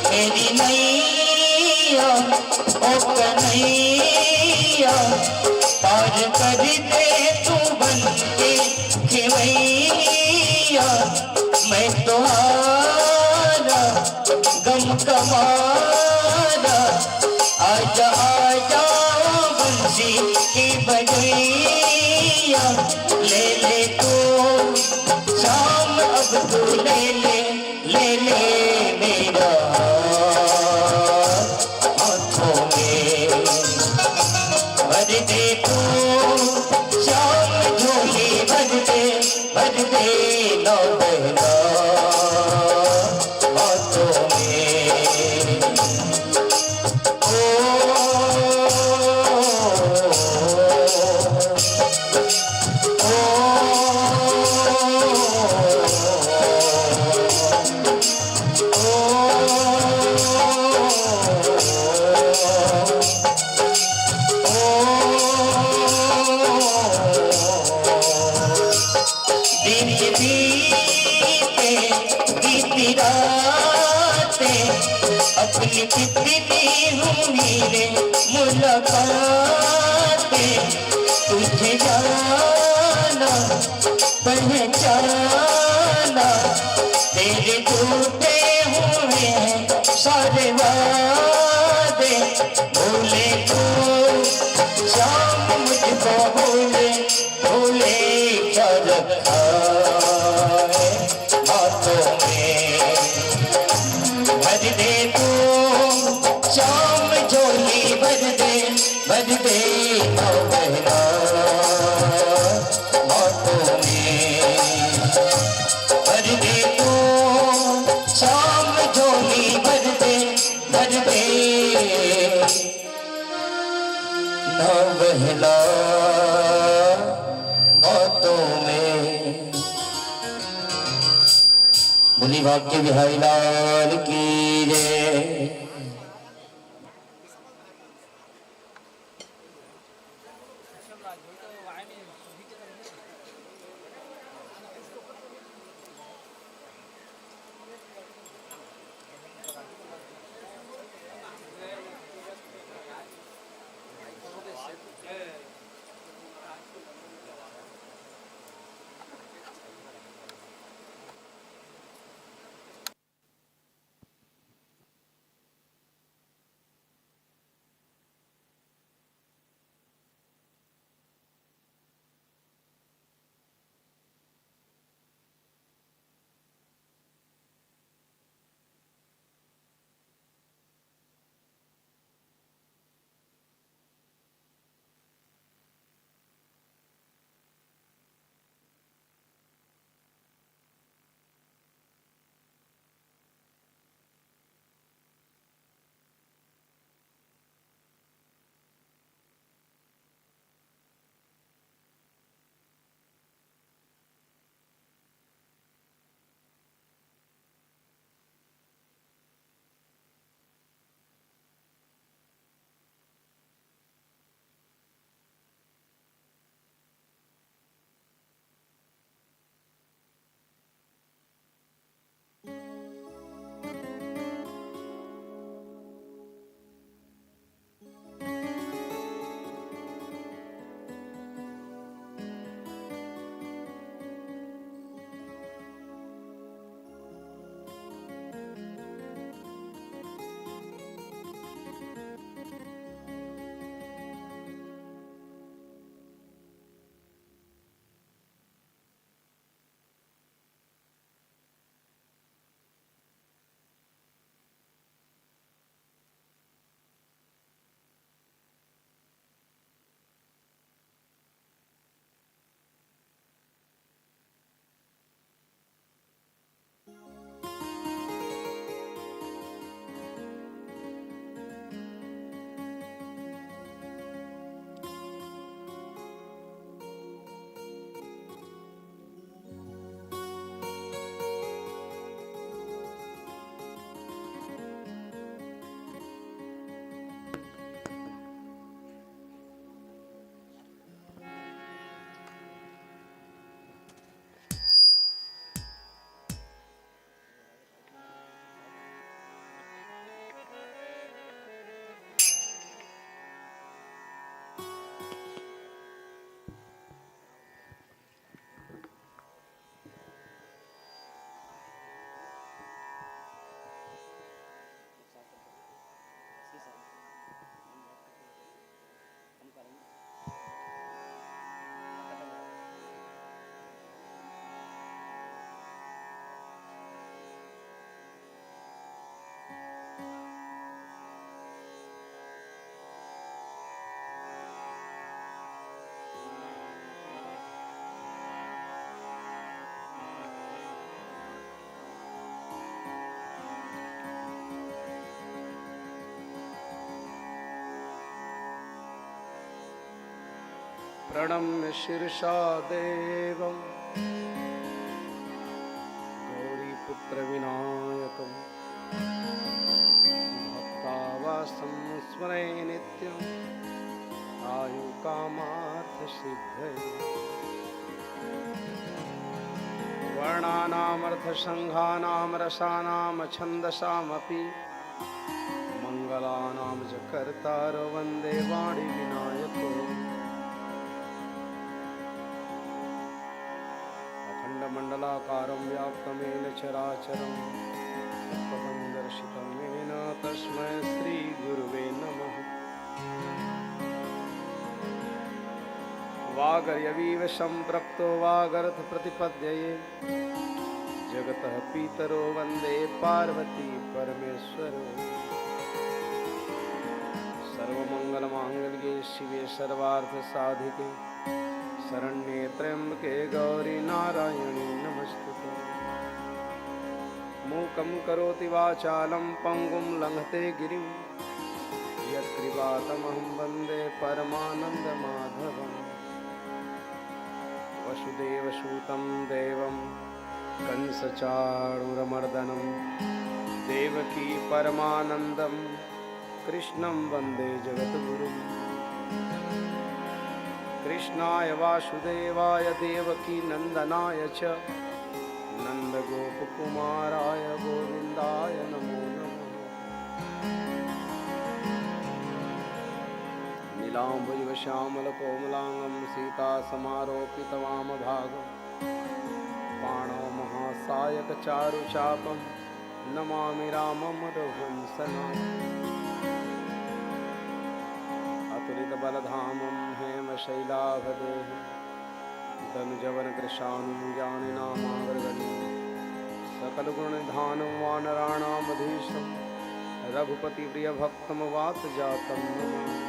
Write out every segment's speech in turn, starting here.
मेरी नैया ओ कन्हैया पार कर दे तू बन के खिवैया। मैं तुम्हारा गम कमारा आजा आजा बंसी की बजैया। ले ले तू शाम अब तू ले ले मेरा आँखों में भर दे तू शाम झोली भर दे नौ बहना हाथों में। अपनी कितनी हुई रे मुलाकातें तुझे जाना पहचाना। तेरे टूटे हुए सारे वादे भूले तू शाम मुझको भूले क्या रखा है हाथों में। भर दे तू शाम झोली भर दे नौ बहना हाथों में। भर दे तू शाम झोली भर दे नौ बहना हाथों में। बोली भाग्य बिहारी लाल की जय। प्रणम्य शीर्षा देवम् गौरीपुत्र विनायकम् भक्तावासं स्मरे नित्यम् आयुकामार्थसिद्धये वर्णानामर्थसङ्घानां रसानां छन्दसामपि मङ्गलानां च कर्तारो वन्दे वाणी विनायको अखण्डमण्डलाकारं व्याप्तमेन चराचरं तत्पदं दर्शितं येन तस्मै श्रीगुरुवे नमः। वागर्यवीव सम्पृक्तो वागर्थप्रतिपद्यये जगतः पितरो वन्दे पार्वती परमेश्वरो। सर्वमङ्गलमाङ्गल्ये शिवे सर्वार्थसाधिके शरण्ये त्र्यम्बके गौरी नारायणी नमस्तुते। मूकं करोति वाचालं पङ्गुं लङ्घते गिरिं यत्कृपातमहं वन्दे परमानन्दमाधवम्। वसुदेवसूतं देवं कंसचाणूरमर्दनं देवकी परमानन्दं कृष्णं वन्दे जगद्गुरुम्। कृष्णाय वासुदेवाय देवकी नन्दनाय च नन्दगोपकुमाराय गोविन्दाय नमो नमः। नीलाम्बुजः श्यामलकोमलाङ्गं सीतासमारोपितवामभागं बाणो महासायकचारुचापं नमामि रामं रघुवंशनाथम्। अतुलितबलधामं हेमशैलाभदेहं तनुजवनकृशानुजानिनामावृगण्यं सकलगुणनिधानं वानराणामधीशं रघुपतिप्रियभक्तं वातजातं नमामि।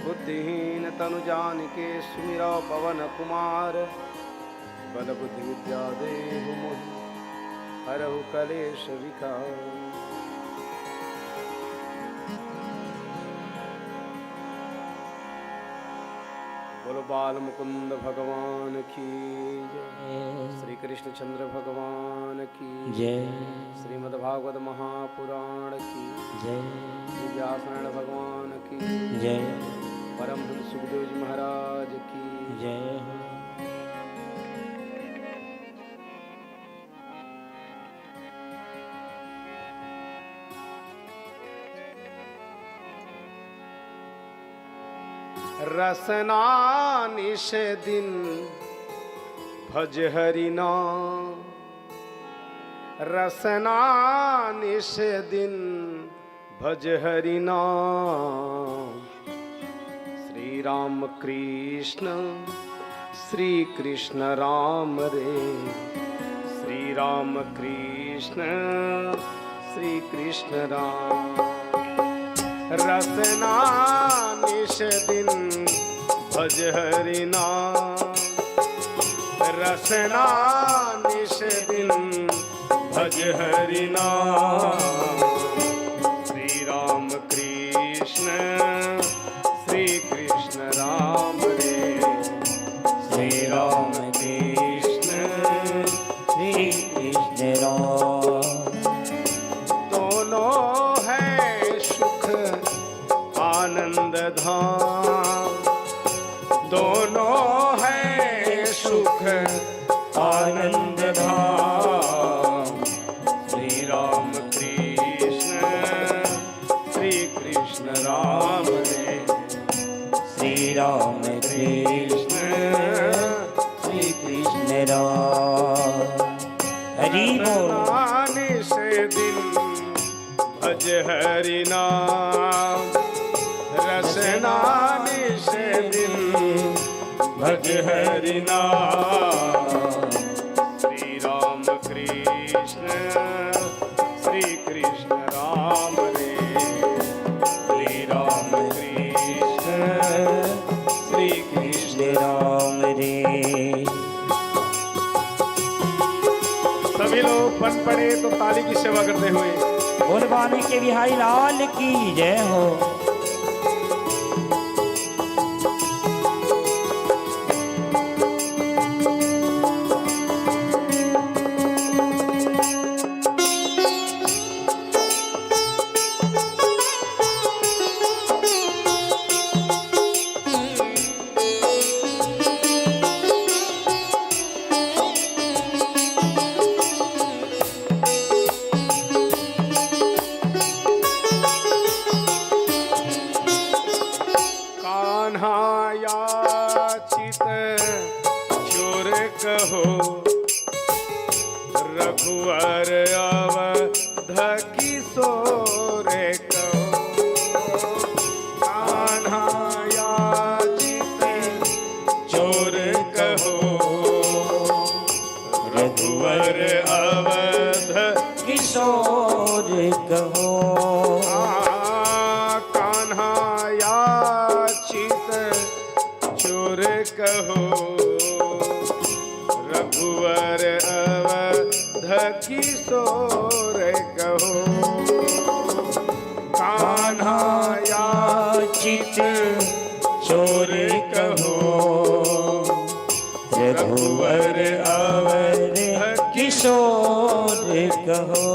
बुद्धिहीनतनुजानिके सुमिरौ पवनकुमार बलबुद्धिविद्या देहु मोहि हरहु कलेशविकार। बोलो बाल मुकुंद भगवान की जय। श्री कृष्ण चंद्र भगवान की जय। श्रीमद् भागवत महापुराण की जय। श्री व्यासनारायण भगवान की जय। परमहंस सुखदेव जी महाराज की जय। रसना निश दिन भज हरि नाम। रसना निश दिन भज हरि नाम। श्री राम कृष्ण श्री कृष्ण राम रे। श्री राम कृष्ण श्री कृष्ण राम। रसना निश दिन भज हरि नाम। रसना निश दिन भज हरि नाम। श्री राम कृष्ण श्री कृष्ण राम रे। श्री राम कृष्ण श्री कृष्ण राम। दोनों है सुख आनंद धाम। दोनों है सुख आनंद धाम। श्री राम कृष्ण श्री कृष्ण राम रे। श्री राम कृष्ण श्री कृष्ण राम। हरि बोल। से दिन भज हरि नाम। रसना से दिन भज हरि नाम। श्री राम कृष्ण श्री कृष्ण राम रे। श्री राम कृष्ण श्री कृष्ण राम रे। सभी लोग बन पड़े तो ताली की सेवा करते हुए बोल बानी के बिहारी लाल की जय हो। कहो रघुवर अवध किशोर कहो कान्हा याचित चोर कहो रघुवर अवध किशोर कहो कान्हा याचित चोर कहो रघुवर अवध किशोर कहो कान्हा याचित चोर कहो रघुवर अवध किशोर कहो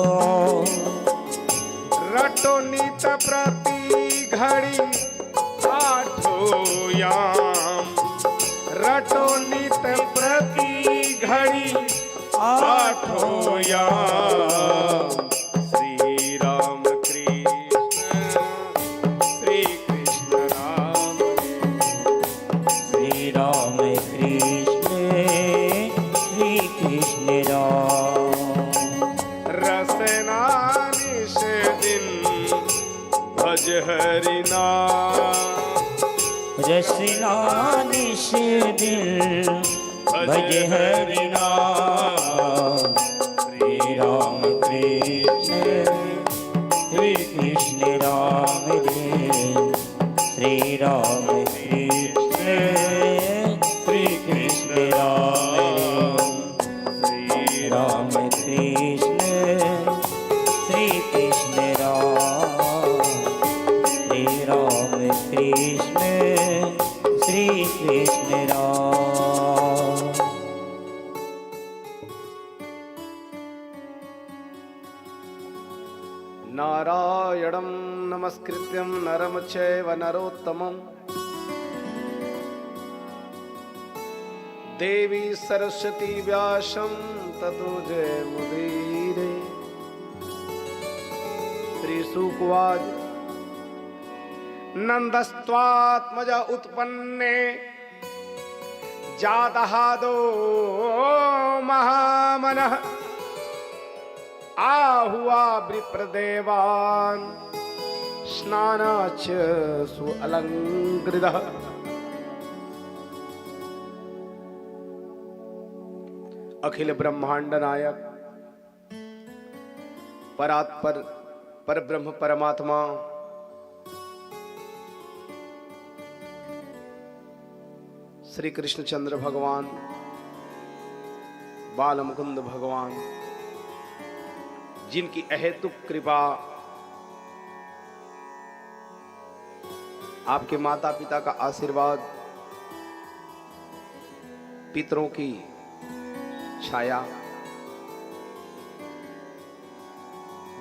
रटो नित प्रति घड़ी आठो याम रटो नित प्रति घड़ी आठो याम श्री राम कृष्ण श्री कृष्ण राम श्री राम कृष्ण श्री कृष्ण राम रसना निश दिन भज हरि नाम रसना निश दिल भज हरि नाम श्री राम कृष्ण श्री कृष्ण राम श्री राम कृष्ण श्री कृष्ण राम श्री राम कृष्ण श्री कृष्ण राम श्री राम कृष्ण श्री कृष्ण राम नारायणं नमस्कृत्यं नरं चैव नरोत्तमं देवी सरस्वती व्यासं ततो जयमुदीरये श्रीशुकुवाच नन्दस्त्वात्मज उत्पन्ने जातहादो महामनः आहुआ विप्रदेवान् स्नानाच सुअलङ्कृतः अखिल ब्रह्मांड नायक परात्पर परब्रह्म परमात्मा श्री कृष्णचंद्र भगवान बाल मुकुंद भगवान जिनकी अहेतुक कृपा आपके माता पिता का आशीर्वाद पितरों की छाया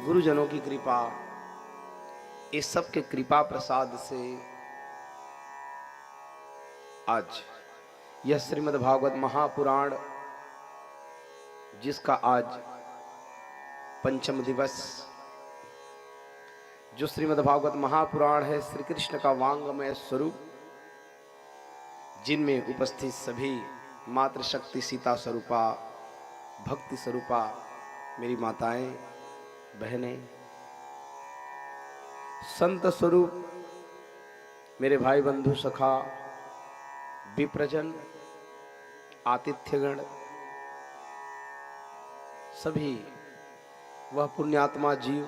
गुरुजनों की कृपा इस सब के कृपा प्रसाद से आज यह श्रीमद् भागवत महापुराण जिसका आज पंचम दिवस जो श्रीमद् भागवत महापुराण है श्री कृष्ण का वांगमय स्वरूप जिनमें उपस्थित सभी मातृशक्ति सीता स्वरूपा भक्ति स्वरूपा मेरी माताएं बहनें संत स्वरूप मेरे भाई बंधु सखा विप्रजन आतिथ्यगण सभी वह पुण्यात्मा जीव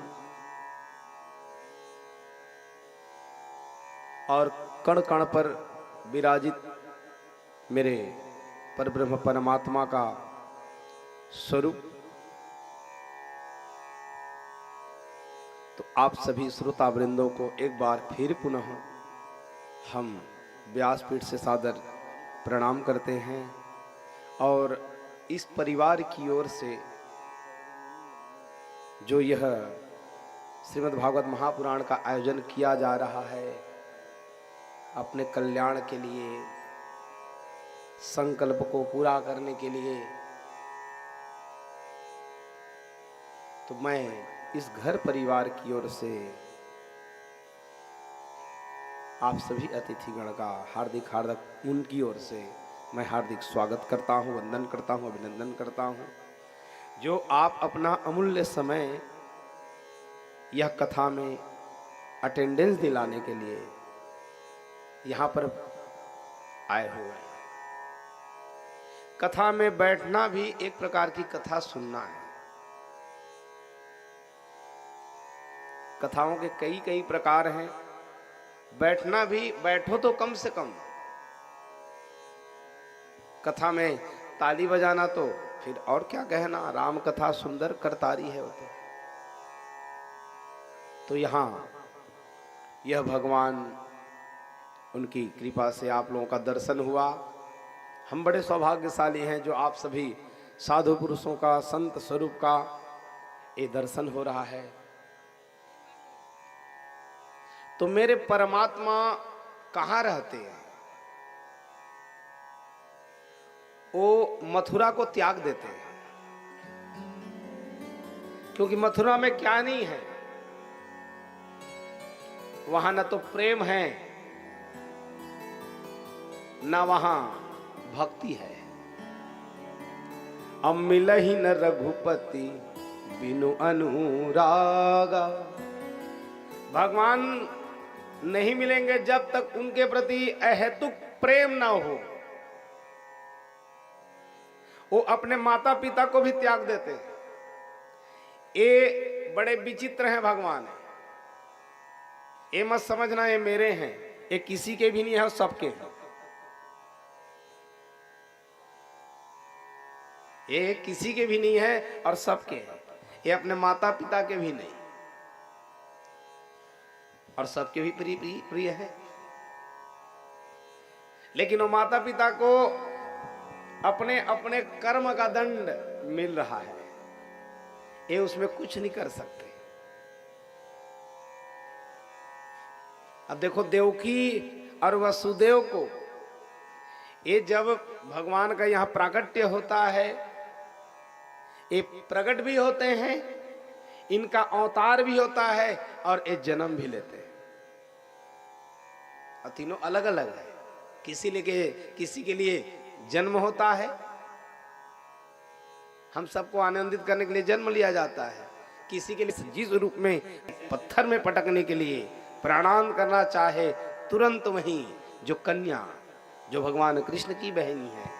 और कण कण पर विराजित मेरे परब्रह्म परमात्मा का स्वरूप तो आप सभी श्रोता वृंदों को एक बार फिर पुनः हम व्यासपीठ से सादर प्रणाम करते हैं और इस परिवार की ओर से जो यह श्रीमद् भागवत महापुराण का आयोजन किया जा रहा है अपने कल्याण के लिए संकल्प को पूरा करने के लिए तो मैं इस घर परिवार की ओर से आप सभी अतिथिगण का हार्दिक उनकी ओर से मैं हार्दिक स्वागत करता हूँ, वंदन करता हूँ, अभिनंदन करता हूँ। जो आप अपना अमूल्य समय यह कथा में अटेंडेंस दिलाने के लिए यहाँ पर आए हुए हैं। कथा में बैठना भी एक प्रकार की कथा सुनना है। कथाओं के कई कई प्रकार हैं। बैठना भी, बैठो तो कम से कम। कथा में ताली बजाना तो फिर और क्या कहना, राम कथा सुंदर करतारी है वो तो यहाँ यह भगवान, उनकी कृपा से आप लोगों का दर्शन हुआ। हम बड़े सौभाग्यशाली हैं जो आप सभी साधु पुरुषों का, संत स्वरूप का ये दर्शन हो रहा है। तो मेरे परमात्मा कहाँ रहते हैं? वो मथुरा को त्याग देते हैं, क्योंकि मथुरा में क्या नहीं है, वहां न तो प्रेम है, न वहां भक्ति है। अब मिलहि न रघुपति बिनु अनुरागा। भगवान नहीं मिलेंगे जब तक उनके प्रति अहेतुक प्रेम ना हो। वो अपने माता पिता को भी त्याग देते हैं। ये बड़े विचित्र हैं भगवान। ये मत समझना ये मेरे हैं, ये किसी के भी नहीं है और सबके हैं। ये किसी के भी नहीं है और सबके हैं। ये अपने माता पिता के भी नहीं और सबके भी प्रिय प्रिय प्रिय है। लेकिन वो माता पिता को अपने अपने कर्म का दंड मिल रहा है, ये उसमें कुछ नहीं कर सकते। अब देखो, देवकी और वसुदेव को, ये जब भगवान का यहाँ प्राकट्य होता है, ये प्रकट भी होते हैं, इनका अवतार भी होता है और ये जन्म भी लेते हैं। और तीनों अलग अलग है। किसी के लिए जन्म होता है, हम सबको आनंदित करने के लिए जन्म लिया जाता है। किसी के लिए जिस रूप में पत्थर में पटकने के लिए प्राणांत करना चाहे, तुरंत वहीं जो कन्या, जो भगवान कृष्ण की बहनी है,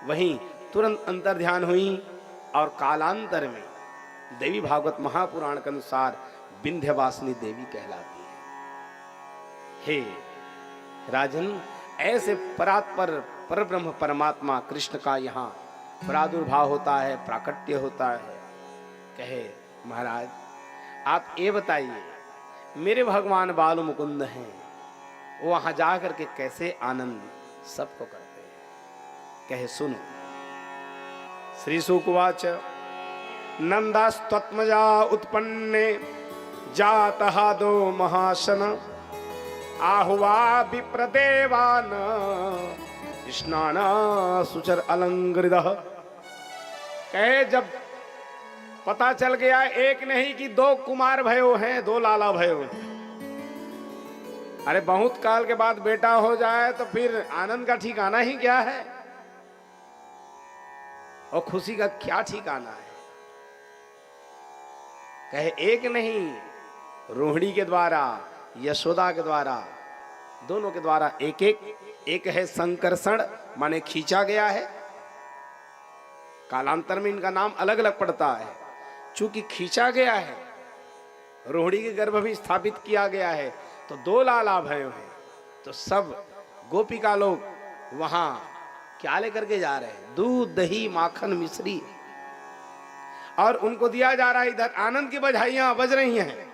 वहीं तुरंत अंतर ध्यान हुई और कालांतर में देवी भागवत महापुराण के अनुसार विंध्यवासिनी देवी कहलाती है। हे राजन, ऐसे परात्पर परब्रह्म परमात्मा कृष्ण का यहाँ प्रादुर्भाव होता है, प्राकट्य होता है। कहे महाराज, आप ये बताइए, मेरे भगवान बाल मुकुंद हैं, वो वहां जा करके कैसे आनंद सबको करते हैं? कहे सुनो। श्री शुकवाच नंदास्त्वत्मजा उत्पन्ने जातः दो महाशन आहुवा विप्रदेवान स्नान सुचर अलंकृतः। कहे जब पता चल गया एक नहीं कि दो कुमार भयो हैं, दो लाला भयो हैं। अरे बहुत काल के बाद बेटा हो जाए तो फिर आनंद का ठिकाना ही क्या है, और खुशी का क्या ठिकाना है। कहे एक नहीं, रोहिणी के द्वारा, यशोदा के द्वारा, दोनों के द्वारा एक एक है संकर्षण, माने खींचा गया है। कालांतर में इनका नाम अलग अलग पड़ता है। चूंकि खींचा गया है, रोहिणी के गर्भ भी स्थापित किया गया है, तो दो लाला भयो हैं। तो सब गोपिका लोग वहां क्या लेकर के जा रहे हैं? दूध, दही, माखन, मिश्री, और उनको दिया जा रहा है। इधर आनंद की बधाइयां बज रही हैं।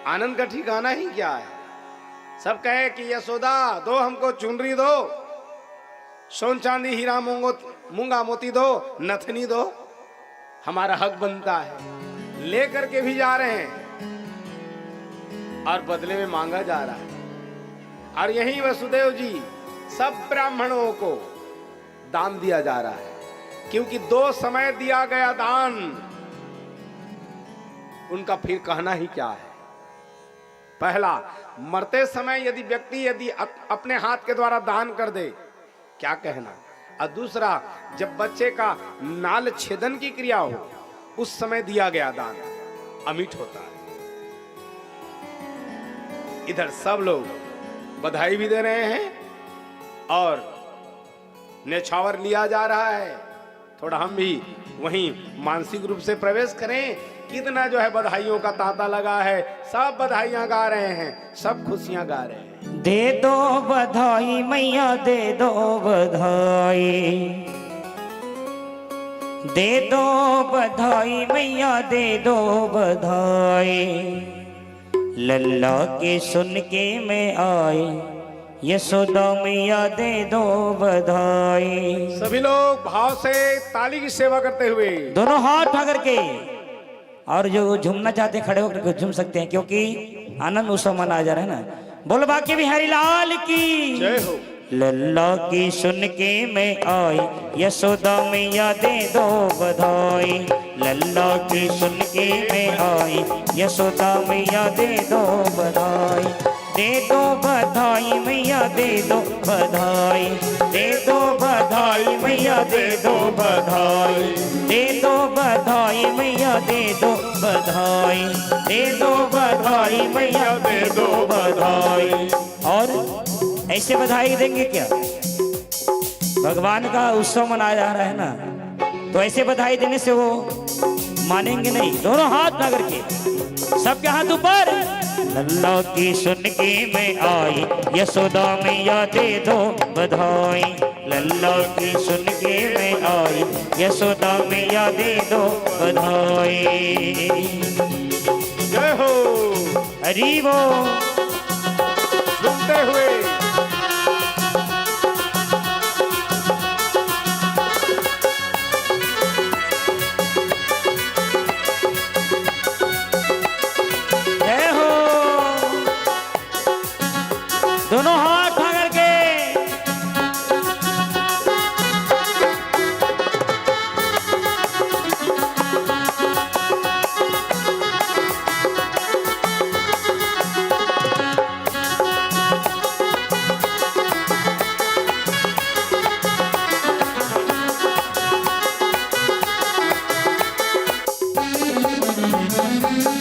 आनंद का ठिकाना ही क्या है? सब कहे कि यशोदा दो, हमको चुनरी दो, सोन चांदी हीरा मूंगा मोती दो, नथनी दो, हमारा हक बनता है। लेकर के भी जा रहे हैं और बदले में मांगा जा रहा है। और यही वसुदेव जी सब ब्राह्मणों को दान दिया जा रहा है, क्योंकि दो समय दिया गया दान, उनका फिर कहना ही क्या है। पहला, मरते समय यदि व्यक्ति अपने हाथ के द्वारा दान कर दे, क्या कहना। और दूसरा, जब बच्चे का नाल छेदन की क्रिया हो उस समय दिया गया दान अमिट होता है। इधर सब लोग बधाई भी दे रहे हैं और न्यौछावर लिया जा रहा है। थोड़ा हम भी वहीं मानसिक रूप से प्रवेश करें। कितना जो है बधाइयों का तांता लगा है, सब बधाइयां गा रहे हैं, सब खुशियां गा रहे हैं। दे दो बधाई मैया, दे दो बधाई, दे दो बधाई मैया, दे दो बधाई। लल्ला के सुन के मैं आई, यशोदा मैया दे दो बधाई। सभी लोग भाव से ताली की सेवा करते हुए दोनों हाथ उठा करके, और जो झूमना चाहते खड़े होकर झूम सकते हैं, क्योंकि आनंद उत्सव मनाया जा रहा है ना। बोल बाकी बिहारी लाल की जय हो। लल्ला की सुन के मैं आई, यशोदा मैया दे दो बधाई। लल्ला की सुन के मैं आई, यशोदा मैया दे दो बधाई। दे दो बधाई मैया, दे दो बधाई, दे दो बधाई मैया, दे दो बधाई, दे दो बधाई मैया, दे दो बधाई, दे दो बधाई मैया, दे दो बधाई। और ऐसे बधाई देंगे क्या? भगवान का उत्सव मनाया जा रहा है ना, तो ऐसे बधाई देने से वो मानेंगे नहीं। दोनों हाथ ना करके, सबके हाथ ऊपर। लल्ला की सुन के मैं आई, यशोदा मैया दे दो बधाई। लल्ला की सुन के मैं आई, यशोदा मैया दे दो बधाई। जय हो। हरि बोल। झूमते हुए दोनों हाथ उठा करके।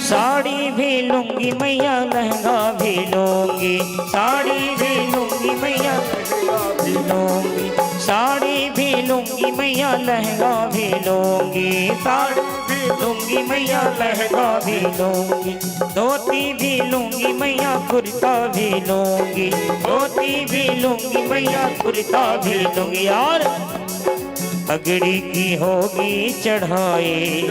साड़ी भी लूंगी मैया, लहंगा भी लूंगी, साड़ी भी लूंगी मैया, लहंगा भी लूंगी, साड़ी भी लूंगी मैया, लहंगा भी लूंगी, साड़ी भी लूंगी मैया, लहंगा भी लूंगी। धोती भी लूंगी मैया, कुर्ता भी लूंगी, धोती भी लूंगी मैया, कुर्ता भी लूंगी। और पगड़ी की होगी चढ़ाई,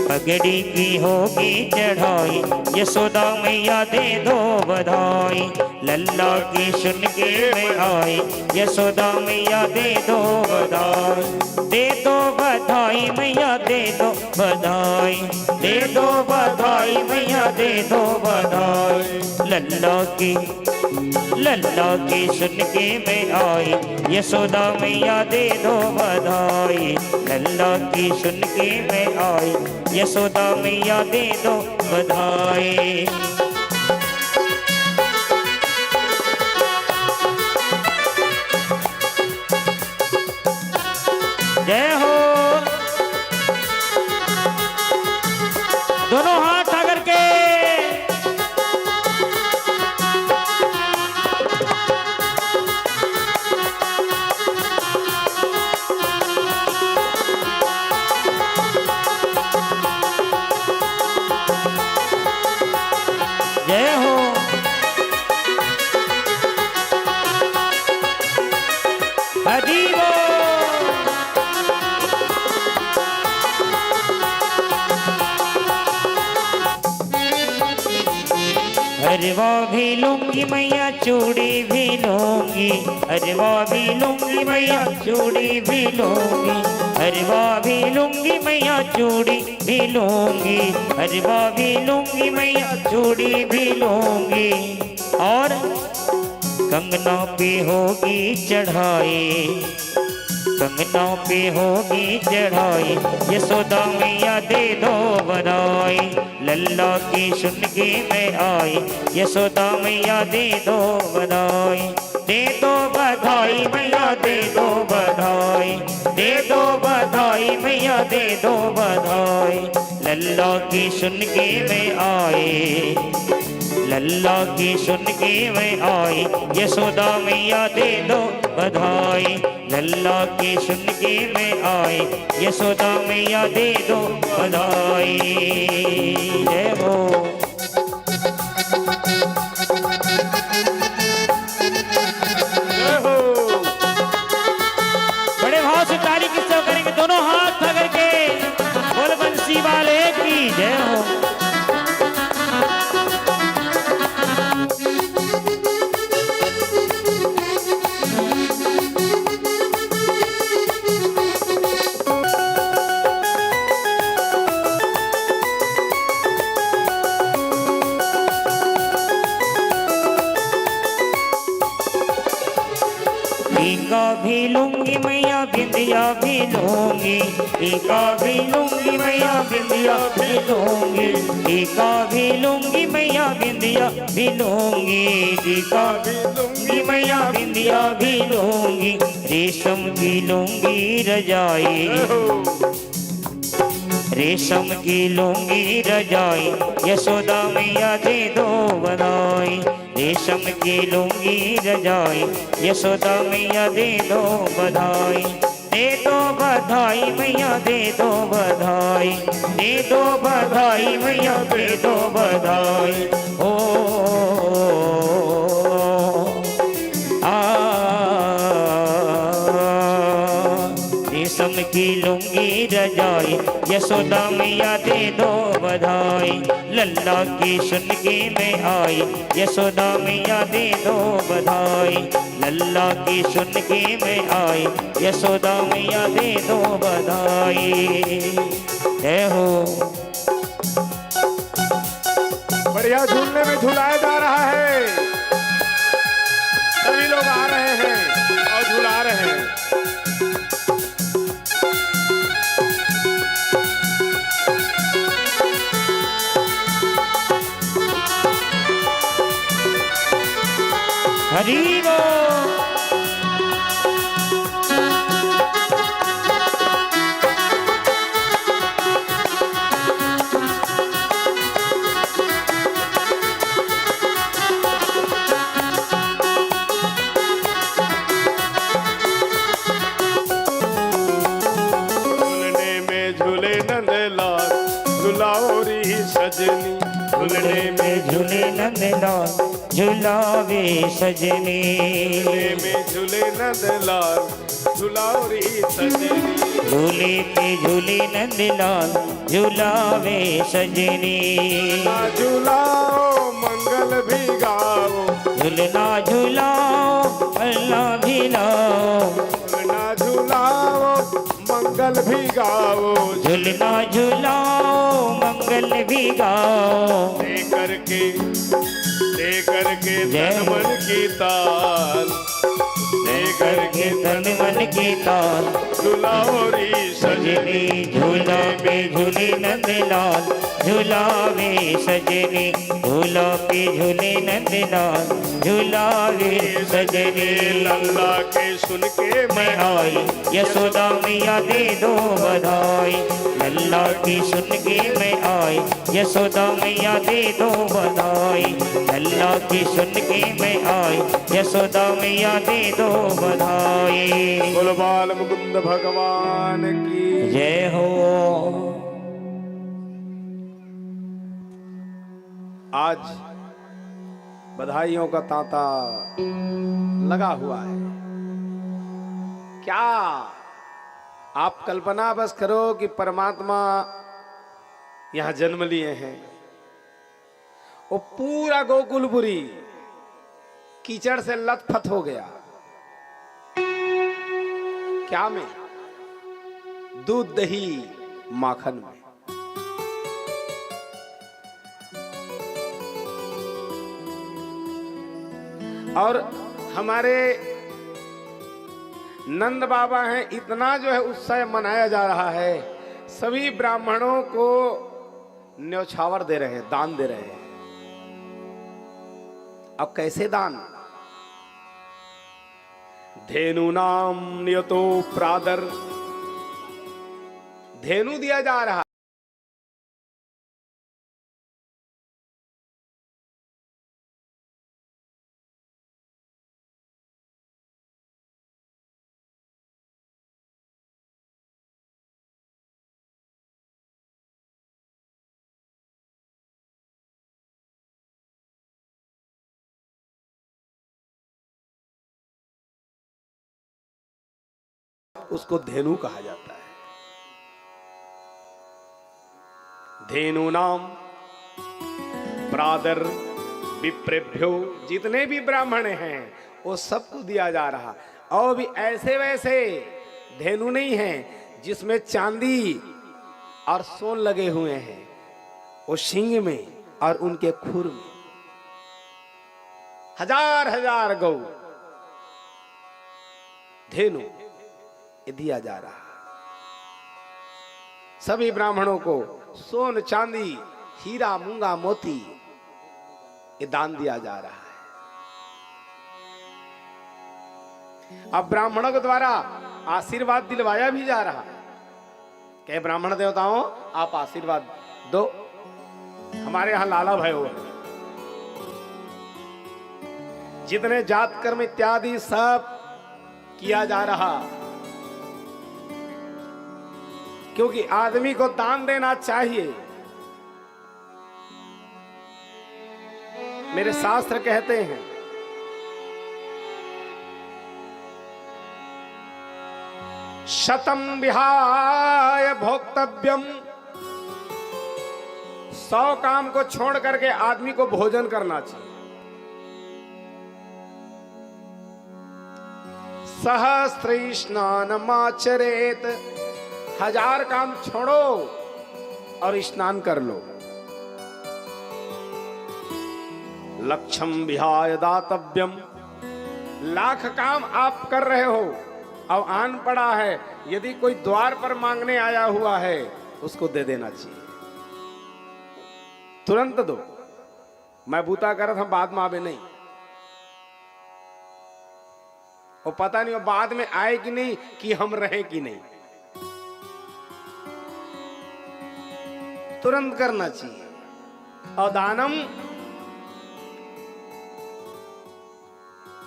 पगड़ी की होगी चढ़ाई, यशोदा मैया दे दो बधाई। लल्ला की सुन के मैं आई, यशोदा मैया दे दो बधाई। दे दो बधाई मैया, दे दो बधाई, दे दो बधाई मैया, दे दो बधाई। लल्ला की सुन के मैं आई, यशोदा मैया दे दो बधाई। लल्ला की सुन के मैं आई, यशोदा मैया दे दो बधाई। जय हो। दोनों हाथ आकर के। जय हो। हरि बोल। हरवा भी लूंगी मैया, चूड़ी भी लूंगी, हरवा भी लूंगी मैया, चूड़ी भी लूंगी, हरवा भी लूंगी मैया, चूड़ी भी लूंगी, हरवा भी लूंगी मैया, चूड़ी भी लूंगी। और कंगना पे होगी चढ़ाई, कंगना पे होगी चढ़ाई, यशोदा मैया दे दो बधाई। लल्ला की सुन के मैं आई, यशोदा मैया दे दो बधाई। दे दो बधाई मैया दे दो बधाई, दे दो बधाई मैया दे दो बधाई। लल्ला की सुन के मैं आई, लल्ला की सुन के मैं आई, यशोदा मैया दे दो बधाई। लल्ला की सुन के मैं आई, यशोदा मैया दे दो बधाई। जय हो। बड़े भाव से ताली किससे करेंगे, दोनों हाथ पकड़ के बोल बंसी वाले की जय हो। टीका भी लूंगी मैया बिंदिया भी लूंगी, टीका भी लूंगी मैया बिंदिया भी लूंगी, टीका भी लूंगी मैया बिंदिया भी लूंगी, टीका भी लूंगी मैया बिंदिया भी लूंगी। रेशम की लूंगी रजाई, रेशम की लूंगी रजाई, यशोदा मैया दे दो बधाई। रेशम की लूंगी रजाई, यशोदा मैया दे दो बधाई। दे दो बधाई मैया दे दो बधाई, दे दो बधाई मैया दे दो बधाई। ओ रेशम की लूंगी रजाई, यशोदा मैया दे दो बधाई। लल्ला की सुन के मैं आई, यशोदा मैया दे दो बधाई। लल्ला की सुन के मैं आई, यशोदा मैया दे दो बधाई। जय हो। बढ़िया झूलने में झुलाया जा रहा है, सभी लोग आ रहे हैं और झुला रहे हैं। हरी बोल। झूलने में झूले नंदलाल झुलाओरी सजनी, झूलने में झूले नंदलाल झुलावे सजनी, झूले में झूले नंदलाल झुलाओरी सजनी। झूले पे झूले नंदलाल झुलावे सजनी। झुलाओ मंगल भी गाओ, झुलना झुलाओ अल्लाह भी लाओ, झुलना झुलाओ मंगल भी गाओ। झुलना झुलाओ मंगल भी गाओ। लेकर के तन मन की ताल, लेकर के तन मन की ताल झुलाओरी सजनी। झूला पे झूले नंदलाल झुलावे सजनी, झूला पे झूले नंदलाल झुलावे सजनी। लल्ला के सुन के मैं आई, यशोदा मैया दे दो बधाई। लल्ला की सुन के मैं आई, यशोदा मैया दे दो बधाई। लल्ला की सुन के मैं आई, यशोदा मैया दे दो बधाई। बोलो बाल मुकुंद भगवान की जय हो। आज बधाइयों का तांता लगा हुआ है। क्या आप कल्पना बस करो कि परमात्मा यहां जन्म लिए हैं, वो पूरा गोकुलपुरी कीचड़ से लथपथ हो गया। क्या में? दूध दही माखन में। और हमारे नंद बाबा हैं, इतना जो है उत्सव मनाया जा रहा है। सभी ब्राह्मणों को न्यौछावर दे रहे हैं, दान दे रहे हैं। अब कैसे दान? धेनुनाम नियतो प्रादर, धेनु दिया जा रहा, उसको धेनु कहा जाता है। धेनु नाम प्रादर विप्रेभ्यो, जितने भी ब्राह्मण हैं वो सबको दिया जा रहा। और भी ऐसे वैसे धेनु नहीं हैं जिसमें चांदी और सोन लगे हुए हैं, वो सींग में और उनके खुर में हजार हजार गौ धेनु ये दिया जा रहा। सभी ब्राह्मणों को सोन चांदी हीरा मूंगा मोती ये दान दिया जा रहा है। अब ब्राह्मणों के द्वारा आशीर्वाद दिलवाया भी जा रहा है। कहे ब्राह्मण देवताओं आप आशीर्वाद दो, हमारे यहां लाला भय हुआ, जितने जात कर्म इत्यादि सब किया जा रहा, क्योंकि आदमी को दान देना चाहिए। मेरे शास्त्र कहते हैं शतम विहाय भोक्तव्यम, 100 काम को छोड़ करके आदमी को भोजन करना चाहिए। सहस्त्र स्नानमाचरेत, 1000 काम छोड़ो और स्नान कर लो। लक्षम विहाय दातव्यम, 1,00,000 काम आप कर रहे हो, अब आन पड़ा है, यदि कोई द्वार पर मांगने आया हुआ है उसको दे देना चाहिए, तुरंत दो। मैं बूता कर था बाद में आवे नहीं, वो पता नहीं वो बाद में आए कि नहीं, कि हम रहे कि नहीं, तुरंत करना चाहिए। और दानम,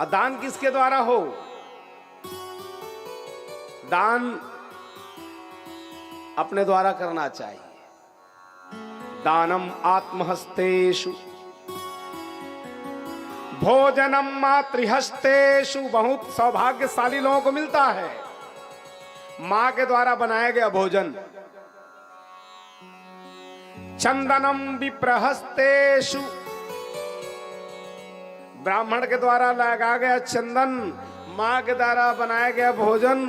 दान किसके द्वारा हो? दान अपने द्वारा करना चाहिए। दानम आत्महस्तेषु भोजनम मातृहस्तेषु, बहुत सौभाग्यशाली लोगों को मिलता है मां के द्वारा बनाया गया भोजन। चंदनम विप्रहस्तेषु, ब्राह्मण के द्वारा लगा गया चंदन, मां के द्वारा बनाया गया भोजन,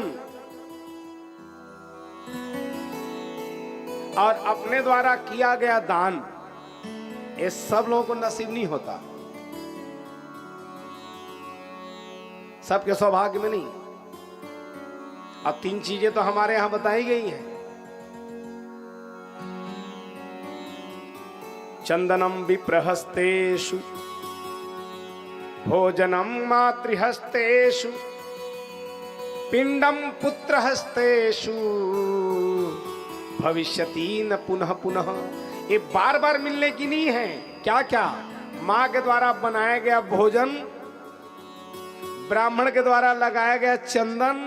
और अपने द्वारा किया गया दान, ये सब लोगों को नसीब नहीं होता, सबके सौभाग्य में नहीं। अब 3 चीजें तो हमारे यहां बताई गई हैं। चंदनम विप्रहस्तेषु भोजनम मातृहस्तेषु पिंडम पुत्रहस्तेषु भविष्यति न पुनः पुनः। ये बार बार मिलने की नहीं है। क्या क्या? मां के द्वारा बनाया गया भोजन, ब्राह्मण के द्वारा लगाया गया चंदन,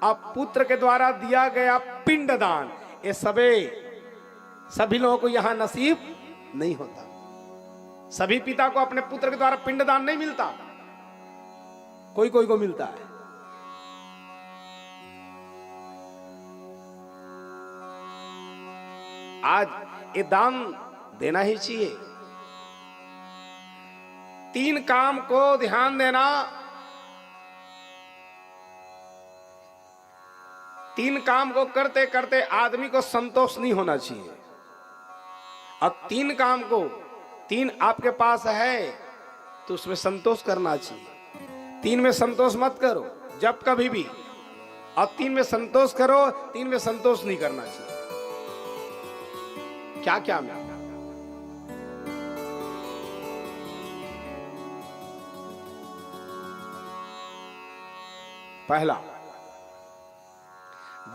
और पुत्र के द्वारा दिया गया पिंडदान, ये सभी लोगों को यहां नसीब नहीं होता। सभी पिता को अपने पुत्र के द्वारा पिंडदान नहीं मिलता, कोई कोई को मिलता है। आज ये दान देना ही चाहिए। 3 काम को ध्यान देना। 3 काम को करते करते आदमी को संतोष नहीं होना चाहिए। अब 3 काम को 3 आपके पास है तो उसमें संतोष करना चाहिए। 3 में संतोष मत करो जब कभी भी, और 3 में संतोष करो, 3 में संतोष नहीं करना चाहिए। क्या क्या में पहला,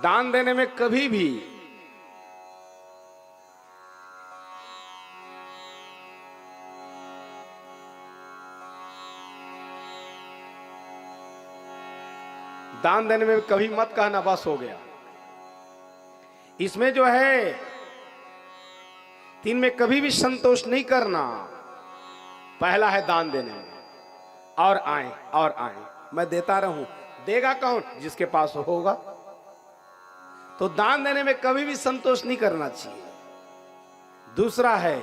दान देने में कभी भी मत कहना बस हो गया। इसमें जो है 3 में कभी भी संतोष नहीं करना। पहला है दान देने में, और आए मैं देता रहूं। देगा कौन? जिसके पास होगा। तो दान देने में कभी भी संतोष नहीं करना चाहिए। दूसरा है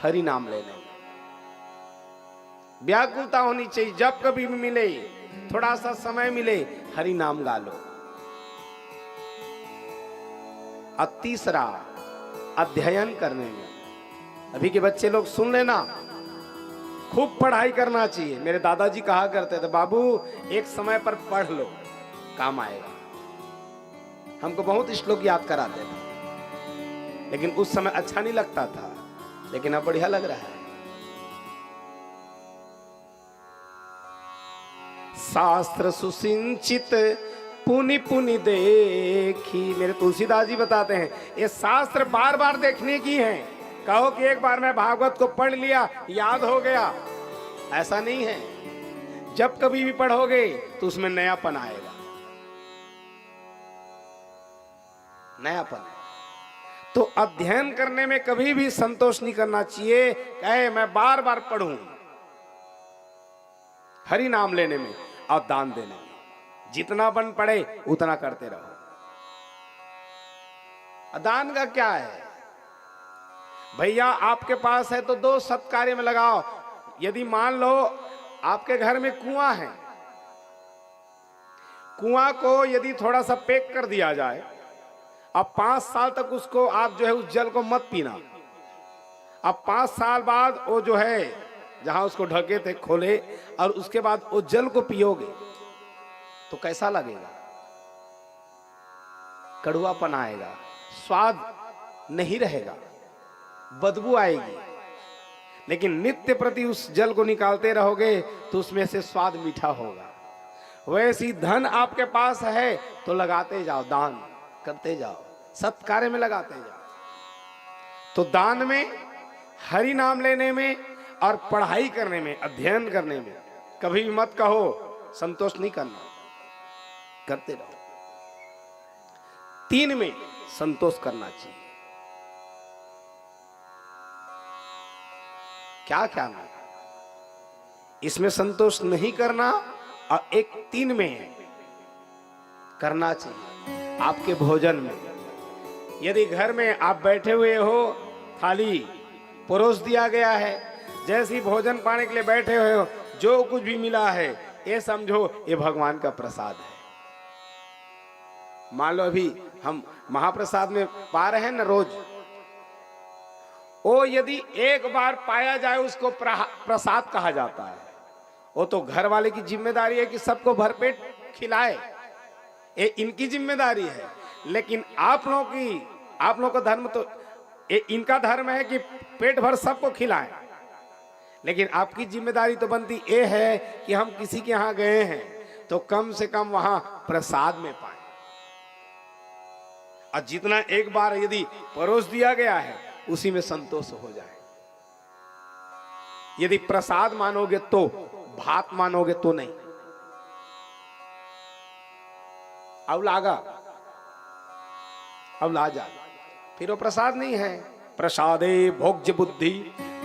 हरि नाम लेने में व्याकुलता होनी चाहिए। जब कभी भी मिले, थोड़ा सा समय मिले, हरि नाम गा लो। और तीसरा, अध्ययन करने में। अभी के बच्चे लोग सुन लेना, खूब पढ़ाई करना चाहिए। मेरे दादाजी कहा करते थे, बाबू एक समय पर पढ़ लो, काम आएगा। हमको बहुत श्लोक याद कराते थे, लेकिन उस समय अच्छा नहीं लगता था, लेकिन अब बढ़िया लग रहा है। शास्त्र सुसिंचित पुनि पुनि देखी। मेरे तुलसीदास जी बताते हैं, ये शास्त्र बार बार देखने की हैं। कहो कि एक बार मैं भागवत को पढ़ लिया, याद हो गया, ऐसा नहीं है। जब कभी भी पढ़ोगे तो उसमें नयापन आएगा, नयापन। तो अध्ययन करने में कभी भी संतोष नहीं करना चाहिए। कहे मैं बार बार पढ़ूं। हरि नाम लेने में और दान देने में जितना बन पड़े उतना करते रहो। दान का क्या है भैया? आपके पास है तो 2 सत्कार्य में लगाओ। यदि मान लो आपके घर में कुआं है, कुआं को यदि थोड़ा सा पैक कर दिया जाए, अब 5 साल तक उसको आप जो है उस जल को मत पीना। अब 5 साल बाद वो जो है जहां उसको ढके थे खोले, और उसके बाद वो जल को पियोगे तो कैसा लगेगा? कड़वापन आएगा, स्वाद नहीं रहेगा, बदबू आएगी। लेकिन नित्य प्रति उस जल को निकालते रहोगे तो उसमें से स्वाद मीठा होगा। वैसी धन आपके पास है तो लगाते जाओ, दान करते जाओ, सत्कार्य में लगाते जाओ। तो दान में, हरि नाम लेने में और पढ़ाई करने में, अध्ययन करने में कभी भी मत कहो संतोष नहीं करना, करते रहो। 3 में संतोष करना चाहिए। क्या क्या नहीं, इसमें संतोष नहीं करना। और एक 3 में करना चाहिए। आपके भोजन में, यदि घर में आप बैठे हुए हो, थाली परोस दिया गया है, जैसी भोजन पाने के लिए बैठे हुए हो, जो कुछ भी मिला है ये समझो ये भगवान का प्रसाद है। मान लो अभी हम महाप्रसाद में पा रहे हैं ना रोज, वो यदि एक बार पाया जाए उसको प्रसाद कहा जाता है। वो तो घर वाले की जिम्मेदारी है कि सबको भरपेट खिलाए, ये इनकी जिम्मेदारी है। लेकिन आप लोगों का धर्म तो ये इनका धर्म है कि पेट भर सबको खिलाएं। लेकिन आपकी जिम्मेदारी तो बनती ये है कि हम किसी के यहाँ गए हैं तो कम से कम वहां प्रसाद में पाए। और जितना एक बार यदि परोस दिया गया है उसी में संतोष हो जाए। यदि प्रसाद मानोगे तो, भात मानोगे तो नहीं। अब ला जा, फिर वो प्रसाद नहीं है। प्रसादे भोज्य बुद्धि,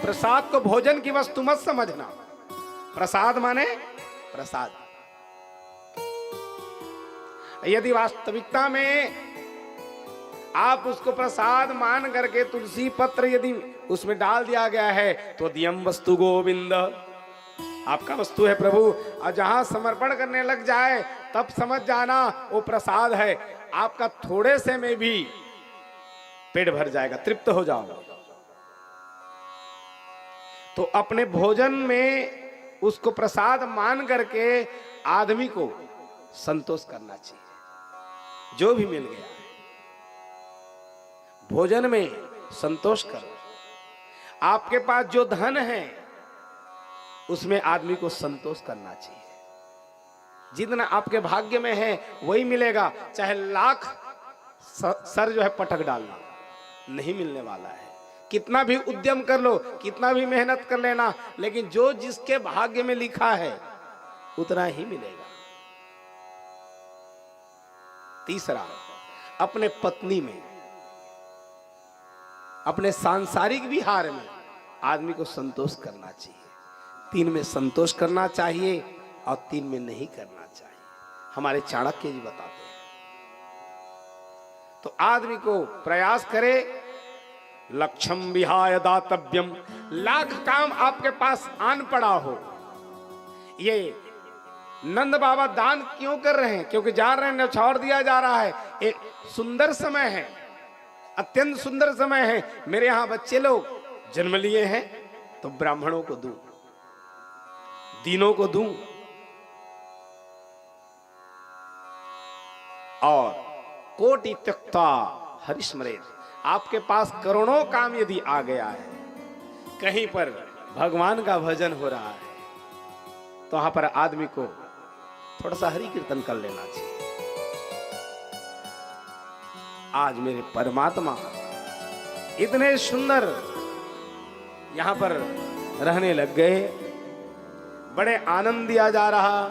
प्रसाद को भोजन की वस्तु मत समझना। प्रसाद माने प्रसाद। यदि वास्तविकता में आप उसको प्रसाद मान करके तुलसी पत्र यदि उसमें डाल दिया गया है तो दियम वस्तु गोविंद, आपका वस्तु है प्रभु। और जहां समर्पण करने लग जाए तब समझ जाना वो प्रसाद है। आपका थोड़े से में भी पेट भर जाएगा, तृप्त हो जाओगे। तो अपने भोजन में उसको प्रसाद मान करके आदमी को संतोष करना चाहिए। जो भी मिल गया भोजन में संतोष करो। आपके पास जो धन है उसमें आदमी को संतोष करना चाहिए। जितना आपके भाग्य में है वही मिलेगा। चाहे लाख सर जो है पटक डालना, नहीं मिलने वाला है। कितना भी उद्यम कर लो, कितना भी मेहनत कर लेना, लेकिन जो जिसके भाग्य में लिखा है उतना ही मिलेगा। तीसरा, अपने पत्नी में, अपने सांसारिक विहार में आदमी को संतोष करना चाहिए। 3 में संतोष करना चाहिए और 3 में नहीं करना चाहिए। हमारे चाणक्य जी बताते हैं। तो आदमी को प्रयास करे, लक्ष्यम विहाय दातव्यम। लाख काम आपके पास आन पड़ा हो। ये नंद बाबा दान क्यों कर रहे हैं? क्योंकि जान रहे हैं न्यौछावर दिया जा रहा है। एक सुंदर समय है, अत्यंत सुंदर समय है। मेरे यहां बच्चे लोग जन्म लिए हैं तो ब्राह्मणों को दूं, दीनों को दूं, और कोटि त्यक्ता हरिस्मरेत। आपके पास करोड़ों काम यदि आ गया है, कहीं पर भगवान का भजन हो रहा है, तो वहां पर आदमी को थोड़ा सा हरि कीर्तन कर लेना चाहिए। आज मेरे परमात्मा इतने सुंदर यहां पर रहने लग गए। बड़े आनंद दिया जा रहा,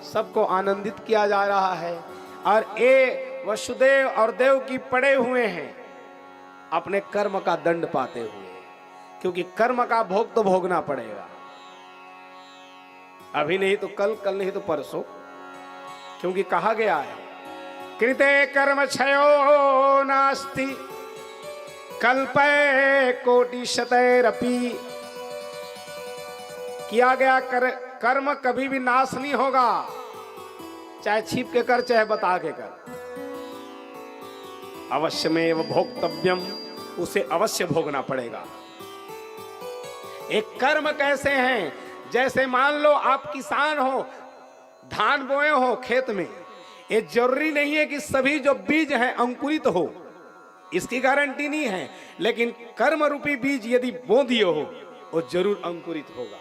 सबको आनंदित किया जा रहा है। और ये वसुदेव और देव की पड़े हुए हैं अपने कर्म का दंड पाते हुए, क्योंकि कर्म का भोग तो भोगना पड़ेगा। अभी नहीं तो कल, कल नहीं तो परसों, क्योंकि कहा गया है कृते कर्म क्षयो नास्ति कल्पे कोटि शतैरपि। किया गया कर्म कभी भी नाश नहीं होगा, चाहे छिप के कर चाहे बता के कर। अवश्यमेव भोक्तव्यम, उसे अवश्य भोगना पड़ेगा। एक कर्म कैसे हैं? जैसे मान लो आप किसान हो, धान बोए हो खेत में, ये जरूरी नहीं है कि सभी जो बीज हैं अंकुरित हो, इसकी गारंटी नहीं है। लेकिन कर्म रूपी बीज यदि बो दिए हो, वो जरूर अंकुरित होगा।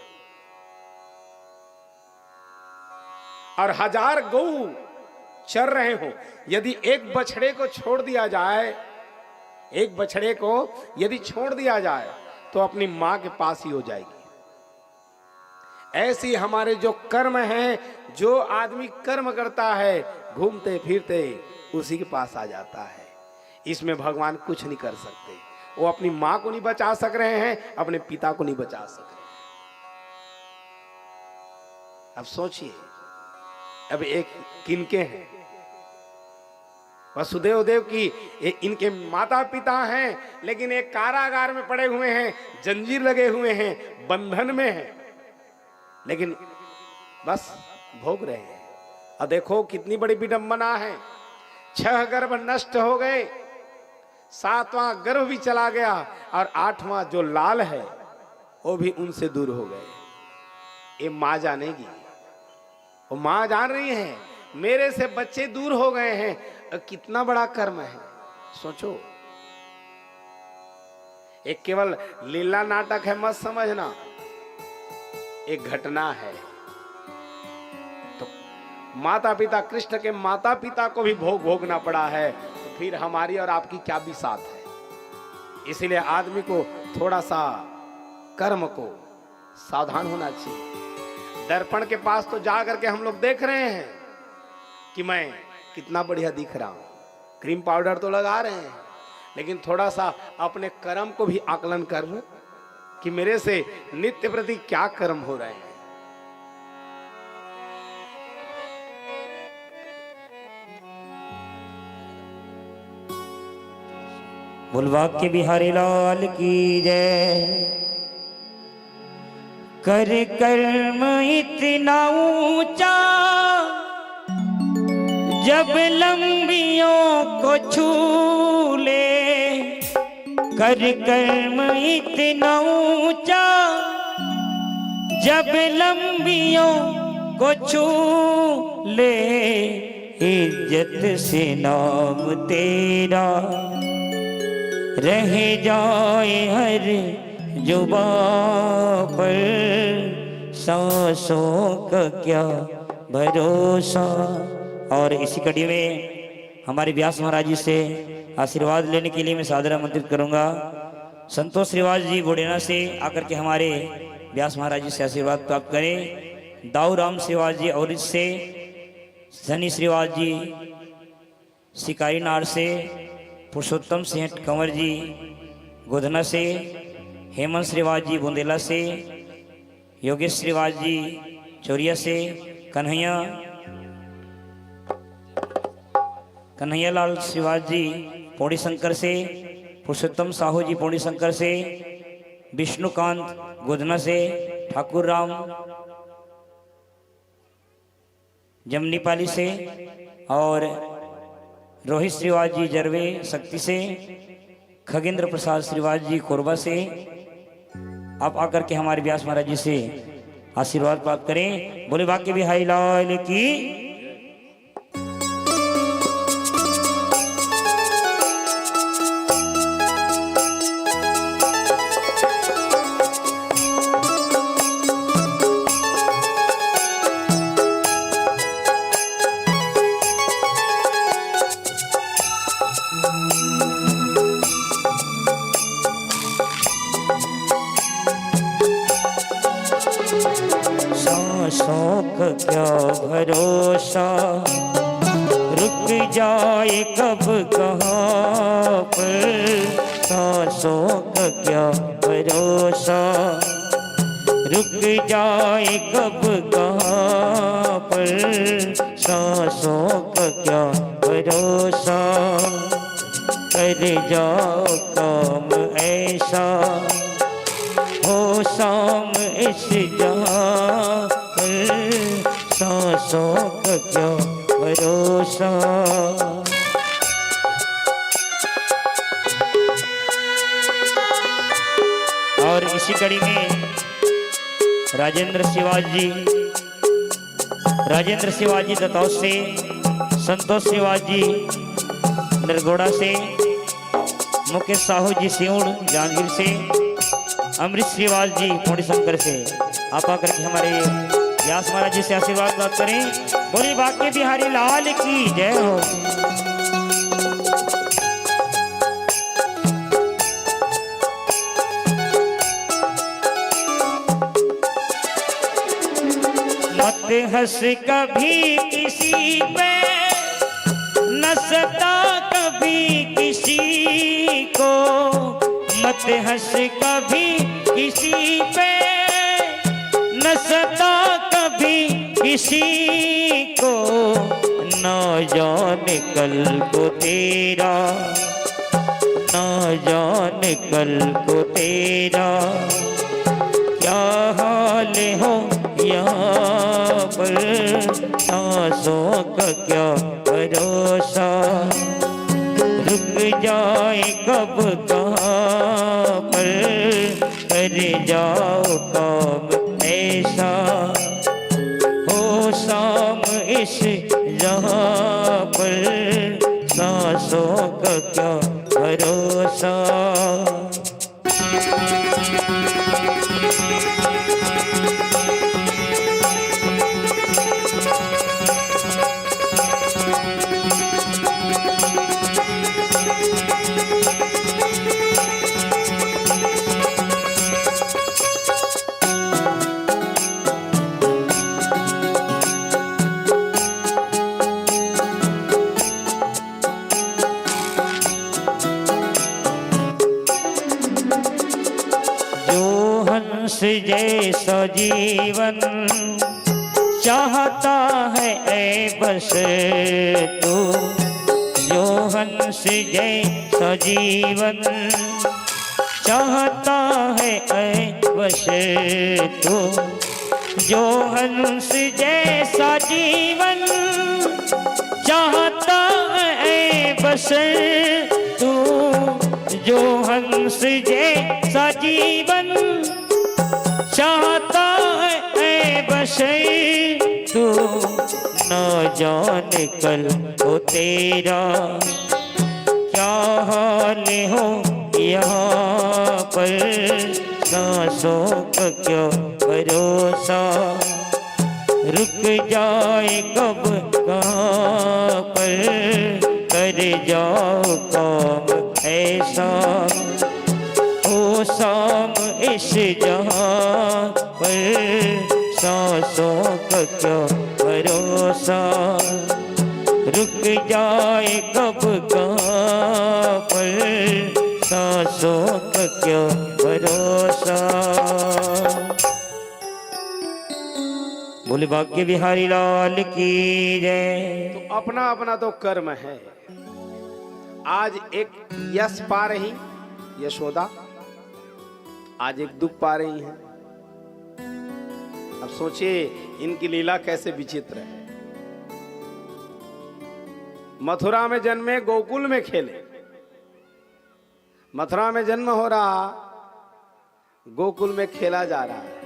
और 1000 गऊ चर रहे हो, यदि एक बछड़े को छोड़ दिया जाए, एक बछड़े को यदि छोड़ दिया जाए तो अपनी मां के पास ही हो जाएगी। ऐसी हमारे जो कर्म हैं, जो आदमी कर्म करता है घूमते फिरते उसी के पास आ जाता है। इसमें भगवान कुछ नहीं कर सकते। वो अपनी मां को नहीं बचा सक रहे हैं, अपने पिता को नहीं बचा सक रहे। अब सोचिए, अब एक किनके हैं? वसुदेव देव की इनके माता पिता हैं, लेकिन एक कारागार में पड़े हुए हैं, जंजीर लगे हुए हैं, बंधन में हैं, लेकिन बस भोग रहे हैं। और देखो कितनी बड़ी विडंबना है। 6 गर्भ नष्ट हो गए, 7वां गर्भ भी चला गया, और 8वां जो लाल है वो भी उनसे दूर हो गए। ये मां जानेगी, वो मां जान रही है मेरे से बच्चे दूर हो गए हैं। कितना बड़ा कर्म है, सोचो। एक केवल लीला नाटक है मत समझना, एक घटना है। तो माता पिता, कृष्ण के माता पिता को भी भोगना पड़ा है, तो फिर हमारी और आपकी क्या भी साथ है। इसीलिए आदमी को थोड़ा सा कर्म को सावधान होना चाहिए। दर्पण के पास तो जा करके हम लोग देख रहे हैं कि मैं कितना बढ़िया दिख रहा हूं, क्रीम पाउडर तो लगा रहे हैं, लेकिन थोड़ा सा अपने कर्म को भी आकलन कर लो कि मेरे से नित्य प्रति क्या कर्म हो रहे हैं। बोल वाक्य बिहारी लाल की जय। कर कर्म इतना ऊंचा जब लंबियों को छू ले। कर कर्म इतना ऊंचा जब लंबियों को छू ले। इज्जत से नाम तेरा रह जाए हर जुबां पर। सांसों का क्या भरोसा। और इसी कड़ी में हमारे व्यास महाराज जी से आशीर्वाद लेने के लिए मैं सादर आमंत्रित करूंगा। संतोष श्रीवास जी बुडेना से आकर के हमारे व्यास महाराज जी से आशीर्वाद प्राप्त करें। दाऊ राम श्रीवास जी और से सनी श्रीवास जी शिकारी नार से, पुरुषोत्तम सिंह कंवर जी गोधना से, हेमंत श्रीवास जी बुंदेला से, योगेश श्रीवास जी चोरिया से, कन्हैया लाल श्रीवास जी पौड़ी शंकर से, पुरुषोत्तम साहू जी पौड़ी शंकर से, विष्णुकांत गोधना से, ठाकुर राम जमनीपाली से और रोहित श्रीवास जी जरवे शक्ति से, खगेंद्र प्रसाद श्रीवास जी कोरबा से। आप आकर के हमारे व्यास महाराज जी से आशीर्वाद प्राप्त करें। बोले बाकी बिहारी लाल की। शौक क्या भरोसा, रुक जाए कब कहाँ पर। शौक क्या भरोसा, रुक जाए कब कहाँ पर। शौक क्या भरोसा, कर जाओ काम ऐसा हो शाम इस जहाँ पर। सांसों का क्या भरोसा। और इसी कड़ी में राजेंद्र शिवाजी दत्ताव से, संतोष शिवाजी नरगोड़ा से, मुकेश साहू जी सिउड़ जांजगीर से, अमृत श्रीवास जी पौड़ी शंकर से। आप आकर के हमारे व्यास महाराज जी से आशीर्वाद प्राप्त करें। बोली बाके बिहारी लाल की जय हो। मत हंस कभी किसी पे, न सता कभी किसी को। मत हंस कभी किसी पे, न सता कभी किसी को। न जाने कल को तेरा, न जाने कल को तेरा क्या हाल हो यहाँ पर। सांसों का क्या भरोसा, रुक जाए कब कहाँ पर। कर जाओ काम ऐसा हो शाम इस जहाँ पर। सांसों का क्या भरोसा। जैसा जीवन चाहता है ऐ बस तू। जो हंस जैसा जीवन चाहता है ऐ बस तू। जो हंस जैसा जीवन चाहता है ऐ बस तू। जो हंस जैसा जीवन चाहता है बस तू। न जाने कल को तेरा क्या हाल हो यहाँ पर। सांसों का क्या भरोसा, रुक जाए कब कहाँ पर, कर जाओ काम ऐसा हो शाम इस जहाँ पर, सांसों का क्या भरोसा, रुक जाए कब कहाँ पर, सांसों का क्या भरोसा। बोले भाग्य बिहारी लाल की जय। तो अपना अपना तो कर्म है। आज एक यश पा रही यशोदा, आज एक दुख पा रही हैं। अब सोचिए इनकी लीला कैसे विचित्र है। मथुरा में जन्मे, गोकुल में खेले। मथुरा में जन्म हो रहा, गोकुल में खेला जा रहा है।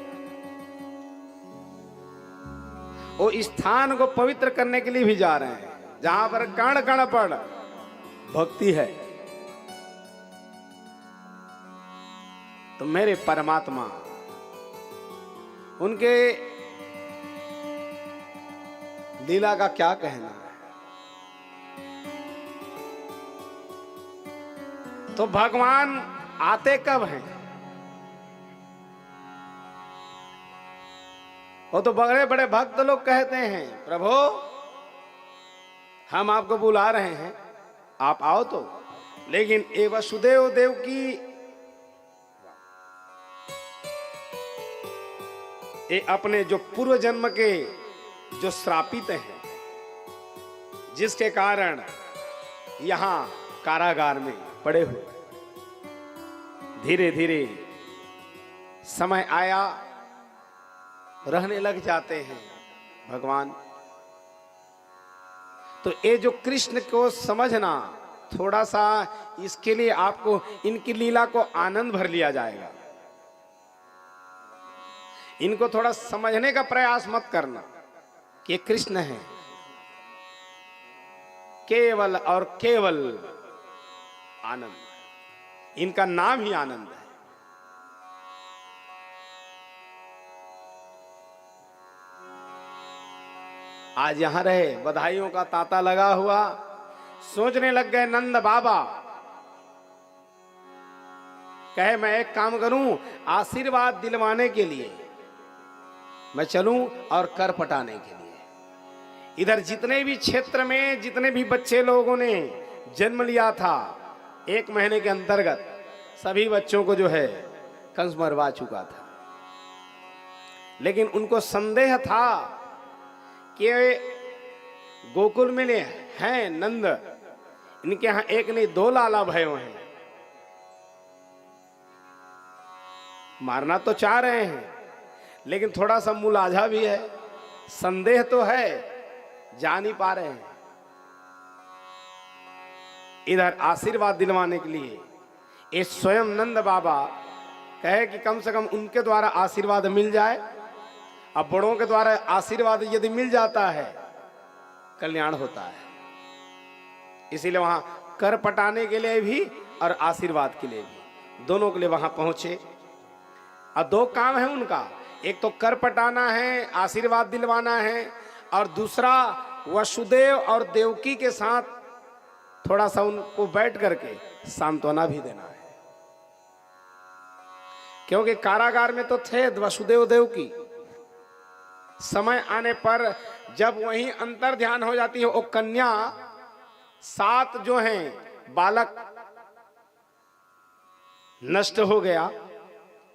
वो स्थान को पवित्र करने के लिए भी जा रहे हैं जहां पर कण कण पर भक्ति है। तो मेरे परमात्मा उनके लीला का क्या कहना है। तो भगवान आते कब हैं? वो तो बड़े बड़े भक्त लोग कहते हैं प्रभु हम आपको बुला रहे हैं, आप आओ तो। लेकिन ये वसुदेव देव की ये अपने जो पूर्व जन्म के जो श्रापित हैं, जिसके कारण यहां कारागार में पड़े हुए, धीरे धीरे समय आया रहने लग जाते हैं भगवान। तो ये जो कृष्ण को समझना थोड़ा सा, इसके लिए आपको इनकी लीला को आनंद भर लिया जाएगा। इनको थोड़ा समझने का प्रयास मत करना कि कृष्ण है, केवल और केवल आनंद, इनका नाम ही आनंद है। आज यहां रहे, बधाइयों का तांता लगा हुआ, सोचने लग गए नंद बाबा, कहे मैं एक काम करूं, आशीर्वाद दिलवाने के लिए मैं चलूं और कर पटाने के लिए। इधर जितने भी क्षेत्र में जितने भी बच्चे लोगों ने जन्म लिया था, 1 महीने के अंतर्गत सभी बच्चों को जो है कंस मरवा चुका था। लेकिन उनको संदेह था कि गोकुल में हैं नंद, इनके यहां एक नहीं 2 लाला भयो हैं, मारना तो चाह रहे हैं लेकिन थोड़ा सा मुलाजा भी है, संदेह तो है, जा नहीं पा रहे हैं। इधर आशीर्वाद दिलवाने के लिए ये स्वयं नंद बाबा कहे कि कम से कम उनके द्वारा आशीर्वाद मिल जाए। अब बड़ों के द्वारा आशीर्वाद यदि मिल जाता है कल्याण होता है। इसीलिए वहां कर पटाने के लिए भी और आशीर्वाद के लिए भी, दोनों के लिए वहां पहुंचे। अब 2 काम है उनका, एक तो कर पटाना है, आशीर्वाद दिलवाना है, और दूसरा वसुदेव और देवकी के साथ थोड़ा सा उनको बैठ करके सांत्वना भी देना है। क्योंकि कारागार में तो थे वसुदेव देवकी, समय आने पर जब वहीं अंतर ध्यान हो जाती है, वो कन्या 7 जो हैं बालक नष्ट हो गया,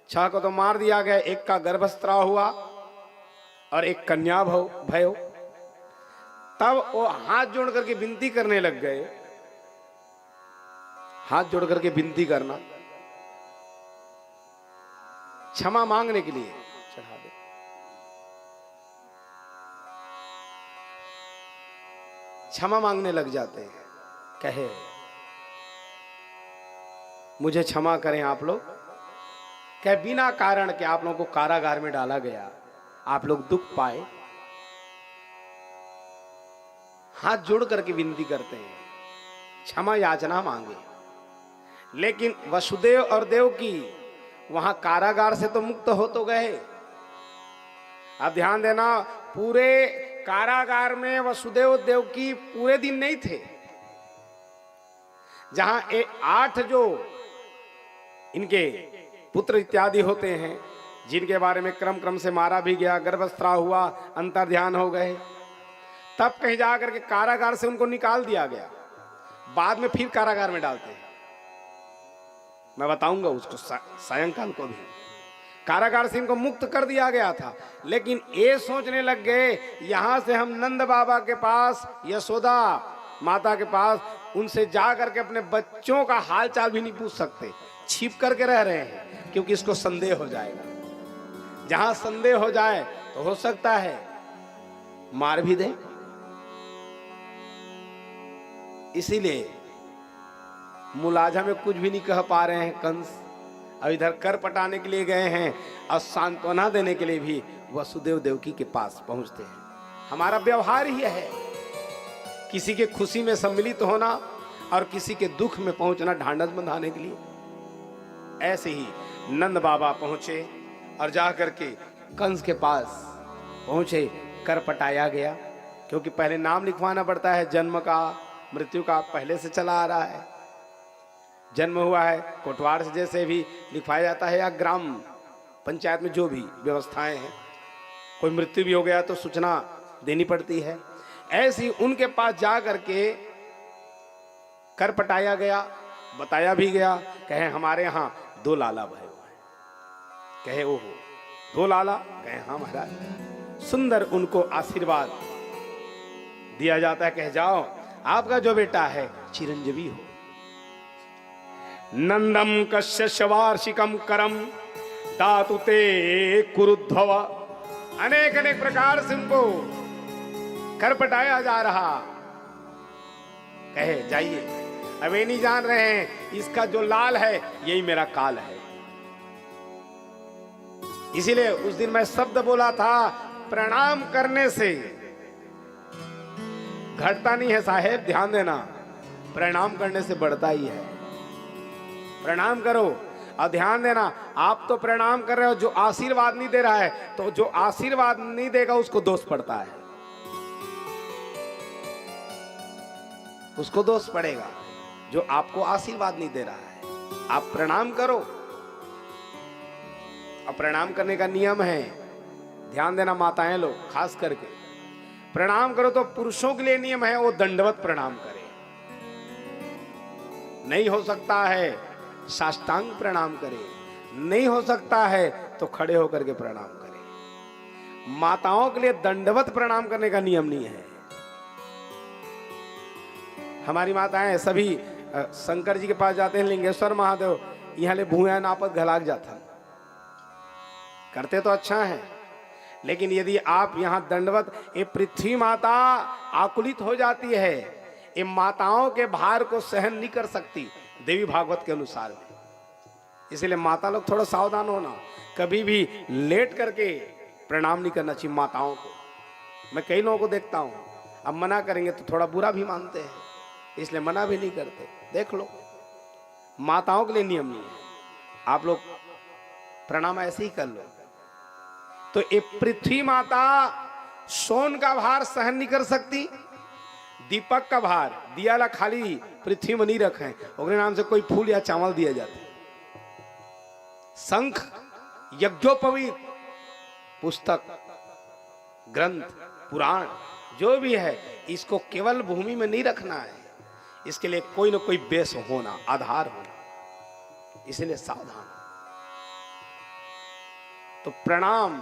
6 को तो मार दिया गया, 1 का गर्भस्राव हुआ और 1 कन्या भयो। तब वो हाथ जोड़ करके विनती करने लग गए, हाथ जोड़ करके विनती करना, क्षमा मांगने के लिए चढ़ा दे। क्षमा मांगने लग जाते हैं, कहे मुझे क्षमा करें आप लोग, कहे बिना कारण के आप लोगों को कारागार में डाला गया, आप लोग दुख पाए। हाथ जोड़ करके विनती करते हैं, क्षमा याचना मांगे। लेकिन वसुदेव और देवकी वहां कारागार से तो मुक्त हो तो गए। अब ध्यान देना, पूरे कारागार में वसुदेव देवकी पूरे दिन नहीं थे। जहां 8 जो इनके पुत्र इत्यादि होते हैं, जिनके बारे में क्रम क्रम से मारा भी गया, गर्भस्राव हुआ, अंतर्ध्यान हो गए, तब कहीं जाकर के कारागार से उनको निकाल दिया गया। बाद में फिर कारागार में डालते हैं, मैं बताऊंगा उसको सायंकाल को भी। कारागार से इनको मुक्त कर दिया गया था, लेकिन ये सोचने लग गए यहां से हम नंद बाबा के पास, यशोदा माता के पास, उनसे जा करके अपने बच्चों का हाल चाल भी नहीं पूछ सकते, छिप करके रह रहे हैं, क्योंकि इसको संदेह हो जाएगा। जहां संदेह हो जाए तो हो सकता है मार भी दे। इसीलिए मुलाजा में कुछ भी नहीं कह पा रहे हैं कंस। अब इधर कर पटाने के लिए गए हैं और सांत्वना देने के लिए भी वसुदेव देवकी के पास पहुंचते हैं। हमारा व्यवहार ही है किसी के खुशी में सम्मिलित होना और किसी के दुख में पहुंचना, ढांढस बंधाने के लिए। ऐसे ही नंद बाबा पहुंचे और जा करके कंस के पास पहुंचे। कर पटाया गया, क्योंकि पहले नाम लिखवाना पड़ता है, जन्म का मृत्यु का पहले से चला आ रहा है। जन्म हुआ है कोटवार से जैसे भी लिखवाया जाता है, या ग्राम पंचायत में जो भी व्यवस्थाएं हैं, कोई मृत्यु भी हो गया तो सूचना देनी पड़ती है। ऐसी उनके पास जा करके कर पटाया गया, बताया भी गया। कहे हमारे यहाँ 2 लाला भय हुए हैं। कहे ओहो 2 लाला? कहे हाँ महाराज। सुंदर उनको आशीर्वाद दिया जाता है। कहे जाओ आपका जो बेटा है चिरंजीवी हो। नंदम कश्यश वार्षिकम करम दातु ते कुरुध्व। अनेक अनेक प्रकार से उनको कर पटाया जा रहा। कहे जाइए, अब ये नहीं जान रहे हैं इसका जो लाल है यही मेरा काल है। इसीलिए उस दिन मैं शब्द बोला था, प्रणाम करने से घटता नहीं है साहेब, ध्यान देना, प्रणाम करने से बढ़ता ही है। प्रणाम करो और ध्यान देना, आप तो प्रणाम कर रहे हो, जो आशीर्वाद नहीं दे रहा है, तो जो आशीर्वाद नहीं देगा उसको दोष पड़ता है, उसको दोष पड़ेगा जो आपको आशीर्वाद नहीं दे रहा है। आप प्रणाम करो। और प्रणाम करने का नियम है, ध्यान देना माताएं लोग खास करके, प्रणाम करो तो पुरुषों के लिए नियम है वो दंडवत प्रणाम करे। नहीं हो सकता है साष्टांग प्रणाम करे, नहीं हो सकता है तो खड़े होकर के प्रणाम करे। माताओं के लिए दंडवत प्रणाम करने का नियम नहीं है। हमारी माताएं सभी शंकर जी के पास जाते हैं, लिंगेश्वर महादेव, यहाँ ले भूया नापत घलाक जाता, करते तो अच्छा है, लेकिन यदि आप यहाँ दंडवत, ये पृथ्वी माता आकुलित हो जाती है, ये माताओं के भार को सहन नहीं कर सकती देवी भागवत के अनुसार में। इसलिए माता लोग थोड़ा सावधान होना, कभी भी लेट करके प्रणाम नहीं करना चाहिए माताओं को। मैं कई लोगों को देखता हूँ, अब मना करेंगे तो थोड़ा बुरा भी मानते हैं, इसलिए मना भी नहीं करते। देख लो, माताओं के लिए नियम नहीं है, आप लोग प्रणाम ऐसे ही कर लो। तो ये पृथ्वी माता सोन का भार सहन नहीं कर सकती, दीपक का भार, दिया ला खाली पृथ्वी में नहीं रखें, उनके नाम से कोई फूल या चावल दिया जाता। शंख, यज्ञोपवीत, पुस्तक, ग्रंथ, पुराण जो भी है, इसको केवल भूमि में नहीं रखना है, इसके लिए कोई ना कोई बेस होना, आधार होना, इसलिए सावधान। तो प्रणाम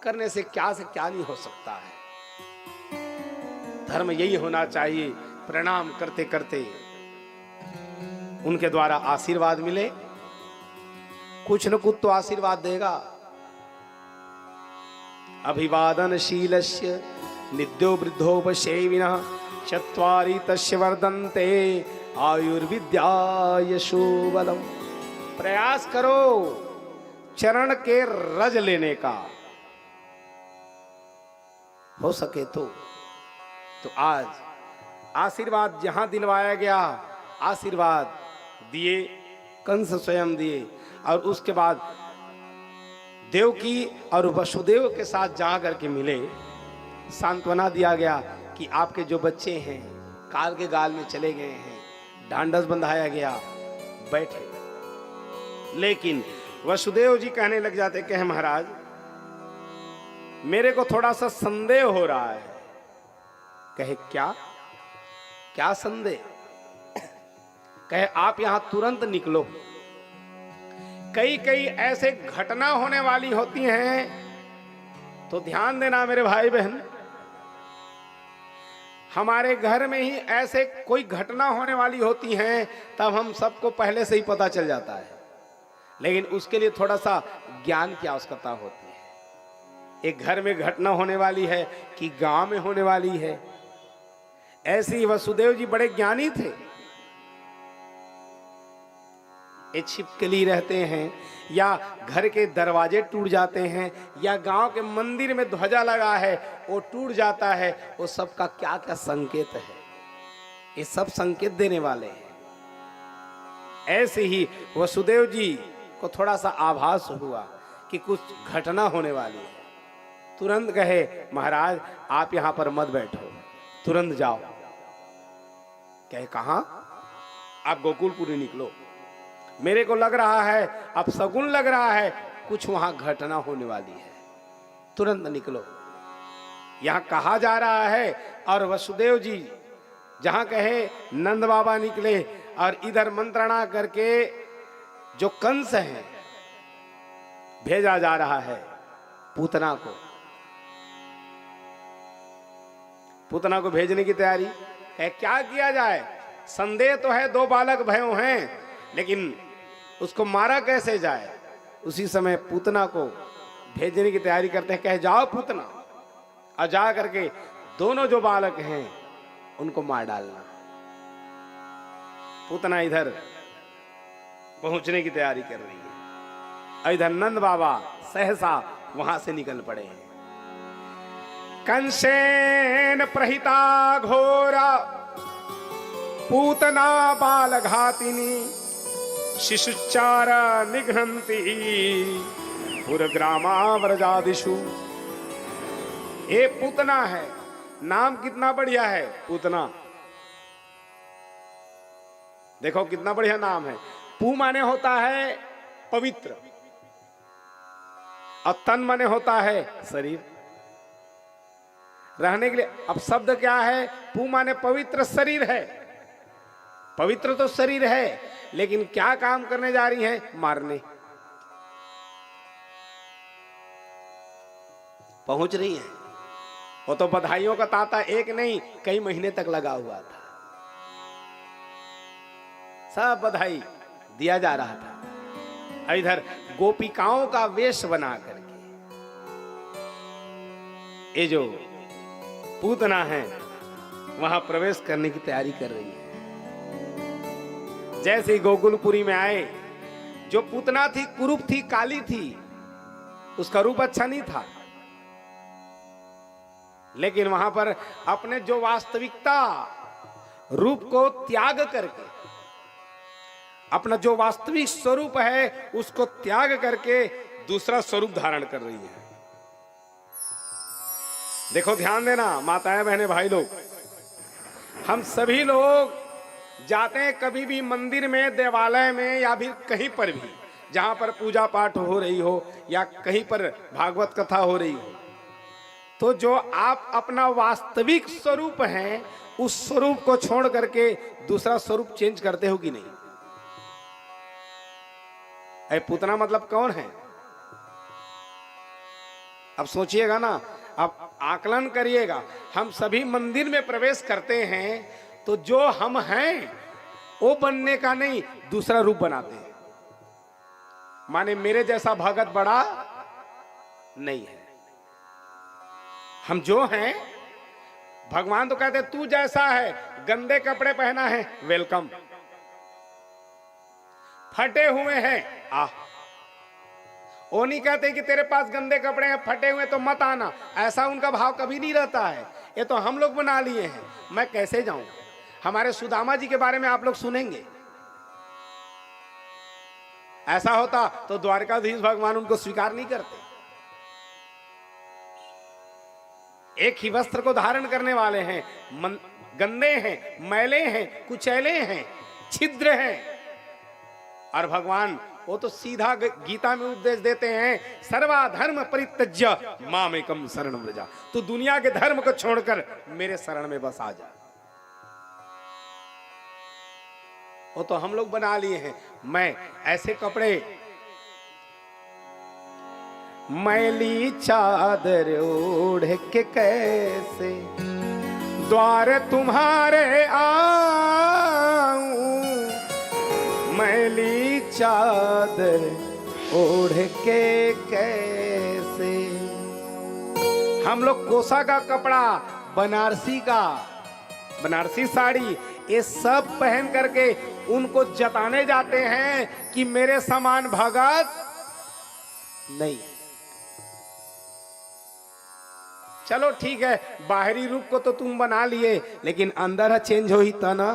करने से क्या नहीं हो सकता है। धर्म यही होना चाहिए, प्रणाम करते करते उनके द्वारा आशीर्वाद मिले, कुछ न कुछ तो आशीर्वाद देगा। अभिवादनशीलस्य निद्यो वृद्धोपसेविनः चत्वारि तस्य वर्धन्ते आयुर्विद्या यशोबलम्। प्रयास करो चरण के रज लेने का, हो सके तो आज आशीर्वाद जहां दिलवाया गया, आशीर्वाद दिए, कंस स्वयं दिए, और उसके बाद देवकी और वसुदेव के साथ जा करके मिले। सांत्वना दिया गया कि आपके जो बच्चे हैं काल के गाल में चले गए हैं, ढांढस बंधाया गया, बैठे। लेकिन वसुदेव जी कहने लग जाते, कहे महाराज मेरे को थोड़ा सा संदेह हो रहा है। कहे क्या क्या संदेह? कहे आप यहां तुरंत निकलो, कई कई ऐसे घटना होने वाली होती हैं। तो ध्यान देना मेरे भाई बहन, हमारे घर में ही ऐसे कोई घटना होने वाली होती हैं, तब हम सबको पहले से ही पता चल जाता है। लेकिन उसके लिए थोड़ा सा ज्ञान की आवश्यकता होती है। एक घर में घटना होने वाली है कि गांव में होने वाली है। ऐसे ही वसुदेव जी बड़े ज्ञानी थे। ये छिपकली रहते हैं, या घर के दरवाजे टूट जाते हैं, या गांव के मंदिर में ध्वजा लगा है वो टूट जाता है, वो सब का क्या क्या संकेत है, ये सब संकेत देने वाले हैं। ऐसे ही वसुदेव जी को थोड़ा सा आभास हुआ कि कुछ घटना होने वाली है। तुरंत कहे महाराज आप यहां पर मत बैठो, तुरंत जाओ। कहे कहां? आप गोकुलपुरी निकलो, मेरे को लग रहा है, अब सगुन लग रहा है, कुछ वहां घटना होने वाली है, तुरंत निकलो। यहां कहा जा रहा है। और वसुदेव जी जहां कहे नंद बाबा निकले, और इधर मंत्रणा करके जो कंस है भेजा जा रहा है पूतना को। पूतना को भेजने की तैयारी है। क्या किया जाए? संदेह तो है, दो बालक भयो हैं, लेकिन उसको मारा कैसे जाए? उसी समय पूतना को भेजने की तैयारी करते हैं। कहे जाओ पूतना, और जा करके दोनों जो बालक हैं उनको मार डालना। पूतना इधर पहुंचने की तैयारी कर रही है, और इधर नंद बाबा सहसा वहां से निकल पड़े हैं। कंसेन प्रहिता घोरा पूतना बाल घातिनी शिशुचार निघ्नन्ति पुरग्रामाव्रजादिषु। ये पूतना है, नाम कितना बढ़िया है पूतना। देखो कितना बढ़िया नाम है। पू माने होता है पवित्र, और तन माने होता है शरीर, रहने के लिए। अब शब्द क्या है? पू माने पवित्र शरीर है। पवित्र तो शरीर है, लेकिन क्या काम करने जा रही है? मारने पहुंच रही है। वो तो बधाइयों का तांता एक नहीं कई महीने तक लगा हुआ था, सब बधाई दिया जा रहा था। इधर गोपिकाओं का वेश बना करके ये जो पूतना है वहां प्रवेश करने की तैयारी कर रही है। जैसे ही गोकुलपुरी में आए, जो पूतना थी कुरूप थी, काली थी, उसका रूप अच्छा नहीं था, लेकिन वहां पर अपने जो वास्तविकता रूप को त्याग करके, अपना जो वास्तविक स्वरूप है उसको त्याग करके दूसरा स्वरूप धारण कर रही है। देखो ध्यान देना माताएं बहनें भाई लोग, हम सभी लोग जाते हैं कभी भी मंदिर में, देवालय में, या फिर कहीं पर भी जहां पर पूजा पाठ हो रही हो या कहीं पर भागवत कथा हो रही हो, तो जो आप अपना वास्तविक स्वरूप है उस स्वरूप को छोड़ करके दूसरा स्वरूप चेंज करते हो कि नहीं? ऐ पूतना मतलब कौन है? अब सोचिएगा ना, अब आकलन करिएगा। हम सभी मंदिर में प्रवेश करते हैं तो जो हम हैं वो बनने का नहीं, दूसरा रूप बनाते हैं। माने मेरे जैसा भगत बड़ा नहीं है। हम जो हैं, भगवान तो कहते तू जैसा है, गंदे कपड़े पहना है वेलकम, फटे हुए हैं आ। वो नहीं कहते कि तेरे पास गंदे कपड़े हैं, फटे हुए तो मत आना, ऐसा उनका भाव कभी नहीं रहता है। ये तो हम लोग बना लिए हैं, मैं कैसे जाऊं? हमारे सुदामा जी के बारे में आप लोग सुनेंगे, ऐसा होता तो द्वारकाधीश भगवान उनको स्वीकार नहीं करते। एक ही वस्त्र को धारण करने वाले हैं, गंदे हैं, मैले हैं, कुचैले हैं, छिद्र हैं। और भगवान वो तो सीधा गीता में उपदेश देते हैं, सर्वा धर्म परित्यज्य मामेकम शरणं व्रज। तू दुनिया के धर्म को छोड़कर मेरे शरण में बस आ जा। वो तो हम लोग बना लिए हैं। मैं ऐसे कपड़े, मैली चादर ओढ़ के कैसे द्वार तुम्हारे आऊं, मैली चादर ओढ़ के कैसे। हम लोग कोसा का कपड़ा, बनारसी का, बनारसी साड़ी, ये सब पहन करके उनको जताने जाते हैं कि मेरे समान भगत नहीं। चलो ठीक है, बाहरी रूप को तो तुम बना लिए, लेकिन अंदर चेंज हो ही था ना।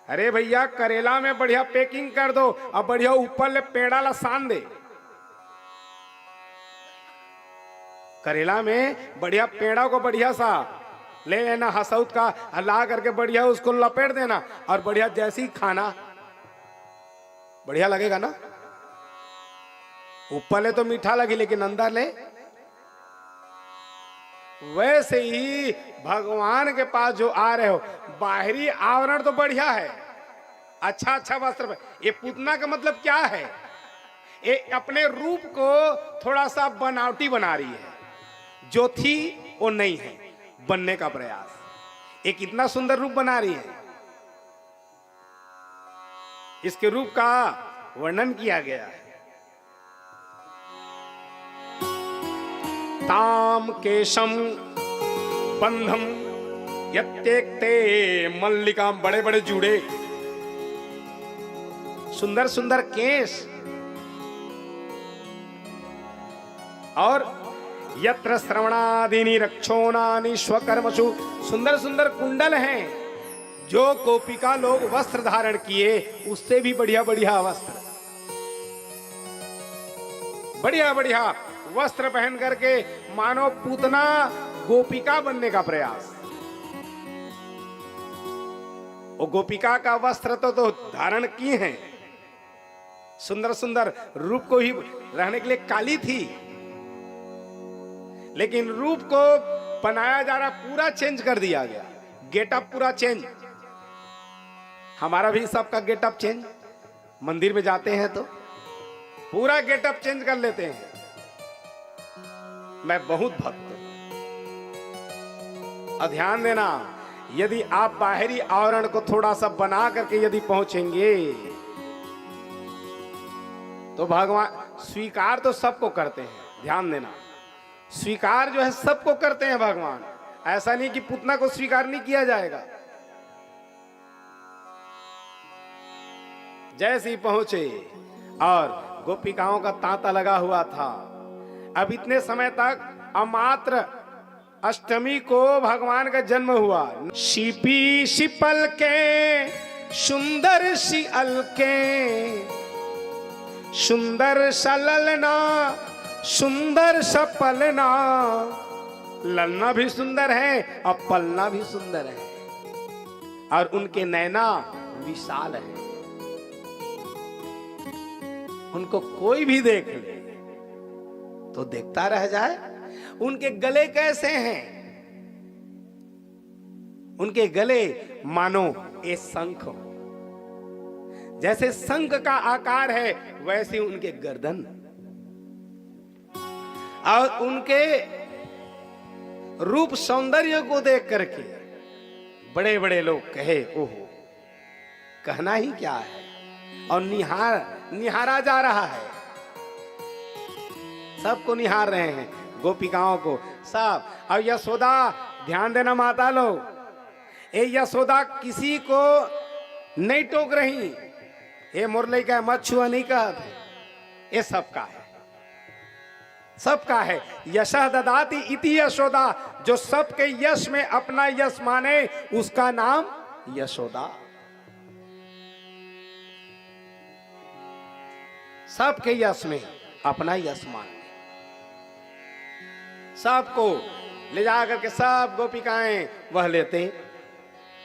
अरे भैया, करेला में बढ़िया पैकिंग कर दो और बढ़िया ऊपर ले पेड़ा ला सान दे। करेला में बढ़िया पेड़ा को बढ़िया सा ले लेना, हसौत का ला करके बढ़िया उसको लपेट देना, और बढ़िया जैसी खाना बढ़िया लगेगा ना। ऊपर ले तो मीठा लगी, लेकिन अंदर ले। वैसे ही भगवान के पास जो आ रहे हो, बाहरी आवरण तो बढ़िया है, अच्छा अच्छा वस्त्र। ये पूतना का मतलब क्या है? ये अपने रूप को थोड़ा सा बनावटी बना रही है, जो थी वो नहीं है, बनने का प्रयास। ये कितना सुंदर रूप बना रही है। इसके रूप का वर्णन किया गया है। ताम केशम बंधम यत्येकते मल्लिका, बड़े बड़े जूड़े, सुंदर सुंदर केश, और यत्र श्रवणादीनि रक्षोणानि स्वकर्मसु, सुंदर सुंदर कुंडल हैं। जो गोपिका लोग वस्त्र धारण किए, उससे भी बढ़िया बढ़िया वस्त्र, बढ़िया बढ़िया वस्त्र पहन करके मानो पूतना गोपिका बनने का प्रयास। वो गोपिका का वस्त्र तो धारण किए हैं, सुंदर सुंदर रूप को ही रहने के लिए काली थी, लेकिन रूप को बनाया जा रहा, पूरा चेंज कर दिया गया, गेटअप पूरा चेंज। हमारा भी सबका गेटअप चेंज, मंदिर में जाते हैं तो पूरा गेटअप चेंज कर लेते हैं। मैं बहुत भक्त हूं। और ध्यान देना, यदि आप बाहरी आवरण को थोड़ा सा बना करके यदि पहुंचेंगे, तो भगवान स्वीकार तो सबको करते हैं। ध्यान देना, स्वीकार जो है सबको करते हैं भगवान। ऐसा नहीं कि पुतना को स्वीकार नहीं किया जाएगा। जैसे ही पहुंचे और गोपिकाओं का तांता लगा हुआ था। अब इतने समय तक अमात्र अष्टमी को भगवान का जन्म हुआ। शिपी शिपल के सुंदर सी अलके, सुंदर सा ललना, सुंदर सा पलना। ललना भी सुंदर है और पलना भी सुंदर है, और उनके नैना विशाल है। उनको कोई भी देख ले तो देखता रह जाए। उनके गले कैसे हैं? उनके गले मानो एक शंख हो। जैसे शंख का आकार है, वैसे उनके गर्दन। और उनके रूप सौंदर्य को देख करके बड़े बड़े लोग कहे, ओहो, कहना ही क्या है। और निहारा जा रहा है, सबको निहार रहे हैं, गोपिकाओं को सब। और यशोदा, ध्यान देना माता लोग, ये यशोदा किसी को नहीं टोक रही, ये मुरली का मत छुआ नहीं कहते, ये सबका है, सबका है। यशः ददाति इति यशोदा, जो सबके यश में अपना यश माने, उसका नाम यशोदा। सबके यश में अपना यश माने। सबको ले जा करके सब गोपिकाएं वह लेते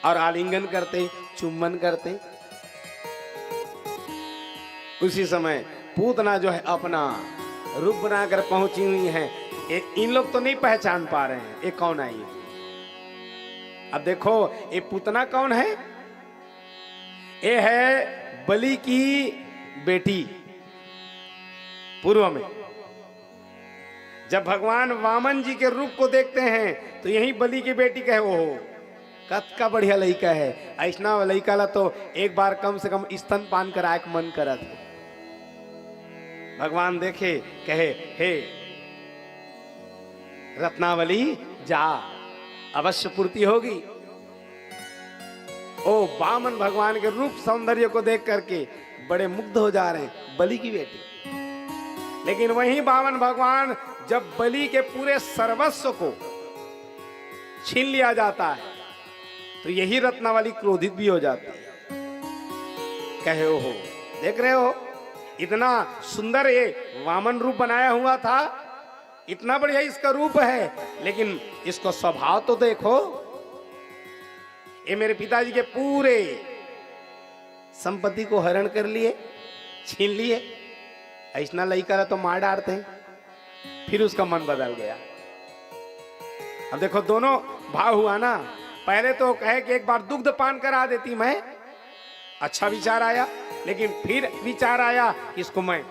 और आलिंगन करते, चुम्बन करते। उसी समय पूतना जो है अपना रूप बनाकर पहुंची हुई है। इन लोग तो नहीं पहचान पा रहे हैं ये कौन आई। अब देखो ये पूतना कौन है? ये है बलि की बेटी। पूर्व में जब भगवान वामन जी के रूप को देखते हैं तो यही बलि की बेटी कहे, ओहो कत का बढ़िया लड़का है, ऐसा लड़का ला तो एक बार कम से कम स्तन पान कराए के मन करत। भगवान देखे कहे, हे रत्नावली जा, अवश्य पूर्ति होगी। ओ वामन भगवान के रूप सौंदर्य को देख करके बड़े मुग्ध हो जा रहे हैं, बलि की बेटी। लेकिन वही वामन भगवान जब बलि के पूरे सर्वस्व को छीन लिया जाता है तो यही रत्नावली क्रोधित भी हो जाती है। कहे हो देख रहे हो इतना सुंदर ये वामन रूप बनाया हुआ था, इतना बढ़िया इसका रूप है, लेकिन इसको स्वभाव तो देखो। ये मेरे पिताजी के पूरे संपत्ति को हरण कर लिए, छीन लिए। ऐसा लड़का तो मार डालते हैं। फिर उसका मन बदल गया। अब देखो दोनों भाव हुआ ना। पहले तो कहे कि एक बार दुग्ध पान करा देती मैं, अच्छा विचार आया। लेकिन फिर विचार आया कि इसको मैं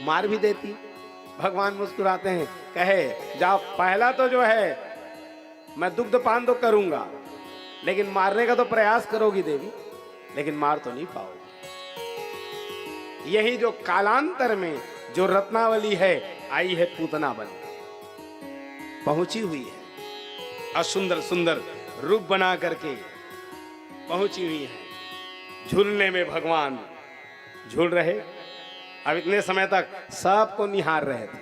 मार भी देती। भगवान मुस्कुराते हैं, कहे जाओ पहला तो जो है मैं दुग्ध पान तो करूंगा, लेकिन मारने का तो प्रयास करोगी देवी, लेकिन मार तो नहीं पाओगी। यही जो कालांतर में जो रत्नावली है आई है पूतना बन पहुंची हुई है और सुंदर सुंदर रूप बना करके पहुंची हुई है। झूलने में भगवान झूल रहे। अब इतने समय तक सबको निहार रहे थे।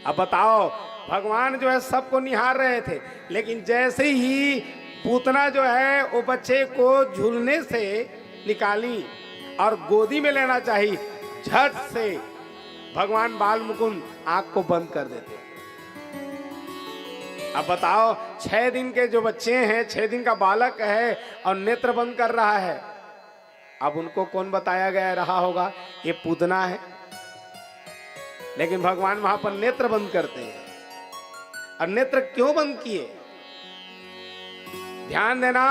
अब बताओ भगवान जो है सबको निहार रहे थे, लेकिन जैसे ही पूतना जो है वो बच्चे को झूलने से निकाली और गोदी में लेना चाहिए, झट से भगवान बाल मुकुंद आंख को बंद कर देते। अब बताओ 6 दिन के जो बच्चे हैं, 6 दिन का बालक है और नेत्र बंद कर रहा है। अब उनको कौन बताया गया रहा होगा ये पूतना है, लेकिन भगवान वहां पर नेत्र बंद करते हैं। और नेत्र क्यों बंद किए? ध्यान देना,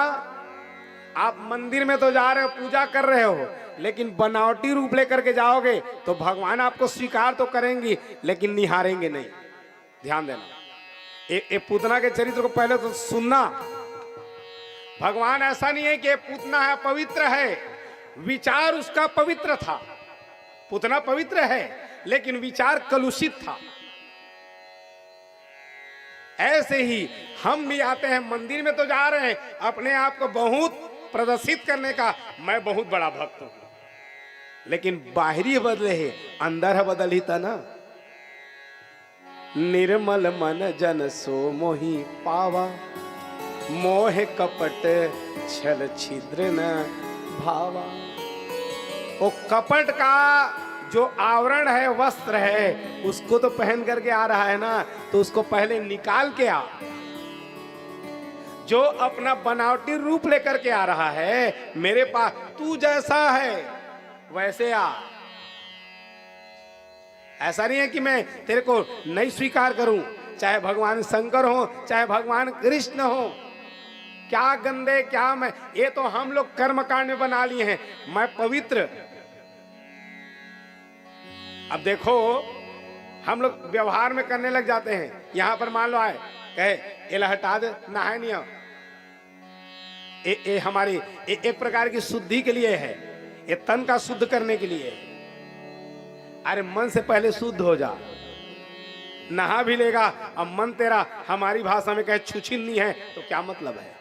आप मंदिर में तो जा रहे हो, पूजा कर रहे हो, लेकिन बनावटी रूप लेकर के जाओगे तो भगवान आपको स्वीकार तो करेंगी, लेकिन निहारेंगे नहीं। ध्यान देना, ये पूतना के चरित्र को पहले तो सुनना। भगवान ऐसा नहीं है कि पूतना है पवित्र है, विचार उसका पवित्र था। पूतना पवित्र है लेकिन विचार कलुषित था। ऐसे ही हम भी आते हैं, मंदिर में तो जा रहे हैं अपने आप को बहुत प्रदर्शित करने का, मैं बहुत बड़ा भक्त हूं, लेकिन बाहरी बदले है, अंदर बदल ही था ना। निर्मल मन जन सो मोहि पावा, मोह कपट छल छिद्र न भावा। वो कपट का जो आवरण है, वस्त्र है, उसको तो पहन करके आ रहा है ना, तो उसको पहले निकाल के आ। जो अपना बनावटी रूप लेकर के आ रहा है मेरे पास, तू जैसा है वैसे आ। ऐसा नहीं है कि मैं तेरे को नहीं स्वीकार करूं, चाहे भगवान शंकर हो, चाहे भगवान कृष्ण हो। क्या गंदे, क्या मैं, ये तो हम लोग कर्मकांड में बना लिए हैं, मैं पवित्र। अब देखो हम लोग व्यवहार में करने लग जाते हैं। यहां पर मान लो आए कहे ये हटा दे, नहाए नहीं हो, ये हमारी एक प्रकार की शुद्धि के लिए है, ये तन का शुद्ध करने के लिए है। अरे मन से पहले शुद्ध हो जा। नहा भी लेगा और मन तेरा हमारी भाषा में कहे छुछिन्नी है तो क्या मतलब है?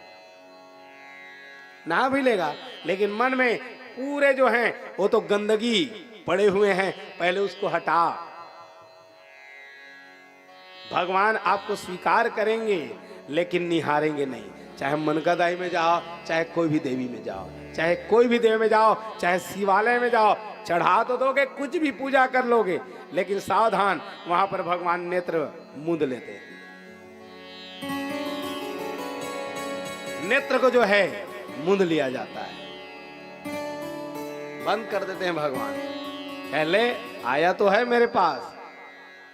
नहा भी लेगा लेकिन मन में पूरे जो हैं वो तो गंदगी पड़े हुए हैं, पहले उसको हटा। भगवान आपको स्वीकार करेंगे लेकिन निहारेंगे नहीं। चाहे मनकादाई में जाओ, चाहे कोई भी देवी में जाओ, चाहे कोई भी देव में जाओ, चाहे शिवालय में जाओ, चढ़ा तो दोगे, कुछ भी पूजा कर लोगे, लेकिन सावधान, वहां पर भगवान नेत्र मूंद लेते हैं। नेत्र को जो है मूंद लिया जाता है, बंद कर देते हैं भगवान। पहले आया तो है मेरे पास।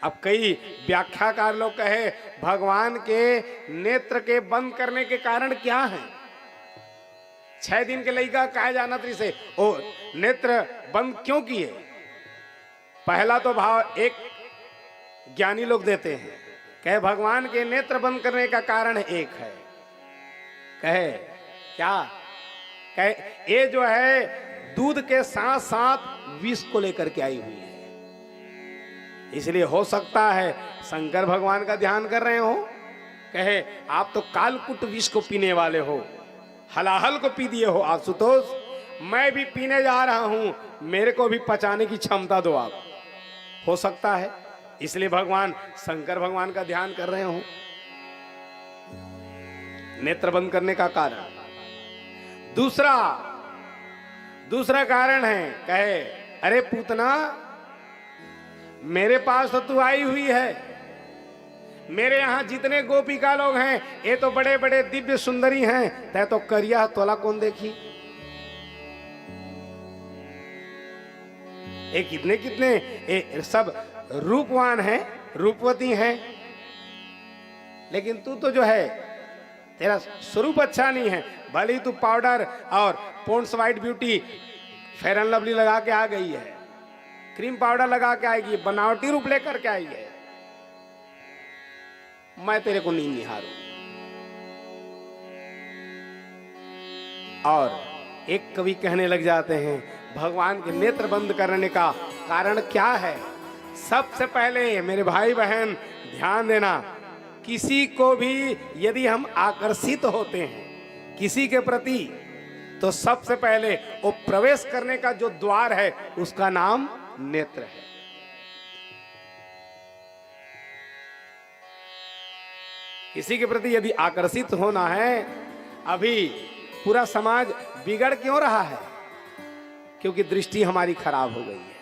अब कई व्याख्याकार लोग कहे भगवान के नेत्र के बंद करने के कारण क्या है? 6 दिन के लड़का कहा जाना तरी से ओ नेत्र बंद क्यों किए? पहला तो भाव एक ज्ञानी लोग देते हैं, कहे भगवान के नेत्र बंद करने का कारण एक है। कहे क्या? कहे ये जो है दूध के साथ साथ विष को लेकर के आई हुई है, इसलिए हो सकता है शंकर भगवान का ध्यान कर रहे हो। कहे आप तो कालकुट विष को पीने वाले हो, हलाहल को पी दिए हो आशुतोष, मैं भी पीने जा रहा हूं, मेरे को भी पचाने की क्षमता दो आप। हो सकता है इसलिए भगवान शंकर भगवान का ध्यान कर रहे हो। नेत्र बंद करने का कारण। दूसरा कारण है, कहे अरे पूतना, मेरे पास तो तू आई हुई है, मेरे यहां जितने गोपिका लोग हैं ये तो बड़े बड़े दिव्य सुंदरी हैं, तै तो करिया तोला कौन देखी? ये कितने कितने ये सब रूपवान हैं, रूपवती हैं, लेकिन तू तो जो है तेरा स्वरूप अच्छा नहीं है। भले तू पाउडर और Pond's white beauty fair and lovely लगा के आ गई है, क्रीम पाउडर लगा के आएगी, बनावटी रूप लेकर के आई है, मैं तेरे को नहीं निहारूं। और एक कवि कहने लग जाते हैं भगवान के नेत्र बंद करने का कारण क्या है? सबसे पहले मेरे भाई बहन ध्यान देना, किसी को भी यदि हम आकर्षित होते हैं किसी के प्रति, तो सबसे पहले वो प्रवेश करने का जो द्वार है उसका नाम नेत्र है। किसी के प्रति यदि आकर्षित होना है, अभी पूरा समाज बिगड़ क्यों रहा है? क्योंकि दृष्टि हमारी खराब हो गई है।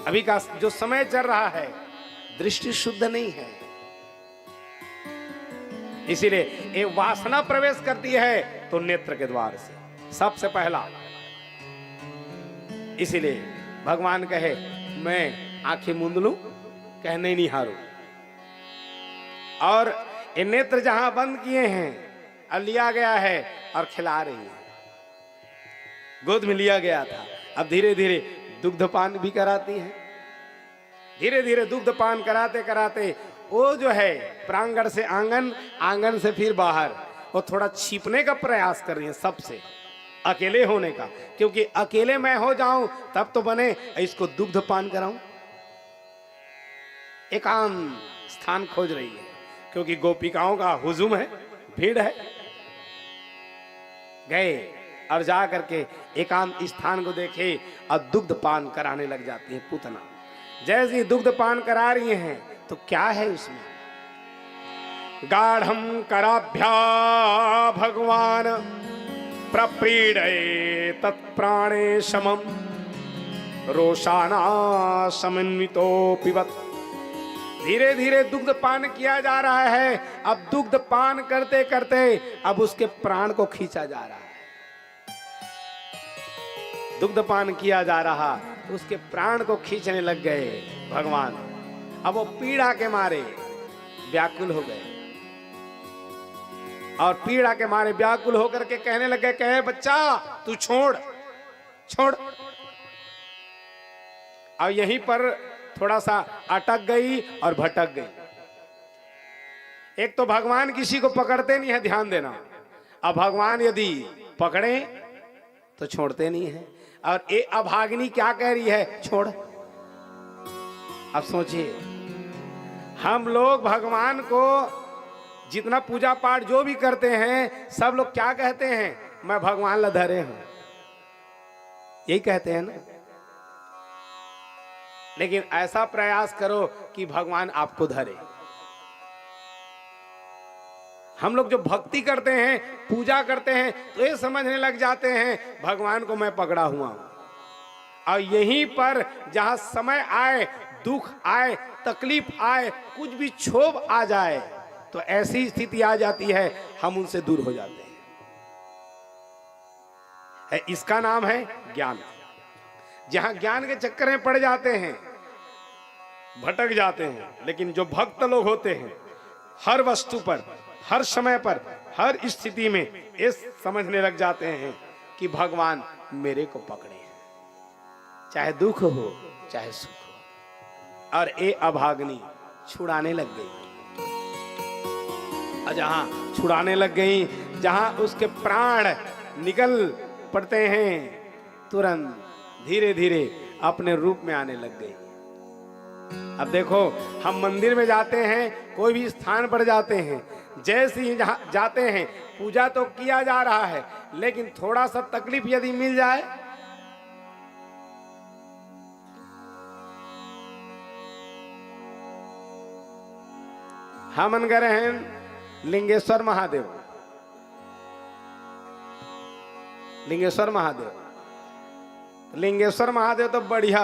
अभी का जो समय चल रहा है दृष्टि शुद्ध नहीं है, इसीलिए ये वासना प्रवेश करती है तो नेत्र के द्वार से सबसे पहला। इसीलिए भगवान कहे मैं आंखें मूंद लूं, कहे नहीं निहारूं। और ये नेत्र जहां बंद किए हैं अब लिया गया है और खिला रही है, गोद में लिया गया था, अब धीरे धीरे दुग्धपान भी कराती है। धीरे धीरे दुग्धपान कराते कराते वो जो है प्रांगण से आंगन, आंगन से फिर बाहर, वो थोड़ा छिपने का प्रयास कर रही है सबसे, अकेले होने का, क्योंकि अकेले मैं हो जाऊं तब तो बने, इसको दुग्धपान कराऊं। एकांत स्थान खोज रही है, क्योंकि गोपिकाओं का हुजूम है, भीड़ है। गए और जा करके एकांत स्थान को देखे और दुग्धपान कराने लग जाती है पूतना। जैसे दुग्धपान करा रही हैं तो क्या है उसमें? गाढ़ं कराभ्या भगवान प्रप्रीडये तत्प्राणे समम रोषाना समन्वितो पिबत। धीरे धीरे दुग्धपान किया जा रहा है। अब दुग्धपान करते करते अब उसके प्राण को खींचा जा रहा है। दुग्धपान किया जा रहा तो उसके प्राण को खींचने लग गए भगवान। अब वो पीड़ा के मारे व्याकुल हो गए और पीड़ा के मारे व्याकुल होकर के कहने लगे, कहे बच्चा तू छोड़ छोड़। अब यहीं पर थोड़ा सा अटक गई और भटक गई। एक तो भगवान किसी को पकड़ते नहीं है, ध्यान देना। अब भगवान यदि पकड़े तो छोड़ते नहीं है। और ये अभागिनी क्या कह रही है? छोड़। अब सोचिए, हम लोग भगवान को जितना पूजा पाठ जो भी करते हैं, सब लोग क्या कहते हैं? मैं भगवान ला धरे हूं, यही कहते हैं ना। लेकिन ऐसा प्रयास करो कि भगवान आपको धरे। हम लोग जो भक्ति करते हैं, पूजा करते हैं, तो ये समझने लग जाते हैं भगवान को मैं पकड़ा हुआ हूं। और यहीं पर जहां समय आए, दुख आए, तकलीफ आए, कुछ भी क्षोभ आ जाए, तो ऐसी स्थिति आ जाती है, हम उनसे दूर हो जाते हैं। इसका नाम है ज्ञान। जहां ज्ञान के चक्कर में पड़ जाते हैं, भटक जाते हैं। लेकिन जो भक्त लोग होते हैं, हर वस्तु पर, हर समय पर, हर स्थिति में ये समझने लग जाते हैं कि भगवान मेरे को पकड़े हैं, चाहे दुख हो चाहे सुख हो। और ये अभागनी छुड़ाने लग गई। और जहां छुड़ाने लग गई, जहां उसके प्राण निकल पड़ते हैं, तुरंत धीरे धीरे अपने रूप में आने लग गई। अब देखो, हम मंदिर में जाते हैं, कोई भी स्थान पर जाते हैं, जैसे ही जाते हैं, पूजा तो किया जा रहा है, लेकिन थोड़ा सा तकलीफ यदि मिल जाए, हम मन गए हैं लिंगेश्वर महादेव। लिंगेश्वर महादेव, लिंगेश्वर महादेव तो बढ़िया।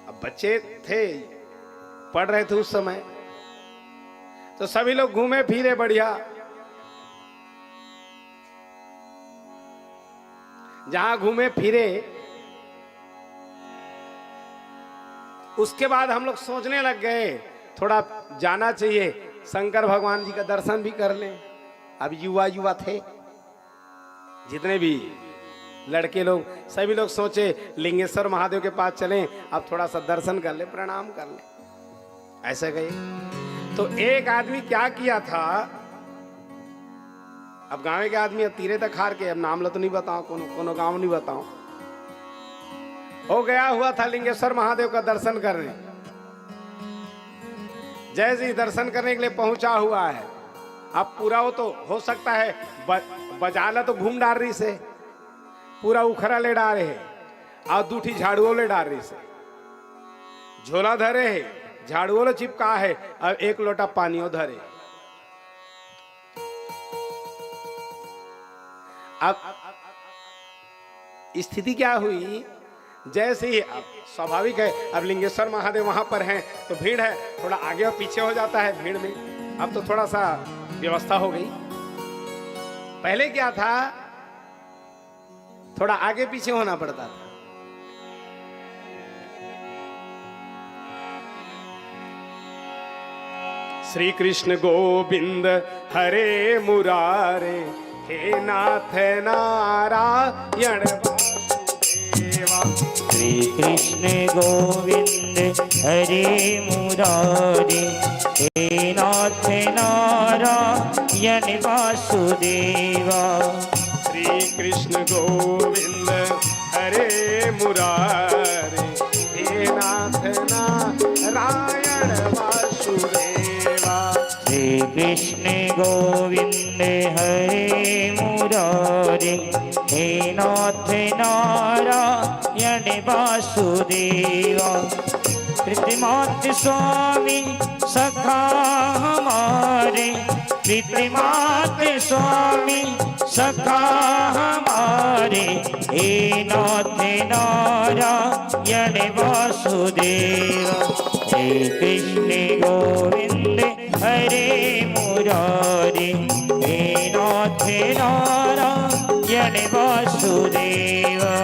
अब बच्चे थे, पढ़ रहे थे उस समय, तो सभी लोग घूमे फिरे बढ़िया। जहां घूमे फिरे, उसके बाद हम लोग सोचने लग गए थोड़ा जाना चाहिए, शंकर भगवान जी का दर्शन भी कर लें। अब युवा युवा थे, जितने भी लड़के लोग, सभी लोग सोचे लिंगेश्वर महादेव के पास चलें, अब थोड़ा सा दर्शन कर ले, प्रणाम कर ले। ऐसे गए तो एक आदमी क्या किया था, अब गांव के आदमी तीरे तक हार के, अब नाम लो तो नहीं बताओ, कोनो गांव नहीं बताओ, हो गया हुआ था लिंगेश्वर महादेव का दर्शन करने। जैसे ही दर्शन करने के लिए पहुंचा हुआ है, अब पूरा वो तो हो सकता है बजाला तो घूम डाल रही से, पूरा उखरा ले डाल रहे और दूठी झाड़ुओ ले डाल रही से, झोला धरे है, झाड़ुओ चिपका है, और एक लोटा पानियों धरे। अब स्थिति क्या हुई, जैसे ही, अब स्वाभाविक है, अब लिंगेश्वर महादेव वहां पर हैं, तो भीड़ है, थोड़ा आगे और पीछे हो जाता है भीड़ में। अब तो थोड़ा सा व्यवस्था हो गई। पहले क्या था, थोड़ा आगे पीछे होना पड़ता था। श्री कृष्ण गोविंद हरे मुरारे, हे नाथ नारायण वासुदेवा। श्री कृष्ण गोविंद हरे मुरारे, हे नाथ नारायण वासुदेवा। श्री कृष्ण गोविंद हरे मुरारे, हे नाथ नारायण वासुदेवा। श्री कृष्ण गोविंद हरे मुरारे, हे नाथ नारायण वासुदेवा। पितृमातृ स्वामी सखा हमारे, पितृमातृ स्वामी सखा हमारे, हे नाथ नारायण वासुदेवा। हे कृष्ण गोविंद हरे मुरारे, हे नाथ नारायण वासुदेवा।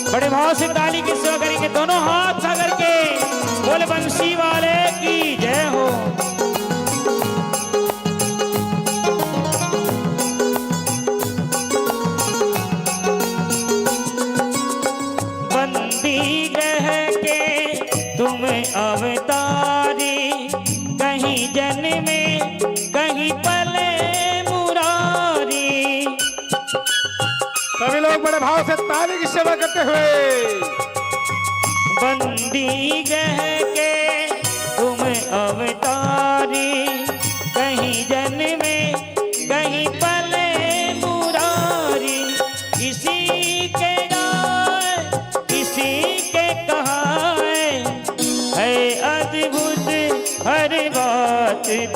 बड़े भाव से ताली की सेवा करेंगे, दोनों हाथ सागर के, बोले बंसी वाले की जय हो। बंदी ग्रह के तुम अवतारी, कहीं जन्मे कहीं पले मुरारी। सभी लोग बड़े भाव से ताली की सेवा करते हुए। बंदी ग्रह के तुम अवतारी, कहीं जन्मे कहीं पले मुरारी। किसी के डाल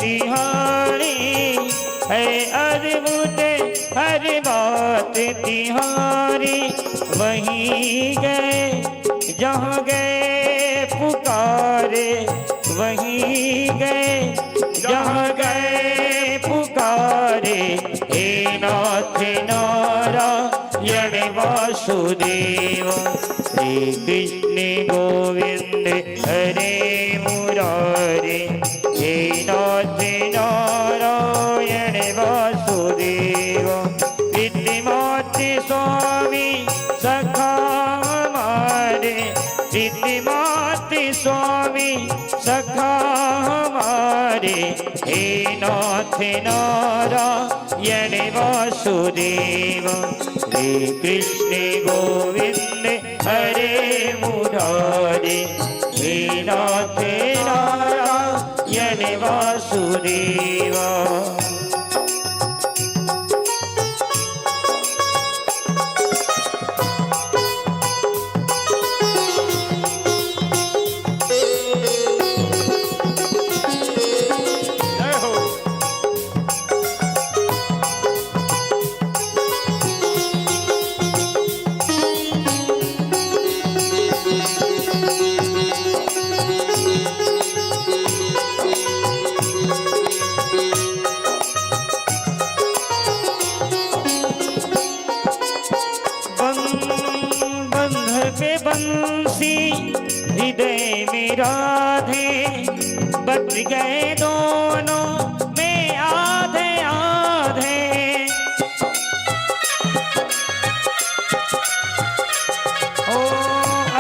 तिहारी है अद्भुत हर बात तिहारी। वहीं गए जहाँ गए पुकारे, वहीं गए जहाँ गए पुकारे। हे नाथ नारायण वासुदेव, श्री कृष्ण गोविंद हरे मुरारे। हे नाथ नारायण वासुदेव, विद्यमाते स्वामी सखा हमारे, विद्यमाते स्वामी सखा हमारे। हे नाथ नारायण वासुदेव, श्री कृष्ण गोविंद हरे मुरारे। हे नाथ नारायण वासुदेवा। बंसी हृदय में राधे, बच गए दोनों में आधे आधे। ओ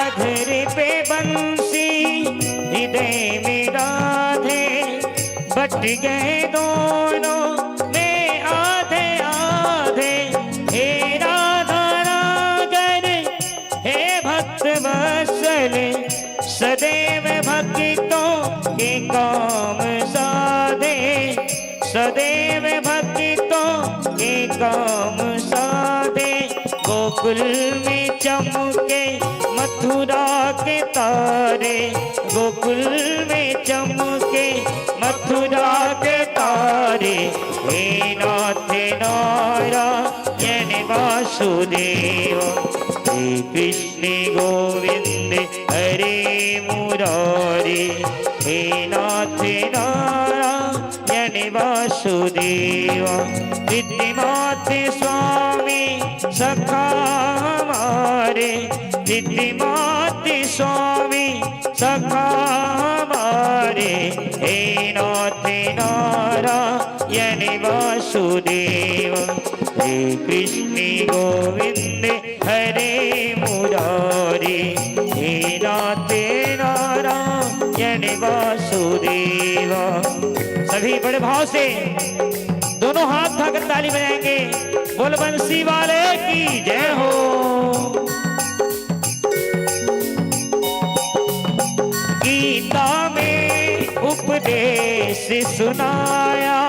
अधर पे बंसी हृदय में राधे, बच गए दोनों में आधे आधे। हे राधा नागर हे भक्त वत्सल, सदैव भक्तों के काम साधे, सदैव भक्तों के काम साधे। गोकुल में चमके मथुरा के तारे, गोकुल में चमके मथुरा के तारे। हे नाथ नारायण वासुदेव, श्री कृष्ण गोविंद हरे मुरारे। हे नाथ नारायण वासुदेव, विद्यमाते स्वामी सखा हमारे, विद्यमाते स्वामी सखा हमारे। हे नाथ नारायण वासुदेव, श्री कृष्ण गोविंद हरे मुरारे। हे नाथ नारायण वासुदेव। सभी बड़े भाव से दोनों हाथ उठाकर ताली बजाएंगे। बोल बंसी वाले की जय हो। गीता में उपदेश सुनाया,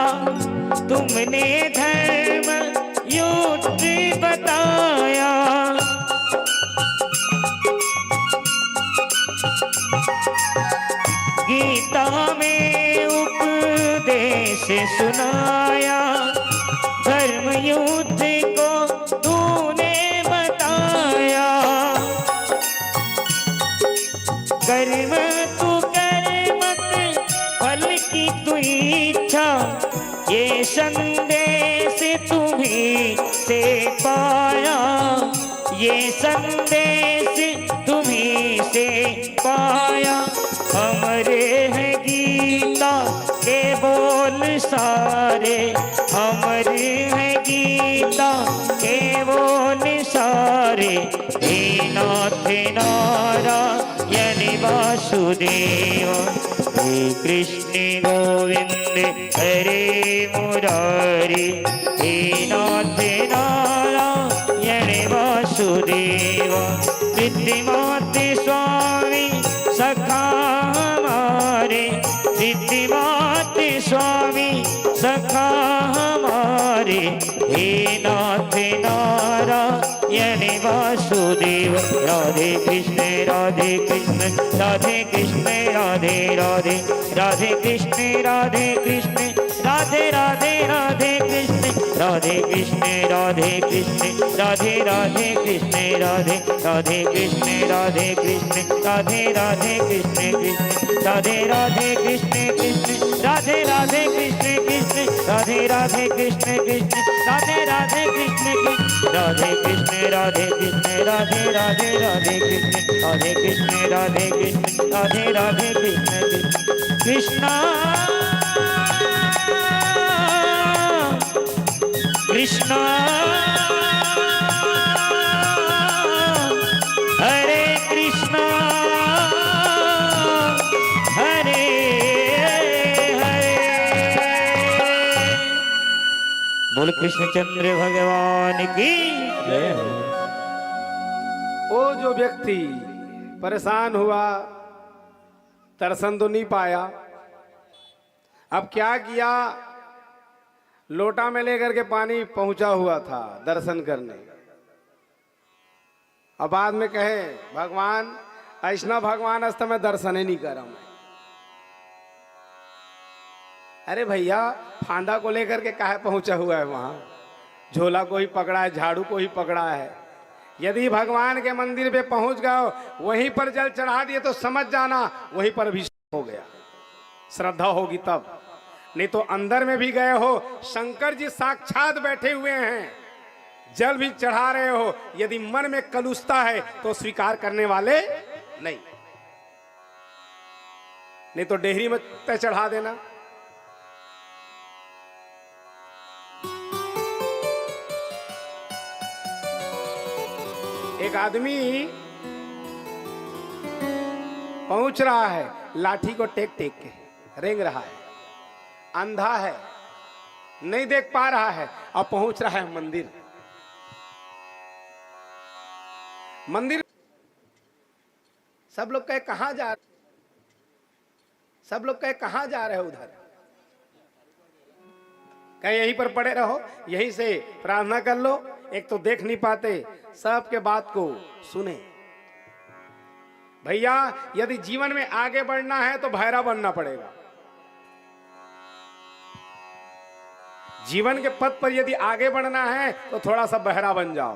तुमने धर्म युद्ध बताया। गीता में उपदेश सुनाया, धर्म युद्ध को तूने बताया। कर्म तू कर मत फल की तू इच्छा, ये संदेश तुम्हीं से पाया, ये संदेश तुम्हीं से पाया। हमरे हैं गीता के बोल सारे, हमरे हैं गीता के बोल सारे। हे नाथ नारायण वासुदेव, हे कृष्ण गोविंद हरे मुरारी। हे नाथ नारायण वासुदेव, विद्यमाते स्वामी सखा हमारे, विद्यमाते स्वामी सखा हमारे। हे नाथ नारायण वासुदेव। राधे कृष्ण राधे कृष्ण राधे कृष्ण राधे राधे, राधे कृष्ण राधे कृष्ण राधे राधे, राधे कृष्ण राधे कृष्ण राधे कृष्ण राधे राधे कृष्ण राधे, राधे कृष्ण राधे कृष्ण राधे राधे कृष्ण कृष्ण, राधे राधे कृष्ण कृष्ण राधे राधे कृष्ण कृष्ण, राधे राधे कृष्ण कृष्ण राधे राधे कृष्ण कृष्ण, राधे कृष्ण राधे कृष्ण राधे राधे, राधे कृष्ण राधे कृष्ण राधे कृष्ण राधे राधे कृष्ण कृष्ण। कृष्णा कृष्णा हरे कृष्णा हरे हरे। बोल कृष्णचंद्र भगवान की जय हो। वो जो व्यक्ति परेशान हुआ, दर्शन तो नहीं पाया, अब क्या किया, लोटा में लेकर के पानी पहुंचा हुआ था दर्शन करने। अब बाद में कहे भगवान ऐसा भगवान अस्त में दर्शन ही नहीं करा मैं। अरे भैया फांदा को लेकर के काहे पहुंचा हुआ है वहां, झोला को ही पकड़ा है, झाड़ू को ही पकड़ा है। यदि भगवान के मंदिर पे पहुंच गए, वहीं पर जल चढ़ा दिए तो समझ जाना वहीं पर अभिषेक हो गया, श्रद्धा होगी तब। नहीं तो अंदर में भी गए हो, शंकर जी साक्षात बैठे हुए हैं, जल भी चढ़ा रहे हो, यदि मन में कलुषता है तो स्वीकार करने वाले नहीं, नहीं तो डेहरी में चढ़ा देना। एक आदमी पहुंच रहा है, लाठी को टेक टेक के रेंग रहा है, अंधा है, नहीं देख पा रहा है, अब पहुंच रहा है मंदिर। मंदिर सब लोग कहे कहां जा रहे, सब लोग कहे कहां जा रहे हो, उधर कहे यहीं पर पड़े रहो, यहीं से प्रार्थना कर लो। एक तो देख नहीं पाते, सबके बात को सुने। भैया यदि जीवन में आगे बढ़ना है तो भैरव बनना पड़ेगा। जीवन के पथ पर यदि आगे बढ़ना है तो थोड़ा सा बहरा बन जाओ,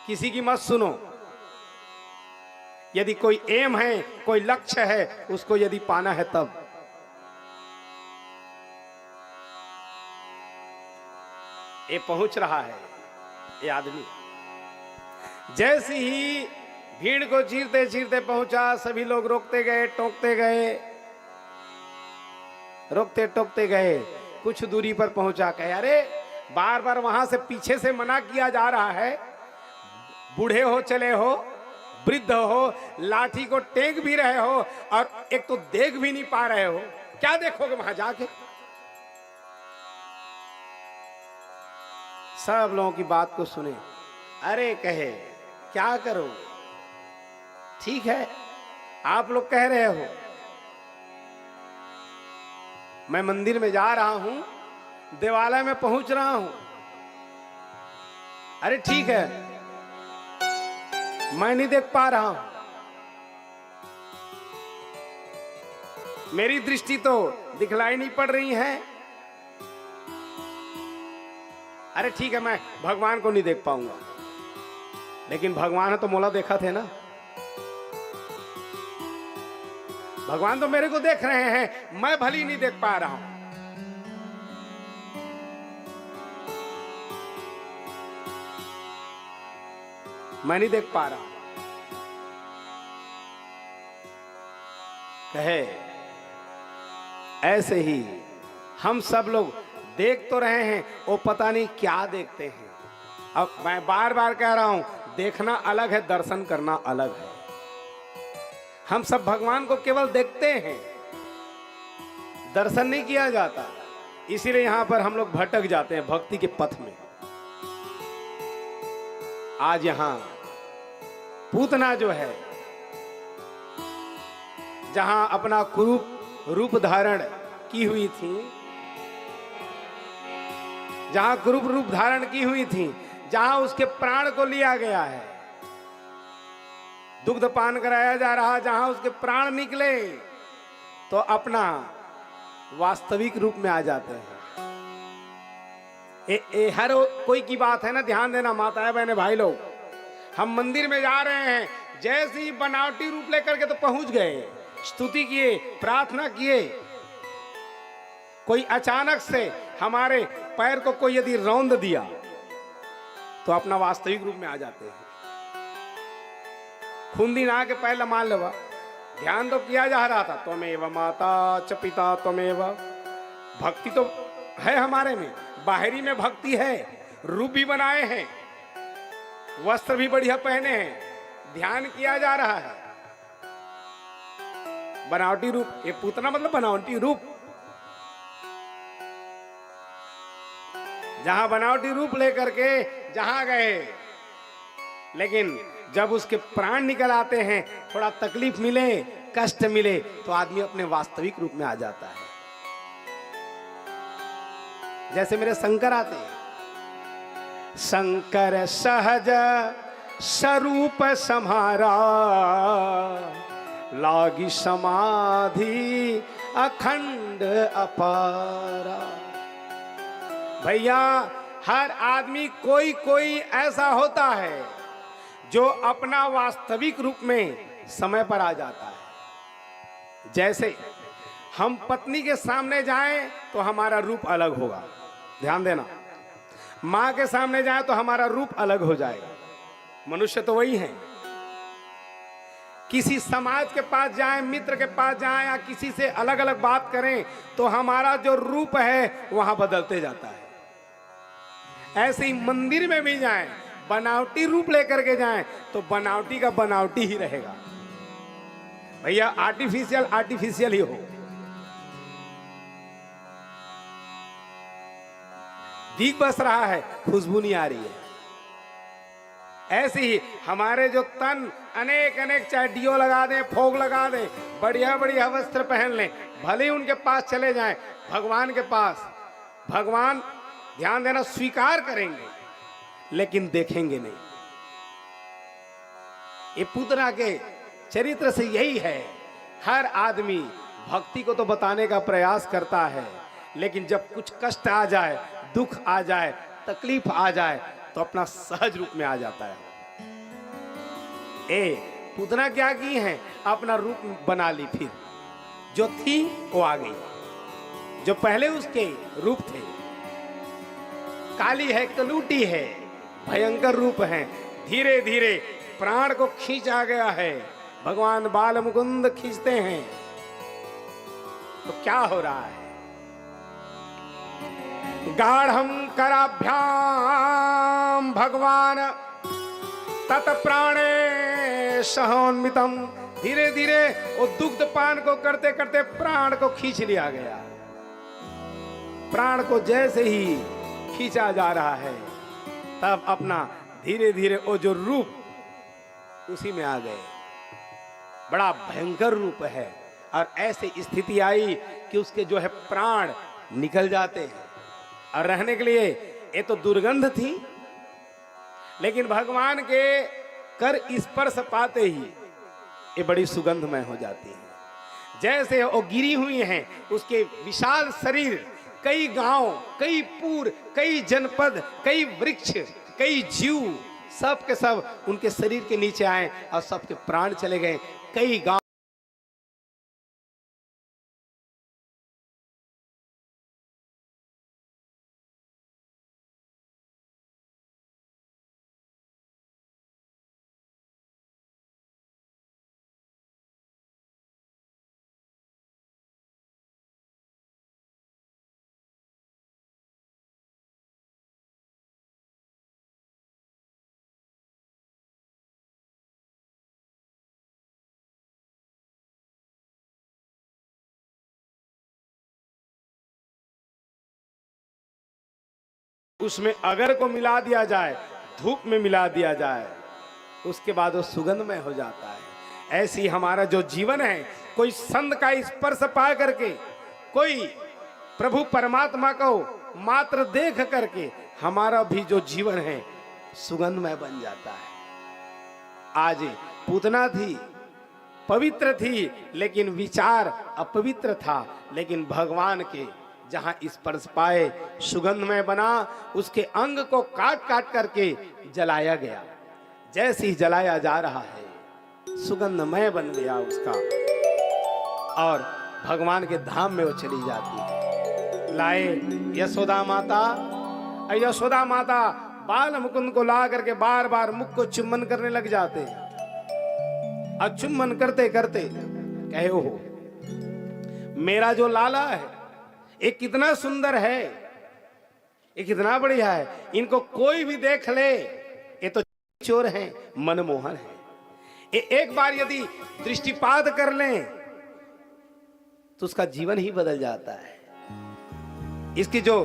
किसी की मत सुनो। यदि कोई एम है, कोई लक्ष्य है, उसको यदि पाना है तब। ये पहुंच रहा है ये आदमी, जैसे ही भीड़ को चीरते चीरते पहुंचा, सभी लोग रोकते गए, टोकते गए, रोकते टोकते गए। कुछ दूरी पर पहुंचा, कहे अरे बार बार वहां से पीछे से मना किया जा रहा है, बूढ़े हो चले हो, वृद्ध हो, लाठी को टेक भी रहे हो और एक तो देख भी नहीं पा रहे हो, क्या देखोगे वहां जाके। सब लोगों की बात को सुने। अरे कहे क्या करो, ठीक है आप लोग कह रहे हो, मैं मंदिर में जा रहा हूं, देवालय में पहुंच रहा हूं। अरे ठीक है, मैं नहीं देख पा रहा हूं, मेरी दृष्टि तो दिखलाई नहीं पड़ रही है। अरे ठीक है, मैं भगवान को नहीं देख पाऊंगा, लेकिन भगवान तो मोला देखा थे ना, भगवान तो मेरे को देख रहे हैं, मैं भली नहीं देख पा रहा हूं। मैं नहीं देख पा रहा। कहे ऐसे ही हम सब लोग देख तो रहे हैं, वो पता नहीं क्या देखते हैं। अब मैं बार बार कह रहा हूं, देखना अलग है, दर्शन करना अलग है। हम सब भगवान को केवल देखते हैं, दर्शन नहीं किया जाता। इसीलिए यहां पर हम लोग भटक जाते हैं भक्ति के पथ में। आज यहां पूतना जो है, जहां अपना कुरूप रूप धारण की हुई थी, जहां कुरूप रूप धारण की हुई थी, जहां उसके प्राण को लिया गया है, दुग्ध पान कराया जा रहा, जहां उसके प्राण निकले तो अपना वास्तविक रूप में आ जाते हैं। हर कोई की बात है ना, ध्यान देना माताएं बहने भाई लोग। हम मंदिर में जा रहे हैं, जैसे ही बनावटी रूप लेकर के तो पहुंच गए, स्तुति किए, प्रार्थना किए, कोई अचानक से हमारे पैर को कोई यदि रौंद दिया तो अपना वास्तविक रूप में आ जाते हैं। खूंदी ना के पहले मान लो, ध्यान तो किया जा रहा था, त्वमेव माता च पिता त्वमेव। भक्ति तो है हमारे में, बाहरी में भक्ति है, रूप भी बनाए हैं, वस्त्र भी बढ़िया पहने हैं, ध्यान किया जा रहा है। बनावटी रूप, ये पूतना मतलब बनावटी रूप। जहां बनावटी रूप लेकर के जहां गए, लेकिन जब उसके प्राण निकल आते हैं, थोड़ा तकलीफ मिले, कष्ट मिले, तो आदमी अपने वास्तविक रूप में आ जाता है। जैसे मेरे शंकर आते हैं, शंकर सहज स्वरूप सम्हारा, लागी समाधि अखंड अपारा। भैया हर आदमी कोई कोई ऐसा होता है जो अपना वास्तविक रूप में समय पर आ जाता है। जैसे हम पत्नी के सामने जाएं तो हमारा रूप अलग होगा, ध्यान देना। माँ के सामने जाएं तो हमारा रूप अलग हो जाएगा। मनुष्य तो वही है। किसी समाज के पास जाएं, मित्र के पास जाएं, या किसी से अलग अलग बात करें तो हमारा जो रूप है वहां बदलते जाता है। ऐसे ही मंदिर में भी जाएं, बनावटी रूप लेकर के जाएं तो बनावटी का बनावटी ही रहेगा। भैया आर्टिफिशियल आर्टिफिशियल ही हो। दीप बस रहा है, खुशबू नहीं आ रही है। ऐसे ही हमारे जो तन अनेक अनेक, चाहे डियो लगा दें, फोग लगा दें, बढ़िया बढ़िया वस्त्र पहन लें, भले ही उनके पास चले जाएं, भगवान के पास, भगवान ध्यान देना स्वीकार करेंगे लेकिन देखेंगे नहीं। ये पूतना के चरित्र से यही है। हर आदमी भक्ति को तो बताने का प्रयास करता है, लेकिन जब कुछ कष्ट आ जाए, दुख आ जाए, तकलीफ आ जाए तो अपना सहज रूप में आ जाता है। पूतना क्या की है, अपना रूप बना ली, फिर जो थी वो आ गई, जो पहले उसके रूप थे। काली है, कलूटी है, भयंकर रूप है, धीरे धीरे प्राण को खींचा गया है। भगवान बाल मुकुंद खींचते हैं तो क्या हो रहा है? गाढ़म कराभ्याम भगवान तत प्राणे सहोन्मितम। धीरे धीरे वो दुग्ध पान को करते करते प्राण को खींच लिया गया। प्राण को जैसे ही खींचा जा रहा है, तब अपना धीरे धीरे वो जो रूप उसी में आ गए। बड़ा भयंकर रूप है। और ऐसी स्थिति आई कि उसके जो है प्राण निकल जाते हैं। और रहने के लिए ये तो दुर्गंध थी, लेकिन भगवान के कर स्पर्श पाते ही ये बड़ी सुगंधमय हो जाती है। जैसे वो गिरी हुई हैं, उसके विशाल शरीर, कई गांव, कई पूर, कई जनपद, कई वृक्ष, कई जीव, सब के सब उनके शरीर के नीचे आए और सबके प्राण चले गए। कई गांव उसमें अगर को मिला दिया जाए, धूप में मिला दिया जाए, उसके बाद वो सुगंधमय हो जाता है। ऐसी हमारा जो जीवन है, कोई संत का स्पर्श पा करके, कोई प्रभु परमात्मा को मात्र देख करके हमारा भी जो जीवन है सुगंधमय बन जाता है। आज पूतना थी, पवित्र थी, लेकिन विचार अपवित्र था, लेकिन भगवान के जहां स्पर्श पाए सुगंधमय बना, उसके अंग को काट काट करके जलाया गया। जैसे ही जलाया जा रहा है सुगंधमय बन गया उसका, और भगवान के धाम में वो चली जाती है। लाए यशोदा माता, यशोदा माता बाल मुकुंद को ला करके बार बार मुख को चुम्बन करने लग जाते हैं। और चुम्बन करते करते कहे हो, मेरा जो लाला है ये कितना सुंदर है, ये कितना बढ़िया है, इनको कोई भी देख ले ये तो चोर हैं, मनमोहन है। ये एक बार यदि दृष्टिपात कर लें तो उसका जीवन ही बदल जाता है। इसकी जो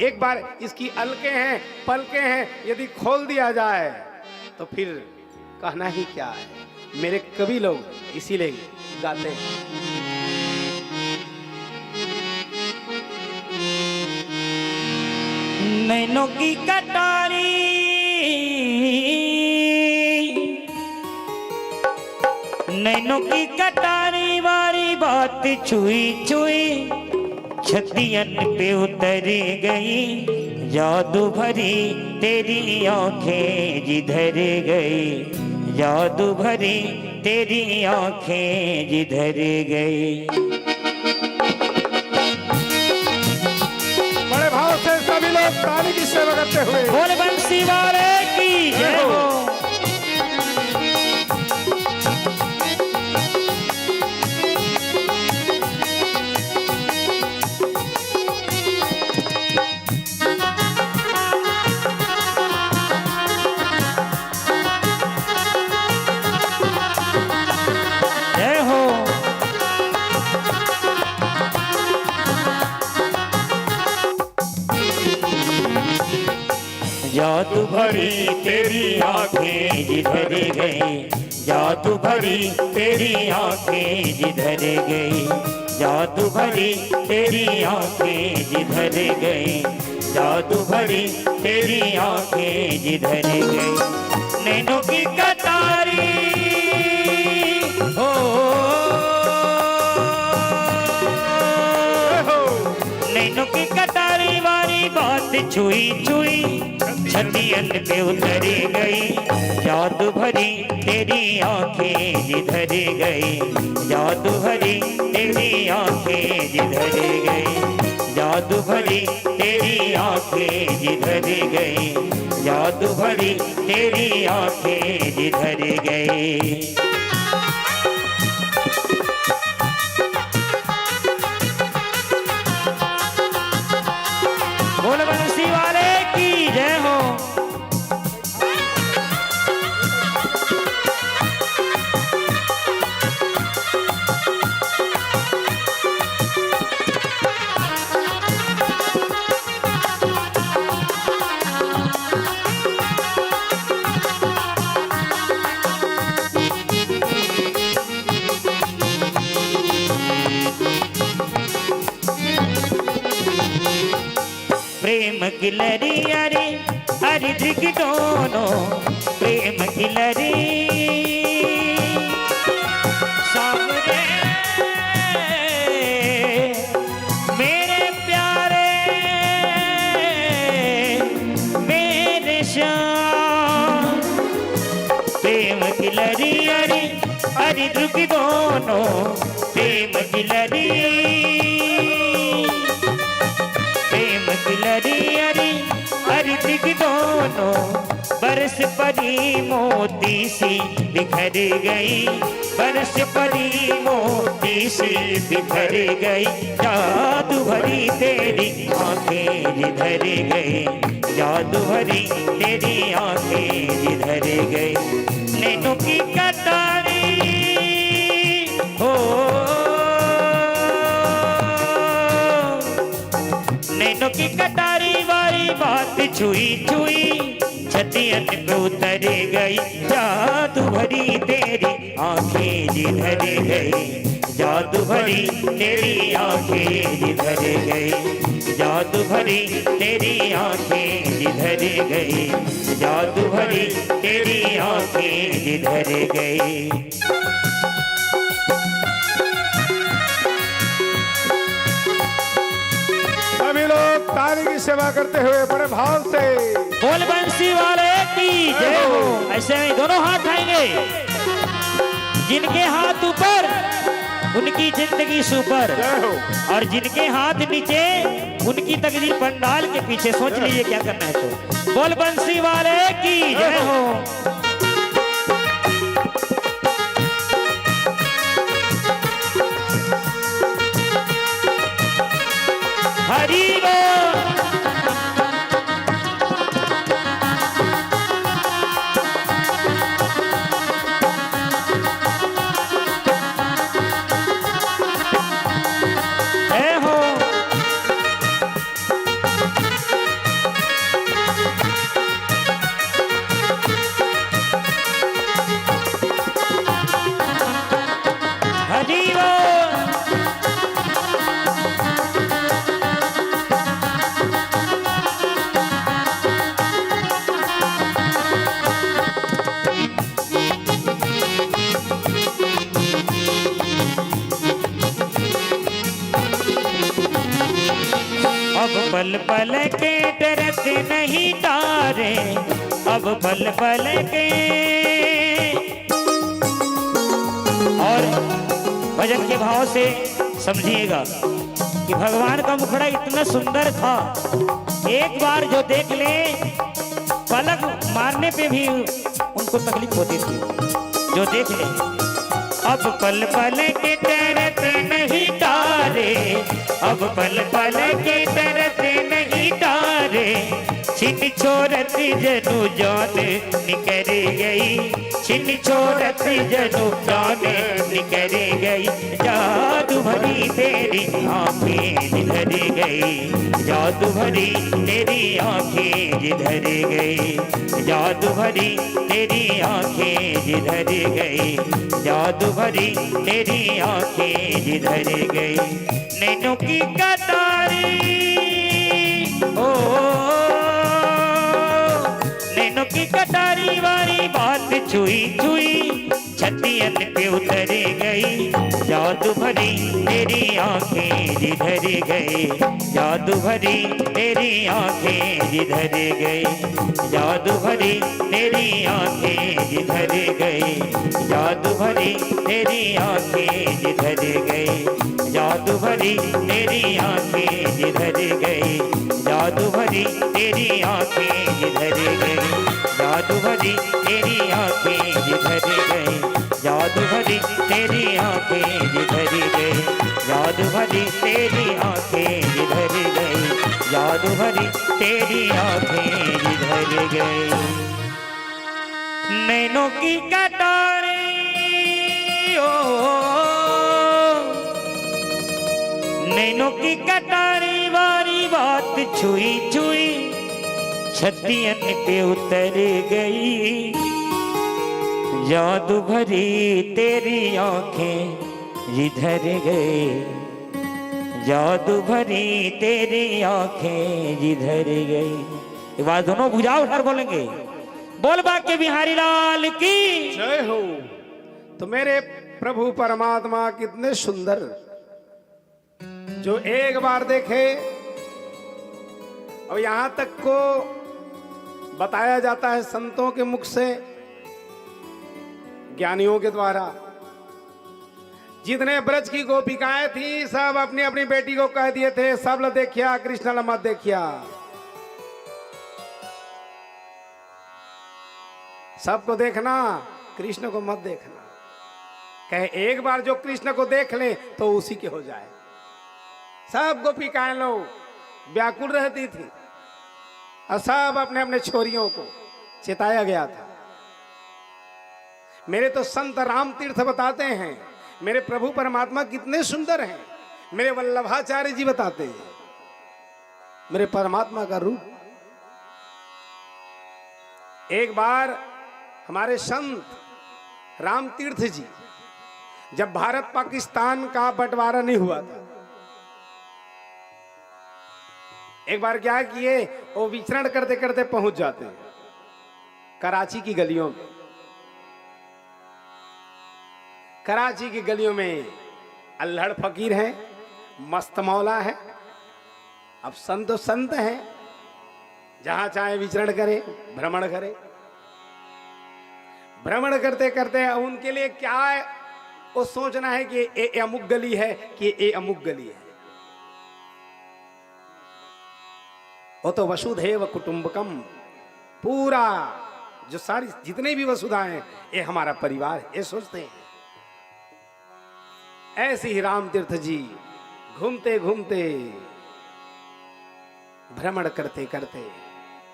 एक बार इसकी अलके हैं, पलके हैं, यदि खोल दिया जाए तो फिर कहना ही क्या है। मेरे कवि लोग इसीलिए गाते हैं, नैनों की कटारी, नैनों की कटारी वाली बात छुई छुई छतियन पे उतर गई, जादू भरी तेरी आंखें जिधर गई, जादू भरी तेरी आंखें जिधर गई। बड़े भाव से सभी लोग ताली की सेवा करते हुए बोल बंसी वाले की जय हो। जादू भरी तेरी आंखें जिधर गई, जादू भरी तेरी आंखें जिधर गई, जादू भरी तेरी आंखें जिधर गई, जादू भरी तेरी आंखें जिधर गई। नैनों की कटारी हो, नैनों की कटारी वाली बात छुई छुई छतियन पे उतर गई, जादू भरी तेरी आंखें जिधर गई, जादू भरी तेरी आंखें जिधर गई, जादू भरी तेरी आंखें जिधर गई, जादू भरी तेरी आंखें जिधर गई। बोल बंसी वाले की जय हो। प्रेम की लरी अरे हरि दिख दोनों, प्रेम की लरी सामने मेरे प्यारे मेरे श्याम, प्रेम की लरी अरे हरि दिख दोनों, प्रेम की लरी हरि दिख दोनों, बरस परी मोती सी बिखर गई, बरस परी मोती सी बिखर गई, जादू भरी तेरी आंखें जिधर गई, जादू भरी तेरी आंखें जिधर गई। नैनों की कटारी हो, नैनों की कटारी वाली बात छुई छुई छतियन पे उतर गई, जादू भरी तेरी आंखें जिधर गई, जादू जादू भरी तेरी आंखें जिधर गई, जादू भरी तेरी आंखें जिधर गई, जादू भरी तेरी आंखें जिधर गई। सभी लोग ताली की सेवा करते हुए बड़े भाव से बोल बंसी वाले की जय हो। ऐसे में दोनों हाथ उठाएंगे, जिनके हाथ ऊपर उनकी जिंदगी सुपर, जय हो। और जिनके हाथ नीचे उनकी तकदीर पंडाल के पीछे। सोच लीजिए क्या करना है। तो बोल बंसी वाले की जय हो। हरी बोल। जय हो। हरी बोल। अब पल पल के डरते नहीं तारे, अब पल पल के। और भजन के भाव से समझिएगा कि भगवान का मुखड़ा इतना सुंदर था, एक बार जो देख ले पलक मारने पे भी उनको तकलीफ होती थी। जो देख ले अब पल पल के डरते नहीं तारे, अब पल पल के डरते नहीं तारे, छिन छोरत जनु जान निकर गई, छिन छोरत जनु जान निकर गई, जादू भरी तेरी आंखें जिधर गई, जादू भरी तेरी आंखें जिधर गई, जादू भरी तेरी आंखें जिधर गई, जादू भरी तेरी आंखें जिधर गई। नैनों की कटारी ओ नैनों की कटारी वाली बात छुई छुई छतियन पे उतर गई, जादू भरी तेरी आंखें जिधर गई, जादू भरी तेरी आंखें जिधर गई, जादू भरी तेरी आंखें जिधर गई, जादू भरी तेरी आंखें जिधर गई, जादू भरी तेरी आंखें जिधर गई, जादू भरी तेरी आंखें जिधर गई, जादू भरी तेरी आंखें जिधर गई, जादू भरी तेरी आंखें जिधर गई, जादू भरी तेरी आंखें जिधर गई, जादू भरी तेरी आंखें जिधर गई। नैनों की कटारी ओ नैनों की कटारी वाली बात छुई छुई छतियन पे उतर गई, जादू भरी तेरी आंखें जिधर गई, जादू भरी तेरी आंखें जिधर गई। एक बार दोनों भुजा उठाकर बोलेंगे, बोल बाके बिहारी लाल की जय हो। तो मेरे प्रभु परमात्मा कितने सुंदर, जो एक बार देखे और यहां तक को बताया जाता है संतों के मुख से, ज्ञानियों के द्वारा। जितने ब्रज की गोपिकाएं थी सब अपनी अपनी बेटी को कह दिए थे, सब ल देखिया कृष्ण ल मत देखिया, सबको देखना कृष्ण को मत देखना। कहे एक बार जो कृष्ण को देख ले तो उसी के हो जाए। सब गोपिकाएं लोग व्याकुल रहती थी और सब अपने अपने छोरियों को चिताया गया था। मेरे तो संत राम तीर्थ बताते हैं मेरे प्रभु परमात्मा कितने सुंदर हैं। मेरे वल्लभाचार्य जी बताते हैं मेरे परमात्मा का रूप। एक बार हमारे संत राम तीर्थ जी जब भारत पाकिस्तान का बंटवारा नहीं हुआ था, एक बार क्या किए, वो विचरण करते करते पहुंच जाते हैं कराची की गलियों में। कराची की गलियों में अल्हड़ फकीर हैं, मस्त मौला है, अब संत संत हैं, जहां चाहे विचरण करे, भ्रमण करे। भ्रमण करते करते उनके लिए क्या है, वो सोचना है कि ये अमुक गली है कि ये अमुक गली है। वो तो वसुधैव कुटुंबकम, पूरा जो सारी जितने भी वसुधाएं हैं ये हमारा परिवार है, ये सोचते हैं। ऐसे ही राम तीर्थ जी घूमते घूमते भ्रमण करते करते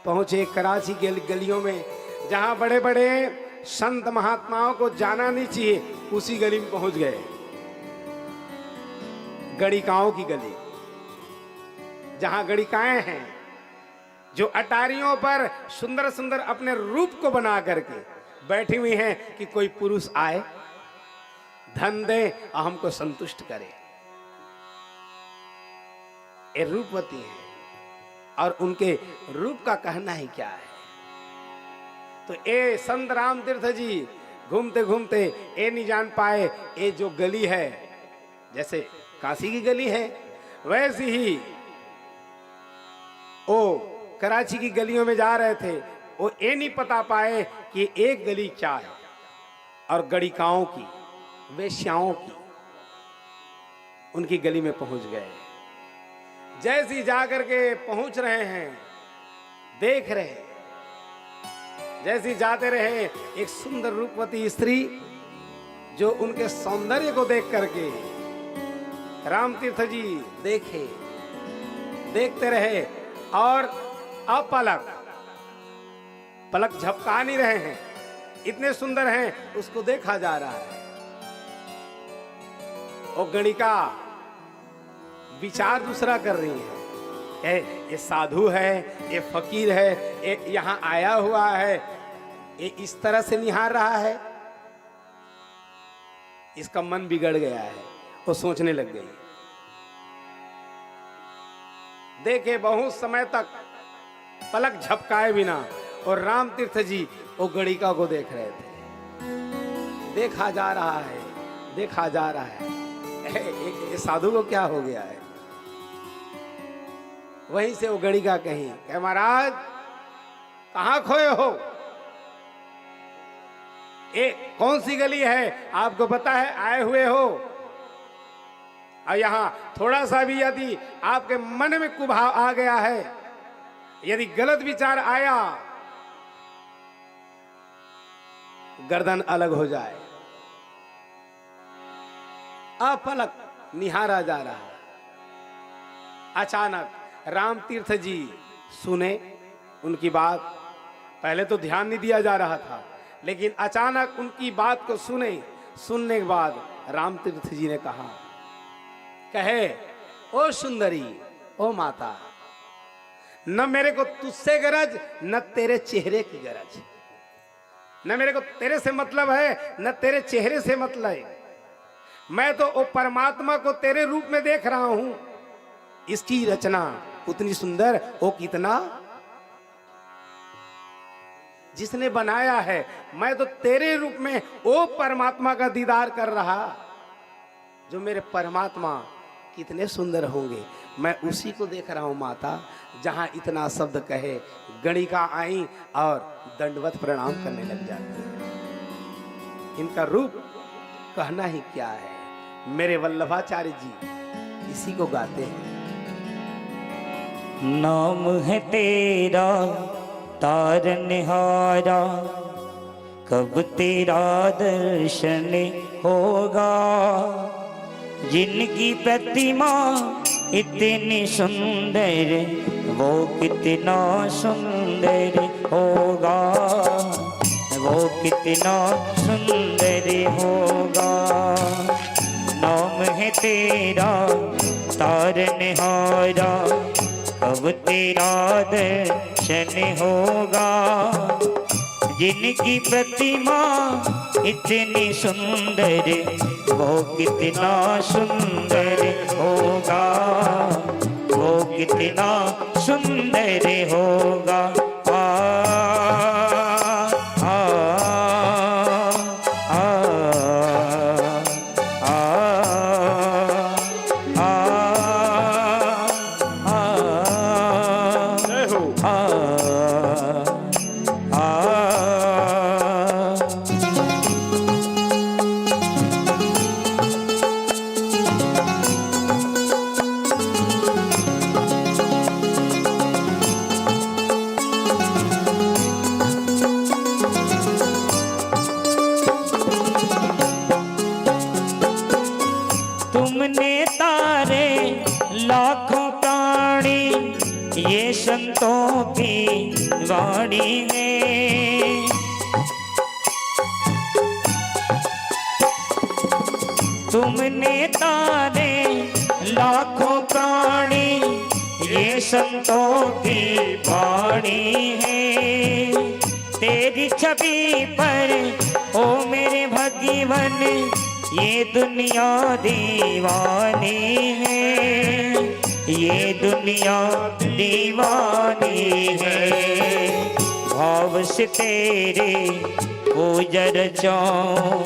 पहुंचे कराची के गलियों में, जहां बड़े बड़े संत महात्माओं को जाना नहीं चाहिए, उसी गली में पहुंच गए। गणिकाओं की गली, जहां गणिकाएं हैं जो अटारियों पर सुंदर सुंदर अपने रूप को बना करके बैठी हुई हैं कि कोई पुरुष आए, धन दे और हमको संतुष्ट करे। ये रूपवती है और उनके रूप का कहना ही क्या है। तो ये संत राम तीर्थ जी घूमते घूमते ये नहीं जान पाए, ये जो गली है जैसे काशी की गली है वैसी ही वो कराची की गलियों में जा रहे थे। वो ये नहीं पता पाए कि एक गली क्या है, और गणिकाओं की, वेश्याओं की, उनकी गली में पहुंच गए। जैसी जाकर के पहुंच रहे हैं, देख रहे हैं, जैसी जाते रहे, एक सुंदर रूपवती स्त्री जो उनके सौंदर्य को देख करके राम तीर्थ जी देखे, देखते रहे और अपलक, पलक झपका नहीं रहे हैं, इतने सुंदर हैं, उसको देखा जा रहा है। वो गणिका विचार दूसरा कर रही है, ये साधु है, ये फकीर है, ये यहां आया हुआ है, ये इस तरह से निहार रहा है, इसका मन बिगड़ गया है। वो सोचने लग गई। देखे बहुत समय तक पलक झपकाए बिना, और राम तीर्थ जी वो गणिका को देख रहे थे। देखा जा रहा है, देखा जा रहा है, ये साधु को क्या हो गया है। वहीं से वो गणिका कहीं कहे, महाराज कहां खोए हो, ये कौन सी गली है, आपको पता है आए हुए हो, और यहां थोड़ा सा भी यदि आपके मन में कुभाव आ गया है, यदि गलत विचार आया, गर्दन अलग हो जाए। अपलक निहारा जा रहा है। अचानक राम तीर्थ जी सुने उनकी बात। पहले तो ध्यान नहीं दिया जा रहा था, लेकिन अचानक उनकी बात को सुने। सुनने के बाद राम तीर्थ जी ने कहा, कहे, ओ सुंदरी, ओ माता, न मेरे को तुझसे गरज, न तेरे चेहरे की गरज, न मेरे को तेरे से मतलब है, न तेरे चेहरे से मतलब है। मैं तो वो परमात्मा को तेरे रूप में देख रहा हूं। इसकी रचना उतनी सुंदर, वो कितना, जिसने बनाया है, मैं तो तेरे रूप में वो परमात्मा का दीदार कर रहा, जो मेरे परमात्मा कितने सुंदर होंगे, मैं उसी को देख रहा हूं माता। जहां इतना शब्द कहे, गणिका आई और दंडवत प्रणाम करने लग जाती है। इनका रूप कहना ही क्या है। मेरे वल्लभाचार्य जी इसी को गाते हैं। नाम है तेरा तारनहारा, कब तेरा दर्शन होगा। जिनकी प्रतिमा इतनी सुंदर, वो कितना सुंदर होगा, वो कितना सुंदर होगा। नाम है तेरा तारनहारा, कब तेरा दर्शन होगा। जिनकी प्रतिमा इतनी सुंदर, वो कितना सुंदर होगा, वो कितना सुंदर होगा। आ आ आ आ आ जय हो। आ तुमने तारे लाखों प्राणी, ये संतों की वाणी है। तुमने तारे लाखों प्राणी, ये संतों की वाणी है। तेरी छवि पर ओ मेरे भगवन, ये दुनिया दीवानी है, ये दुनिया दीवानी है। भाव से तेरे गुजर जाऊं,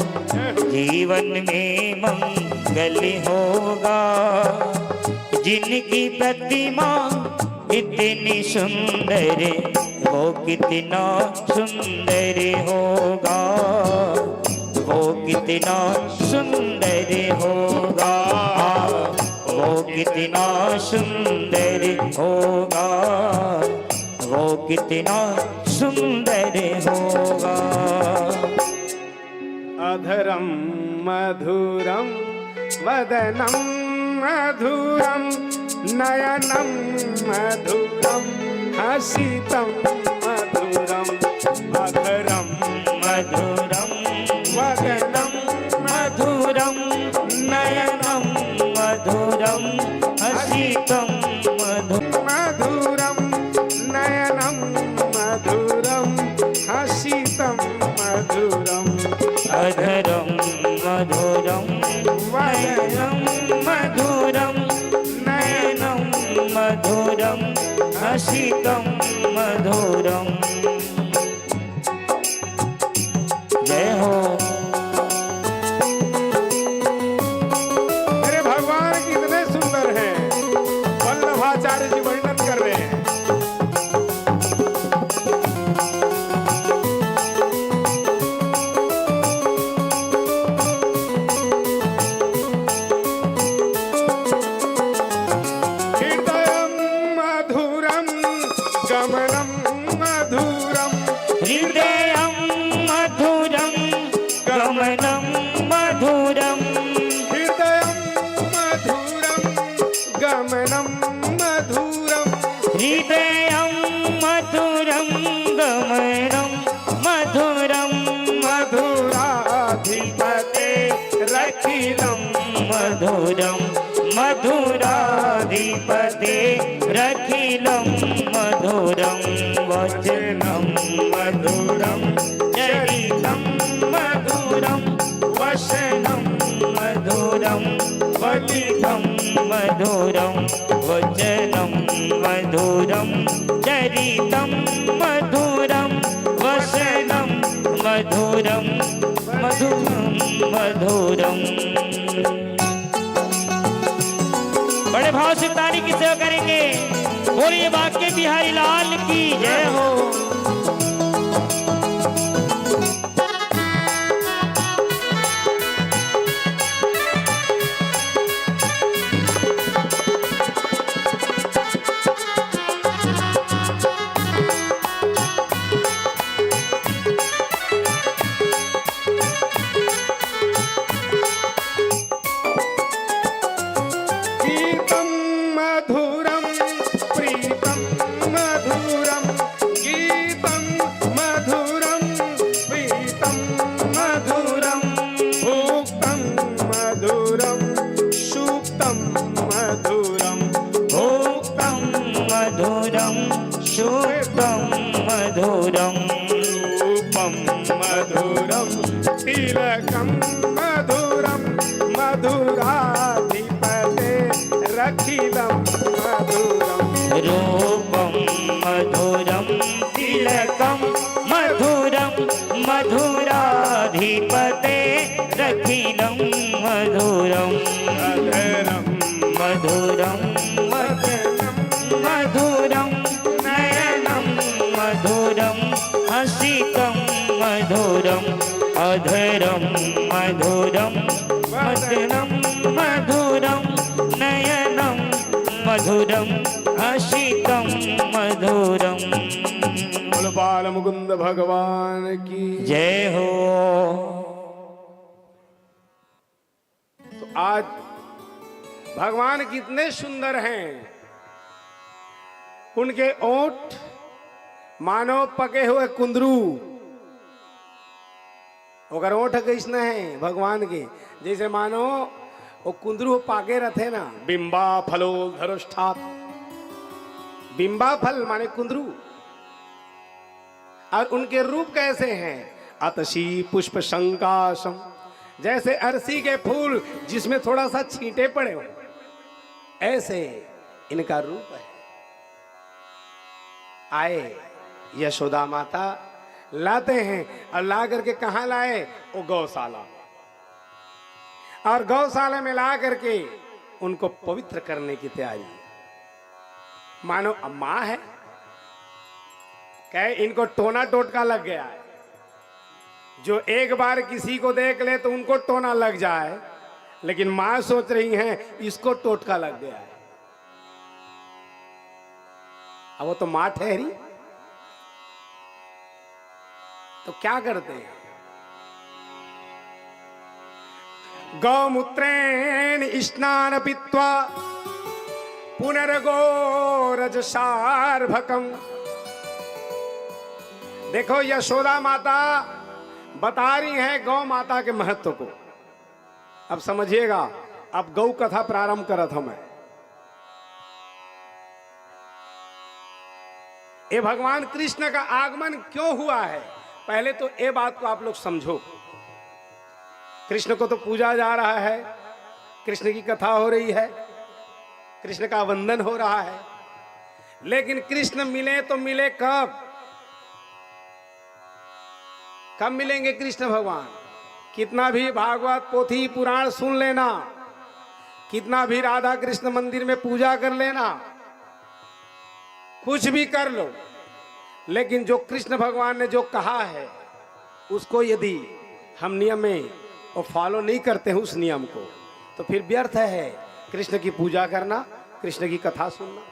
जीवन में मंगल होगा। जिनकी प्रतिमा इतनी सुंदर, वो कितना सुंदर होगा, वो कितना सुंदर होगा, वो कितना सुंदर होगा, वो कितना सुंदर होगा। अधरम मधुरम वदनम मधुरम, नयनम मधुरम हसितम मधुरम। अधरम मधुरम वदनम मधुरम, नयनम मधुरम हसितम मधुरम। मधुरम नयनम मधुरम हसितम मधुरम। अधरम मधुरम नयनम मधुरम, नयनम मधुरम हसितम मधुरम। जय हो। मेरे भगवान कितने सुंदर हैं, वल्लभाचार्य जी वर्णन कर रहे हैं। हृदयम मधुरम गमनम मधुरम, हृदयं मधुरं गमनं मधुरं, हृदयम मधुरम गमनम मधुरम। हृदयं मधुरं गमनं मधुरं, मधुराधिपते रखिलं मधुरं, मधुराधिपते रखिलं मधुरं। वचनं मधुरं चरितं मधुरं, वचनं मधुरं फलितं मधुरं। वचनं मधुरं चरितं मधुरं, वचनं मधुरं मधुरं मधुरं। बड़े भाव से ताली की सेवा करेंगे। बोलिए बाके बिहारी लाल की जय हो। गीतम मधुरम प्रीतम मधुरम, गीतम तिलकम मधुरम मधुराधिपते रखिलम मधुरम रूपं मधुरं तिलकं मधुरं मधुराधिपते रखिलं मधुरं अधरम मधुरं मधुरं नयनं मधुरं हसितं मधुरं अधरं मधुरं वदनं मधुरं नयनं मधुरं हसितं मधुरं। बोलो बाल मुकुंद भगवान की जय हो। तो आज भगवान कितने सुंदर हैं। उनके ओंठ मानो पके हुए कुंदरू। अगर ओंठ कैसना है भगवान के, जैसे मानो वो कुंदरू पाके रहते ना। बिंबा फलो धरुष्ठात, बिंबा फल माने कुंदरू। और उनके रूप कैसे हैं? अतशी पुष्प शंकाशम, जैसे अरसी के फूल जिसमें थोड़ा सा छींटे पड़े हो, ऐसे इनका रूप है। आए यशोदा माता लाते हैं, और ला करके कहां लाए? वो गौशाला। और गौशाला में ला करके उनको पवित्र करने की तैयारी। मानो अब मां है, कहे इनको टोना टोटका लग गया है। जो एक बार किसी को देख ले तो उनको टोना लग जाए, लेकिन मां सोच रही हैं इसको टोटका लग गया है। अब वो तो मां ठहरी, तो क्या करते हैं? गौमूत्रेण स्नान पीत्वा पुनर्गोरजसार्भकम। देखो यशोदा माता बता रही है गौ माता के महत्व को। अब समझिएगा, अब गौ कथा प्रारंभ करत हूं मैं। ये भगवान कृष्ण का आगमन क्यों हुआ है, पहले तो ये बात को आप लोग समझो। कृष्ण को तो पूजा जा रहा है, कृष्ण की कथा हो रही है, कृष्ण का वंदन हो रहा है, लेकिन कृष्ण मिले तो मिले कब? कब मिलेंगे कृष्ण भगवान? कितना भी भागवत पोथी पुराण सुन लेना, कितना भी राधा कृष्ण मंदिर में पूजा कर लेना, कुछ भी कर लो, लेकिन जो कृष्ण भगवान ने जो कहा है उसको यदि हम नियम में और फॉलो नहीं करते हैं उस नियम को, तो फिर व्यर्थ है कृष्ण की पूजा करना, कृष्ण की कथा सुनना।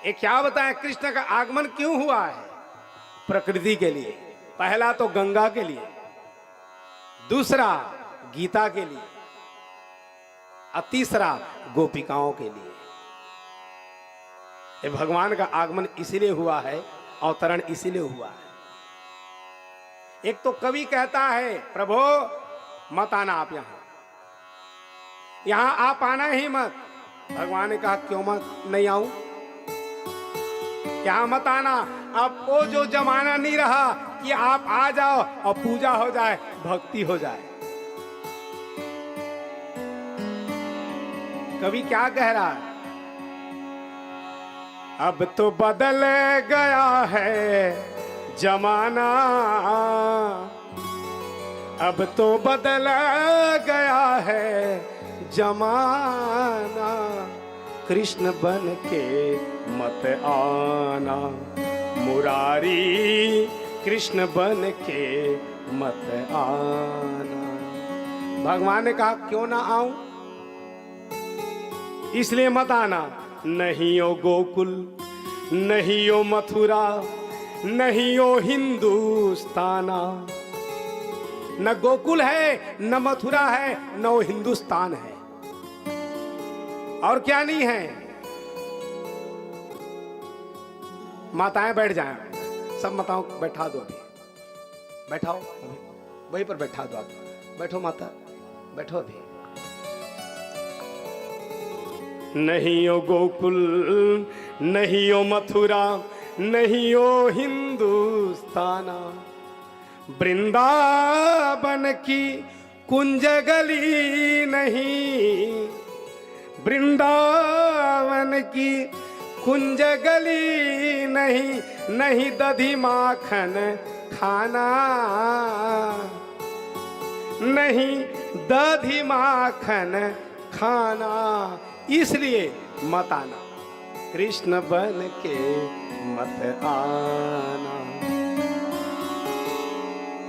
ये क्या बताएं कृष्ण का आगमन क्यों हुआ है? प्रकृति के लिए, पहला तो गंगा के लिए, दूसरा गीता के लिए, और तीसरा गोपिकाओं के लिए। ये भगवान का आगमन इसीलिए हुआ है, अवतरण इसीलिए हुआ है। एक तो कवि कहता है प्रभु मत आना आप यहां आप आना ही मत। भगवान ने कहा क्यों मत नहीं आऊं, यहां मत आना। अब वो जो जमाना नहीं रहा कि आप आ जाओ और पूजा हो जाए, भक्ति हो जाए। कवि क्या कह रहा है? अब तो बदल गया है जमाना, अब तो बदल गया है जमाना, कृष्ण बन के मत आना, मुरारी कृष्ण बन के मत आना। भगवान ने कहा क्यों ना आऊं, इसलिए मत आना। नहीं ओ गोकुल, नहीं ओ मथुरा, नहीं ओ हिंदुस्ताना। न गोकुल है, न मथुरा है, न वो हिंदुस्तान है, और क्या नहीं है। माताएं बैठ जाएं, सब माताओं बैठा दो, अभी बैठाओ, अभी वहीं पर बैठा दो। आप बैठो माता, बैठो अभी। नहीं ओ गोकुल, नहीं ओ मथुरा, नहीं ओ हिंदुस्ताना, वृंदावन की कुंज गली नहीं, वृंदावन की कुंज गली नहीं, नहीं दधी माखन खाना, नहीं दधी माखन खाना, इसलिए मत आना, कृष्ण बन के मत आना,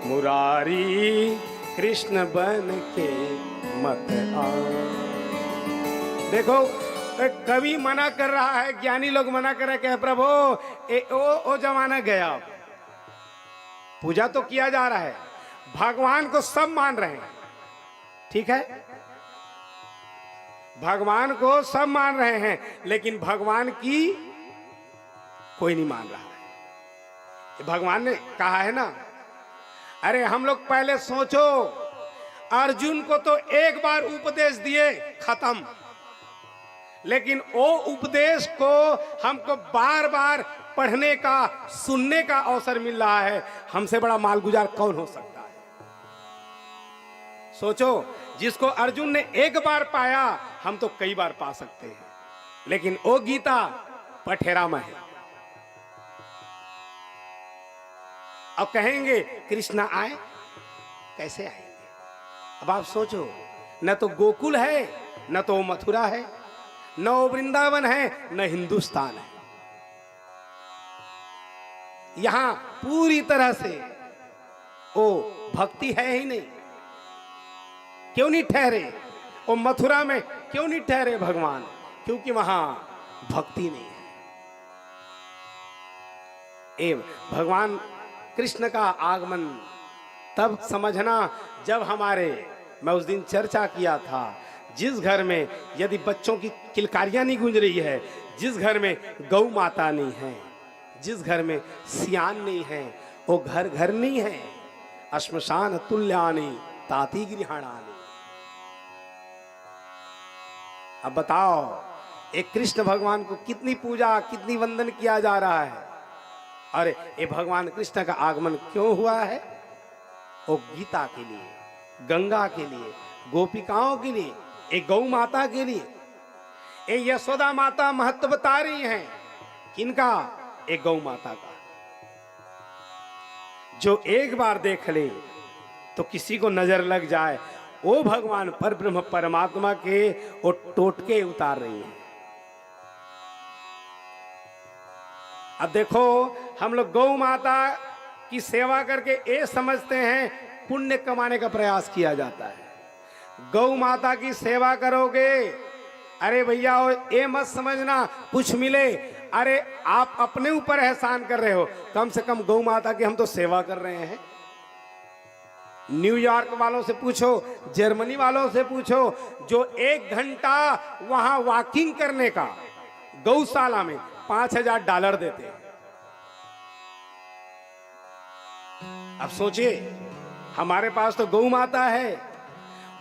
मुरारी कृष्ण बन के मत आना। देखो कवि मना कर रहा है, ज्ञानी लोग मना कर रहे हैं, प्रभु ओ जमाना गया, पूजा तो किया जा रहा है, भगवान को सब मान रहे हैं, ठीक है, भगवान को सब मान रहे हैं, लेकिन भगवान की कोई नहीं मान रहा है। भगवान ने कहा है ना, अरे हम लोग पहले सोचो, अर्जुन को तो एक बार उपदेश दिए, खत्म, लेकिन वो उपदेश को हमको बार बार पढ़ने का, सुनने का अवसर मिल रहा है। हमसे बड़ा मालगुजार कौन हो सकता है? सोचो, जिसको अर्जुन ने एक बार पाया, हम तो कई बार पा सकते हैं, लेकिन वो गीता पठेरा में है। अब कहेंगे कृष्ण आए, कैसे आएंगे? अब आप सोचो, न तो गोकुल है, न तो मथुरा है, न वृंदावन है, न हिंदुस्तान है। यहां पूरी तरह से वो भक्ति है ही नहीं। क्यों नहीं ठहरे वो मथुरा में? क्यों नहीं ठहरे भगवान? क्योंकि वहां भक्ति नहीं है। एवं भगवान कृष्ण का आगमन तब समझना जब हमारे, मैं उस दिन चर्चा किया था, जिस घर में यदि बच्चों की किलकारियां नहीं गूंज रही है, जिस घर में गौ माता नहीं है, जिस घर में सियान नहीं है, वो घर घर नहीं है। अश्मशान तुल्यानि ताति गृहाणानि। अब बताओ, एक कृष्ण भगवान को कितनी पूजा, कितनी वंदन किया जा रहा है, और ये भगवान कृष्ण का आगमन क्यों हुआ है? वो गीता के लिए, गंगा के लिए, गोपिकाओं के लिए, एक गौ माता के लिए। एक यशोदा माता महत्व बता रही हैं, किनका? एक गौ माता का। जो एक बार देख ले तो किसी को नजर लग जाए, वो भगवान पर ब्रह्म परमात्मा के वो टोटके उतार रही हैं। अब देखो, हम लोग गौ माता की सेवा करके ये समझते हैं पुण्य कमाने का प्रयास किया जाता है। गौ माता की सेवा करोगे, अरे भैया ये मत समझना कुछ मिले, अरे आप अपने ऊपर एहसान कर रहे हो। कम से कम गौ माता की हम तो सेवा कर रहे हैं। न्यूयॉर्क वालों से पूछो, जर्मनी वालों से पूछो, जो 1 घंटा वहां वॉकिंग करने का गौशाला में $5000 देते हैं। अब सोचिए, हमारे पास तो गौ माता है,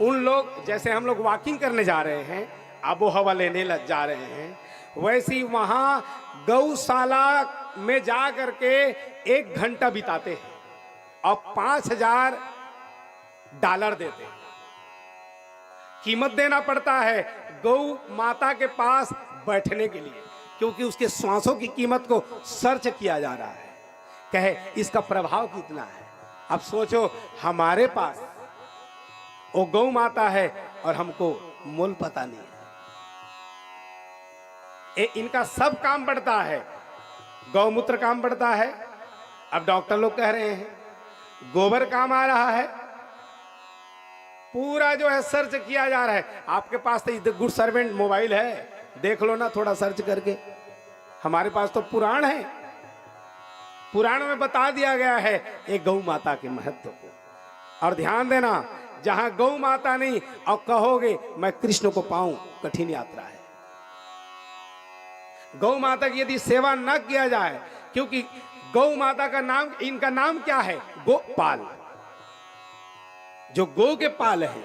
उन लोग जैसे हम लोग वॉकिंग करने जा रहे हैं, आबो हवा लेने लग जा रहे हैं, वैसी वहां गौशाला में जा करके 1 घंटा बिताते हैं और $5000 देते हैं। कीमत देना पड़ता है गौ माता के पास बैठने के लिए, क्योंकि उसके श्वासों की कीमत को सर्च किया जा रहा है, कहे इसका प्रभाव कितना है। अब सोचो, हमारे पास वो गौ माता है और हमको मूल पता नहीं है। इनका सब काम बढ़ता है, गौमूत्र काम बढ़ता है, अब डॉक्टर लोग कह रहे हैं गोबर काम आ रहा है, पूरा जो है सर्च किया जा रहा है। आपके पास तो गुड सर्वेंट मोबाइल है, देख लो ना थोड़ा सर्च करके। हमारे पास तो पुराण है, पुराण में बता दिया गया है एक गौ माता के महत्व को। और ध्यान देना, जहां गौ माता नहीं और कहोगे मैं कृष्ण को पाऊं, कठिन यात्रा है। गौ माता की यदि सेवा न किया जाए, क्योंकि गौ माता का नाम, इनका नाम क्या है? गोपाल। जो गौ के पाल है,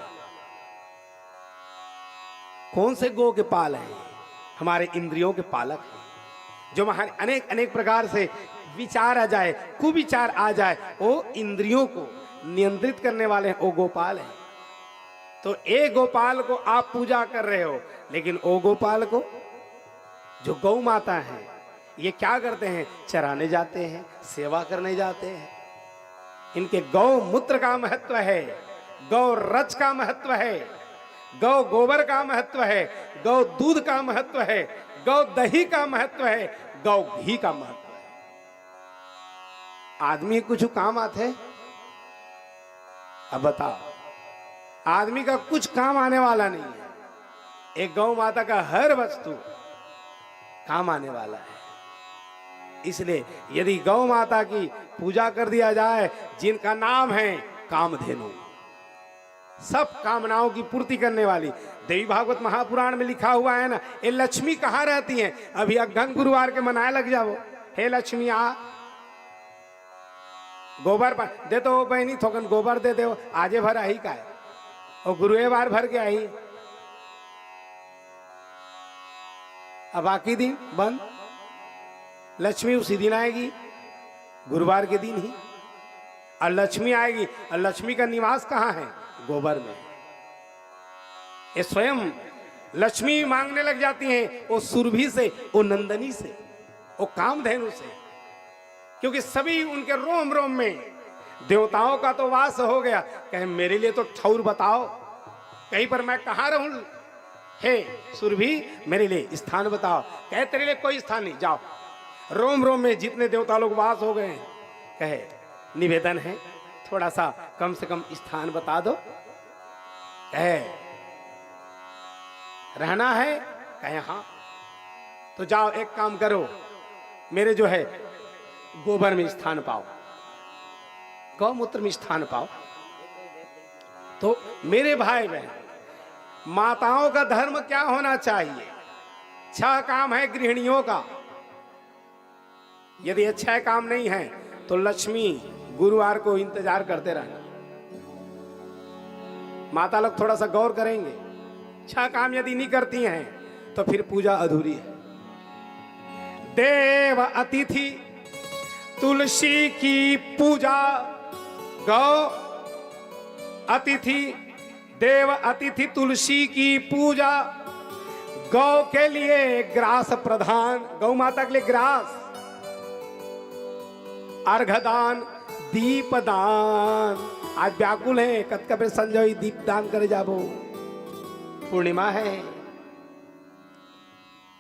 कौन से गौ के पाल है? हमारे इंद्रियों के पालक हैं, जो अनेक अनेक प्रकार से विचार आ जाए, कुविचार आ जाए, वो इंद्रियों को नियंत्रित करने वाले हैं, वो गोपाल हैं। तो ए गोपाल को आप पूजा कर रहे हो, लेकिन ओ गोपाल को, जो गौ माता है, ये क्या करते हैं? चराने जाते हैं, सेवा करने जाते हैं। इनके गौ मूत्र का महत्व है, गौ रज का महत्व है, गौ गोबर का महत्व है, गौ दूध का महत्व है, गौ दही का महत्व है, गौ घी का महत्व है। आदमी कुछ काम आते हैं? अब बताओ, आदमी का कुछ काम आने वाला नहीं है। एक गौ माता का हर वस्तु काम आने वाला है। इसलिए यदि गौ माता की पूजा कर दिया जाए, जिनका नाम है कामधेनु, सब कामनाओं की पूर्ति करने वाली, देवी भागवत महापुराण में लिखा हुआ है ना, ये लक्ष्मी कहाँ रहती हैं? अभी अगन गुरुवार के मनाए लग जाओ, हे लक्ष्मी आ, गोबर दे तो बहनी, थोकन गोबर दे दो, आजे भर आई का है, और गुरुवार भर के आई, अब बाकी दिन बंद। लक्ष्मी उसी दिन आएगी, गुरुवार के दिन ही, और लक्ष्मी आएगी, और लक्ष्मी का निवास कहाँ है? गोबर में। ये स्वयं लक्ष्मी मांगने लग जाती हैं, वो सुरभि से, वो नंदनी से, वो कामधेनु से, क्योंकि सभी उनके रोम रोम में देवताओं का तो वास हो गया। कहे मेरे लिए तो ठौर बताओ, कहीं पर मैं कहाँ रहूं? हे सुरभि, मेरे लिए स्थान बताओ। कहे तेरे लिए कोई स्थान नहीं, जाओ। रोम रोम में जितने देवता लोग वास हो गए हैं, कहे निवेदन है थोड़ा सा कम से कम स्थान बता दो। कहे रहना है? कहे हाँ। तो जाओ एक काम करो, मेरे जो है गोबर में स्थान पाओ, गौमूत्र में स्थान पाओ। तो मेरे भाई बहन, माताओं का धर्म क्या होना चाहिए? 6 काम है गृहिणियों का। यदि ये 6 काम नहीं है तो लक्ष्मी गुरुवार को इंतजार करते रहना। माता लोग थोड़ा सा गौर करेंगे, 6 काम यदि नहीं करती हैं तो फिर पूजा अधूरी है। देव अतिथि तुलसी की पूजा, गौ अतिथि, देव अतिथि तुलसी की पूजा, गौ के लिए ग्रास प्रधान, गौ माता के लिए ग्रास, अर्घदान, दीपदान। आज व्याकुल है, कतकबे संजय दीपदान करे जाबो, पूर्णिमा है।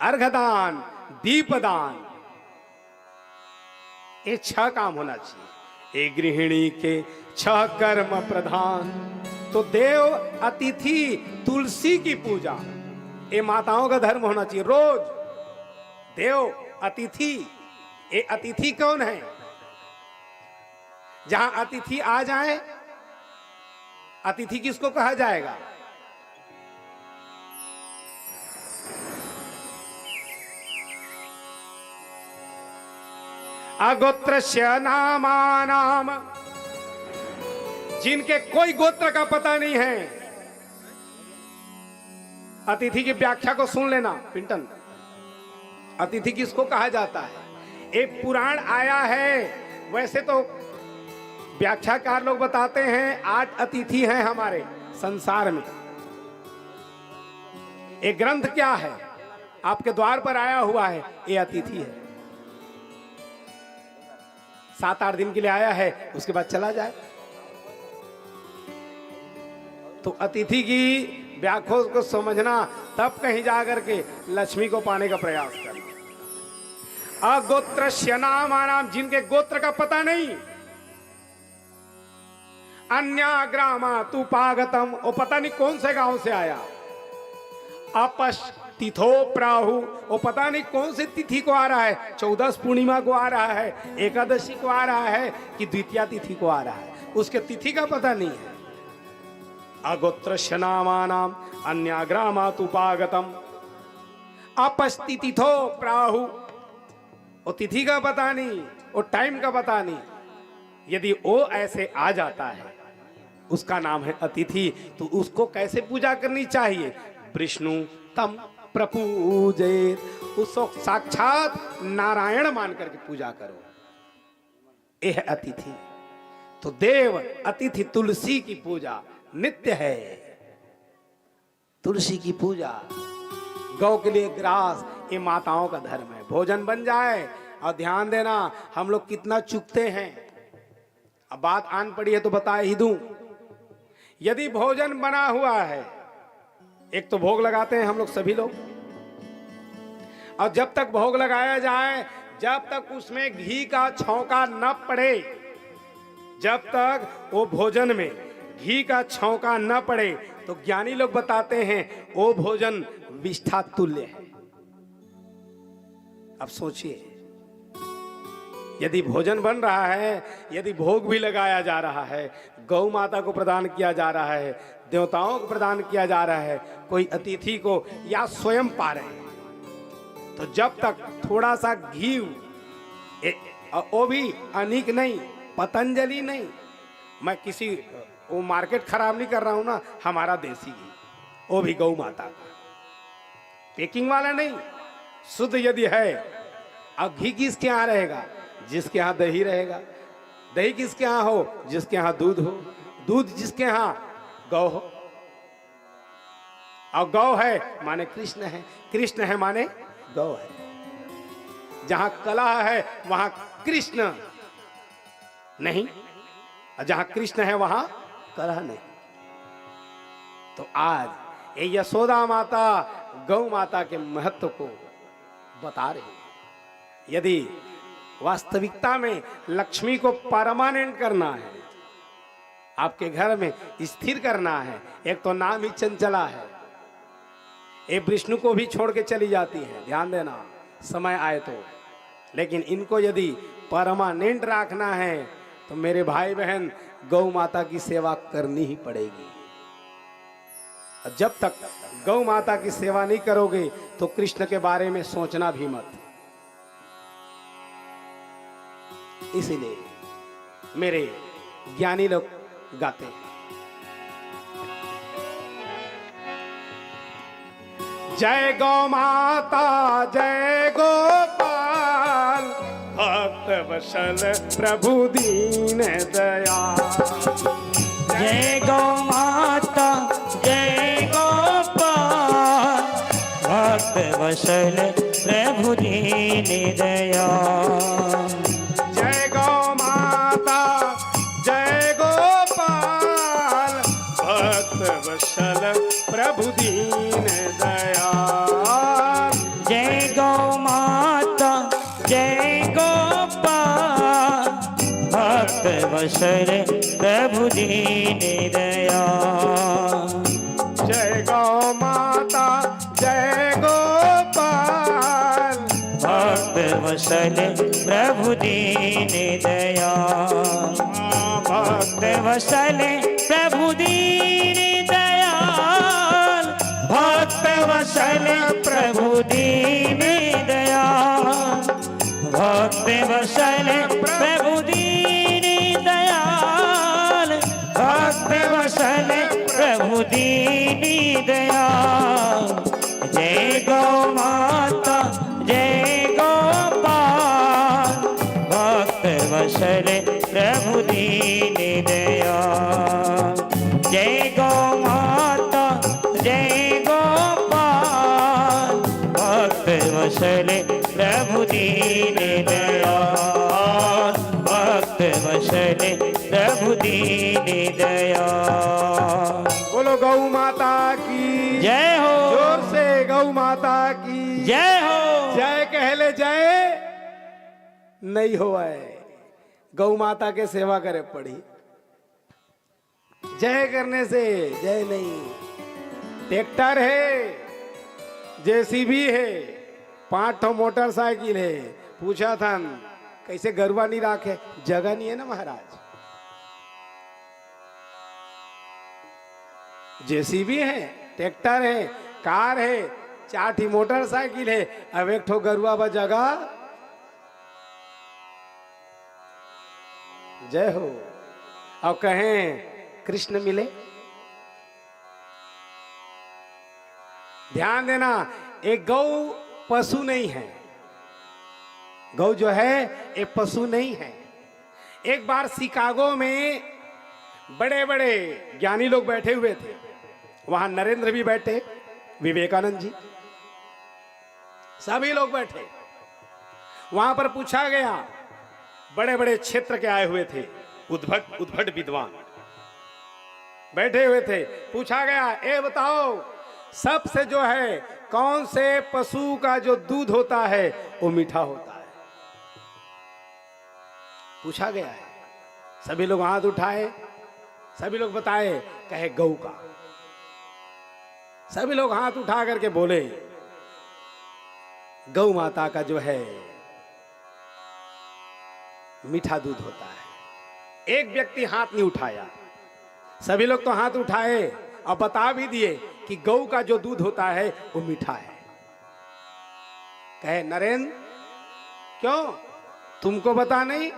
अर्घदान, दीपदान, ये 6 काम होना चाहिए। एक गृहिणी के 6 कर्म प्रधान। तो देव अतिथि तुलसी की पूजा, ये माताओं का धर्म होना चाहिए रोज। देव अतिथि, ये अतिथि कौन है? जहां अतिथि आ जाए, अतिथि किसको कहा जाएगा? अगोत्रस्य नामानाम, जिनके कोई गोत्र का पता नहीं है। अतिथि की व्याख्या को सुन लेना पिंटन। अतिथि किसको कहा जाता है? एक पुराण आया है, वैसे तो व्याख्याकार लोग बताते हैं 8 अतिथि हैं हमारे संसार में। एक ग्रंथ क्या है? आपके द्वार पर आया हुआ है, ये अतिथि है। 7-8 दिन के लिए आया है, उसके बाद चला जाए। तो अतिथि की व्याख्या को समझना, तब कहीं जाकर के लक्ष्मी को पाने का प्रयास करना। अगोत्रस्य नामानाम, जिनके गोत्र का पता नहीं। अन्याग्रामातुपागतम, वो पता नहीं कौन से गांव से आया। अपस्तिथो प्राहु, वो पता नहीं कौन से तिथि को आ रहा है, 14 पूर्णिमा को आ रहा है, एकादशी को आ रहा है, कि द्वितीया तिथि को आ रहा है, उसके तिथि का पता नहीं है। अगोत्रस्य नामानाम अन्याग्रामातुपागतम अपस्तिथो प्राहु, वो तिथि का पता नहीं, वो टाइम का पता नहीं। यदि वो ऐसे आ जाता है, उसका नाम है अतिथि। तो उसको कैसे पूजा करनी चाहिए? विष्णु तम प्रपूजेत, उसको साक्षात नारायण मान करके पूजा करो। यह अतिथि। तो देव अतिथि तुलसी की पूजा नित्य है। तुलसी की पूजा, गौ के लिए ग्रास, ये माताओं का धर्म है। भोजन बन जाए, और ध्यान देना हम लोग कितना चूकते हैं। अब बात आन पड़ी है तो बता ही दूं। यदि भोजन बना हुआ है, एक तो भोग लगाते हैं हम लोग सभी लोग, और जब तक भोग लगाया जाए, जब तक उसमें घी का छौंका न पड़े, जब तक वो भोजन में घी का छौंका न पड़े, तो ज्ञानी लोग बताते हैं वो भोजन विष्ठा तुल्य है। अब सोचिए, यदि भोजन बन रहा है, यदि भोग भी लगाया जा रहा है, गौ माता को प्रदान किया जा रहा है, देवताओं को प्रदान किया जा रहा है, कोई अतिथि को या स्वयं पा रहे हैं, तो जब तक थोड़ा सा घी, वो भी अनिक नहीं, पतंजलि नहीं, मैं किसी वो मार्केट खराब नहीं कर रहा हूं ना, हमारा देसी घी, वो भी गौ माता का, पैकिंग वाला नहीं, शुद्ध यदि है। अब घी किसके यहाँ रहेगा? जिसके यहाँ दही रहेगा। दही किसके यहाँ हो? जिसके यहाँ दूध हो। दूध जिसके यहाँ गौ हो। और गौ है माने कृष्ण है, कृष्ण है माने गौ है। जहां कलह है वहां कृष्ण नहीं, और जहां कृष्ण है वहां कलह नहीं। तो आज ये यशोदा माता गौ माता के महत्व को बता रही है। यदि वास्तविकता में लक्ष्मी को परमानेंट करना है, आपके घर में स्थिर करना है, एक तो नाम ही चंचला है, ये विष्णु को भी छोड़ के चली जाती है, ध्यान देना समय आए तो। लेकिन इनको यदि परमानेंट रखना है तो मेरे भाई बहन गौ माता की सेवा करनी ही पड़ेगी। जब तक गौ माता की सेवा नहीं करोगे तो कृष्ण के बारे में सोचना भी मत। इसीलिए मेरे ज्ञानी लोग गाते हैं, जय गौ माता जय गोपाल, भक्त वत्सल प्रभु दीन दयाल। जय गौ माता जय गोपाल, भक्त वत्सल प्रभु दीन दयाल। जय गौ माता जय गोपाल, भक्त वत्सल प्रभु दीन दयाल। जय गौ माता जय गोपाल, भक्त वत्सल प्रभु दीन दयाल। जय गौ माता जय गोपाल, भक्त वत्सल प्रभु दीन दयाल। भक्त वत्सल प्रभु दीन दयाल, भक्त वत्सल प्रभु दीन दयाल। भक्त वत्सल प्रभु दीन दयाल, भक्त वत्सल प्रभु दीन दयाल। जय गौ माता जय गोपाल, भक्त वत्सल प्रभु दीन दयाल। जय गौ माता जय गोपाल, भक्त वत्सल प्रभु दीन दयाल। भक्त वत्सल प्रभु दीन दयाल। बोलो गौ माता की जय हो। जोर से गौ माता की जय हो। जय कहले जय नहीं हो आए, गौ माता के सेवा करे पड़ी। जय करने से जय नहीं। ट्रैक्टर है, जेसीबी है, 5 मोटरसाइकिल है, पूछा था कैसे गरुआ नहीं राखे, जगह नहीं है ना महाराज। जेसीबी है, ट्रैक्टर है, कार है, 4 मोटरसाइकिल है, अब एक ठो गरुआ बा जगह। जय हो। अब कहें कृष्ण मिले। ध्यान देना, एक गौ पशु नहीं है। गौ जो है एक पशु नहीं है, एक बार शिकागो में बड़े बड़े ज्ञानी लोग बैठे हुए थे। वहां नरेंद्र भी बैठे, विवेकानंद जी, सभी लोग बैठे। वहां पर पूछा गया, बड़े बड़े क्षेत्र के आए हुए थे, उद्भट विद्वान बैठे हुए थे। पूछा गया, ए बताओ, सबसे जो है कौन से पशु का जो दूध होता है वो मीठा होता है? पूछा गया है। सभी लोग हाथ उठाए, सभी लोग बताए, कहे गौ का। सभी लोग हाथ उठा करके बोले, गौ माता का जो है मीठा दूध होता है। एक व्यक्ति हाथ नहीं उठाया, सभी लोग तो हाथ उठाए और बता भी दिए कि गौ का जो दूध होता है वो मीठा है। कहे, नरेंद्र क्यों, तुमको पता नहीं?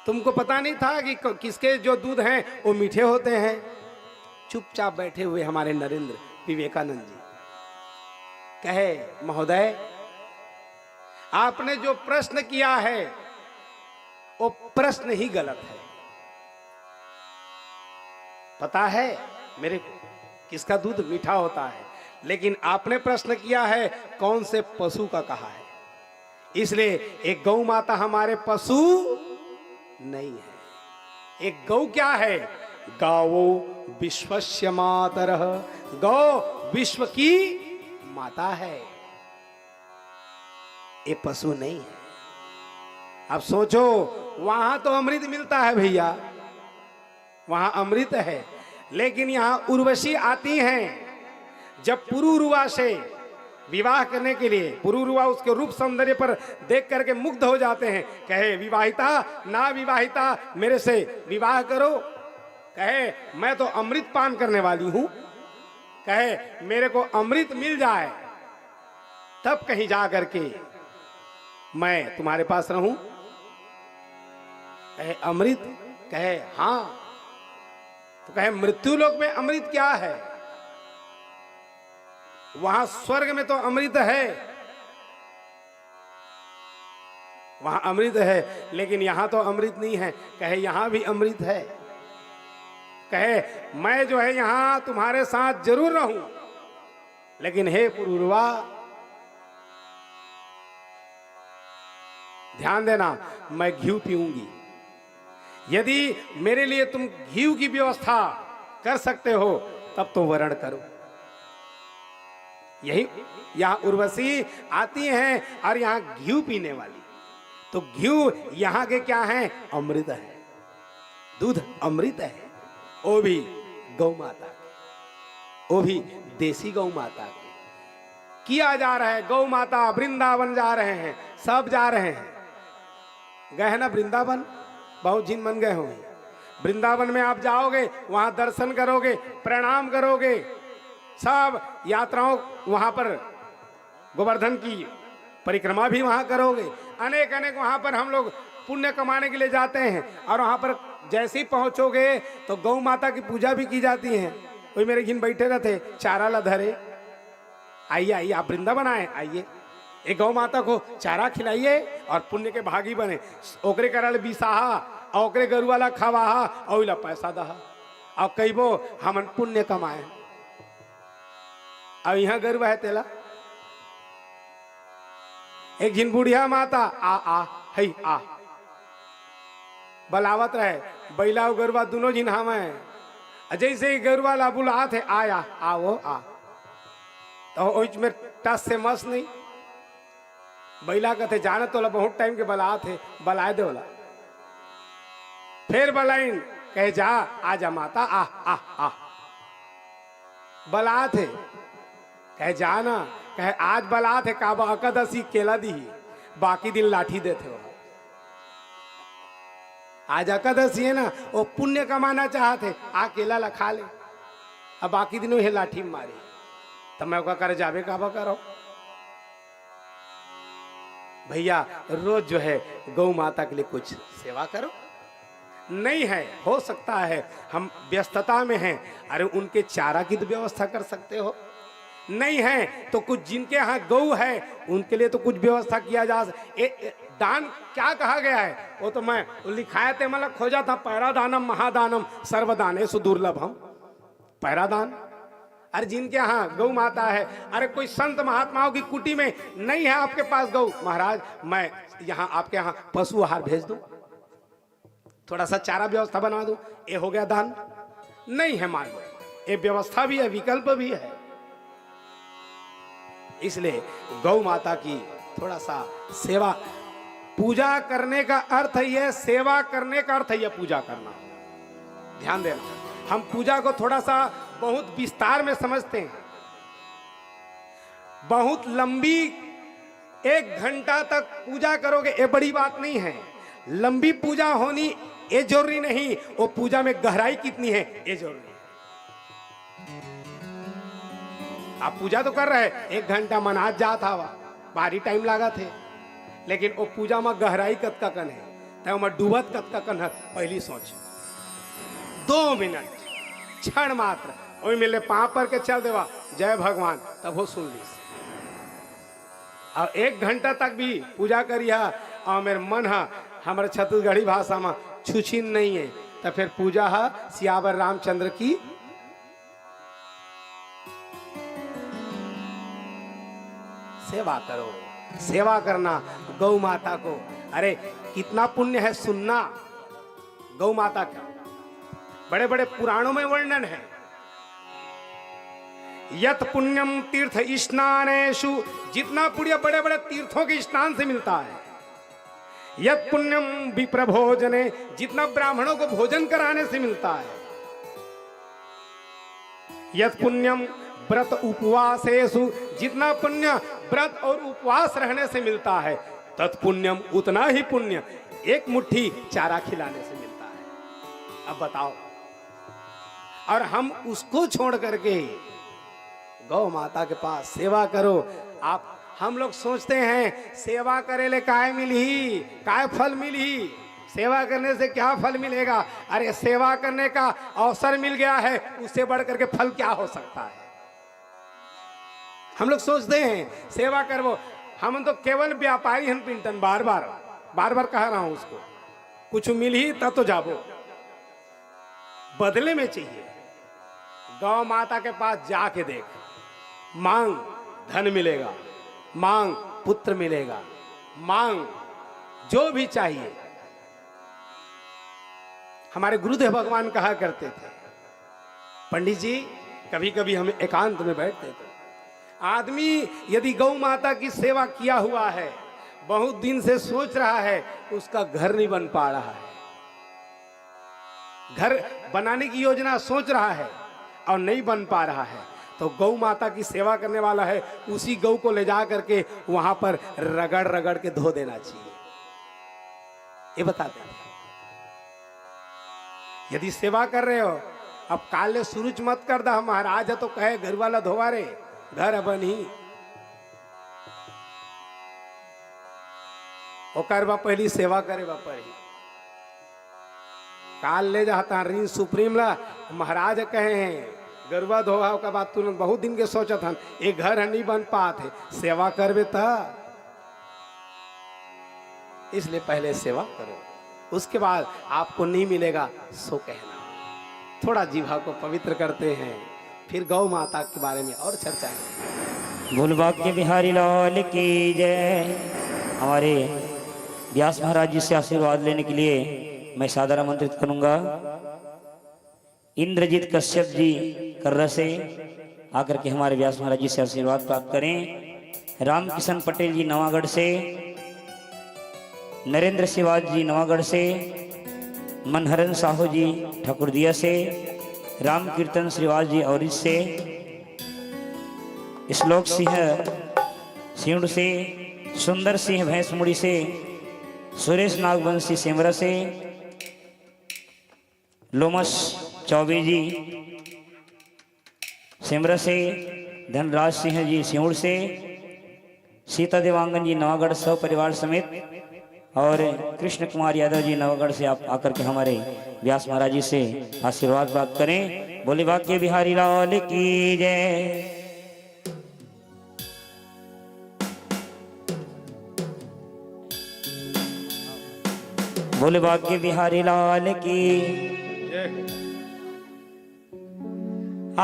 तुमको पता नहीं था कि किसके जो दूध हैं वो मीठे होते हैं? चुपचाप बैठे हुए हमारे नरेंद्र विवेकानंद जी कहे, महोदय, आपने जो प्रश्न किया है वो प्रश्न ही गलत है। पता है मेरे को किसका दूध मीठा होता है, लेकिन आपने प्रश्न किया है कौन से पशु का कहा है, इसलिए एक गौ माता हमारे पशु नहीं है। एक गौ क्या है? गावो विश्वस्य मातरः, गौ विश्व की माता है, ये पशु नहीं है। अब सोचो, वहां तो अमृत मिलता है भैया, वहां अमृत है, लेकिन यहां उर्वशी आती हैं। जब पुरुरुआ से विवाह करने के लिए, पुरुरुआ उसके रूप सौंदर्य पर देख करके मुग्ध हो जाते हैं। कहे, विवाहिता ना विवाहिता मेरे से विवाह करो। कहे, मैं तो अमृत पान करने वाली हूं। कहे, मेरे को अमृत मिल जाए तब कहीं जा करके मैं तुम्हारे पास रहूं। कहे, अमृत? कहे, हां। तो कहे, मृत्यु लोक में अमृत क्या है? वहां स्वर्ग में तो अमृत है, वहां अमृत है, लेकिन यहां तो अमृत नहीं है। कहे, यहां भी अमृत है। कहे, मैं जो है यहां तुम्हारे साथ जरूर रहूं, लेकिन हे पुरुरवा, ध्यान देना, मैं घी पीऊंगी। यदि मेरे लिए तुम घी की व्यवस्था कर सकते हो तब तो वर्ण करो। यही यहां उर्वशी आती हैं और यहां घी पीने वाली, तो घी यहां के क्या है? अमृत है, दूध अमृत है, वो भी गौ माता के, वो भी देसी गौ माता के किया जा रहा है। गौ माता वृंदावन जा रहे हैं, सब जा रहे हैं। गए हैं ना वृंदावन? बहुत जिन मन गए होंगे। वृंदावन में आप जाओगे, वहां दर्शन करोगे, प्रणाम करोगे, सब यात्राओं वहां पर गोवर्धन की परिक्रमा भी वहां करोगे। अनेक अनेक वहां पर हम लोग पुण्य कमाने के लिए जाते हैं, और वहां पर जैसे ही पहुंचोगे तो गौ माता की पूजा भी की जाती है। कोई मेरे घिन बैठे रहते, चारा ला धरे, आइए आइए आप वृंदावन आए, आइए एक गौ माता को चारा खिलाइए और पुण्य के भागी बने। ओकरे करल बिसाहा, ओकरे गरुवाला खवाहा, और पैसा दहा, और कई वो हमन पुण्य कमाए। अब यहाँ गरुआ है तेला, एक जिन बुढ़िया माता आ है आ बलावत रहे, बैला और गरुआ दोनों जिन हम है। जैसे ही गरुआ ला बुलात है, आया आओ आ, तो में टस से मस नहीं। बैला कहते, जाने तो बहुत टाइम के बलात है, बलाए दे बोला। फिर बलाइन, कहे जा, आ जा माता, आ आ आ बलात है। कहे जाना, कहे आज बलात है, काबा एकादशी केला दी, बाकी दिन लाठी देते हो। आज एकादशी है ना, वो पुण्य कमाना चाहते, आ केला ला खा ले, अब बाकी दिनों ये लाठी मारे, तो मैं कर जावे काबा करो। भैया रोज जो है गौ माता के लिए कुछ सेवा करो। नहीं है, हो सकता है हम व्यस्तता में हैं, अरे उनके चारा की तो व्यवस्था कर सकते हो। नहीं है तो कुछ जिनके यहाँ गौ है उनके लिए तो कुछ व्यवस्था किया जा दान क्या कहा गया है वो तो मैं लिखाया थे मतलब खोजा था, पैरा दानम महादानम सर्वदानेषु दुर्लभम। पैरा दान, अरे जिनके यहाँ गौ माता है, अरे कोई संत महात्माओं की कुटी में नहीं है आपके पास गौ, महाराज मैं यहाँ आपके यहाँ पशु आहार भेज दूं, थोड़ा सा चारा व्यवस्था बना दूं, ये हो गया दान। नहीं है मान लो, ये व्यवस्था भी है, विकल्प भी है। इसलिए गौ माता की थोड़ा सा सेवा, पूजा करने का अर्थ है, सेवा करने का अर्थ है पूजा करना। ध्यान देना, हम पूजा को थोड़ा सा बहुत विस्तार में समझते हैं। बहुत लंबी 1 घंटा तक पूजा करोगे ये बड़ी बात नहीं है। लंबी पूजा होनी ये जरूरी नहीं, वो पूजा में गहराई कितनी है ये जरूरी है। आप पूजा तो कर रहे हैं, 1 घंटा मनाज जात हवा, भारी टाइम लगा थे, लेकिन वो पूजा में गहराई कतका कन है, तब मैं डूबत कतका कन है पहली सोच। 2 मिनट क्षण मात्र वही मिले पाँव पर के चल देवा जय भगवान, तब वो सुन ली। और 1 घंटा तक भी पूजा करिया और मेरे मन है हमारे छत्तीसगढ़ी भाषा में छुछिन नहीं है, तो फिर पूजा है सियावर रामचंद्र की। सेवा करो, सेवा करना गौ माता को, अरे कितना पुण्य है सुनना गौ माता का। बड़े बड़े पुराणों में वर्णन है, यत पुण्यम तीर्थ स्नानेषु, जितना पुण्य बड़े बड़े तीर्थों के स्नान से मिलता है। यत पुण्यम विप्र भोजने, जितना ब्राह्मणों को भोजन कराने से मिलता है। यत पुण्यम व्रत उपवासेषु, जितना पुण्य व्रत और उपवास रहने से मिलता है। तत्पुण्यम, उतना ही पुण्य 1 मुट्ठी चारा खिलाने से मिलता है। अब बताओ, और हम उसको छोड़ करके गौ माता के पास सेवा करो। आप हम लोग सोचते हैं सेवा करे ले काय मिली, काय फल मिली, सेवा करने से क्या फल मिलेगा। अरे सेवा करने का अवसर मिल गया है, उससे बढ़ करके फल क्या हो सकता है। हम लोग सोचते हैं सेवा करवो, हम तो केवल व्यापारी हैं पिंटन, बार बार कह रहा हूं उसको, कुछ मिल ही तब तो जाबो। बदले में चाहिए गौ माता के पास जाके देख, मांग धन मिलेगा, मांग पुत्र मिलेगा, मांग जो भी चाहिए। हमारे गुरुदेव भगवान कहा करते थे, पंडित जी कभी कभी हम एकांत में बैठते थे, आदमी यदि गौ माता की सेवा किया हुआ है, बहुत दिन से सोच रहा है, उसका घर नहीं बन पा रहा है, घर बनाने की योजना सोच रहा है और नहीं बन पा रहा है, तो गौ माता की सेवा करने वाला है, उसी गौ को ले जा करके वहां पर रगड़ रगड़ के धो देना चाहिए। ये बताते हैं, यदि सेवा कर रहे हो, अब काले सुरुच मत कर दा, महाराज है तो कहे घर वाला धोवा रे, घर बनी ओकर बा पहली सेवा करे बा पहली। काल ले जाता ऋण सुप्रीम ला, महाराज कहे हैं गरुआ धोवा का बात तुरंत बहुत दिन के सोचत हन, एक घर नहीं बन पाते, सेवा करवे ता। इसलिए पहले सेवा करो, उसके बाद आपको नहीं मिलेगा सो कहना। थोड़ा जीवा को पवित्र करते हैं, फिर गौ माता के बारे में और चर्चा करें। बोल बाके बिहारी लाल की जय। हमारे व्यास महाराज जी से आशीर्वाद लेने के लिए मैं सादर आमंत्रित करूंगा। इंद्रजीत कश्यप जी कर्रा से आकर के हमारे व्यास महाराज जी से आशीर्वाद प्राप्त करें। रामकिशन पटेल जी नवागढ़ से, नरेंद्र सिवाज जी नवागढ़ से, मनहरन साहू जी ठाकुरदिया से, राम कीर्तन श्रीवास जी औरिज से, श्लोक सिंह सिंह से, सुंदर सिंह भैंसमुड़ी से, सुरेश नागवंशी सेमरा से, लोमस चौबे जी सेमरा से, धनराज सिंह जी सिंहड़ से, सीता देवांगन जी नवागढ़ सौ परिवार समेत, और कृष्ण कुमार यादव जी नवागढ़ से आप आकर के हमारे व्यास महाराज जी से आशीर्वाद प्राप्त करें। बोले बाके बिहारी लाल की जय। बोले भाग्य बिहारी लाल की। जय हो। आ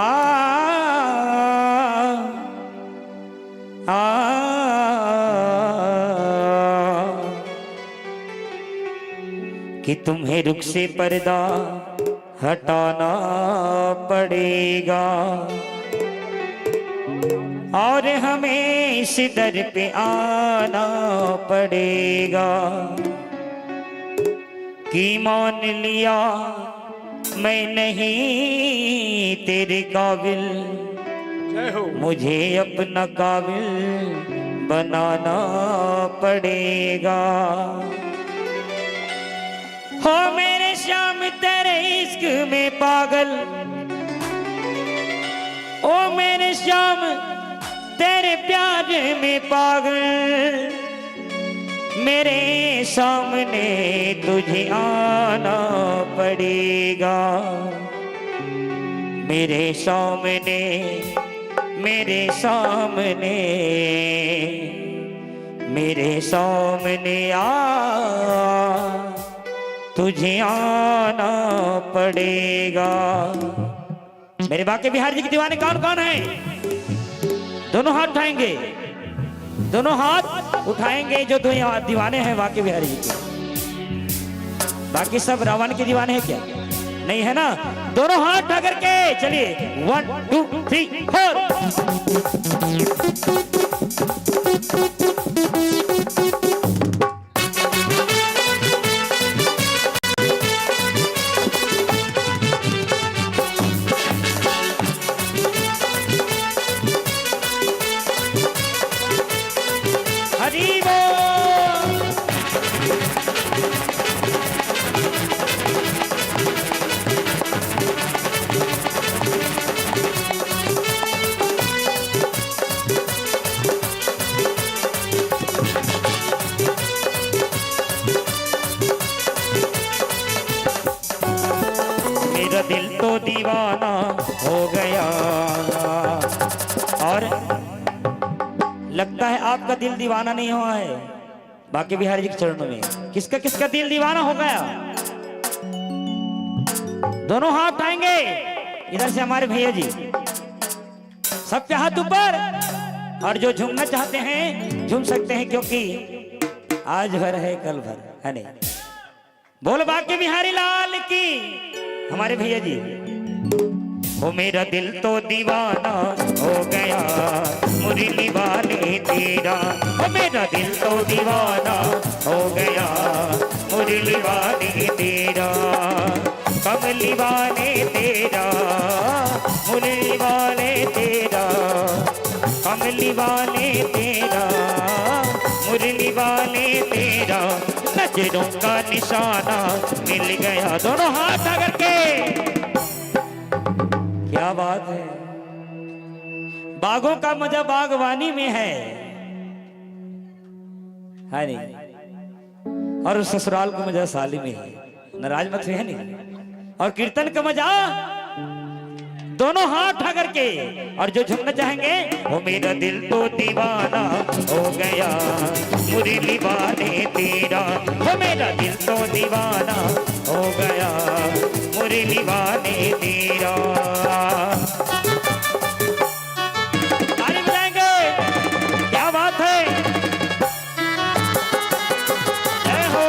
कि तुम्हें रुख से पर्दा हटाना पड़ेगा और हमें इस दर पे आना पड़ेगा कि मान लिया मैं नहीं तेरे काबिल, जय हो। मुझे अपना काबिल बनाना पड़ेगा। हो मेरे श्याम तेरे इश्क में पागल, ओ मेरे श्याम तेरे प्यार में पागल, मेरे सामने तुझे आना पड़ेगा, मेरे सामने, मेरे सामने, मेरे सामने तुझे आना पड़ेगा। मेरे बाके बिहारी जी के दीवाने कौन कौन है? दोनों हाथ उठाएंगे, दोनों हाथ उठाएंगे जो दो दीवाने हैं बाके बिहारी जी के। बाकी सब रावण के दीवाने हैं क्या? नहीं है ना? दोनों हाथ उठा करके चलिए 1 2 3 4। दिल तो दीवाना हो गया। और लगता है आपका दिल दीवाना नहीं हुआ है बाके बिहारी जी के चरणों में। किसका किसका दिल दीवाना हो गया? दोनों हाथ उठाएंगे इधर से हमारे भैया जी, सबके हाथ ऊपर। और जो झूमना चाहते हैं झूम सकते हैं, क्योंकि आज भर है कल भर है नहीं। बोल बाके बिहारी लाल की। हमारे भैया जी। ओ मेरा दिल तो दीवाना हो गया मुरली वाले तेरा, ओ मेरा दिल तो दीवाना हो गया मुरली वाले तेरा, कमली वाले तेरा, मुरली वाले तेरा, कमली वाले तेरा, मुरली वाले तेरा, नजरों का निशाना मिल गया। दोनों हाथ आकर के। क्या बात है। बागों का मजा बागवानी में है नहीं? और ससुराल का मजा साली में है। नाराज मत है नहीं। और कीर्तन का मजा दोनों हाथ उठा करके। और जो झुमना चाहेंगे, वो मेरा दिल तो दीवाना हो गया मुरली वाले तेरा, वो मेरा दिल तो दीवाना हो गया मुरली वाले तेरा। ताली बजाएंगे। क्या बात है। जय हो।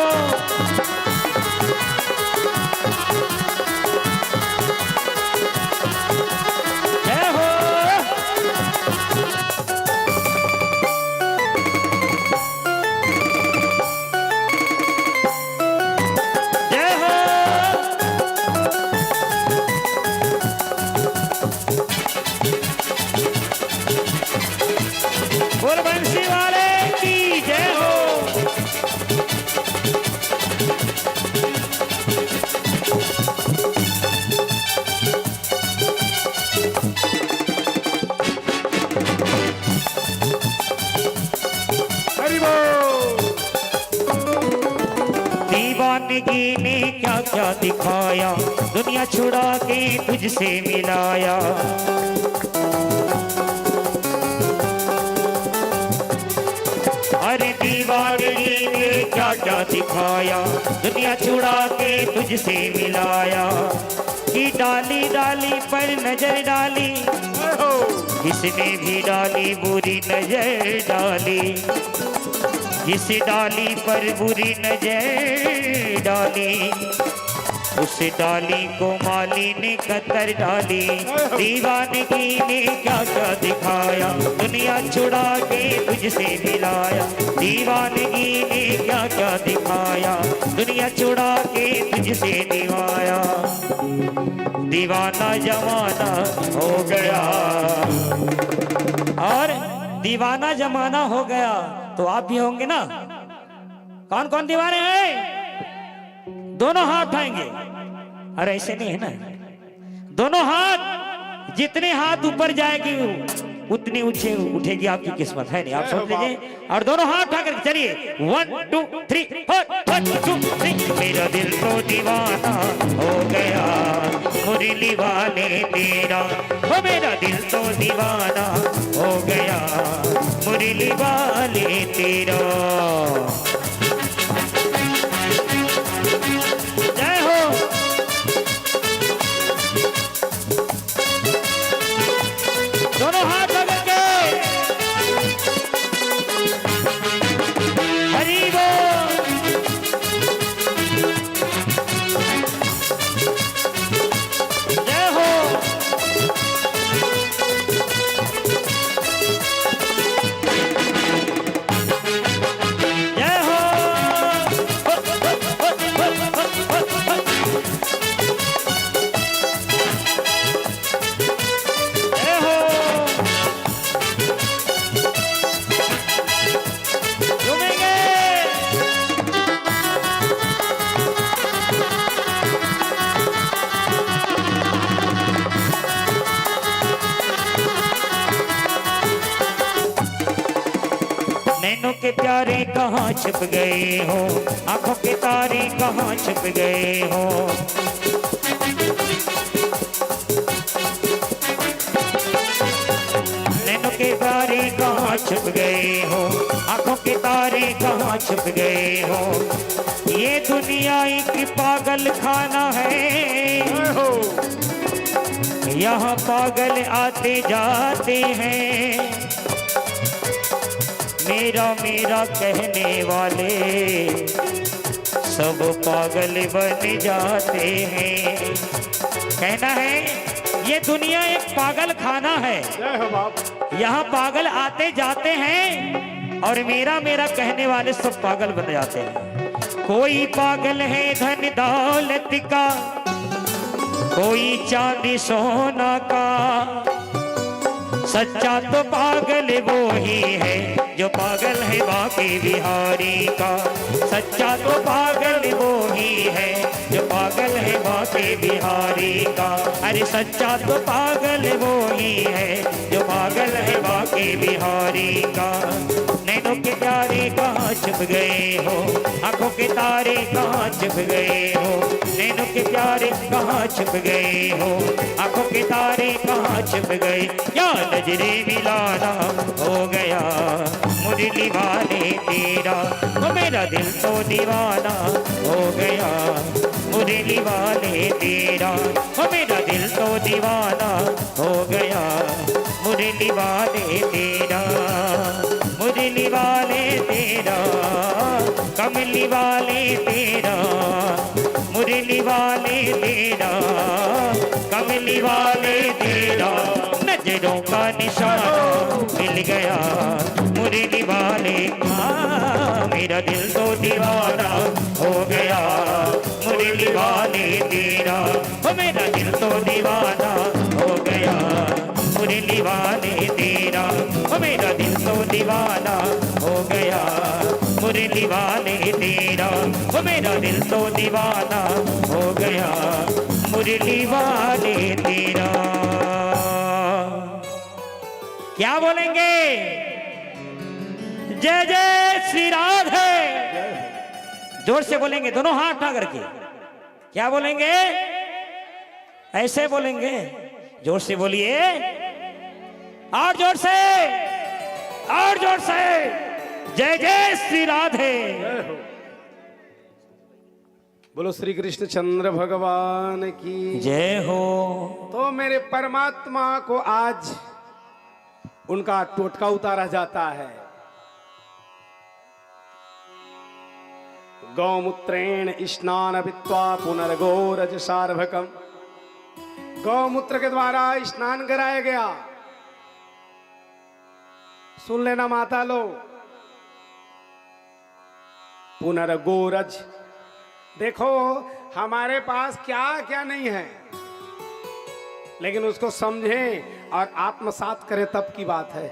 दीवानगी ने क्या क्या दिखाया, दुनिया छुड़ा के तुझसे मिलाया। अरे दीवानगी ने क्या क्या दिखाया, दुनिया दुनिया छुड़ा के तुझसे मिलाया, कि डाली डाली पर नजर डाली, किसने भी डाली बुरी नजर डाली, जिस डाली पर बुरी नजर डाली, उस डाली को माली ने कतर डाली। दीवानगी ने क्या क्या दिखाया, दुनिया छुड़ा के तुझसे मिलाया। दीवानगी ने क्या क्या दिखाया, दुनिया छुड़ा के तुझसे निभाया। दीवाना जमाना हो गया, और दीवाना जमाना हो गया तो आप भी होंगे ना। कौन कौन दीवाने हैं? दोनों हाथ उठाएंगे। अरे ऐसे नहीं है ना, दोनों हाथ, जितने हाथ ऊपर जाएगी उतनी ऊंचे उठेगी आपकी किस्मत, है नहीं? आप सोच लीजिए और दोनों हाथ उठा कर चलिए। 1 2 3 4 1 2 3। मेरा दिल तो दीवाना हो गया मुरली वाले तेरा, ओ मेरा दिल तो दीवाना हो गया मुरली वाले तेरा। जय हो। दोनों हाथ लगा के हरि बोल। जय हो। जय हो। जय हो। झूमेंगे। नैनों के प्यारे कहाँ छुप गए हो, आंखों के तारे कहाँ छुप गए हो। नैनों के प्यारे कहाँ छुप गए हो, आंखों के तारे कहाँ छुप गए हो। ये दुनिया एक पागल खाना है, यहाँ पागल आते जाते हैं। मेरा मेरा कहने वाले सब पागल बन जाते हैं। कहना है ये दुनिया एक पागल खाना है, यहाँ पागल आते जाते हैं, और मेरा मेरा कहने वाले सब पागल बन जाते हैं। कोई पागल है धन दौलत का, कोई चांदी सोना का, सच्चा तो पागल वो ही है जो पागल है बाकी बिहारी का। सच्चा तो पागल वो ही है जो पागल है बाकी बिहारी का। अरे सच्चा तो पागल वो ही है जो पागल है बाकी बिहारी का। नैनों के प्यारे कहाँ छुप गए हो, आंखों के तारे कहाँ छुप गए हो। नैनों के प्यारे कहाँ छुप गए हो, आंखों के तारे कहाँ छुप गए। क्या नजरे मिलाना हो गया मुरली वाले तेरा, तो मेरा दिल तो दीवाना हो गया मुरली वाले तेरा। तो मेरा दिल तो दीवाना हो गया मुरली वाले तेरा। मुरली वाले तेरा, कमली वाले तेरा, मुरली वाले तेरा, कमली वाले तेरा। नजरों का निशाना मिल गया मुरली वाले का। मेरा दिल तो दीवाना हो गया मुरली वाले तेरा। ओ मेरा दिल तो दीवाना हो गया मुरली वाले तेरा। ओ मेरा दिल तो दीवाना हो गया मुरली वाले तेरा। ओ मेरा दिल तो दीवाना हो गया मुरली वाले तेरा। क्या बोलेंगे? जय जय श्री राधे। जोर से बोलेंगे, दोनों हाथ उठा करके। क्या बोलेंगे? ऐसे बोलेंगे, जोर से बोलिए, और जोर से, और जोर से। जय जय श्री राधे। बोलो श्री कृष्ण चंद्र भगवान की जय हो। तो मेरे परमात्मा को आज उनका टोटका उतारा जाता है। गौमूत्रेण स्नान वित्वा पुनर्गोरज सार्वकम। गौमूत्र के द्वारा स्नान कराया गया। सुन लेना माता लोग, पुनर्गोरज। देखो हमारे पास क्या क्या नहीं है, लेकिन उसको समझें और आत्मसात करें तब की बात है।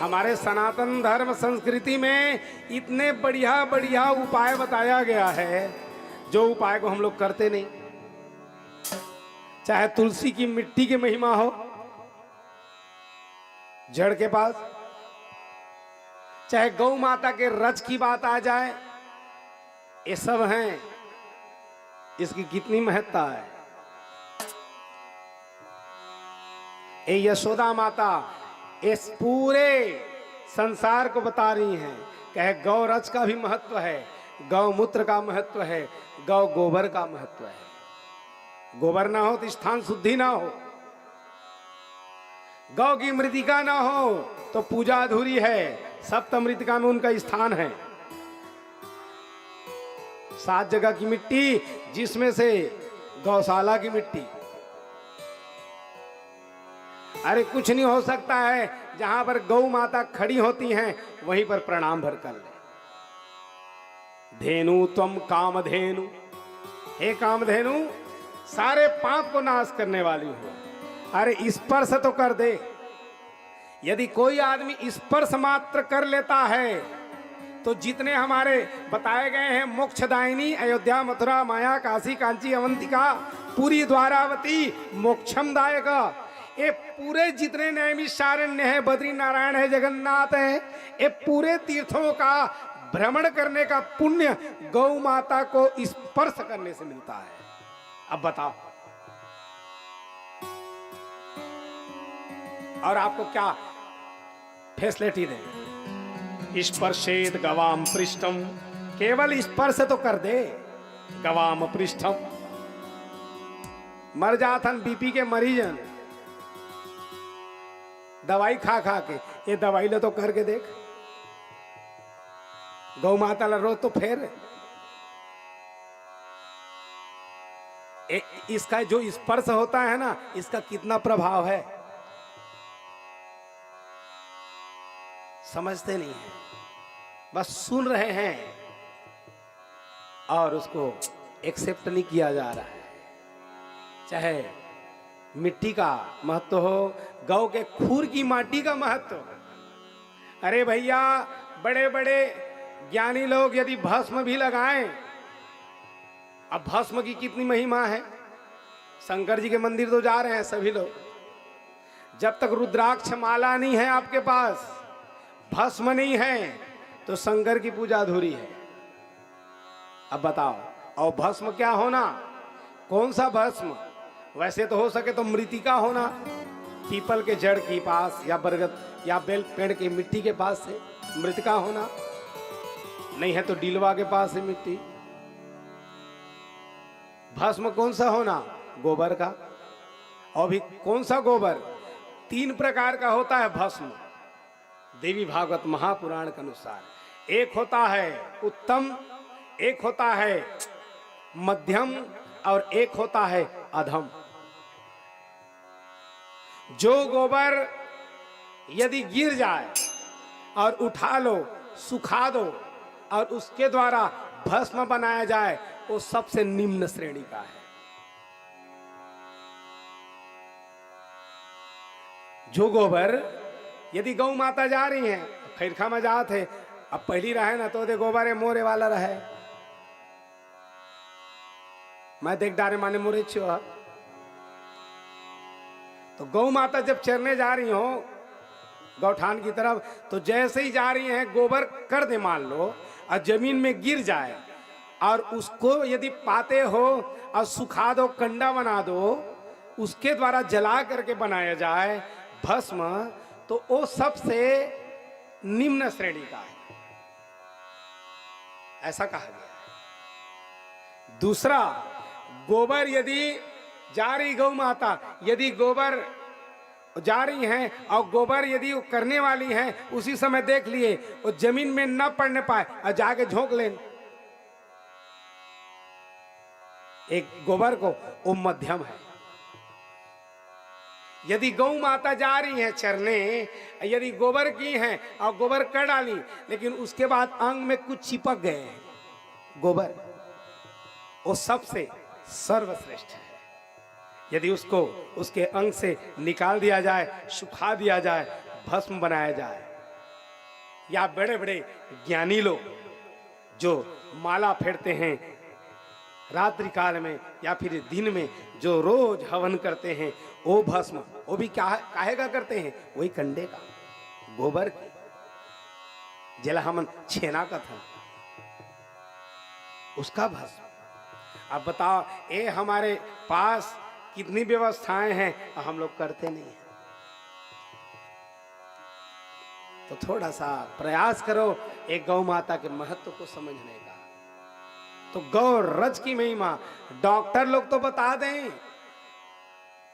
हमारे सनातन धर्म संस्कृति में इतने बढ़िया बढ़िया उपाय बताया गया है, जो उपाय को हम लोग करते नहीं। चाहे तुलसी की मिट्टी की महिमा हो जड़ के पास, चाहे गौ माता के रज की बात आ जाए, ये सब हैं। इसकी कितनी महत्ता है। ये यशोदा माता इस पूरे संसार को बता रही हैं। कहे गौ रज का भी महत्व है, गौमूत्र का महत्व है, गौ गोबर का महत्व है। गोबर ना हो तो स्थान शुद्धि ना हो, गौ की मृतिका ना हो तो पूजा अधूरी है। सप्त मृतिका में उनका स्थान है। 7 जगह की मिट्टी, जिसमें से गौशाला की मिट्टी। अरे कुछ नहीं हो सकता है, जहां पर गौ माता खड़ी होती हैं वहीं पर प्रणाम भर कर ले। धेनु त्वम कामधेनु, हे कामधेनु, सारे पाप को नाश करने वाली हो। अरे स्पर्श तो कर दे। यदि कोई आदमी स्पर्श मात्र कर लेता है तो जितने हमारे बताए गए हैं मोक्षदायिनी, अयोध्या, मथुरा, माया, काशी, कांची, अवंतिका, पूरी द्वारावती, मोक्षम दायक, ये पूरे जितने नैमिषारण्य है, बद्री नारायण है, जगन्नाथ है, ये पूरे तीर्थों का भ्रमण करने का पुण्य गौ माता को स्पर्श करने से मिलता है। अब बताओ, और आपको क्या फैसिलिटी दे? स्पर्शेद गवाम पृष्ठम, केवल स्पर्श तो कर दे। गवाम पृष्ठम, मर जाथन बीपी के मरीजन दवाई खा खा के, ये दवाई ले तो करके देख। गौ माता ला रोज तो फेर। इसका जो स्पर्श होता है ना, इसका कितना प्रभाव है समझते नहीं है, बस सुन रहे हैं और उसको एक्सेप्ट नहीं किया जा रहा है। चाहे मिट्टी का महत्व हो, गौ के खूर की माटी का महत्व। अरे भैया, बड़े बड़े ज्ञानी लोग यदि भस्म भी लगाएं, अब भस्म की कितनी महिमा है। शंकर जी के मंदिर तो जा रहे हैं सभी लोग। जब तक रुद्राक्ष माला नहीं है आपके पास, भस्म नहीं है, तो शंकर की पूजा अधूरी है। अब बताओ, और भस्म क्या होना? कौन सा भस्म? वैसे तो हो सके तो मृतिका होना, पीपल के जड़ के पास या बरगद या बेल पेड़ की मिट्टी के पास से मृतिका होना। नहीं है तो डीलवा के पास से मिट्टी। भस्म कौन सा होना? गोबर का। और भी कौन सा गोबर? 3 प्रकार का होता है भस्म देवी भागवत महापुराण के अनुसार। एक होता है उत्तम, एक होता है मध्यम, और एक होता है अधम। जो गोबर यदि गिर जाए और उठा लो, सुखा दो और उसके द्वारा भस्म बनाया जाए, वो सबसे निम्न श्रेणी का है। जो गोबर यदि गौ माता जा रही हैं, खैरखा में जात है, अब पहली रहे ना तो दे गोबर है मोरे वाला रहे। मैं देख डारे माने मोरे छो। तो गौ माता जब चरने जा रही हो गौठान की तरफ, तो जैसे ही जा रही हैं गोबर कर दे मान लो, और जमीन में गिर जाए और उसको यदि पाते हो और सुखा दो, कंडा बना दो, उसके द्वारा जला करके बनाया जाए भस्म, तो वो सबसे निम्न श्रेणी का है। ऐसा कहा गया है। दूसरा, गोबर यदि जा रही गौ माता, यदि गोबर जा रही हैं और गोबर यदि वो करने वाली हैं, उसी समय देख लिए वो जमीन में न पड़ने पाए और जाके झोंक लें एक गोबर को, वो मध्यम है। यदि गौ माता जा रही हैं चरने, यदि गोबर की हैं और गोबर कर डाली, लेकिन उसके बाद अंग में कुछ चिपक गए हैं, गोबर वो सबसे सर्वश्रेष्ठ है। यदि उसको उसके अंग से निकाल दिया जाए, सुखा दिया जाए, भस्म बनाया जाए, या बड़े बड़े ज्ञानी लोग जो माला फेरते हैं रात्रि काल में या फिर दिन में, जो रोज हवन करते हैं, वो भस्म वो भी क्या काहे का करते हैं? वही कंडे का, गोबर की, जला हमन छेना का था, उसका भस्म। अब बताओ, ये हमारे पास कितनी व्यवस्थाएं हैं और हम लोग करते नहीं हैं। तो थोड़ा सा प्रयास करो एक गौ माता के महत्व को समझने का। तो गौ रज की महिमा डॉक्टर लोग तो बता दें,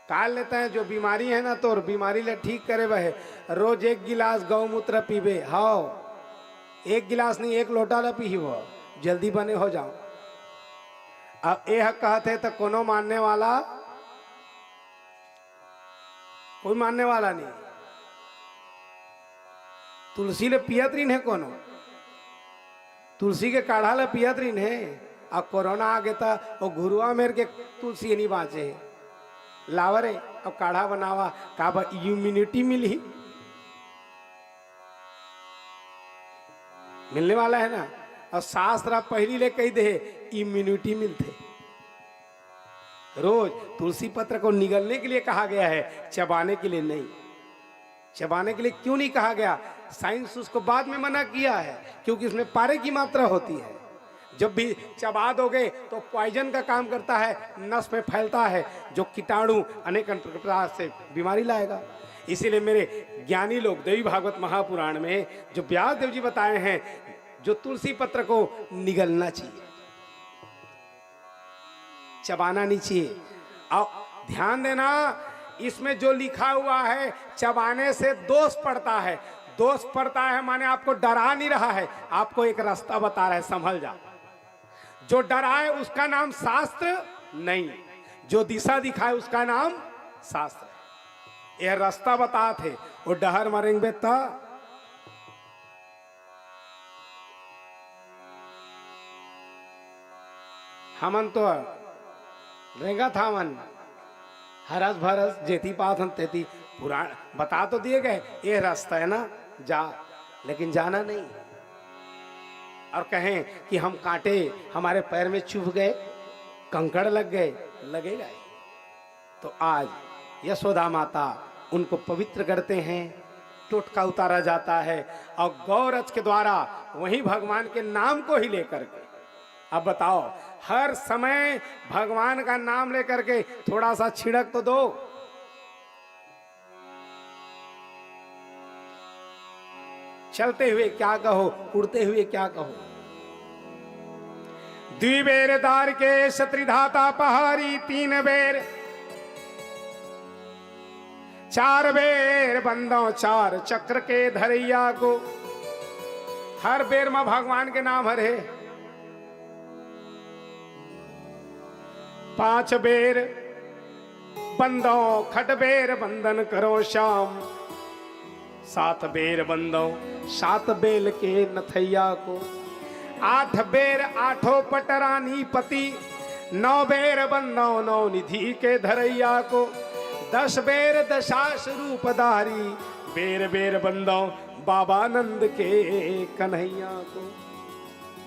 काल लेते हैं जो बीमारी है ना, तो बीमारी ले ठीक करे वह रोज 1 गिलास गौमूत्र पीबे। हाँ, 1 गिलास नहीं, 1 लोटा ला पी वो, जल्दी बने हो जाओ। अब यह कहते तो कोनो मानने वाला, कोई मानने वाला नहीं। तुलसी ले पियत रही है कोनो, तुलसी के काढ़ा ले पियत रही है। अब कोरोना आ गया था, वो गुरुआ मेर के तुलसी नहीं बाँचे, लावरे अब काढ़ा बनावा, का इम्यूनिटी मिली, मिलने वाला है ना। और शास्त्र पहली ले कही दे इम्यूनिटी मिलते। रोज तुलसी पत्र को निगलने के लिए कहा गया है, चबाने के लिए नहीं। चबाने के लिए क्यों नहीं कहा गया? साइंस उसको बाद में मना किया है, क्योंकि इसमें पारे की मात्रा होती है। जब भी चबा दोगे तो पॉइजन का काम करता है, नस में फैलता है, जो कीटाणु अनेक प्रकार से बीमारी लाएगा। इसीलिए मेरे ज्ञानी लोग देवी भागवत महापुराण में जो व्यास देव जी बताए हैं, जो तुलसी पत्र को निगलना चाहिए, चबाना नहीं चाहिए। और ध्यान देना, इसमें जो लिखा हुआ है चबाने से दोष पड़ता है। दोष पड़ता है माने आपको डरा नहीं रहा है, आपको एक रास्ता बता रहा है, संभल जा। जो डराए उसका नाम शास्त्र नहीं, जो दिशा दिखाए उसका नाम शास्त्र है। यह रास्ता बता थे, वो डहर मरेंगे तो हमन तो रहेगा था मन हरस भरस जेती पाथन तेती, पुराण बता तो दिए गए ये रास्ता है ना, जा, लेकिन जाना नहीं। और कहें कि हम कांटे हमारे पैर में चुभ गए, कंकड़ लग गए, लगेगा ही। तो आज यशोदा माता उनको पवित्र करते हैं, टोटका उतारा जाता है और गौरज के द्वारा वही भगवान के नाम को ही लेकर के। अब बताओ, हर समय भगवान का नाम लेकर के थोड़ा सा छिड़क तो दो। चलते हुए क्या कहो, उड़ते हुए क्या कहो। द्विबेर दार के शत्रिधाता पहाड़ी, 3 बेर 4 बेर बंदो 4 चक्र के धरैया को। हर बेर में भगवान के नाम हरे। 5 बेर बंदो खट बेर बंदन करो श्याम। 7 बेर बंदो 7 बेल के नथैया को। 8 बेर 8 पटरानी पति। 9 बेर बंदो 9 निधि के धरैया को। 10 बेर दशाश रूपधारी। बेर बेर बंदो बाबानंद के कन्हैया को।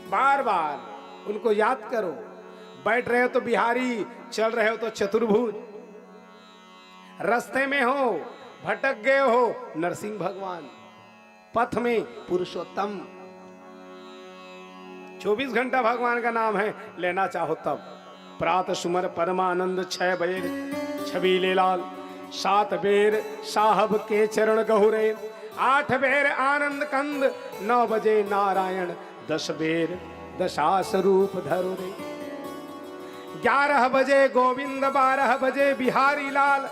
बार बार उनको याद करो। बैठ रहे हो तो बिहारी, चल रहे हो तो चतुर्भुज, रास्ते में हो भटक गए हो नरसिंह भगवान, पथ में पुरुषोत्तम। 24 घंटा भगवान का नाम है, लेना चाहो तब। प्रात सुमर परमानंद 6 बेर छबीले लाल। 7 बेर साहब के चरण गहुरे। 8 बेर आनंद कंद। 9 बजे नारायण। 10 बेर दशा स्वरूप धरो रे। 11 बजे गोविंद, 12 बजे बिहारी लाल,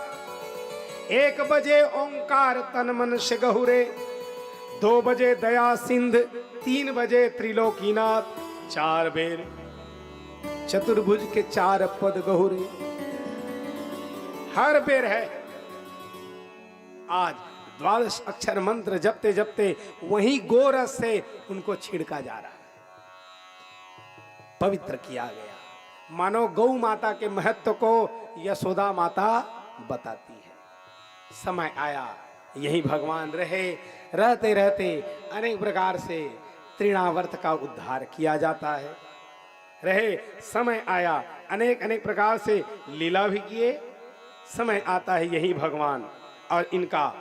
1 बजे ओंकार तन मन से गहुरे, 2 बजे दया सिंध, 3 बजे त्रिलोकीनाथ, 4 बेर चतुर्भुज के 4 पद गहुरे। हर बेर है। आज 12 अक्षर मंत्र जपते जपते वही गोरस से उनको छिड़का जा रहा है, पवित्र किया गया। मानो गौ माता के महत्व को यशोदा माता बताती है। समय आया, यही भगवान रहे, रहते रहते अनेक प्रकार से तृणावर्त का उद्धार किया जाता है। रहे, समय आया, अनेक अनेक प्रकार से लीला भी किए। समय आता है, यही भगवान और इनका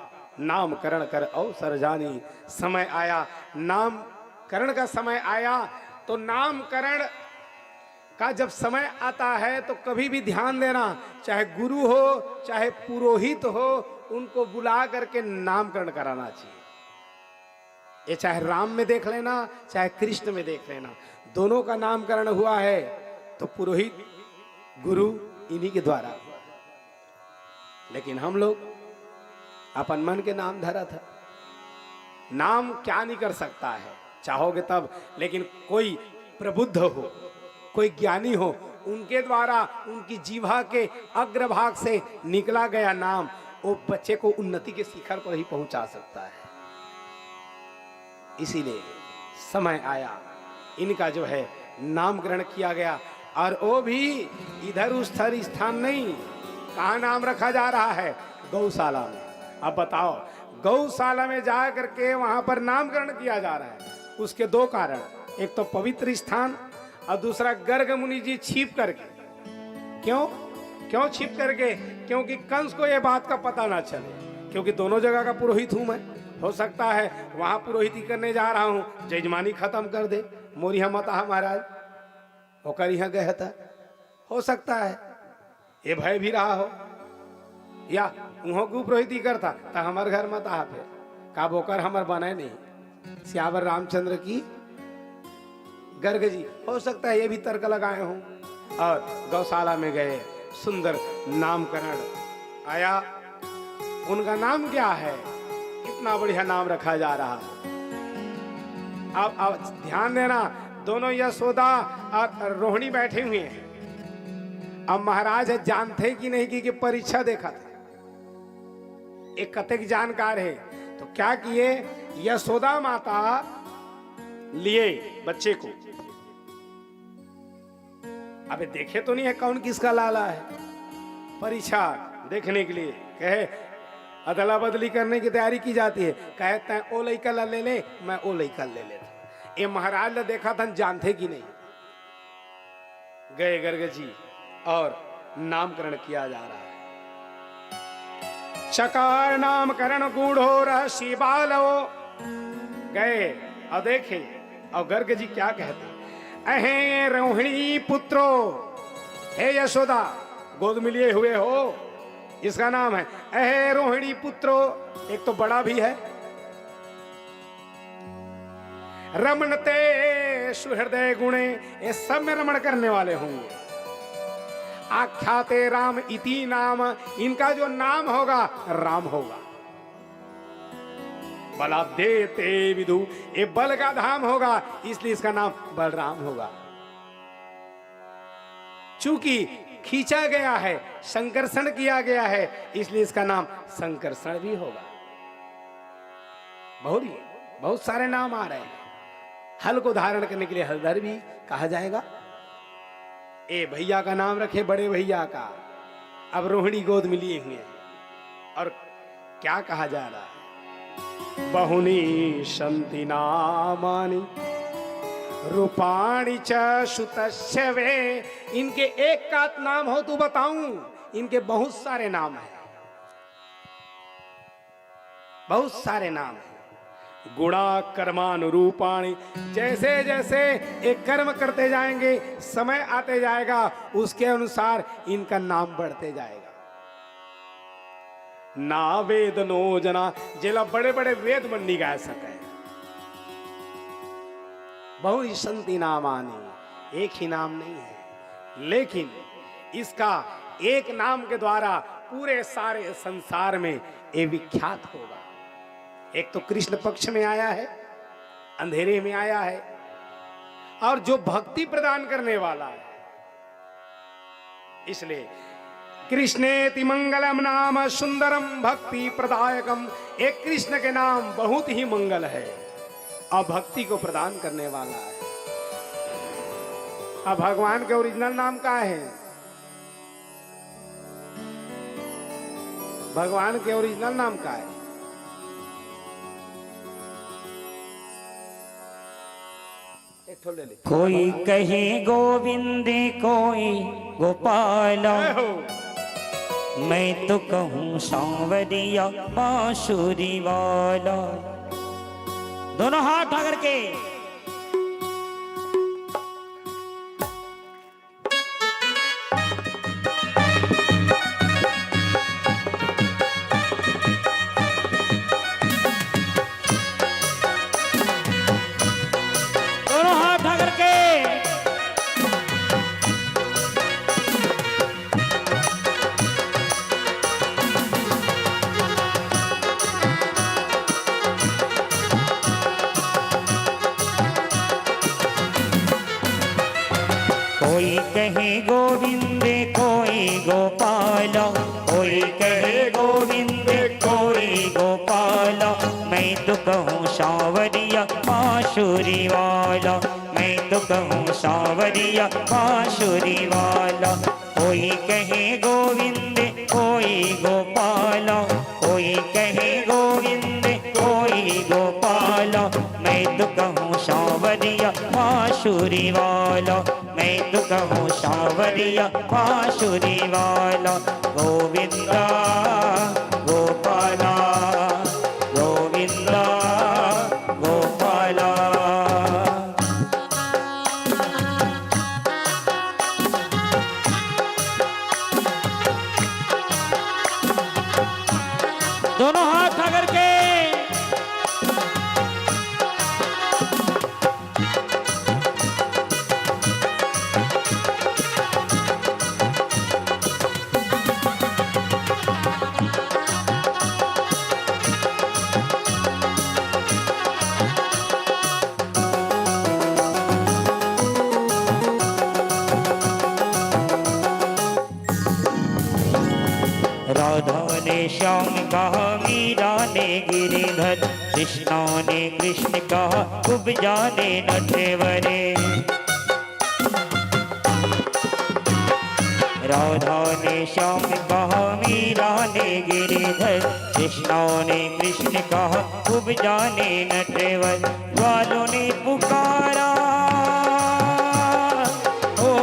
नामकरण कर अवसर जानी। समय आया, नामकरण का समय आया, तो नामकरण का जब समय आता है तो कभी भी ध्यान देना, चाहे गुरु हो चाहे पुरोहित हो, उनको बुला करके नामकरण कराना चाहिए। ये चाहे राम में देख लेना चाहे कृष्ण में देख लेना, दोनों का नामकरण हुआ है तो पुरोहित गुरु इन्हीं के द्वारा। लेकिन हम लोग अपन मन के नाम धरा था। नाम क्या नहीं कर सकता है, चाहोगे तब। लेकिन कोई प्रबुद्ध हो, कोई ज्ञानी हो, उनके द्वारा उनकी जीवा के अग्रभाग से निकला गया नाम वो बच्चे को उन्नति के शिखर पर ही पहुंचा सकता है। इसीलिए समय आया, इनका जो है नामकरण किया गया। और वो भी इधर उधर स्थान नहीं, कहाँ नाम रखा जा रहा है? गौशाला में। अब बताओ, गौशाला में जा करके वहां पर नामकरण किया जा रहा है, उसके 2 कारण। एक तो पवित्र स्थान और दूसरा गर्ग मुनि जी छिप करके। क्यों छिप करके? क्योंकि कंस को यह बात का पता ना चले, क्योंकि दोनों जगह का पुरोहित हूं मैं। हो सकता है वहां पुरोहिती करने जा रहा हूं, जजमानी खत्म कर दे, मोरिया मता महाराज होकर यहाँ गया था। हो सकता है ये भय भी रहा हो, या उहो को पुरोहिती करता तो हमारे घर मत आ पे का बोकर हमार बनाए नहीं। सियावर रामचंद्र की गर्ग जी, हो सकता है ये भी तर्क लगाए हों। और गौशाला में गए, सुंदर नामकरण आया। उनका नाम क्या है? कितना बढ़िया नाम रखा जा रहा है। अब ध्यान देना, दोनों यशोदा और रोहिणी बैठे हुए हैं। अब महाराज जानते कि नहीं कि परीक्षा देखा था, एक कथिक जानकार है। तो क्या किए, यशोदा माता लिए बच्चे को। अबे देखे तो नहीं है कौन किसका लाला है, परीक्षा देखने के लिए कहे अदला बदली करने की तैयारी की जाती है। कहते हैं ओ लइका ला ले ले, मैं ओ लइका ले लेता। ये महाराज ने देखा था, जानते कि नहीं। गए गर्ग जी और नामकरण किया जा रहा है। चकार नामकरण गूढ़ो रहसी बालो। गए और देखे, और गर्ग जी क्या कहते, अहे रोहिणी पुत्रो, हे यशोदा गोद में लिए हुए हो, इसका नाम है अहे रोहिणी पुत्रो। एक तो बड़ा भी है। रमणते सुहृदय गुणे, ये सब में रमण करने वाले होंगे। आख्याते राम इति नाम, इनका जो नाम होगा राम होगा। बलादेते विदु, ये बल का धाम होगा, इसलिए इसका नाम बलराम होगा। चूंकि खींचा गया है, संकर्षण किया गया है, इसलिए इसका नाम संकर्षण भी होगा। बहुत सारे नाम आ रहे हैं। हल को धारण करने के लिए हलधर भी कहा जाएगा। ए भैया का नाम रखे, बड़े भैया का। अब रोहिणी गोद में लिए हुए हैं और क्या कहा जा रहा है? बहुनी शंति नामानि रूपाणि च सुतस्य वे। इनके एक का नाम हो तो बताऊं, इनके बहुत सारे नाम हैं, बहुत सारे नाम हैं। गुणा कर्मानुरूपाणि, जैसे जैसे एक कर्म करते जाएंगे, समय आते जाएगा, उसके अनुसार इनका नाम बढ़ते जाएगा। ना वेद नो जना, जेला बड़े बड़े वेद मन नहीं गा सके। बहु संति नामानि, एक ही नाम नहीं है, लेकिन इसका एक नाम के द्वारा पूरे सारे संसार में ये विख्यात होगा। एक तो कृष्ण पक्ष में आया है, अंधेरे में आया है, और जो भक्ति प्रदान करने वाला है। इसलिए कृष्णेति मंगलम नाम सुंदरम भक्ति प्रदायकम, एक कृष्ण के नाम बहुत ही मंगल है और भक्ति को प्रदान करने वाला है। अब भगवान के ओरिजिनल नाम क्या है? भगवान के ओरिजिनल नाम क्या है? एक ठो ले ले। कोई कहे गोविंद, कोई गोपाल, मैं तो कहूँ सांवरिया बांसुरी वाला। दोनों हाथ आकर के कोई कहे गोविंद, कोई गोपाल, कोई कहे गोविंद, कोई गोपाल, मैं तो कहूँ सांवरिया बांसुरी वाला, मैं तो कहूँ सांवरिया बांसुरी वाला। कोई कहे गोविंद, कोई गोपाल, कोई कहे गोविंद, कोई गोपाल, मैं तो कहूँ सांवरिया बांसुरी वाला, मैं तो कहूँ सांवरिया बांसुरी वाला। गोविंदा गोपाला, गोविंदा गोपाला। दोनों हाथ आकर के राधा ने श्याम कहा, मीरा ने गिरिधर, कृष्णा ने कृष्ण कहा, खूब जाने नटवरे। राधा ने श्याम कहा, मीरा ने गिरिधर, कृष्णा ने कृष्ण कहा, खूब जाने नटवर। ग्वालों ने पुकारा, ओ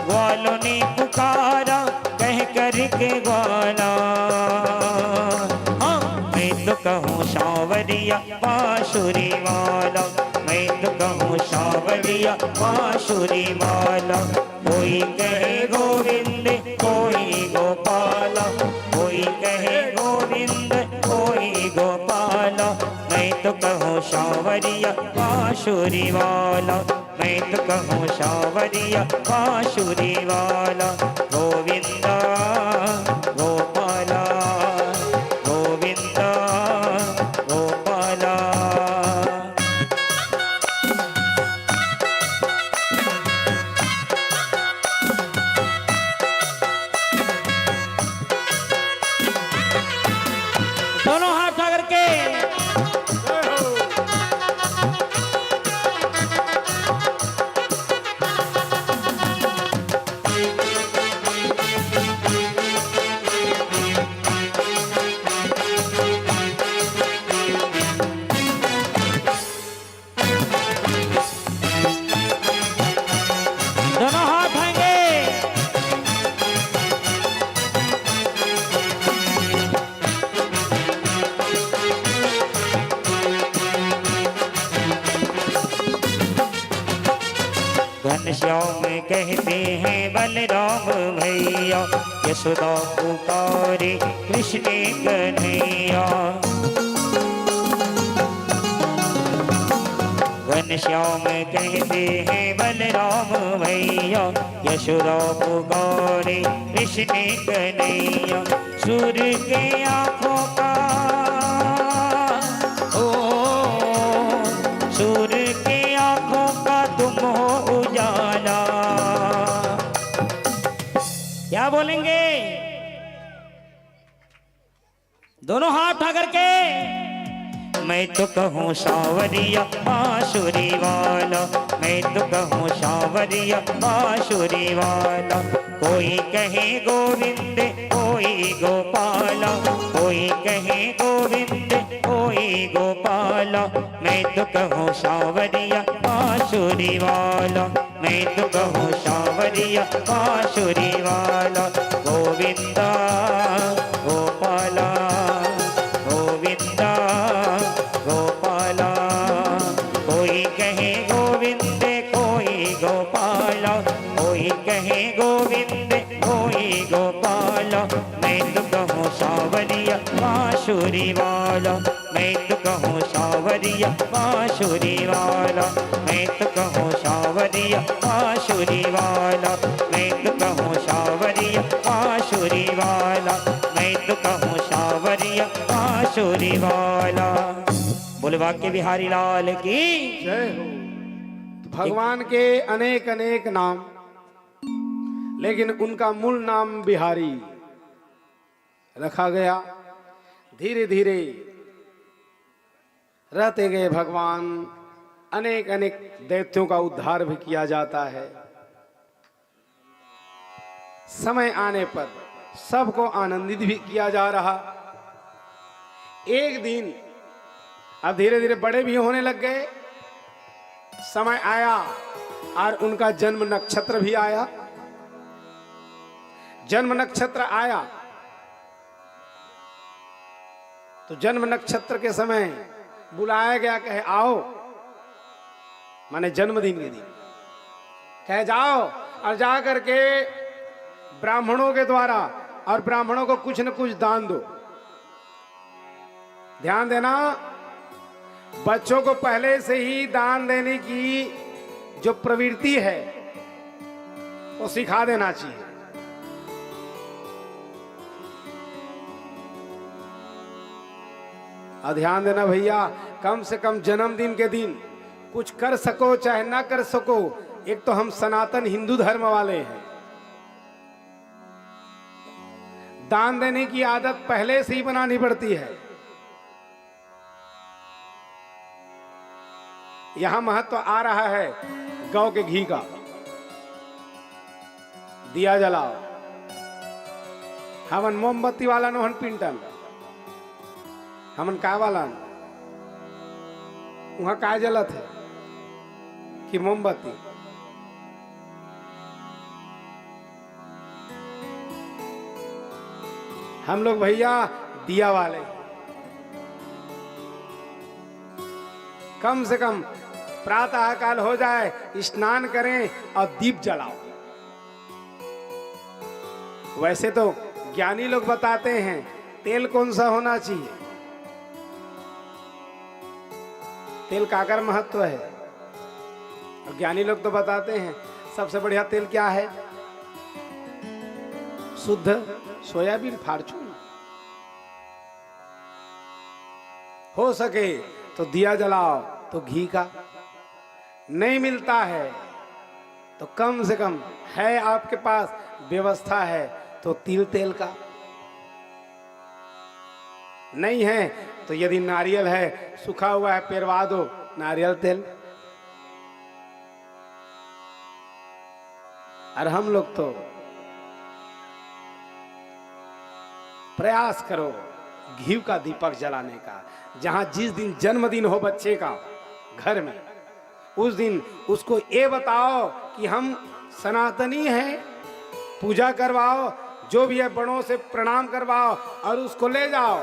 ग्वालों ने पुकारा, करके ग्वाला। हाँ, मैं तो कहूँ सांवरिया बांसुरी वाला, मैं तो कहूँ सांवरिया बांसुरी वाला। कोई कहे गोविंद, कोई गोपाला, कोई कहे गोविंद, कोई गोपाला, मैं तो कहूँ सांवरिया बांसुरी वाला, मैं तो कहूँ सांवरिया बांसुरी वाला। गोविंदा गोपाला, गोविंदा गोपाला। दोनों हाथ आकर के दोनों हाथ आएंगे। घनश्याम कहते हैं बलराम भैया, यशोदा पुकारे कृष्ण कन्हैया। घनश्याम कहते हैं बलराम भैया, यशोदा पुकारे कृष्ण कन्हैया। सूर्य के आँखों का सूर्य के आँखों का तुम हो उजाला। क्या बोलेंगे? दोनों हाथ उठा करके। मैं तो कहूँ सांवरिया बांसुरी वाला, मैं तो कहूँ सांवरिया बांसुरी वाला। कोई कहे गोविंद कोई गोपाला, कोई कहे गोविंद कोई गोपाला। मैं तो कहूँ सांवरिया बांसुरी वाला, मैं तो कहूँ सांवरिया बांसुरी वाला। गोविंदा गोपाला गोविंदा गोपाला। कोई कहे गोविंद कोई गोपाला, कोई कहे गोविंद कोई गोपाला। मैं तो कहूँ सांवरिया बांसुरी वाला, मैं तो कहूँ सांवरिया बांसुरी वाला। मैं तो कहूँ सांवरिया बांसुरी वाला, मैं तो कहूँ सांवरिया बांसुरी वाला। मैं तो कहूँ सांवरिया बांसुरी वाला। बोले वाक्य बिहारी लाल की जय हो। तो भगवान के अनेक अनेक नाम, लेकिन उनका मूल नाम बिहारी रखा गया। धीरे धीरे रहते गए भगवान, अनेक अनेक दैत्यों का उद्धार भी किया जाता है। समय आने पर सबको आनंदित भी किया जा रहा। एक दिन अब धीरे धीरे बड़े भी होने लग गए। समय आया और उनका जन्म नक्षत्र भी आया। जन्म नक्षत्र आया तो जन्म नक्षत्र के समय बुलाया गया, कहे आओ, माने जन्मदिन के दिन कहे जाओ और जा करके ब्राह्मणों के द्वारा, और ब्राह्मणों को कुछ न कुछ दान दो। ध्यान देना, बच्चों को पहले से ही दान देने की जो प्रवृत्ति है वो सिखा देना चाहिए। और ध्यान देना भैया, कम से कम जन्मदिन के दिन कुछ कर सको चाहे ना कर सको, एक तो हम सनातन हिंदू धर्म वाले हैं, दान देने की आदत पहले से ही बनानी पड़ती है। यहां महत्व आ रहा है गौ के घी का। दिया जलाओ, हमन मोमबत्ती वाला नोहन पिंटन, हमन का वाला वहां का जलत है कि मोमबत्ती। हम लोग भैया दिया वाले, कम से कम प्रातः काल हो जाए, स्नान करें और दीप जलाओ। वैसे तो ज्ञानी लोग बताते हैं तेल कौन सा होना चाहिए, तेल का अगर महत्व है, और ज्ञानी लोग तो बताते हैं सबसे बढ़िया तेल क्या है, शुद्ध सोयाबीन फॉर्चून। हो सके तो दिया जलाओ तो घी का, नहीं मिलता है तो कम से कम है आपके पास व्यवस्था है तो तिल तेल का, नहीं है तो यदि नारियल है सूखा हुआ है पेरवा दो नारियल तेल। और हम लोग तो प्रयास करो घी का दीपक जलाने का। जहां जिस दिन जन्मदिन हो बच्चे का घर में, उस दिन उसको ये बताओ कि हम सनातनी हैं, पूजा करवाओ, जो भी है बड़ों से प्रणाम करवाओ और उसको ले जाओ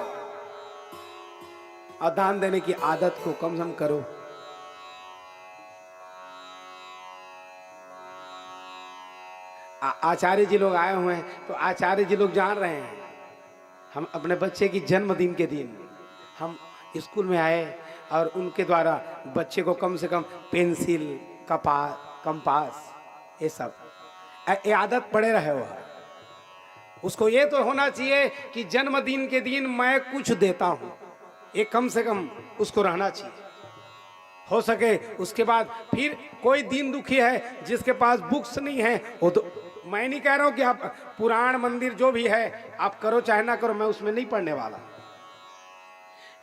और दान देने की आदत को कम से कम करो। आचार्य जी लोग आए हुए हैं तो आचार्य जी लोग जान रहे हैं, हम अपने बच्चे की जन्मदिन के दिन हम स्कूल में आए और उनके द्वारा बच्चे को कम से कम पेंसिल, कंपास, ये सब ये आदत पड़े रहे हो। उसको ये तो होना चाहिए कि जन्मदिन के दिन मैं कुछ देता हूं, ये कम से कम उसको रहना चाहिए। हो सके उसके बाद फिर कोई दीन दुखी है जिसके पास बुक्स नहीं है, वो तो मैं नहीं कह रहा हूं कि आप पुराण मंदिर जो भी है आप करो चाहे ना करो, मैं उसमें नहीं पढ़ने वाला,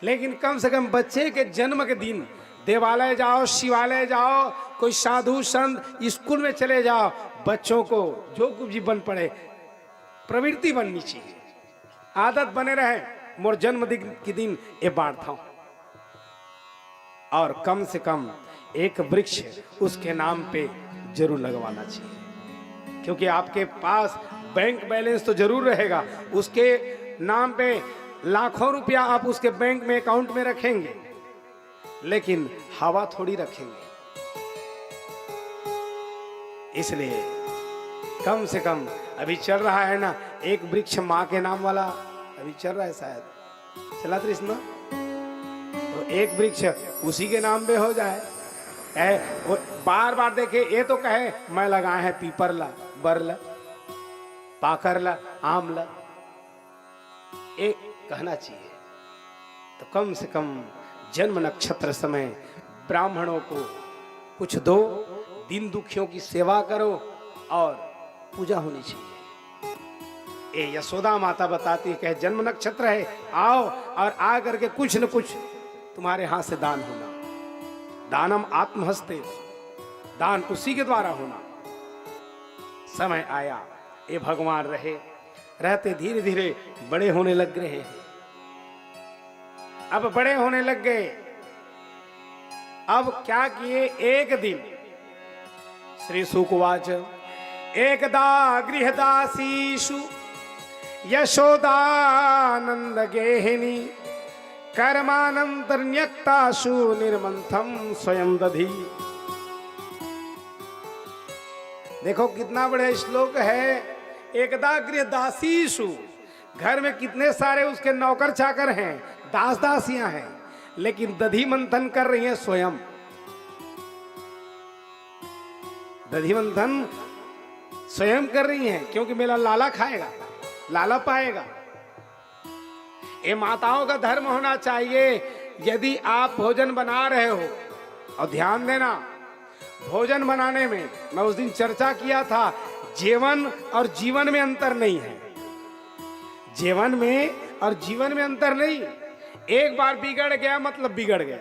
लेकिन कम से कम बच्चे के जन्म के दिन देवालय जाओ, शिवालय जाओ, कोई साधु संत स्कूल में चले जाओ, बच्चों को जो कुछ भी बन पड़े प्रवृत्ति बननी चाहिए, आदत बने रहे। मोर जन्मदिन के दिन ये बांटता हूं, और कम से कम एक वृक्ष उसके नाम पे जरूर लगवाना चाहिए, क्योंकि आपके पास बैंक बैलेंस तो जरूर रहेगा, उसके नाम पे लाखों रुपया आप उसके बैंक में अकाउंट में रखेंगे, लेकिन हवा थोड़ी रखेंगे। इसलिए कम से कम अभी चल रहा है ना एक वृक्ष माँ के नाम वाला, अभी चल रहा है, शायद चला कृष्ण, तो एक वृक्ष उसी के नाम पे हो जाए। वो बार बार देखे, ये तो कहे मैं लगाए हैं पीपरला, बरला, पाकरला, आमला, एक कहना चाहिए। तो कम से कम जन्म नक्षत्र समय ब्राह्मणों को कुछ दो, दीन दुखियों की सेवा करो, और पूजा होनी चाहिए। ये यशोदा माता बताती है कि जन्म नक्षत्र है, आओ और आ करके कुछ न कुछ तुम्हारे हाथ से दान होना, दानम आत्महस्ते, दान उसी के द्वारा होना। समय आया, ये भगवान रहते धीरे धीरे बड़े होने लग रहे हैं। अब बड़े होने लग गए, अब क्या किए, एक दिन श्री सुकुवाच एकदा गृहदासीषु यशोदानंद गेहिनी कर्मानंतर्न्यक्तासु निर्मंथम स्वयं दधी। देखो कितना बड़ा श्लोक है। एकदा गृहदासीषु, घर में कितने सारे उसके नौकर चाकर हैं, दास दासियां हैं, लेकिन दधी मंथन कर रही हैं स्वयं। दधी मंथन स्वयं कर रही हैं, क्योंकि मेरा लाला खाएगा, लाला पाएगा। ये माताओं का धर्म होना चाहिए। यदि आप भोजन बना रहे हो, और ध्यान देना, भोजन बनाने में मैं उस दिन चर्चा किया था, जीवन और जीवन में अंतर नहीं है। जीवन में और जीवन में अंतर नहीं, एक बार बिगड़ गया मतलब बिगड़ गया।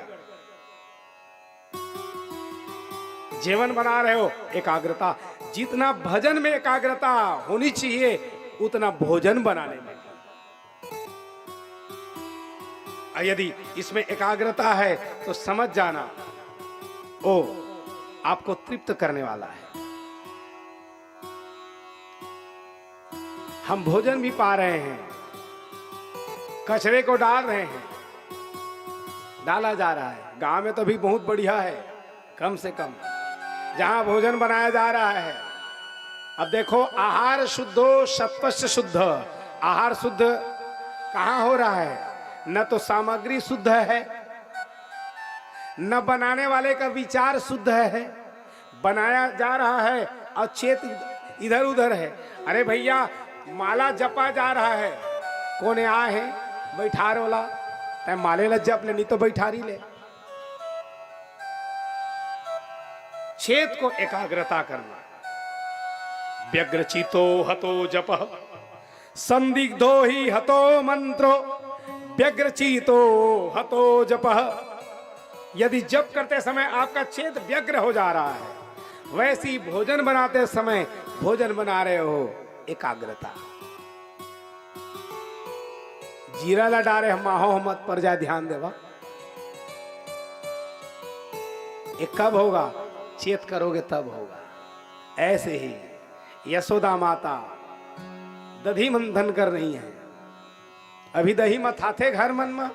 जीवन बना रहे हो, एकाग्रता, जितना भजन में एकाग्रता होनी चाहिए उतना भोजन बनाने में। यदि इसमें एकाग्रता है तो समझ जाना ओ आपको तृप्त करने वाला है। हम भोजन भी पा रहे हैं, कचरे को डाल रहे हैं, डाला जा रहा है। गांव में तो भी बहुत बढ़िया है, कम से कम जहां भोजन बनाया जा रहा है। अब देखो, आहार शुद्धो सत्वस्य शुद्ध, आहार शुद्ध कहां हो रहा है? न तो सामग्री शुद्ध है, न बनाने वाले का विचार शुद्ध है, बनाया जा रहा है और चेत इधर उधर है। अरे भैया, माला जपा जा रहा है, कोने आए हैं बैठार वाला, तय माले ल जप ले, नहीं तो बैठारी ले। चेत को एकाग्रता करना। व्यग्रचितो हतो जप, संदिग्धो ही हतो मंत्रो, व्यग्रचितो हतो जप। यदि जप करते समय आपका चेत व्यग्र हो जा रहा है, वैसी भोजन बनाते समय भोजन बना रहे हो, एकाग्रता। जीरा ला डारे हम माहो मत पर जाए, ध्यान देवा। ये कब होगा? चेत करोगे तब होगा। ऐसे ही यशोदा माता दधी मंथन कर रही है। अभी दही मत हाथे घर मन में,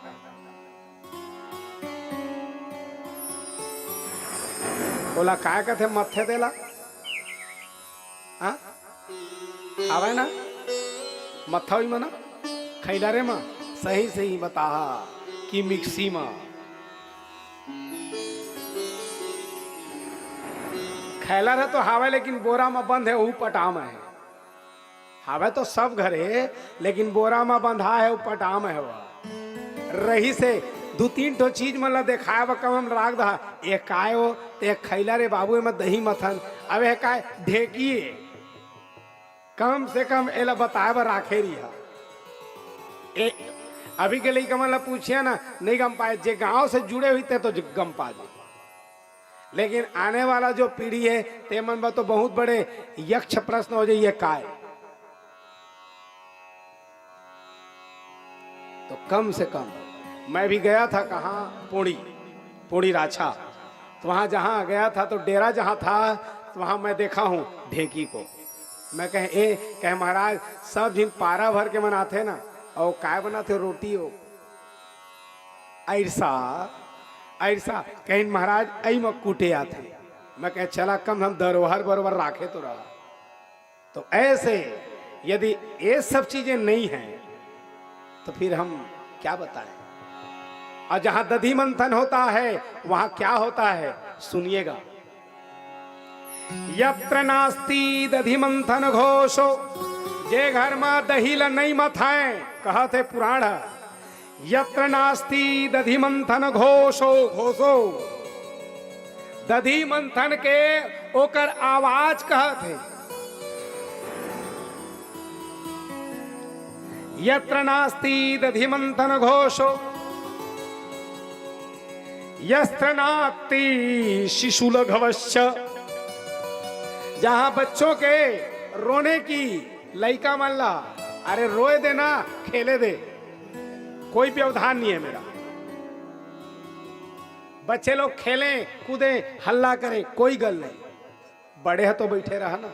बोला काय कथे मथे देला, हाँ आवे ना मथा ही मना खैला रे माँ, सही सही बता कि मिक्सी माँ खैलर है तो हावे लेकिन बोरा में बंद है, वो पटाम है। हावे तो सब घरे लेकिन बोरा में बंधा है, वो पटाम है। वो रही से दो तीन ठो चीज मतलब देखाए व कम राग दहा, एक काय हो तो एक खैला रे बाबू में दही मथन, अब एक काय ढेकिए कम से कम एला बताए व राखे रही। अभी के लिए कमल पूछिए ना, नहीं गम पाए। जे गांव से जुड़े हुए थे तो गम पा जाए, लेकिन आने वाला जो पीढ़ी है ते मन में तो बहुत बड़े यक्ष प्रश्न हो जाइए काय। तो कम से कम मैं भी गया था कहाँ, पुड़ी राछा, तो वहां जहां गया था तो डेरा जहां था तो वहां मैं देखा हूं ढेकी को। मैं कहे महाराज सब जिन पारा भर के मनाते ना, और काय बनाते रोटी हो ऐसा ऐसा कहीं महाराज आई में कूटे आते। मैं कहे चला कम हम धरोहर बरोबर राखे तो रहा। तो ऐसे यदि ये सब चीजें नहीं हैं तो फिर हम क्या बताएं। और जहां दधी मंथन होता है वहां क्या होता है सुनिएगा। यत्र नास्ति दधी मंथन घोषो, जे घर में दही ल नहीं मथाए, कहते पुराण। यत्र नास्ति दधी मंथन घोषो, घोषो दधी मंथन के ओकर आवाज कहते। यत्र नास्ति दधी मंथन घोषो, यत्र नास्ति शिशुलघवश्च, जहां बच्चों के रोने की लइका मल्ला, अरे रोए देना खेले दे, कोई व्यवधान नहीं है मेरा। बच्चे लोग खेलें कूदें हल्ला करें, कोई गल नहीं। बड़े हैं तो बैठे रहा ना।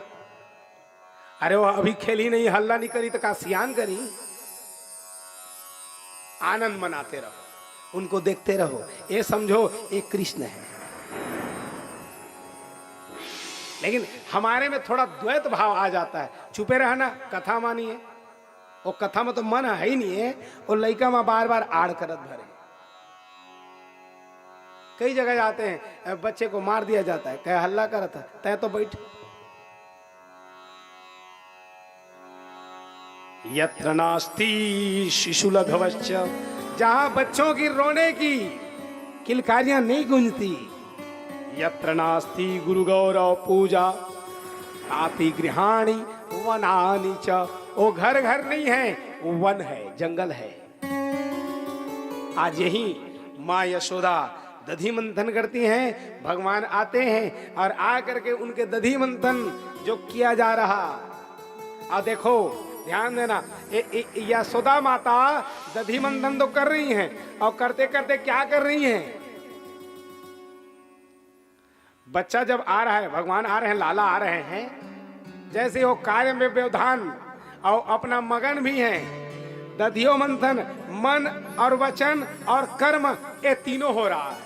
अरे वो अभी खेली नहीं, हल्ला नहीं करी तो का सियान करी। आनंद मनाते रहो, उनको देखते रहो, ये समझो ये कृष्ण है। लेकिन हमारे में थोड़ा द्वैत भाव आ जाता है। चुपे रहना, कथा मानिए। वो कथा में तो मन है ही नहीं है, वो लइका में बार बार आड़ करत भरे। कई जगह जाते हैं बच्चे को मार दिया जाता है, कहे हल्ला करता है, तय तो बैठ। यत्र नास्ति शिशुलघवश्च, जहां बच्चों की रोने की किलकारियां नहीं गूंजती। यत्र नास्ति गुरु गौरव पूजा, आति गृहाणि वनानि च, वो घर घर नहीं है, वो वन है, जंगल है। आज यही माँ यशोदा दधी मंथन करती हैं, भगवान आते हैं और आ करके उनके दधी मंथन जो किया जा रहा। और देखो ध्यान देना, यशोदा माता दधी मंथन तो कर रही हैं, और करते करते क्या कर रही हैं। बच्चा जब आ रहा है, भगवान आ रहे हैं, लाला आ रहे हैं, जैसे वो कार्य में व्यवधान और अपना मगन भी हैं। दधियो मंथन मन और वचन और कर्म ये तीनों हो रहा है।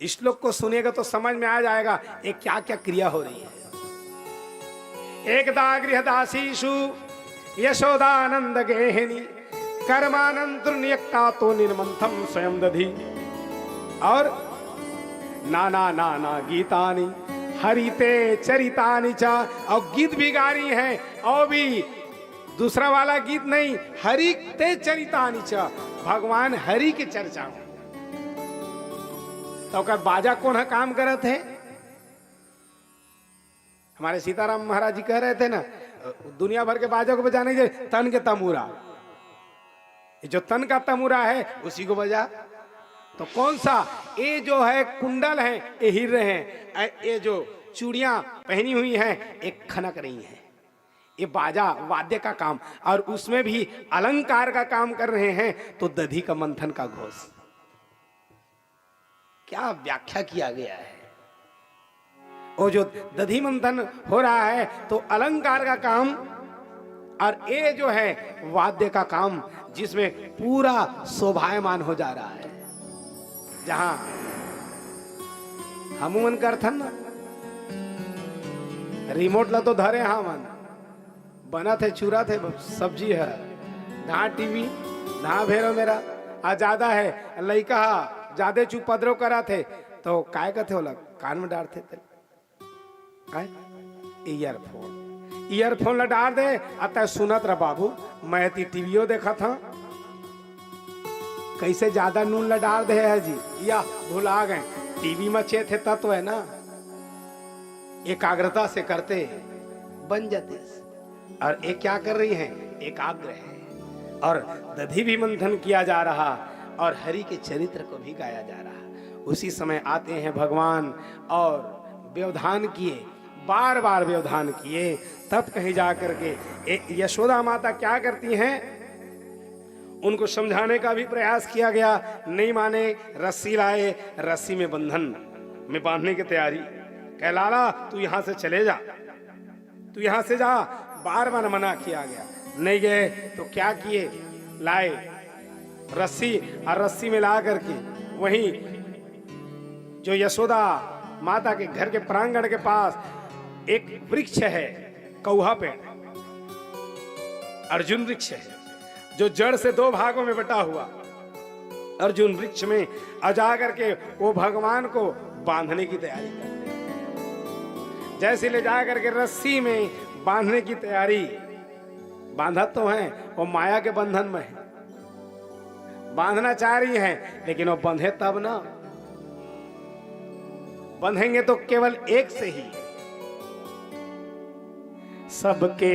इस श्लोक को सुनेगा तो समझ में आ जाएगा ये क्या क्या क्रिया हो रही है। एकदा गृहदासीषु यशोदानंद गेहिनी, कर्मानंतर नियक्ता तो निर्मंथम स्वयं दधी। और नाना नाना गीतानि हरिते चरितानि चा, और गीत भी गा रही है, और भी दूसरा वाला गीत नहीं, हरिते चरितानि चा, भगवान हरि की चर्चा में। तो कर बाजा कौन है काम करत है। हमारे सीताराम महाराज जी कह रहे थे ना, दुनिया भर के बाजा को बजाने के तन के तमूरा, जो तन का तमूरा है उसी को बजा। तो कौन सा, ये जो है कुंडल है ये हीरे हैं, ये जो चूड़ियां पहनी हुई हैं एक खनक रही है। ये बाजा वाद्य का काम, और उसमें भी अलंकार का काम कर रहे हैं। तो दधी का मंथन का घोष, क्या व्याख्या किया गया है। वो जो दधी मंथन हो रहा है तो अलंकार का काम, और ये जो है वाद्य का काम, जिसमें पूरा शोभायमान हो जा रहा है। जहां हम मन करथन ना, रिमोट ला तो धरे हाँ मन बना थे, चूरा थे, सब्जी है, धा टीवी धा भेरो मेरा आ ज्यादा है, लइका ज्यादा उपद्रव करा थे तो काय कहते होला कान में डालते थे ईयरफोन ला डाल दे अतः सुनत रहा बाबू। मैं ती टीवीओ देखा था कैसे ज्यादा नून ला डाल दे है जी, या भुला गए टीवी में चे थे तत्व है ना, एकाग्रता से करते बन जाते। और ये क्या कर रही हैं, एकाग्र है। और दधि भी मंथन किया जा रहा और हरि के चरित्र को भी गाया जा रहा। उसी समय आते हैं भगवान और व्यवधान किए, बार बार व्यवधान किए, तब कहीं जा करके यशोदा माता क्या करती हैं, उनको समझाने का भी प्रयास किया गया, नहीं माने। रस्सी लाए, रस्सी में बंधन में बांधने की तैयारी, कह लाला तू यहां से चले जा, तू यहां से जा, बार बार मना किया गया, नहीं गए। तो क्या किए, लाए रस्सी, और रस्सी में ला करके वहीं जो यशोदा माता के घर के प्रांगण के पास एक वृक्ष है, कौहा पेड़, अर्जुन वृक्ष है, जो जड़ से 2 भागों में बटा हुआ। अर्जुन वृक्ष में जा करके वो भगवान को बांधने की तैयारी करते हैं। जैसे ले जा करके रस्सी में बांधने की तैयारी, बांधा तो है, वो माया के बंधन में है, बांधना चाह रही है, लेकिन वो बंधे तब ना, बंधेंगे तो केवल एक से ही। सबके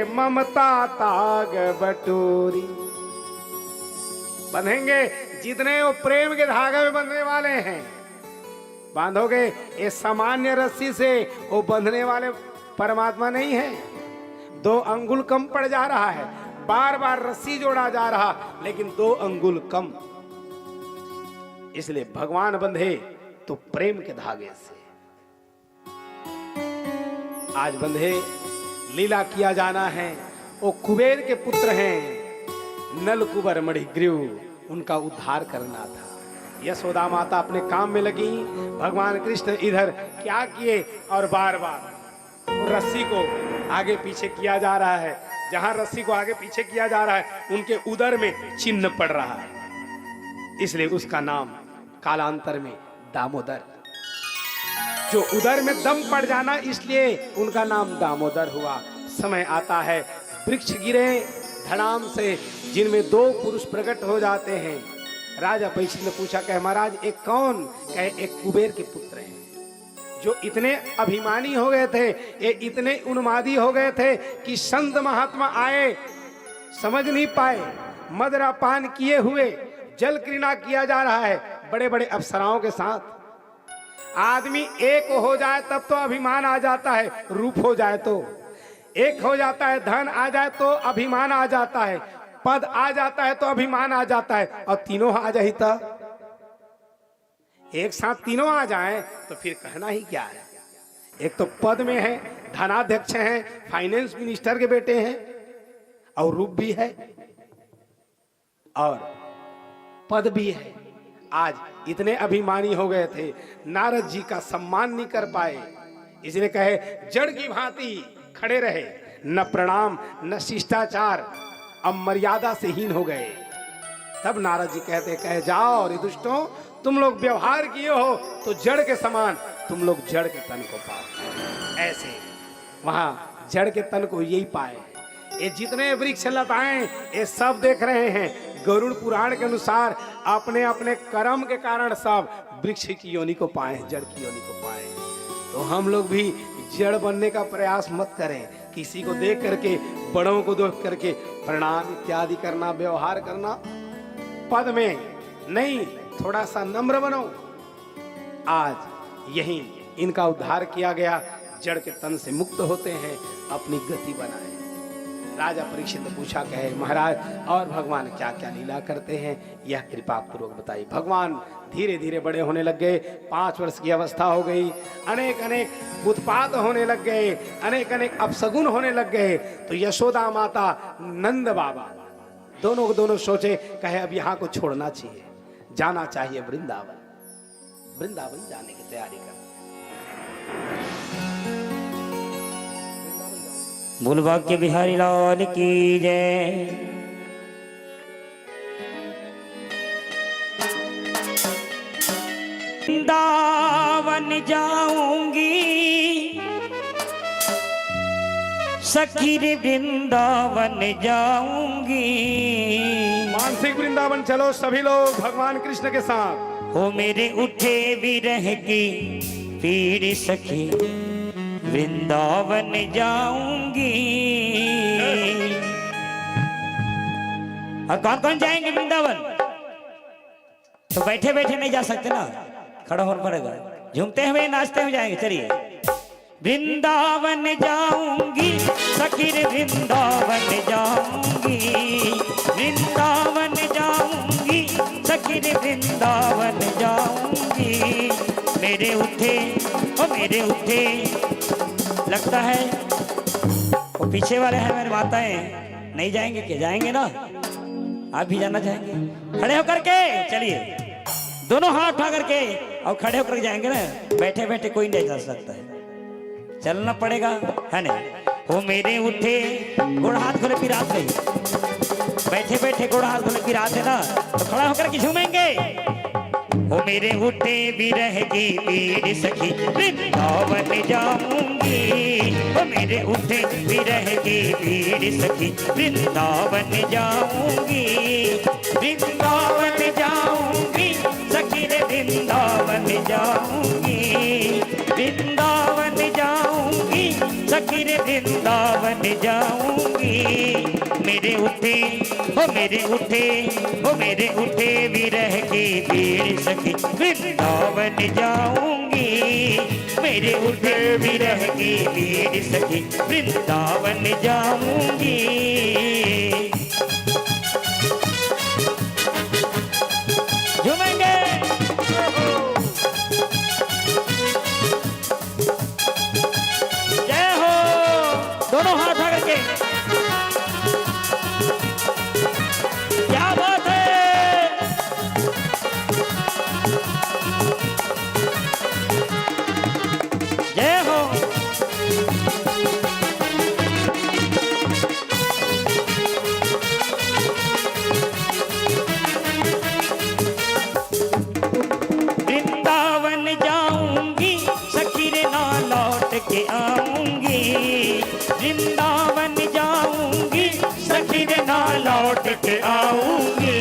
ममता ताग बटोरी, बंधेंगे जितने वो प्रेम के धागे में बंधने वाले हैं, बांधोगे। ये सामान्य रस्सी से वो बंधने वाले परमात्मा नहीं है। 2 अंगुल कम पड़ जा रहा है, बार बार रस्सी जोड़ा जा रहा, लेकिन 2 अंगुल कम। इसलिए भगवान बंधे तो प्रेम के धागे से। आज बंधे, लीला किया जाना है। वो कुबेर के पुत्र हैं, नल कुबर मणिग्रीव, उनका उद्धार करना था। यशोदा माता अपने काम में लगी, भगवान कृष्ण इधर क्या किए, और बार बार रस्सी को आगे पीछे किया जा रहा है। जहां रस्सी को आगे पीछे किया जा रहा है, उनके उदर में चिन्ह पड़ रहा है, इसलिए उसका नाम कालांतर में दामोदर। जो उदर में दम पड़ जाना, इसलिए उनका नाम दामोदर हुआ। समय आता है, वृक्ष गिरे धड़ाम से, जिनमें 2 पुरुष प्रकट हो जाते हैं। राजा परीक्षित ने पूछा, कहे महाराज एक कौन? कहे एक कुबेर के पुत्र हैं, जो इतने अभिमानी हो गए थे, ये इतने उन्मादी हो गए थे कि संत महात्मा आए समझ नहीं पाए, मदरा पान किए हुए जल क्रीड़ा किया जा रहा है बड़े बड़े अप्सराओं के साथ। आदमी एक हो जाए तब तो अभिमान आ जाता है, रूप हो जाए तो एक हो जाता है, धन आ जाए तो अभिमान आ जाता है, पद आ जाता है तो अभिमान आ जाता है, और तीनों आ जाए तो एक साथ तीनों आ जाएं तो फिर कहना ही क्या है। एक तो पद में है, धनाध्यक्ष हैं, फाइनेंस मिनिस्टर के बेटे हैं, और रूप भी है और पद भी है। आज इतने अभिमानी हो गए थे, नारद जी का सम्मान नहीं कर पाए, इसलिए कहे जड़ की भांति खड़े रहे, न प्रणाम न शिष्टाचार, अब मर्यादा से हीन हो गए। तब नारद जी कहते, कहे जाओ और दुष्टों, तुम लोग व्यवहार किए हो तो जड़ के समान, तुम लोग जड़ के तन को पाओ। ऐसे वहां जड़ के तन को यही पाए। ये जितने वृक्ष लताएं, ये सब देख रहे हैं, गरुड़ पुराण के अनुसार अपने अपने कर्म के कारण सब वृक्ष की योनि को पाए, जड़ की योनि को पाए। तो हम लोग भी जड़ बनने का प्रयास मत करें। किसी को देख करके, बड़ों को देख करके प्रणाम इत्यादि करना, व्यवहार करना, पद में नहीं, थोड़ा सा नम्र बनो। आज यही इनका उद्धार किया गया, जड़ के तन से मुक्त होते हैं, अपनी गति बनाए। राजा परीक्षित ने पूछा, कहे महाराज और भगवान क्या क्या लीला करते हैं, यह कृपा पूर्वक बताइए। भगवान धीरे धीरे बड़े होने लग गए, 5 वर्ष की अवस्था हो गई, अनेक अनेक उत्पात होने लग गए, अनेक अनेक अपशगुन होने लग गए। तो यशोदा माता, नंद बाबा दोनों सोचे, कहे अब यहाँ को छोड़ना चाहिए, जाना चाहिए वृंदावन। वृंदावन जाने की तैयारी कर। बोल भाग्य बिहारी लाल की जय। वृंदावन जाऊंगी सखी रे वृंदावन जाऊंगी। मानसिक वृंदावन चलो सभी लोग भगवान कृष्ण के साथ। हो मेरे उठे विरह की पीड़ सखी वृंदावन जाऊंगी। और कौन कौन जाएंगे वृंदावन? तो बैठे बैठे नहीं जा सकते ना, खड़ा होना पड़ेगा। झूमते हुए नाचते हुए जाएंगे। चलिए। वृंदावन जाऊंगी सखी रे वृंदावन जाऊंगी, वृंदावन जाऊंगी सखी रे वृंदावन जाऊंगी। मेरे उठे ओ मेरे उठे, लगता है वो पीछे वाले हैं मेरे माताएं, नहीं जाएंगे क्या? जाएंगे ना, आप भी जाना चाहेंगे? खड़े होकर के चलिए, दोनों हाथ उठा करके और खड़े होकर जाएंगे ना, बैठे बैठे कोई नहीं जा सकता है, चलना पड़ेगा, है ना? हो मेरे उठे, गोड़ हाथ खोले फिर हाथ नहीं, बैठे बैठे गोड़ हाथ खोले फिर हाथ है ना, तो खड़ा होकर के झूमेंगे। हो मेरे उठे विरह की पीड़ सखी वृंदावन जाऊंगी, हो मेरे उठे विरह की पीड़ सखी वृंदावन जाऊंगी, वृंदावन जाऊंगी सखी रे वृंदावन जाऊंगी, वृंदावन जाऊंगी सखी रे वृंदावन जाऊंगी। मेरे उठे हो मेरे उठे हो मेरे उठे विरह की पीड़ सखी वृंदावन जाऊंगी, मेरे उठे विरह की पीड़ सखी वृंदावन जाऊंगी। झूमेंगे। जय हो, दोनों हाथ आकर के, क्या बात है। जय हो। वृंदावन जाऊंगी सखी रे ना लौट के आऊंगी, वृंदावन जाऊंगी सखी रे ना लौट के आऊंगी।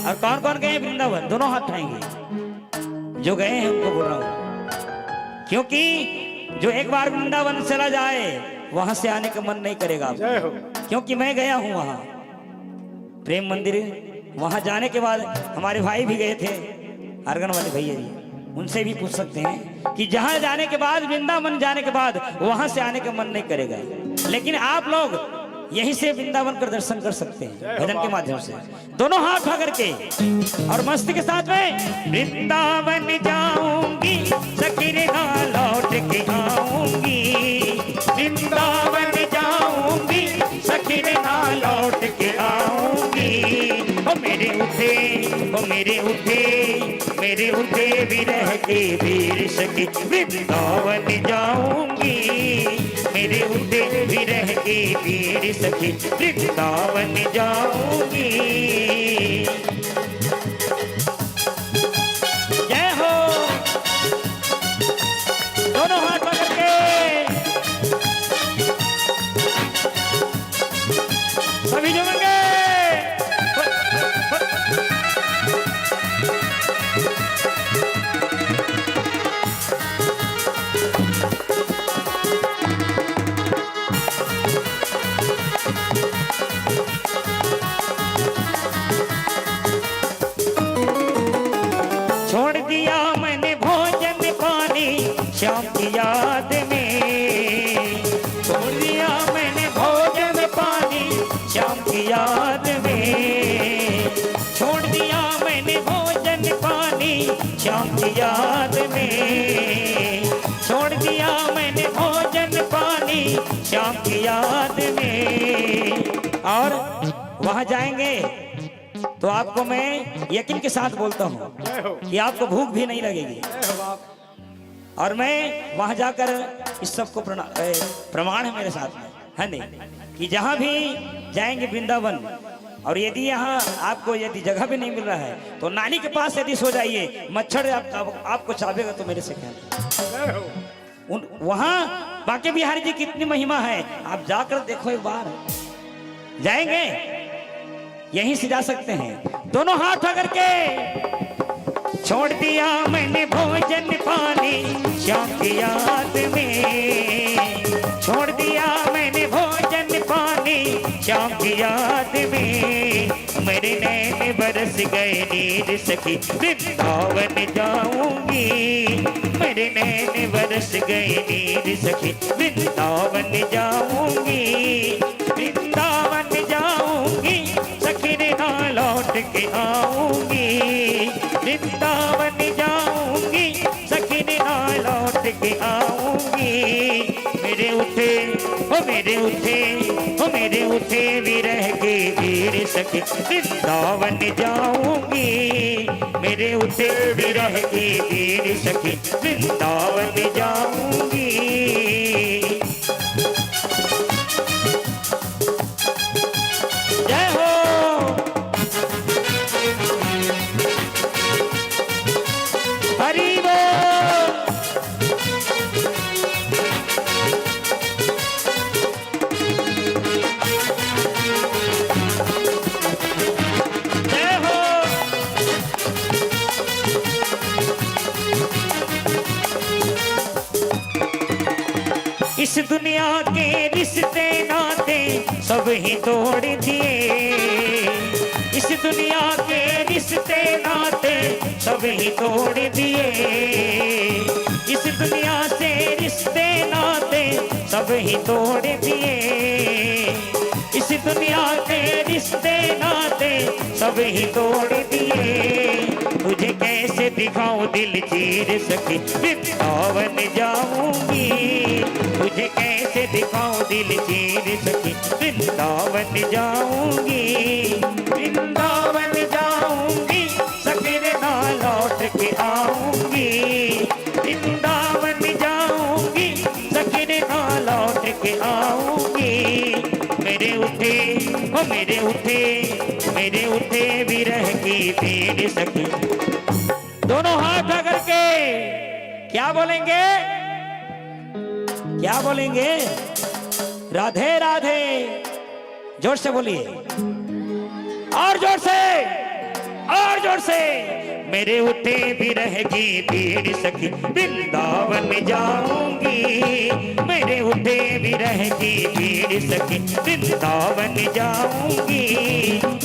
और कौन कौन गए वृंदावन? दोनों हाथ उठाएंगे। जो गए हैं उनको बोल रहा हूं, क्योंकि जो एक बार वृंदावन चला जाए वहां से आने का मन नहीं करेगा। जय हो। क्योंकि मैं गया हूं वहां प्रेम मंदिर, वहां जाने के बाद हमारे भाई भी गए थे, आर्गन वाले भैया जी, उनसे भी पूछ सकते हैं कि जहां जाने के बाद, वृंदावन जाने के बाद वहां से आने का मन नहीं करेगा। लेकिन आप लोग यहीं से वृंदावन का दर्शन कर सकते हैं भजन के माध्यम से। दोनों हाथ उठा करके और मस्ती के साथ में, वृंदावन जाऊंगी सखी रे ना लौट के आऊंगी, वृंदावन जाऊंगी सखी रे ना लौट के आऊंगी। ओ मेरे उठे ओ मेरे उठे मेरे उठे विरह के वीर सखी वृंदावन जाऊंगी, मेरे उठे विरह के वीर सखी वृंदावन जाऊंगी। जय हो, दोनों हाथ पकड़ के सभी झूमेंगे। छोड़ दिया मैंने भोजन पानी श्याम की याद में, छोड़ दिया मैंने भोजन पानी श्याम की याद में, छोड़ दिया मैंने भोजन पानी श्याम की याद में, छोड़ दिया मैंने भोजन पानी श्याम की याद में। और वहां जाएंगे तो आपको मैं यकीन के साथ बोलता हूँ कि आपको भूख भी नहीं लगेगी। और मैं वहां जाकर इस सबको प्रमाण है मेरे साथ में, है नहीं, कि जहां भी जाएंगे वृंदावन और यदि यहाँ आपको यदि जगह भी नहीं मिल रहा है तो नाली के पास यदि सो जाइए, मच्छर आपको चावेगा तो मेरे से कहना। वहाँ बांके बिहारी जी कितनी महिमा है, आप जाकर देखो एक बार। जाएंगे? यहीं से जा सकते हैं। दोनों हाथ अगर के छोड़ दिया मैंने भोजन पानी श्याम की याद में, छोड़ दिया मैंने भोजन पानी श्याम की याद में, मेरे नैन बरस गए नीर सखी वृंदावन जाऊंगी, मेरे नैन बरस गए नीर सखी वृंदावन जाऊंगी, वृंदावन जाऊंगी सखी रे ना लौट के आऊंगी, वृंदावन जाऊंगी सखी ने ना लौट के आऊंगी, मेरे उठे ओ मेरे उठे ओ मेरे उठे विरह के वीर सखी वृंदावन जाऊंगी, मेरे उठे विरह के वीर सखी वृंदावन जाऊंगी। जय हो। हरि बोल। जय हो। इस दुनिया के रिश्ते नाते सब ही तोड़ दिए, इस दुनिया के रिश्ते नाते सब ही तोड़ दिए, इस दुनिया से रिश्ते नाते सब ही तोड़ दिए, इस दुनिया के रिश्ते नाते सब ही तोड़ दिए, तुझे कैसे दिखाऊं दिल चीर सखी वृंदावन जाऊंगी, तुझे कैसे दिखाऊं दिल चीर सखी वृंदावन जाऊंगी, वृंदावन जाऊंगी सखी रे ना लौट के आऊंगी, वृंदावन जाऊंगी सखी रे ना लौट के आऊंगी, मेरे उठे ओ मेरे उठे मेरे उठे विरह की पीड़ सखी। दोनों हाथ अगर के क्या बोलेंगे, क्या बोलेंगे? राधे राधे। जोर से बोलिए, और जोर से, और जोर से। मेरे उठे विरह की पीड़ सखी वृंदावन जाऊंगी, मेरे उठे विरह की पीड़ सखी वृंदावन जाऊंगी,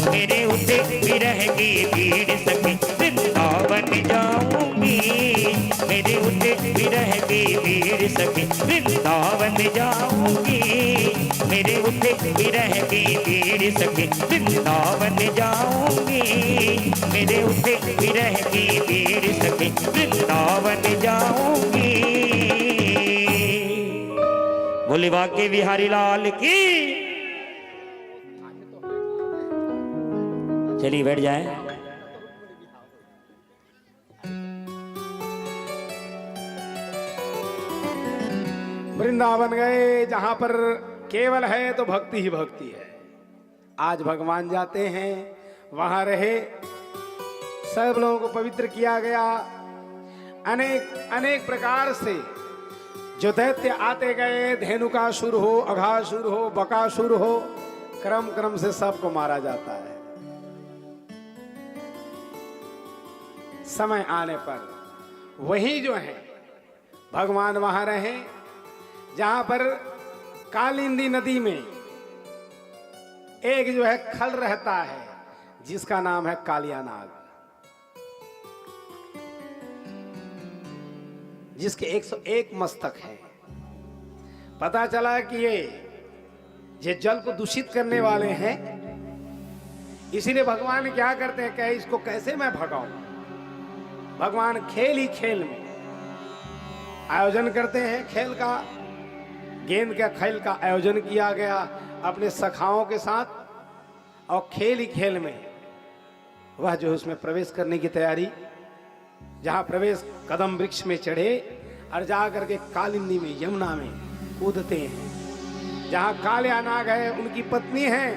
मेरे उठे विरह की पीड़ सखी वृंदावन जाऊंगी, मेरे उठे विरह की पीड़ सखी वृंदावन जाऊंगी, मेरे उठे विरह की पीड़ सखी वृंदावन जाऊंगी, मेरे उठे विरह की पीड़ सखी वृंदावन जाऊंगी। बोले बांके बिहारी लाल की। चलिए बैठ जाए। वृंदावन गए जहां पर केवल है तो भक्ति ही भक्ति है। आज भगवान जाते हैं, वहां रहे, सब लोगों को पवित्र किया गया। अनेक अनेक प्रकार से जो दैत्य आते गए, धेनुकासुर हो, अघासुर हो, बकासुर हो, क्रम क्रम से सबको मारा जाता है। समय आने पर वही जो है भगवान वहां रहे जहां पर कालिंदी नदी में एक जो है खल रहता है जिसका नाम है कालियानाग, जिसके 101 मस्तक है। पता चला कि ये जल को दूषित करने वाले हैं, इसीलिए भगवान क्या करते हैं, कहे इसको कैसे मैं भगाऊं। भगवान खेल ही खेल में आयोजन करते हैं। खेल का, गेंद का खेल का आयोजन किया गया अपने सखाओं के साथ, और खेल ही खेल में वह जो उसमें प्रवेश करने की तैयारी, जहां प्रवेश कदम वृक्ष में चढ़े और जा करके कालिंदी में, यमुना में कूदते हैं। जहां कालियानाग है, उनकी पत्नी है,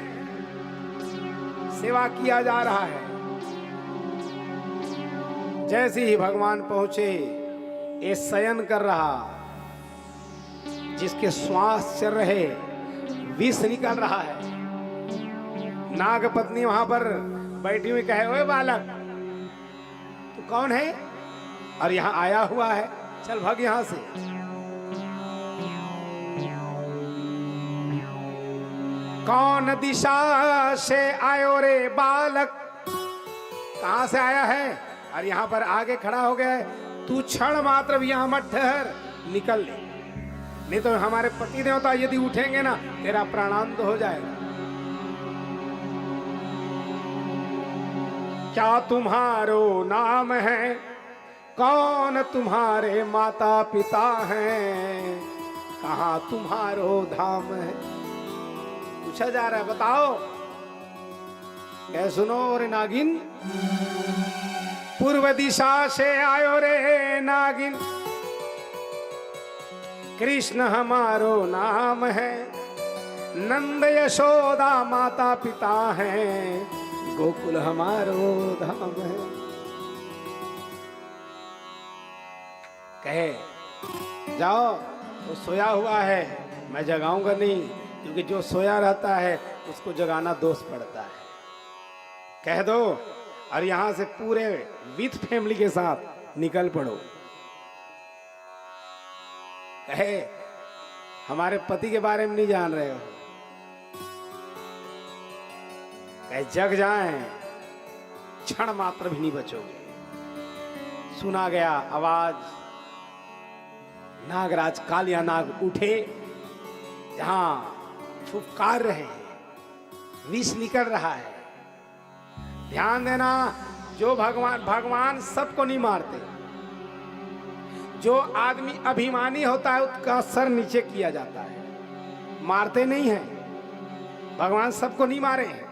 सेवा किया जा रहा है। जैसे ही भगवान पहुंचे, ये शयन कर रहा, जिसके श्वास चल रहे, विष निकल रहा है। नाग पत्नी वहां पर बैठी हुई कहे, ओए बालक, तू कौन है और यहाँ आया हुआ है? चल भाग यहां से। कौन दिशा से आयो रे बालक? कहां से आया है और यहाँ पर आगे खड़ा हो गया है? तू क्षण मात्र भी यहाँ मत ठहर, निकल ले, नहीं तो हमारे पति देवता यदि उठेंगे ना, तेरा प्राणांत हो जाएगा। क्या तुम्हारो नाम है? कौन तुम्हारे माता पिता हैं? कहाँ तुम्हारो धाम है? पूछा जा रहा है, बताओ। कह, सुनो रे नागिन, पूर्व दिशा से आयो रे नागिन, कृष्ण हमारो नाम है, नंद यशोदा माता पिता हैं, गोकुल हमारो धाम है। कहे, जाओ, वो सोया हुआ है, मैं जगाऊंगा नहीं, क्योंकि जो सोया रहता है उसको जगाना दोष पड़ता है। कह दो और यहां से पूरे विथ फैमिली के साथ निकल पड़ो। कहे, हमारे पति के बारे में नहीं जान रहे हो? कहे, जग जाएं, क्षण मात्र भी नहीं बचोगे। सुना गया आवाज, नागराज कालिया नाग उठे, जहां फुफकार रहे हैं, विष निकल रहा है। ध्यान देना, जो भगवान सबको नहीं मारते। जो आदमी अभिमानी होता है उसका सर नीचे किया जाता है, मारते नहीं है। भगवान सबको नहीं मारे हैं।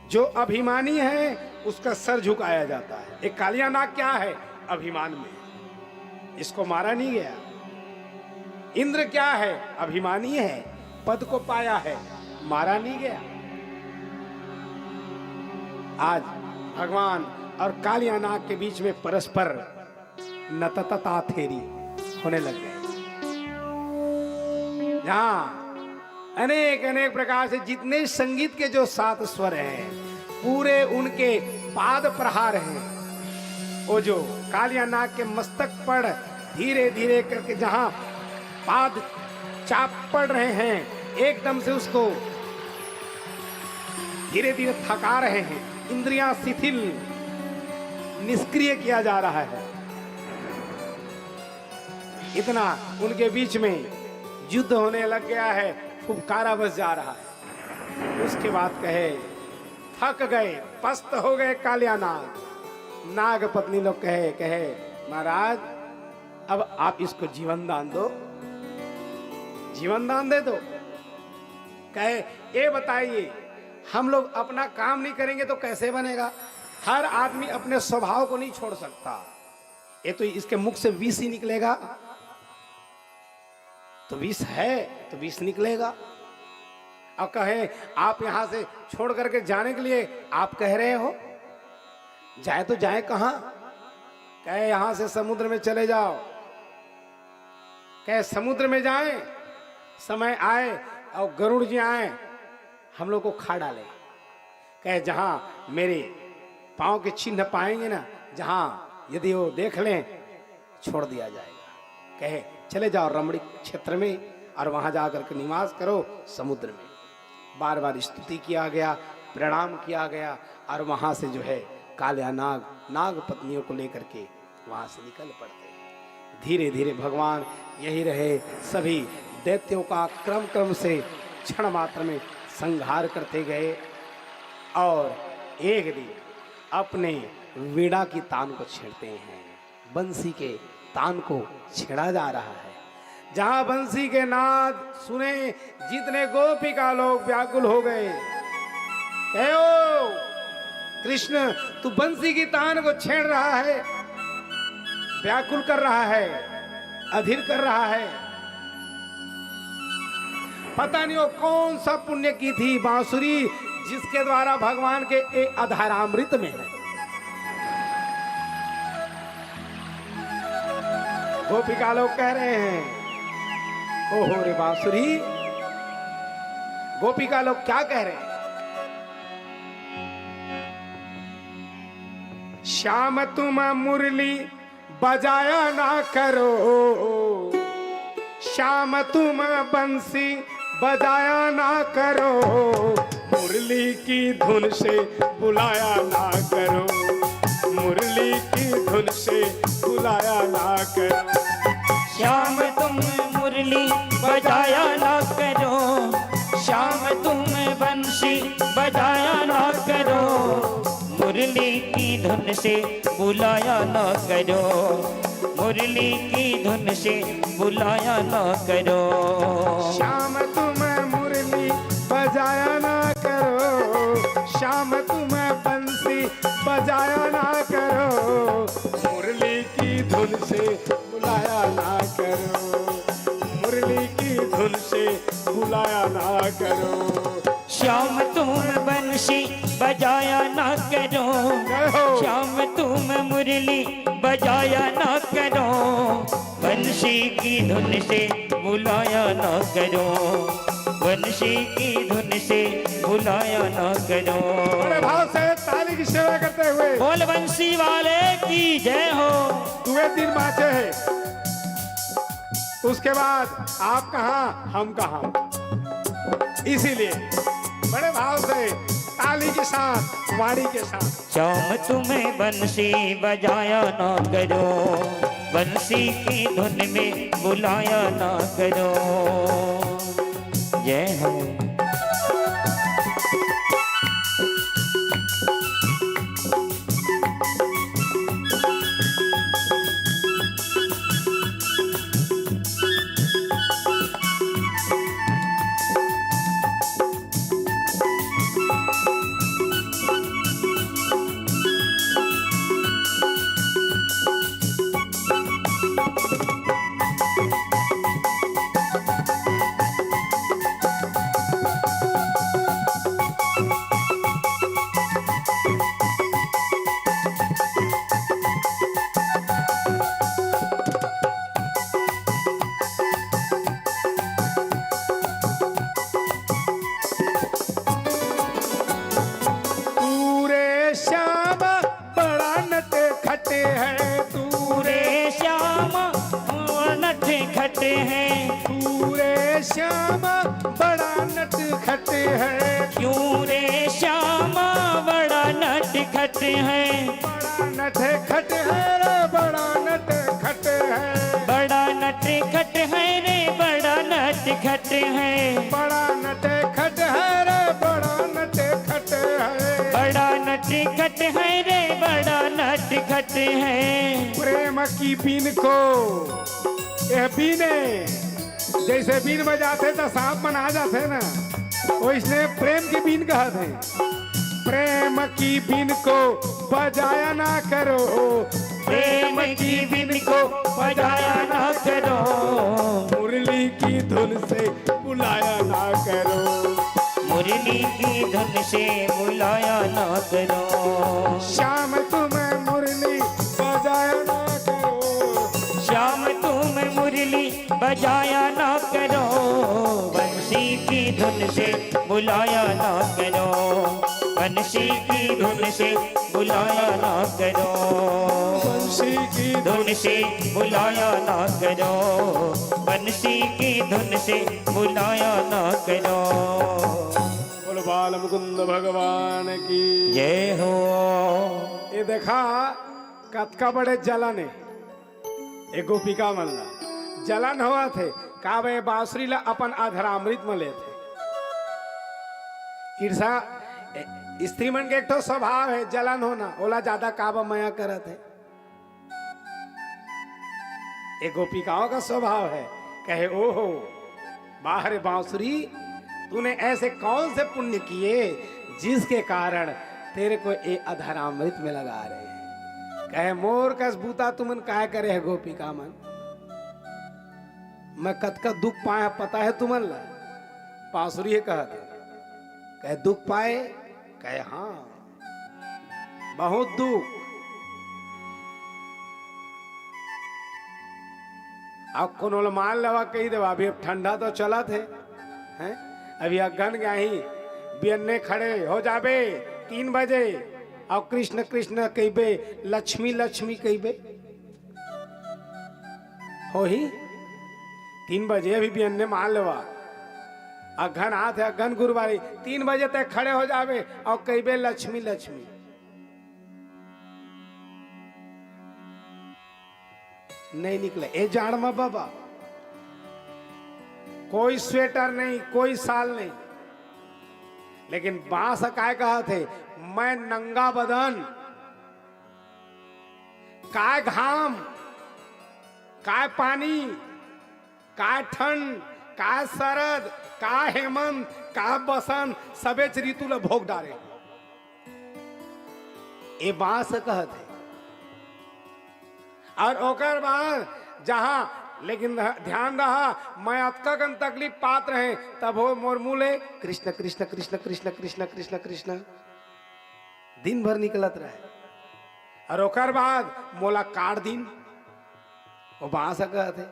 जो अभिमानी है उसका सर झुकाया जाता है। एक कालिया नाग क्या है? अभिमान में, इसको मारा नहीं गया। इंद्र क्या है? अभिमानी है, पद को पाया है, मारा नहीं गया। आज भगवान और कालिया नाग के बीच में परस्पर नतता थेरी होने लग गए, जहां अनेक अनेक प्रकार से जितने संगीत के जो 7 स्वर हैं, पूरे उनके पाद प्रहार हैं। वो जो कालिया नाग के मस्तक पर धीरे धीरे करके जहां पाद चाप पड़ रहे हैं, एकदम से उसको धीरे धीरे थका रहे हैं। इंद्रियां शिथिल, निष्क्रिय किया जा रहा है। इतना उनके बीच में युद्ध होने लग गया है, फुफकारा बस जा रहा है। उसके बाद कहे, थक गए, पस्त हो गए कालिया नाग। नाग पत्नी लोग कहे महाराज, अब आप इसको जीवन दान दो, जीवन दान दे दो। कहे, ये बताइए, हम लोग अपना काम नहीं करेंगे तो कैसे बनेगा? हर आदमी अपने स्वभाव को नहीं छोड़ सकता। ये तो इसके मुख से विष ही निकलेगा, तो विष है तो विष निकलेगा। अब कहे, आप यहां से छोड़ करके जाने के लिए आप कह रहे हो, जाए तो जाए कहां? कहे, यहां से समुद्र में चले जाओ। कहे, समुद्र में जाएं, समय आए और गरुड़ जी आए, हम लोग को खा डाले। कहे, जहां मेरे पांव के चिन्ह पाएंगे ना, जहां यदि वो देख लें, छोड़ दिया जाएगा। कहे, चले जाओ रमणीक क्षेत्र में और वहां जाकर के निवास करो समुद्र में। बार बार स्तुति किया गया, प्रणाम किया गया, और वहां से जो है कालिया नाग नाग पत्नियों को लेकर के वहां से निकल पड़ते हैं। धीरे धीरे भगवान यही रहे, सभी दैत्यों का क्रम क्रम से क्षण मात्र में संहार करते गए। और एक दिन अपने वीणा की तान को छेड़ते हैं, बंसी के तान को छेड़ा जा रहा है। जहां बंसी के नाद सुने, जितने गोपिका लोग व्याकुल हो गए। कृष्ण, तू बंसी की तान को छेड़ रहा है, व्याकुल कर रहा है, अधीर कर रहा है। पता नहीं वो कौन सा पुण्य की थी बांसुरी, जिसके द्वारा भगवान के ए अधरामृत में है। गोपिका लोग कह रहे हैं ओहो रे बांसुरी। गोपिका लोग क्या कह रहे हैं? श्याम तुम मुरली बजाया ना करो, श्याम तुम बंसी बजाया ना करो, मुरली की धुन से बुलाया ना करो, मुरली की धुन से बुलाया ना करो। श्याम तुम मुरली बजाया ना करो, श्याम तुम बंसी बजाया ना करो, मुरली की धुन से बुलाया ना करो, मुरली की धुन से बुलाया ना करो। श्याम तुम मुरली बजाया ना करो, श्याम तुम बंसी बजाया ना करो, मुरली की धुन से बुलाया ना करो, मुरली की धुन से बुलाया ना करो। श्याम तुम बंसी बजाया ना करो, श्याम तुम मुरली बजाया ना करो, बंसी की धुन से बुलाया ना करो, बंसी की धुन से बुलाया ना करो। बड़े भाव से ताली की सेवा करते हुए बोल बंसी वाले की जय हो। दुए दिन बाँचे हैं, उसके बाद आप कहाँ हम कहाँ, इसीलिए बड़े भाव से ताली के साथ वाणी के साथ। श्याम तुम्हें बंसी बजाया ना करो, बंसी की धुन में बुलाया ना करो। जय हो। खटे हैं, पूरे श्याम बड़ा नट खटे हैं, क्यों रे श्यामा बड़ा नट खटे हैं, बड़ा नट खट है रे बड़ा नट खट है, बड़ा नट खट है रे बड़ा नट खट है, बड़ा नट खट है रे बड़ा नट खट है, बड़ा नट खट है रे बड़ा नट खट है। प्रेम की बीन को यह बीने जैसे बीन बजाते तो सांप बना जाते ना, वो इसने प्रेम की बीन कहा थे। प्रेम की बीन को बजाया ना करो, प्रेम की बीन को बजाया ना करो, मुरली की धुन से बुलाया ना करो, मुरली की धुन से बुलाया ना करो। श्याम तुम्हें मुरली बजाया ना करो, श्याम तुम मुरली बजाया ना करो, बंसी की धुन से बुलाया ना करो, बंसी की धुन से बुलाया ना करो, बंसी की धुन से बुलाया ना करो, बंसी की धुन से बुलाया ना करो। बोलो बाल मुकुंद भगवान की जय हो। ये देखा कतका बड़े जलन है, एक गोपिका मन ला जलन हुआ थे का वे बांसुरी ला अपन अधरामृत में ले थे। ईर्षा स्त्री मन के एक तो स्वभाव है जलन होना, ओला ज्यादा काबा माया करत है। एक गोपिकाओं का स्वभाव है कहे ओहो बाहर बांसुरी तूने ऐसे कौन से पुण्य किए जिसके कारण तेरे को ये अधरामृत में लगा रहे हैं। कहे मोर कस बूता तुमन काय करे है गोपिका मन, मैं कत का दुख पाया पता है तुमन ला। बांसुरी कहते कहे दुख पाए? कहे हाँ बहुत दुख। अब कोनो मान लेवा कही देवा, अभी अब ठंडा तो चला थे हैं, अभी अगन गही बियन्ने खड़े हो जाबे 3 बजे और कृष्ण कृष्ण कहबे, लक्ष्मी लक्ष्मी कहबे, हो ही 3 बजे अभी बियन्ने मान लेवा, अघन हाथ है अघन गुरुवारी 3 बजे तक खड़े हो जावे और कहबे लक्ष्मी लक्ष्मी। नहीं निकले ए जाड़ में बाबा, कोई स्वेटर नहीं, कोई साल नहीं, लेकिन बांस काय कहा थे, मैं नंगा बदन, काय घाम, काय पानी, काय ठंड, काय शरद, का हेमंत, का बसंत, सबे ऋतु ला भोग डारे। ए बांस कहते और ओकर बाद जहां, लेकिन ध्यान रहा मैं अतकन तकलीफ पात्र है, तब हो मोर मूले कृष्ण कृष्ण कृष्ण कृष्ण कृष्ण कृष्ण कृष्ण दिन भर निकलत रहे। और ओकर बाद मोला काट दिन वो बांस कहते।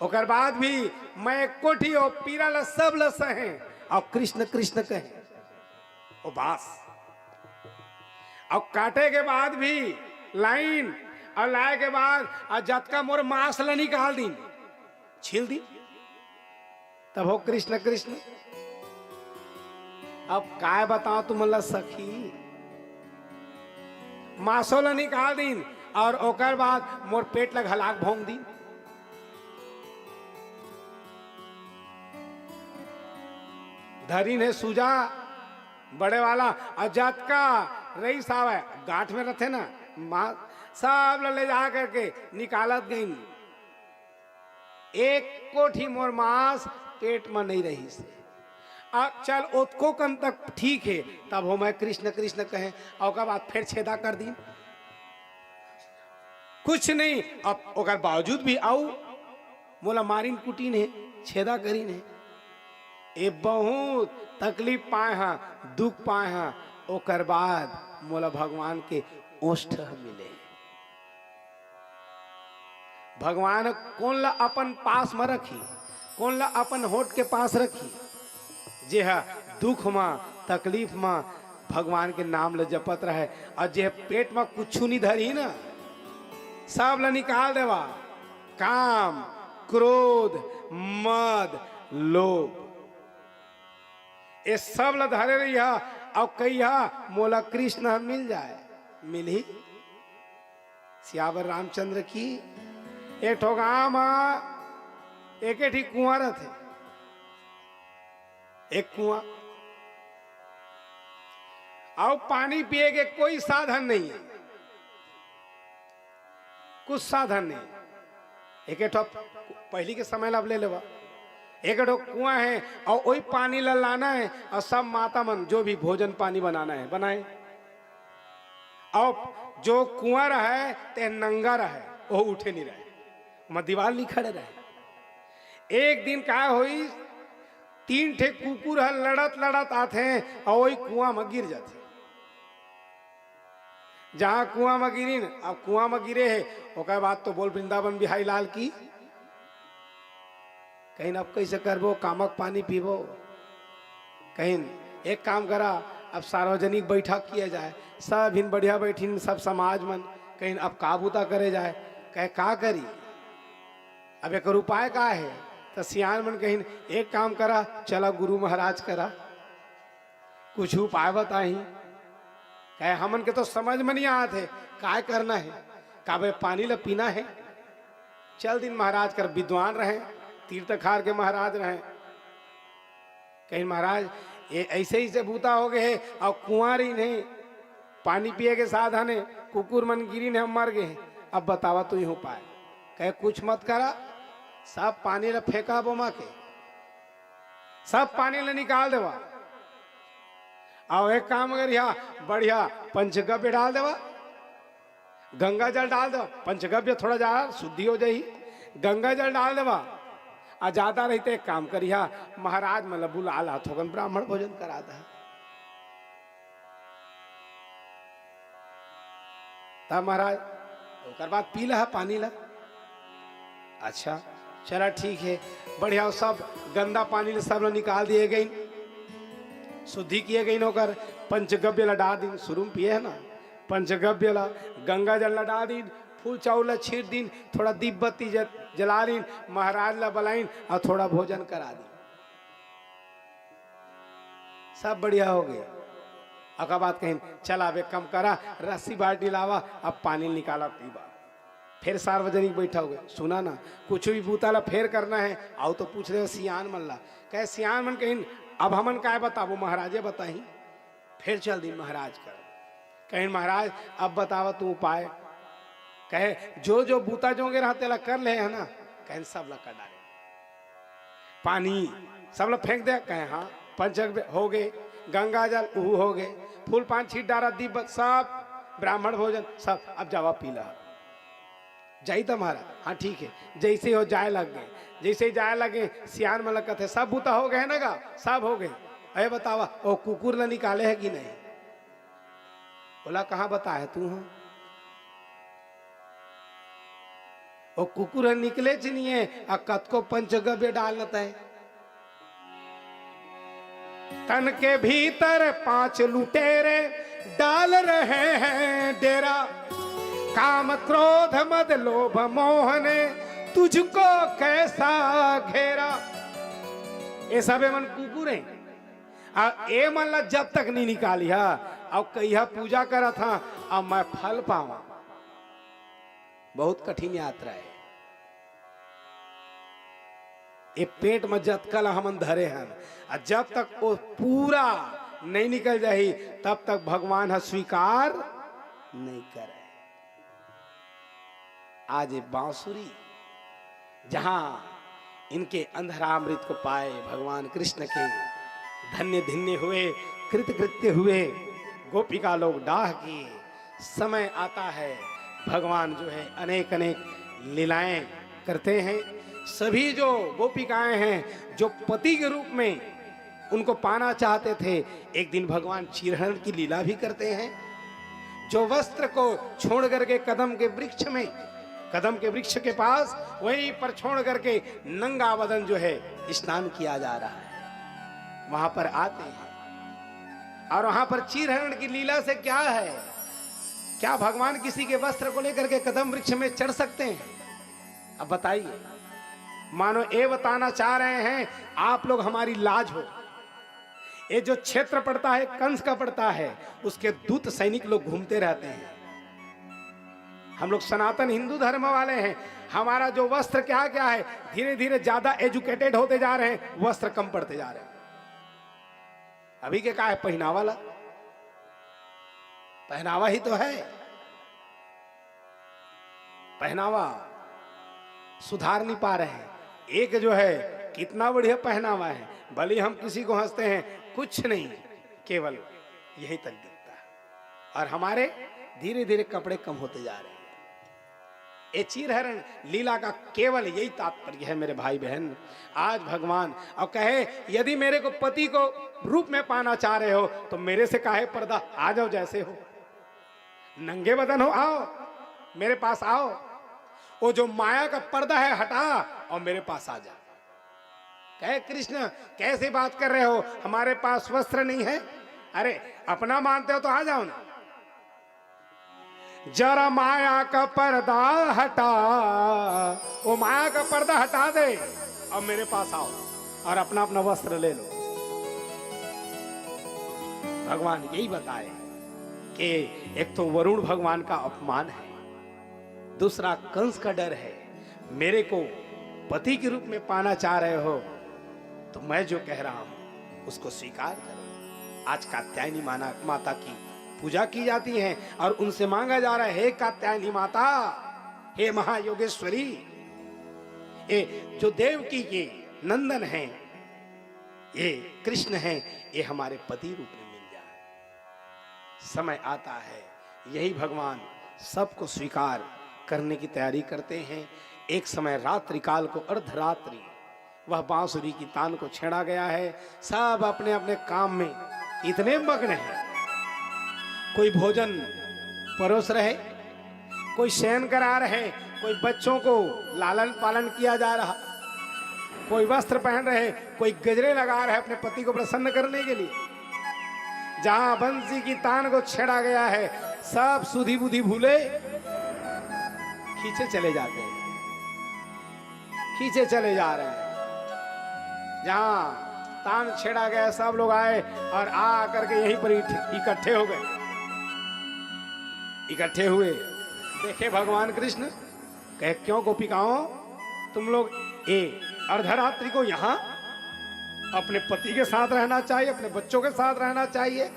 ओकर बाद भी मैं एक कोठी और पीरा ला सब ल सहे और कृष्ण कृष्ण कहे वो बांस। और काटे के बाद भी लाइन और लाए के बाद जतका मोर मांस ला निकाल दी, छील दी, तब हो कृष्ण कृष्ण। अब काय बताओ तुम ला सखी, मांसो ला निकाल दी और ओकर बाद मोर पेट ला हलाक भोंग दी। धरी ने सूजा बड़े वाला अजात का रईस आवे गांठ में रथे ना, मां सब ले जा करके निकालत गई। एक कोठी मोर मांस पेट में नहीं रही से। अब चल ओतको कन तक ठीक है, तब हो मैं कृष्ण कृष्ण कहे और ओकर बाद फिर छेदा कर दी, कुछ नहीं। अब ओकर बावजूद भी आऊ मोला मारिन कुटीन है, छेदा करीन है, ए बहुत तकलीफ पाए हाँ, दुख पाए हाँ। ओकर बाद मोला भगवान के ओष्ठ मिले। भगवान कौन ला अपन पास में रखी, कौन ला अपन होठ के पास रखी, जे है दुख में तकलीफ में भगवान के नाम ले जपत रहे। और जे पेट में कुछ नहीं धरी ना, सब ला निकाल देवा, काम क्रोध मद लोभ, ये सब ला धरे रही है। और कहिया मोला कृष्ण मिल जाए, मिल ही सियावर रामचंद्र की। एक ठो गांव एक ही कुआं रहते, एक कुआं और पानी पिए के कोई साधन नहीं है, कुछ साधन नहीं। एक पहली के समय ला ले लेवा, एक कुआं है और वही पानी ला लाना है और सब माता मन जो भी भोजन पानी बनाना है बनाए। और जो कुआं रहे ते नंगा रहे, वो उठे नहीं रहे, मैं दीवार नहीं खड़े रहे। एक दिन क्या हुई, 3 ठे कुकुर है लड़त लड़त आते हैं और वही कुआं में गिर जाते। जहां कुआं में गिरी न, अब कुआं में गिरे है, ओकर बाद तो बोल वृंदावन बिहारी लाल की, कहीं अब कैसे करबो, कामक पानी पीबो। कहीं एक काम करा, अब सार्वजनिक बैठक किया जाए, सब इन बढ़िया बैठीन सब समाज मन, कहीं अब काबूता करे जाए, कहे का करी, अब एक उपाय का है। तो सियान मन कहीं एक काम करा, चला गुरु महाराज करा कुछ उपाय बताही। कहे हमन के तो समझ में नहीं आते काय करना है, का भाई पानी ला पीना है। चल दिन महाराज कर विद्वान रहे, तीर्थखार के महाराज रहे। कहीं महाराज ये ऐसे ही से भूता हो गए है और कुंवारी नहीं, पानी पिए के साधन है, कुकुर मन गिरी ने हम मर गए, अब बतावा तू ही हो पाए। कहे कुछ मत करा, सब पानी ला फेंका बोमा के, सब पानी ला निकाल देवा और एक काम करिया, बढ़िया पंचगव्य डाल देवा, गंगा जल डाल दो, पंचगव्य थोड़ा जा शुद्धि हो जाही, गंगा जल डाल देवा। आ ज्यादा रहते एक काम करिया, महाराज मतलब बुला ला थोकन ब्राह्मण भोजन करा दे, तब महाराज ओकर बाद पी ला पानी ला। अच्छा चला ठीक है, बढ़िया। सब गंदा पानी सब निकाल दिए गई, शुद्धि किए गई नौकर। पंचगव्य लड़ा दिन, शुरू में पिए है ना, पंचगव्य ला गंगा जल लड़ा दिन, फूल चाउल छीट दिन, थोड़ा दीप बत्ती जला दिन, महाराज ला बलाइन और थोड़ा भोजन करा दी, सब बढ़िया हो गया। अका बात कहीं चला बे कम करा, रस्सी बाल्टी लावा, अब पानी निकाला पीवा। फिर सार्वजनिक बैठा हो गए, सुना ना कुछ भी बूताला फेर करना है, आओ तो पूछ रहे सियान मन ला, कहे सियान मन कहीं अब हमन काय बताबो, महाराजे बताही। फिर चल दी महाराज कर, कहीं महाराज अब बतावा तू उपाय। कहे जो जो बूता जोगे रहते ला कर ले है ना, कहीं सब ला कर डाले, पानी सब ला फेंक दे। कहे हाँ, पंचगव्य हो गए, गंगा जल ऊ हो गए, फूल पान छीट डारा, दीप सब, ब्राह्मण भोजन सब, अब जावा पीला जाई तुम्हारा। हाँ ठीक है, जैसे हो जाए लग गए, जैसे ही जाए लगे सियान में लगते सब बूता हो गए ना गा, सब हो गए। अरे बतावा वो कुकुर ला निकाले है कि नहीं? बोला कहाँ बता है तू? हाँ वो कुकुर निकले च नहीं है, कत को पंचगव्य डालना है। तन के भीतर 5 लुटेरे डाल रहे हैं डेरा, काम क्रोध मद लोभ मोह ने तुझको कैसा घेरा। ये सब मन कुकुर है, ए मन ला जब तक नहीं निकाली है, अब कहिया पूजा करा था, अब मैं फल पावा। बहुत कठिन यात्रा है ये, पेट में जतकल हमन धरे हैं, जब तक वो पूरा नहीं निकल जाही तब तक भगवान है स्वीकार नहीं करे। आज ये बांसुरी जहां इनके अंधरामृत को पाए भगवान कृष्ण के धन्य धिन्य हुए, कृतकृत्य हुए, गोपिका लोग डाह किए। समय आता है भगवान जो है अनेक अनेक लीलाएं करते हैं। सभी जो गोपिकाएं हैं जो पति के रूप में उनको पाना चाहते थे, एक दिन भगवान चीरहरण की लीला भी करते हैं। जो वस्त्र को छोड़ करके कदम के वृक्ष में, कदम के वृक्ष के पास वहीं पर छोड़ करके नंगा बदन जो है स्नान किया जा रहा है, वहां पर आते हैं। और वहां पर चीरहरण की लीला से क्या है, क्या भगवान किसी के वस्त्र को लेकर के कदम वृक्ष में चढ़ सकते हैं? अब बताइए, मानो ये बताना चाह रहे हैं आप लोग हमारी लाज हो। ये जो क्षेत्र पड़ता है कंस का पड़ता है, उसके दूत सैनिक लोग घूमते रहते हैं। हम लोग सनातन हिंदू धर्म वाले हैं, हमारा जो वस्त्र क्या क्या है, धीरे धीरे ज्यादा एजुकेटेड होते जा रहे हैं, वस्त्र कम पड़ते जा रहे हैं। अभी के क्या है, पहनावा ला, पहनावा ही तो है, पहनावा सुधार नहीं पा रहे हैं। एक जो है कितना बढ़िया पहनावा है, भले हम किसी को हंसते हैं, कुछ नहीं, केवल यही तक दिखता है। और हमारे धीरे धीरे कपड़े कम होते जा रहे हैं। ये चीरहरण लीला का केवल यही तात्पर्य है मेरे भाई बहन। आज भगवान और कहे यदि मेरे को पति को रूप में पाना चाह रहे हो तो मेरे से काहे पर्दा, आ जाओ जैसे हो, नंगे बदन हो, आओ मेरे पास आओ। वो जो माया का पर्दा है हटा और मेरे पास आ जा। कहे कृष्ण कैसे बात कर रहे हो, हमारे पास वस्त्र नहीं है? अरे अपना मानते हो तो आ जाओ ना, जरा माया का पर्दा हटा, वो माया का पर्दा हटा दे और मेरे पास आओ और अपना अपना वस्त्र ले लो। भगवान यही बताए कि एक तो वरुण भगवान का अपमान है, दूसरा कंस का डर है। मेरे को पति के रूप में पाना चाह रहे हो तो मैं जो कह रहा हूं उसको स्वीकार करो। आज कात्यायनी माता की पूजा की जाती है और उनसे मांगा जा रहा है, हे कात्यायनी माता, हे महायोगेश्वरी, ये जो देवकी के नंदन हैं, ये कृष्ण हैं, ये हमारे पति रूप में मिल जाए। समय आता है यही भगवान सबको स्वीकार करने की तैयारी करते हैं। एक समय रात्रि काल को अर्धरात्रि वह बांसुरी की तान को छेड़ा गया है। सब अपने अपने काम में इतने मग्न हैं, कोई भोजन परोस रहे, कोई शयन करा रहे, कोई बच्चों को लालन पालन किया जा रहा, कोई वस्त्र पहन रहे, कोई गजरे लगा रहे अपने पति को प्रसन्न करने के लिए। जहां बंसी की तान को छेड़ा गया है, सब सुधी बुद्धि भूले खींचे चले जाते हैं, खींचे चले जा रहे हैं। जहां तान छेड़ा गया, सब लोग आए और आ करके यहीं पर इकट्ठे हो गए, इकट्ठे हुए। देखे भगवान कृष्ण, कहे क्यों गोपिकाओं, तुम लोग अर्धरात्रि को यहाँ अपने पति के साथ रहना चाहिए, अपने बच्चों के साथ रहना चाहिए।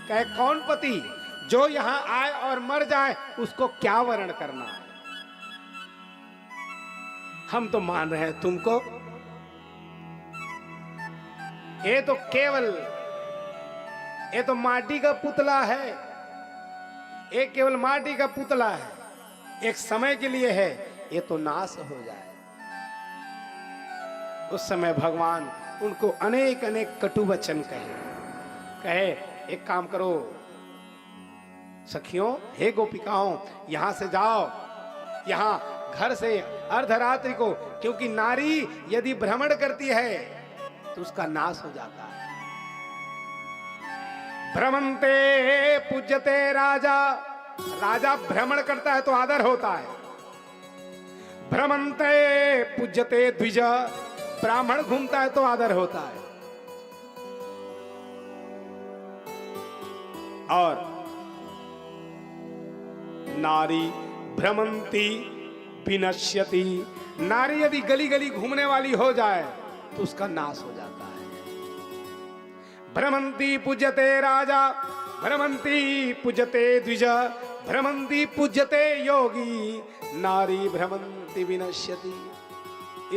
कहे कौन पति, जो यहाँ आए और मर जाए उसको क्या वर्ण करना है? हम तो मान रहे हैं तुमको, ये तो केवल, ये तो माटी का पुतला है, ये केवल माटी का पुतला है, एक समय के लिए है, ये तो नाश हो जाए। उस समय भगवान उनको अनेक अनेक कटु वचन कहे, एक काम करो सखियों, हे गोपिकाओं, यहां से जाओ, यहां घर से अर्धरात्रि को, क्योंकि नारी यदि भ्रमण करती है तो उसका नाश हो जाता है। भ्रमन्ते पूज्यते राजा, राजा भ्रमण करता है तो आदर होता है। भ्रमन्ते पूज्यते द्विज, ब्राह्मण घूमता है तो आदर होता है। और नारी भ्रमंती विनश्यति, नारी यदि गली गली घूमने वाली हो जाए तो उसका नाश हो जाता है। भ्रमंती पूज्यते राजा, भ्रमंती पूज्यते द्विज, भ्रमंती पूज्यते योगी, नारी भ्रमंती विनश्यति।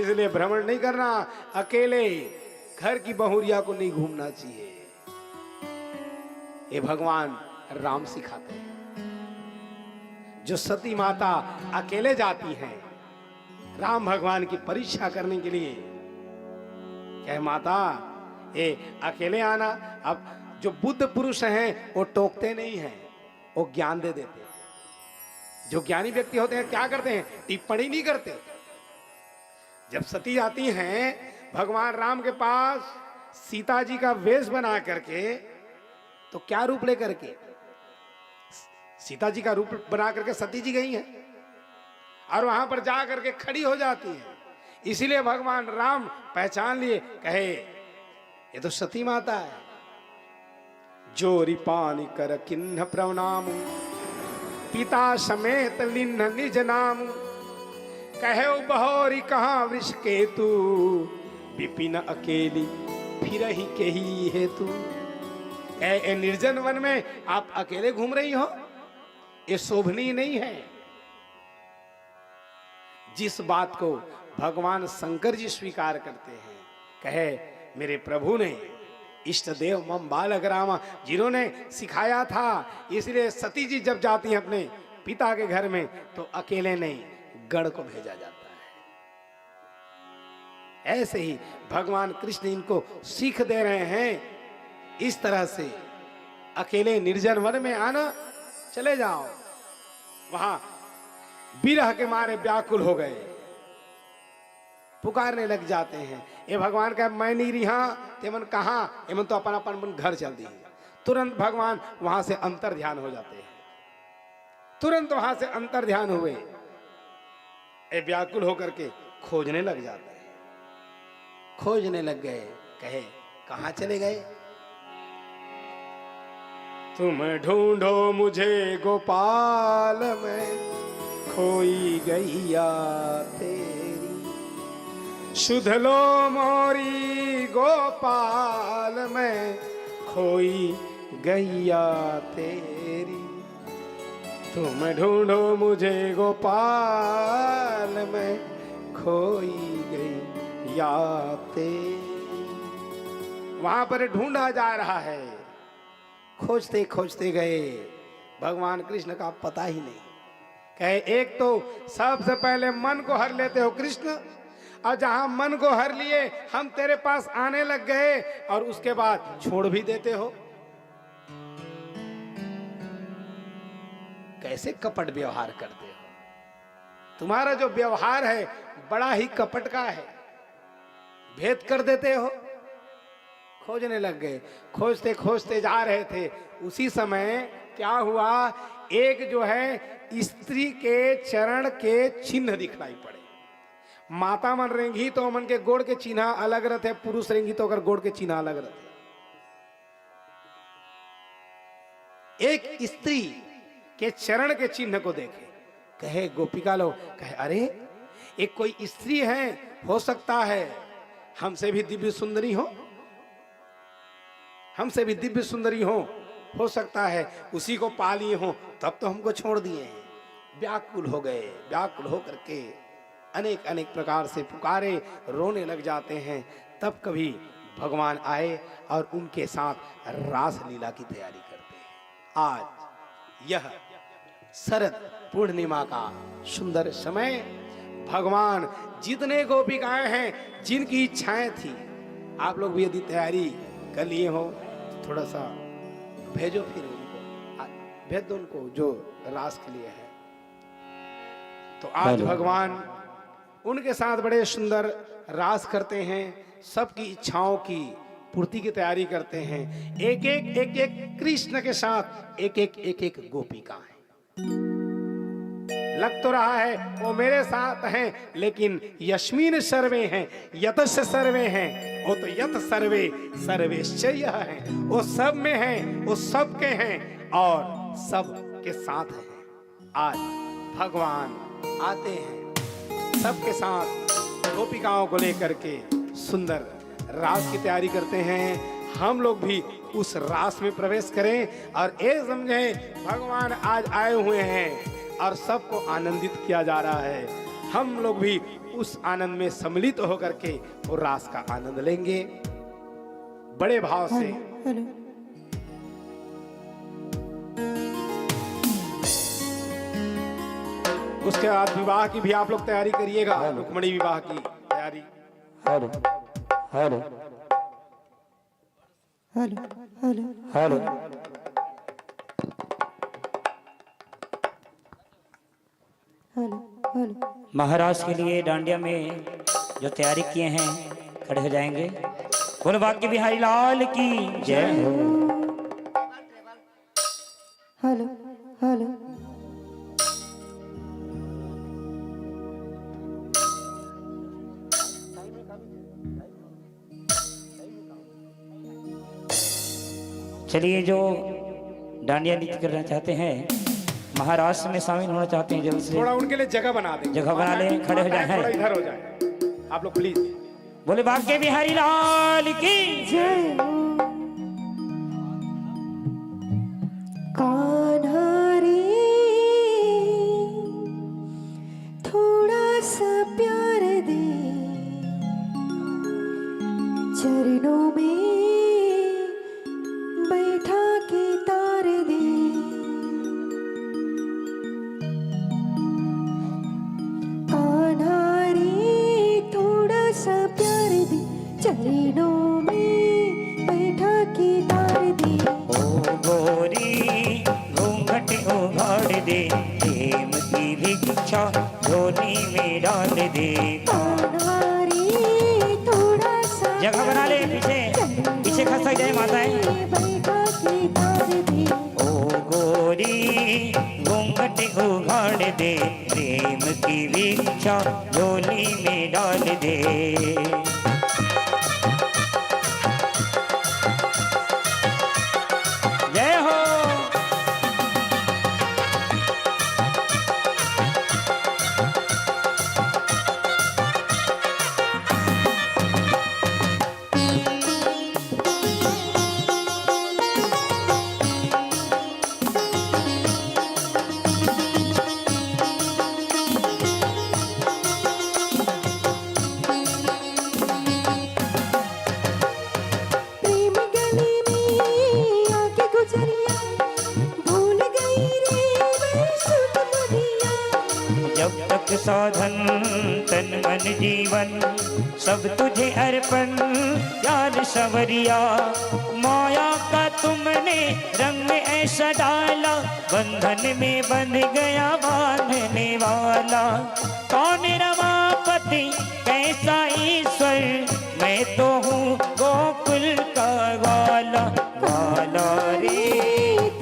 इसलिए भ्रमण नहीं करना, अकेले घर की बहुरिया को नहीं घूमना चाहिए। ये भगवान राम सिखाते हैं। जो सती माता अकेले जाती हैं राम भगवान की परीक्षा करने के लिए, कहे माता ये अकेले आना। अब जो बुद्ध पुरुष हैं वो टोकते नहीं हैं, वो ज्ञान दे देते हैं। जो ज्ञानी व्यक्ति होते हैं क्या करते हैं, टिप्पणी नहीं करते। जब सती आती हैं भगवान राम के पास सीता जी का वेश बना करके, तो क्या रूप लेकर के, सीता जी का रूप बना करके सती जी गई हैं और वहां पर जा करके खड़ी हो जाती हैं। इसीलिए भगवान राम पहचान लिए, कहे ये तो सती माता है। जो रिपानी कर किन्ह प्रणाम, पिता समेत लिन्ह निज नाम, कहे बहोरी कहाँ वृष केतु, विपिन अकेली फिर ही के ही हेतु। ए निर्जन वन में आप अकेले घूम रही हो, ये शोभनीय नहीं है। जिस बात को भगवान शंकर जी स्वीकार करते हैं, कहे मेरे प्रभु ने इष्ट देव मम बालक रामा, जिन्होंने सिखाया था, इसलिए सती जी जब जाती हैं अपने पिता के घर में तो अकेले नहीं, गण को भेजा जाता है। ऐसे ही भगवान कृष्ण इनको सीख दे रहे हैं, इस तरह से अकेले निर्जन वन में आना, चले जाओ। वहां विरह के मारे व्याकुल हो गए, पुकारने लग जाते हैं। ये भगवान का मैं नहीं रिहा तेमन कहा, एमन तो अपन अपन घर चल दी। तुरंत भगवान वहां से अंतर ध्यान हो जाते हैं, तुरंत वहां से अंतर ध्यान हुए, ये व्याकुल होकर के खोजने लग जाते हैं। खोजने लग गए, कहे कहां चले गए? तुम ढूंढो मुझे गोपाल में खोई गैया तेरी, शुद्ध लो मोरी गोपाल में खोई गैया तेरी। तुम ढूंढो मुझे गोपाल में खोई गैया तेरी। वहां पर ढूंढा जा रहा है, खोजते खोजते गए, भगवान कृष्ण का पता ही नहीं। कहे एक तो सबसे पहले मन को हर लेते हो कृष्ण, और जहां मन को हर लिए हम तेरे पास आने लग गए और उसके बाद छोड़ भी देते हो। कैसे कपट व्यवहार करते हो? तुम्हारा जो व्यवहार है बड़ा ही कपट का है, भेद कर देते हो। खोजने लग गए, खोजते खोजते जा रहे थे। उसी समय क्या हुआ, एक जो है स्त्री के चरण के चिन्ह दिखलाई पड़े। माता मन रेंगी तो मन के गोड़ के चिन्ह अलग रहते, पुरुष रेंगी तो अगर गोड़ के चिन्ह अलग रहते। एक स्त्री के चरण के चिन्ह को देखे, कहे गोपिका लोग, कहे अरे एक कोई स्त्री है, हो सकता है हमसे भी दिव्य सुंदरी हो, हमसे भी दिव्य सुंदरी हो सकता है उसी को पा लिए हो, तब तो हमको छोड़ दिए हैं। व्याकुल हो गए, व्याकुल हो करके अनेक अनेक प्रकार से पुकारे, रोने लग जाते हैं। तब कभी भगवान आए और उनके साथ रास लीला की तैयारी करते हैं। आज यह शरद पूर्णिमा का सुंदर समय, भगवान जितने गोपिकाएं हैं जिनकी इच्छाएं थी, आप लोग भी यदि तैयारी कर लिए हो तो थोड़ा सा भेजो, फिर उनको भेज दो उनको जो रास के लिए है। तो आज भगवान उनके साथ बड़े सुंदर रास करते हैं, सबकी इच्छाओं की पूर्ति की तैयारी करते हैं। एक एक कृष्ण के साथ एक एक गोपिका है। लग तो रहा है वो मेरे साथ हैं, लेकिन यस्मिन सर्वे हैं, यतश सर्वे हैं, वो तो यत सर्वे सर्वेश्चर्य है। वो सब में हैं, वो सबके हैं और सब के साथ हैं। आज भगवान आते हैं सबके साथ, गोपिकाओं को लेकर के सुंदर रास की तैयारी करते हैं। हम लोग भी उस रास में प्रवेश करें और ये समझे भगवान आज आए हुए हैं और सबको आनंदित किया जा रहा है। हम लोग भी उस आनंद में सम्मिलित होकर के वो रास का आनंद लेंगे बड़े भाव से। उसके बाद विवाह की भी आप लोग तैयारी करिएगा, रुक्मणी विवाह की तैयारी। Hello hello hello hello hello hello. महाराज के लिए डांडिया में जो तैयारी किए हैं खड़े हो जाएंगे। बोलो बाकी बिहारी लाल की जय हो। हेलो हेलो चलिए, जो डांडिया नृत्य करना चाहते हैं, महाराष्ट्र में शामिल होना चाहते हैं, जल्द से थोड़ा उनके लिए जगह बना दें, जगह बना लें, खड़े हो जाए। थोड़ा इधर हो जाए आप लोग प्लीज। बोले बाके बिहारी लाल की जय। कान्हा रे थोड़ा सा प्यार दे, चरणों में बैठा के तार दे। कान्हा रे थोड़ा सा प्यार दे, चरणों में बैठा के तार दे। ओ गोरी घूंघट उघाड़ दे, प्रेम की भिक्षा झोली में डाल दे। कान्हा रे थोड़ा सा जगह बना ले, पीछे पीछे खसक जाए माताएं। ओ गोरी घूंघट उघाड़ दे, प्रेम की भिक्षा झोली में डाल दे। जय हो। साधन तन तन जीवन सब तुझे अर्पण प्यार सवरिया। माया का तुमने रंग ऐसा डाला बंधन में बन गया बांधने वाला। कौन रमापति कैसा ईश्वर मैं तो हूँ गोकुल का वाला। वाला रे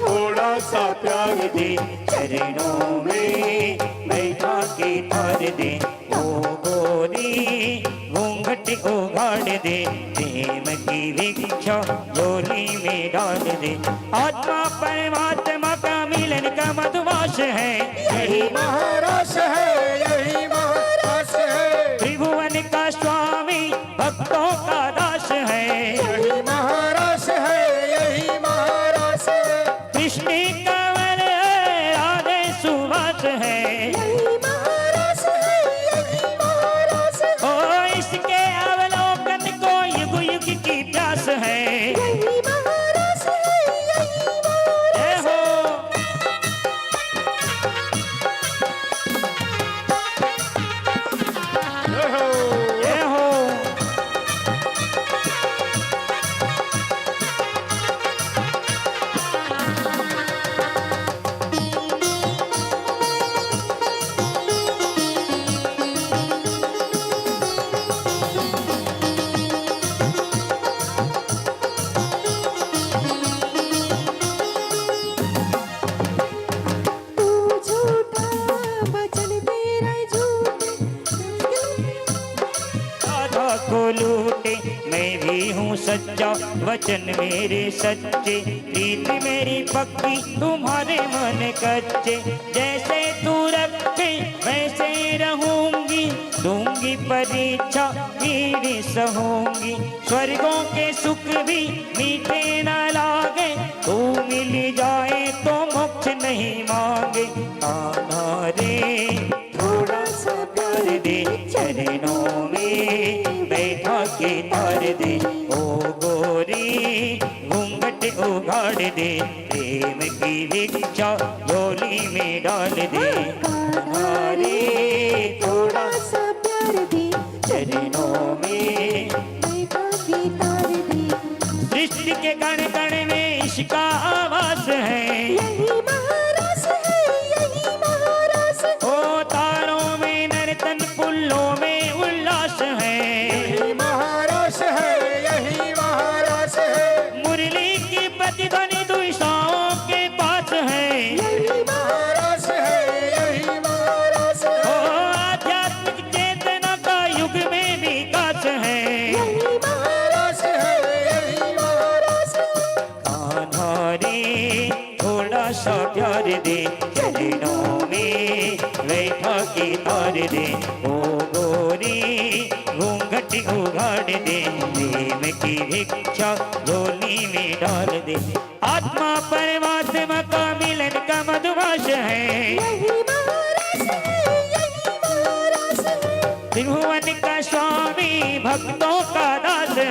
थोड़ा सा प्यार दे चरणों में बैठा के तार दे। ओ गोरी घूंघट उगाड़ दे प्रेम की भिक्षा झोली में डाल दे। आत्मा परमात्मा का मिलन का मधुमास है यही महारास है, यही महारास है। त्रिभुवन का स्वामी भक्तों का दास है यही महारास है, यही महारास है। कृष्ण कंवर है राधे सुभाष है यही महारास है, यही महारास है। ओ इसके अवलोकन को युग युग की प्यास है। यही महारास है, यही महारास जय हो जय हो। तू झूठा वचन तेरा झूठ। राधा को लूटे मैं भी हूँ सच्चा वचन मेरे सच्चे। प्रीत मेरी पक्की तुम्हारे मन कच्चे। जैसे तू रखे वैसे रहूंगी दूंगी परीक्षा मेरी सहूंगी। स्वर्गों के सुख भी मीठे न लागे तू मिल जाए तो मोक्ष नहीं मांगे। कान्हा रे थोड़ा सा प्यार दे चरणों में बैठा के तार दे। ओ गोरी घूंघट उगाड़ दे प्रेम की भिक्षा झोली में डाल दे। कान्हा रे थोड़ा सा प्यार दे चरणों में बैठा के तार दे। सृष्टि के कण कण में इसका आवास है। यही महारास है, यही महारास है। ओ तारों में नर्तन फूलों में उल्लास है। यही महारास है, यही महारास है। मुरली की प्रतिध्वनि दिशाओं के पास है। यही महारास है, यही महारास है। ओ आध्यात्मिक चेतना का युग में विकास है। यही महारास है, यही महारास है। कान्हा रे थोड़ा सा प्यार दे चरणों में बैठा के तार दे। ओ गोरी घूंघट उगाड़ दे प्रेम की भिक्षा झोली में डाल दे। आत्मा परमात्मा का मिलन का मधुमास है। यही महारास है, यही महारास है। त्रिभुवन का स्वामी भक्तों का दास है।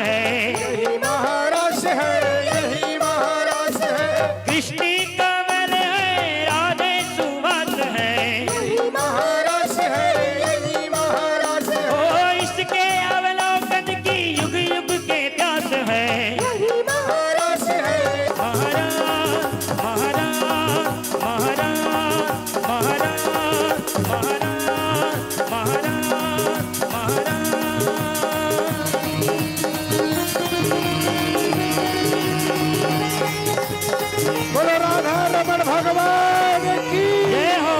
यही महारास है, यही महारास है। कृष्ण कंवर है राधे सुभाष है। यही महारास है, यही महारास है। ओ इसके अवलोकन की युग युग के प्यास है। यही महारास है, महाराज महाराज महाराज महाराज महाराज महाराज महाराज। बोलो राधा रमण भगवान की। जय हो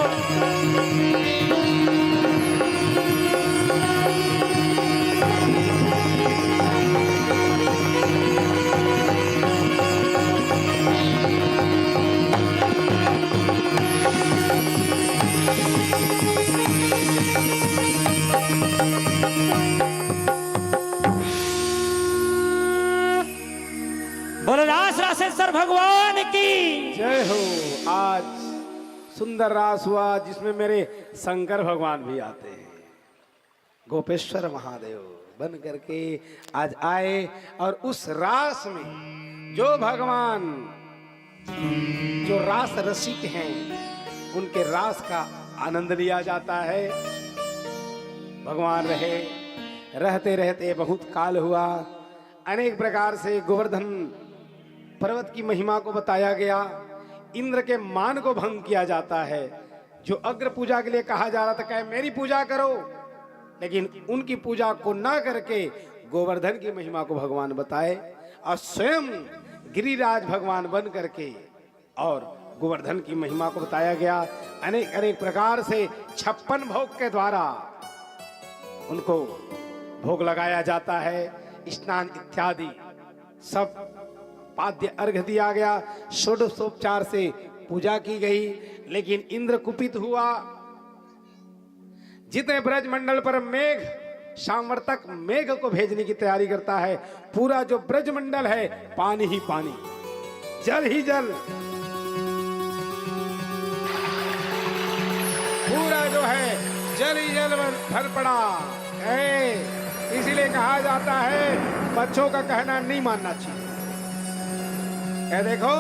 बोलो रास रासेश्वर भगवान की। जय हो। आज सुंदर रास हुआ जिसमें मेरे शंकर भगवान भी आते हैं। गोपेश्वर महादेव बन करके आज आए और उस रास में जो भगवान जो रास रसिक हैं उनके रास का आनंद लिया जाता है। भगवान रहे। रहते रहते बहुत काल हुआ। अनेक प्रकार से गोवर्धन पर्वत की महिमा को बताया गया। इंद्र के मान को भंग किया जाता है। जो अग्र पूजा के लिए कहा जा रहा था, कहे मेरी पूजा करो, लेकिन उनकी पूजा को ना करके गोवर्धन की महिमा को भगवान बताए और स्वयं गिरिराज भगवान बन करके और गोवर्धन की महिमा को बताया गया। अनेक अनेक प्रकार से 56 भोग के द्वारा उनको भोग लगाया जाता है। स्नान इत्यादि सब पाद्य अर्घ दिया गया। षोडशोपचार से पूजा की गई। लेकिन इंद्र कुपित हुआ। जितने ब्रजमंडल पर मेघ सामवर्तक मेघ को भेजने की तैयारी करता है, पूरा जो ब्रजमंडल है पानी ही पानी, जल ही जल, पूरा जो है जल ही जल भर पड़ा है। इसीलिए कहा जाता है बच्चों का कहना नहीं मानना चाहिए। कह देखो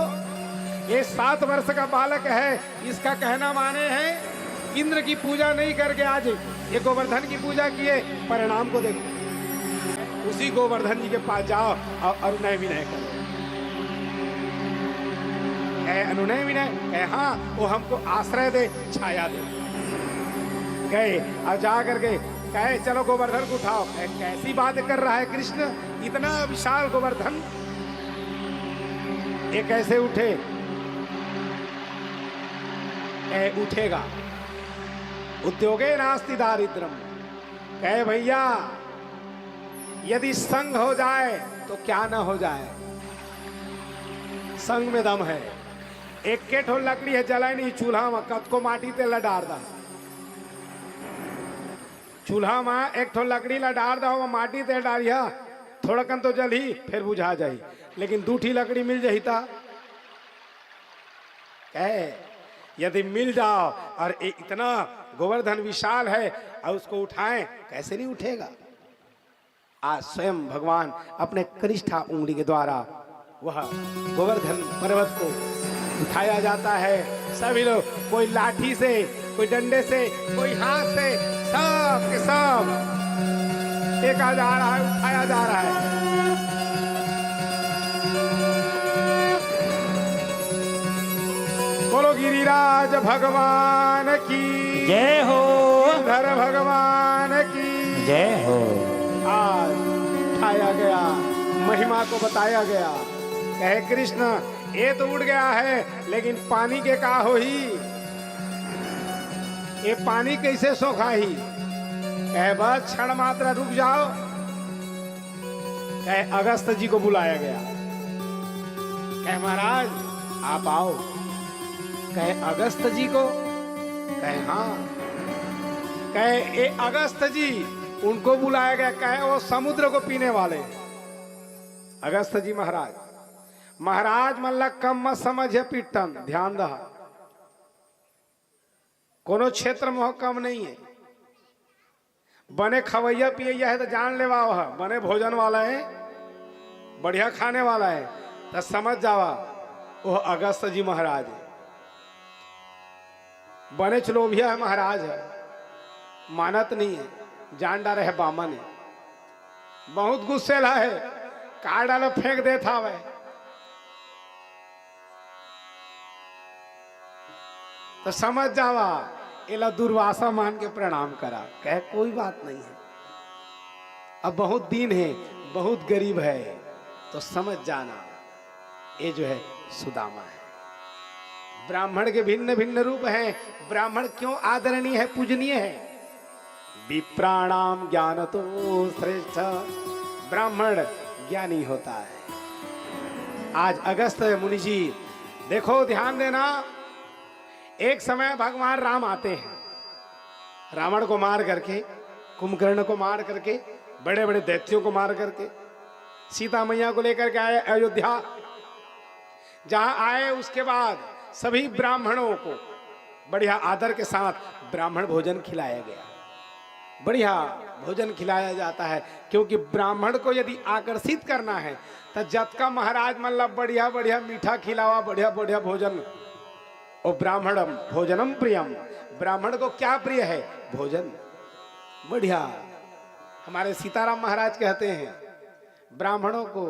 ये 7 वर्ष का बालक है, इसका कहना माने हैं। इंद्र की पूजा नहीं करके आज ये गोवर्धन की पूजा किए, परिणाम को देखो। उसी गोवर्धन जी के पास जाओ और अनुनय विनय करो। अनुनय विनय कहे हाँ वो हमको आश्रय दे, छाया दे। गए और जा करके कहे चलो गोवर्धन को उठाओ। कैसी बात कर रहा है कृष्ण, इतना विशाल गोवर्धन ये कैसे उठे? उठेगा। उद्योगे नास्ति दारिद्रम। कहे भैया यदि संग हो जाए तो क्या न हो जाए, संग में दम है। एक के ठो लकड़ी है जलाए नहीं चूल्हा में, कद को माटी ते लडार दा। चूल्हा में एक ठो लकड़ी लडार दा, माटी ते डारिया, थोड़ा कन तो जल ही फिर बुझा जाही। लेकिन दूठी लकड़ी मिल जाही था, कहे यदि मिल जाओ और इतना गोवर्धन विशाल है और उसको उठाएं, कैसे नहीं उठेगा। आज स्वयं भगवान अपने कनिष्ठा उंगली के द्वारा वह गोवर्धन पर्वत को उठाया जाता है। सभी लोग, कोई लाठी से, कोई डंडे से, कोई हाथ से, सब के सब टेका जा रहा है, उठाया जा रहा है। बोलो गिरिराज भगवान की जय हो, धर भगवान की जय हो। आज उठाया गया, महिमा को बताया गया। कहे कृष्ण ये तो उड़ गया है, लेकिन पानी के का हो ही, ये पानी कैसे सोखा ही। कहे बस क्षण मात्र रुक जाओ। कहे अगस्त जी को बुलाया गया। कहे महाराज आप आओ। कहे अगस्त जी को? कहे हाँ। कहे ये अगस्त जी उनको बुलाया गया। कहे वो समुद्र को पीने वाले अगस्त जी महाराज। महाराज मल्लक कम मत समझे पिट्टन, ध्यान रहा। कोनो क्षेत्र में कम नहीं है। बने खवैया पियैया है तो जान लेवा, बने भोजन वाला है, बढ़िया खाने वाला है तो समझ जावा वो अगस्त जी महाराज है। बने चलोभिया है महाराज है, मानत नहीं है, जान डाले है बामन है, बहुत गुस्सेला है, काट डालो फेंक दे था वह। तो समझ जावा एला दुर्वासा मान के प्रणाम करा। कहे कोई बात नहीं है, अब बहुत दिन है, बहुत गरीब है, तो समझ जाना ये जो है सुदामा है। ब्राह्मण के भिन्न भिन्न रूप हैं। ब्राह्मण क्यों आदरणीय है, पूजनीय है? विप्राणाम ज्ञान तो श्रेष्ठ। ब्राह्मण ज्ञानी होता है। आज अगस्त मुनि जी देखो, ध्यान देना। एक समय भगवान राम आते हैं, रावण को मार करके, कुंभकर्ण को मार करके, बड़े बड़े दैत्यों को मार करके सीता मैया को लेकर के आए अयोध्या। जहां आए उसके बाद सभी ब्राह्मणों को बढ़िया आदर के साथ ब्राह्मण भोजन खिलाया गया। बढ़िया भोजन खिलाया जाता है, क्योंकि ब्राह्मण को यदि आकर्षित करना है तो जतका महाराज मतलब बढ़िया बढ़िया मीठा खिलावा, बढ़िया बढ़िया भोजन। और ब्राह्मणम भोजनम प्रियम। ब्राह्मण को क्या प्रिय है? भोजन। बढ़िया। हमारे सीताराम महाराज कहते हैं ब्राह्मणों को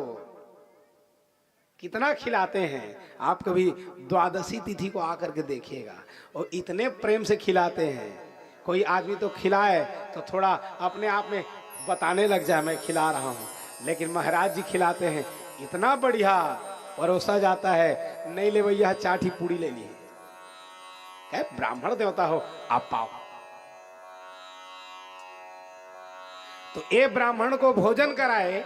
कितना खिलाते हैं। आप कभी द्वादशी तिथि को आकर के देखिएगा, और इतने प्रेम से खिलाते हैं। कोई आदमी तो खिलाए तो थोड़ा अपने आप में बताने लग जाए मैं खिला रहा हूँ, लेकिन महाराज जी खिलाते हैं इतना बढ़िया परोसा जाता है। नहीं ले भैया चाटी पूड़ी ले ली, कहे ब्राह्मण देवता हो आप पाओ। तो ये ब्राह्मण को भोजन कराए,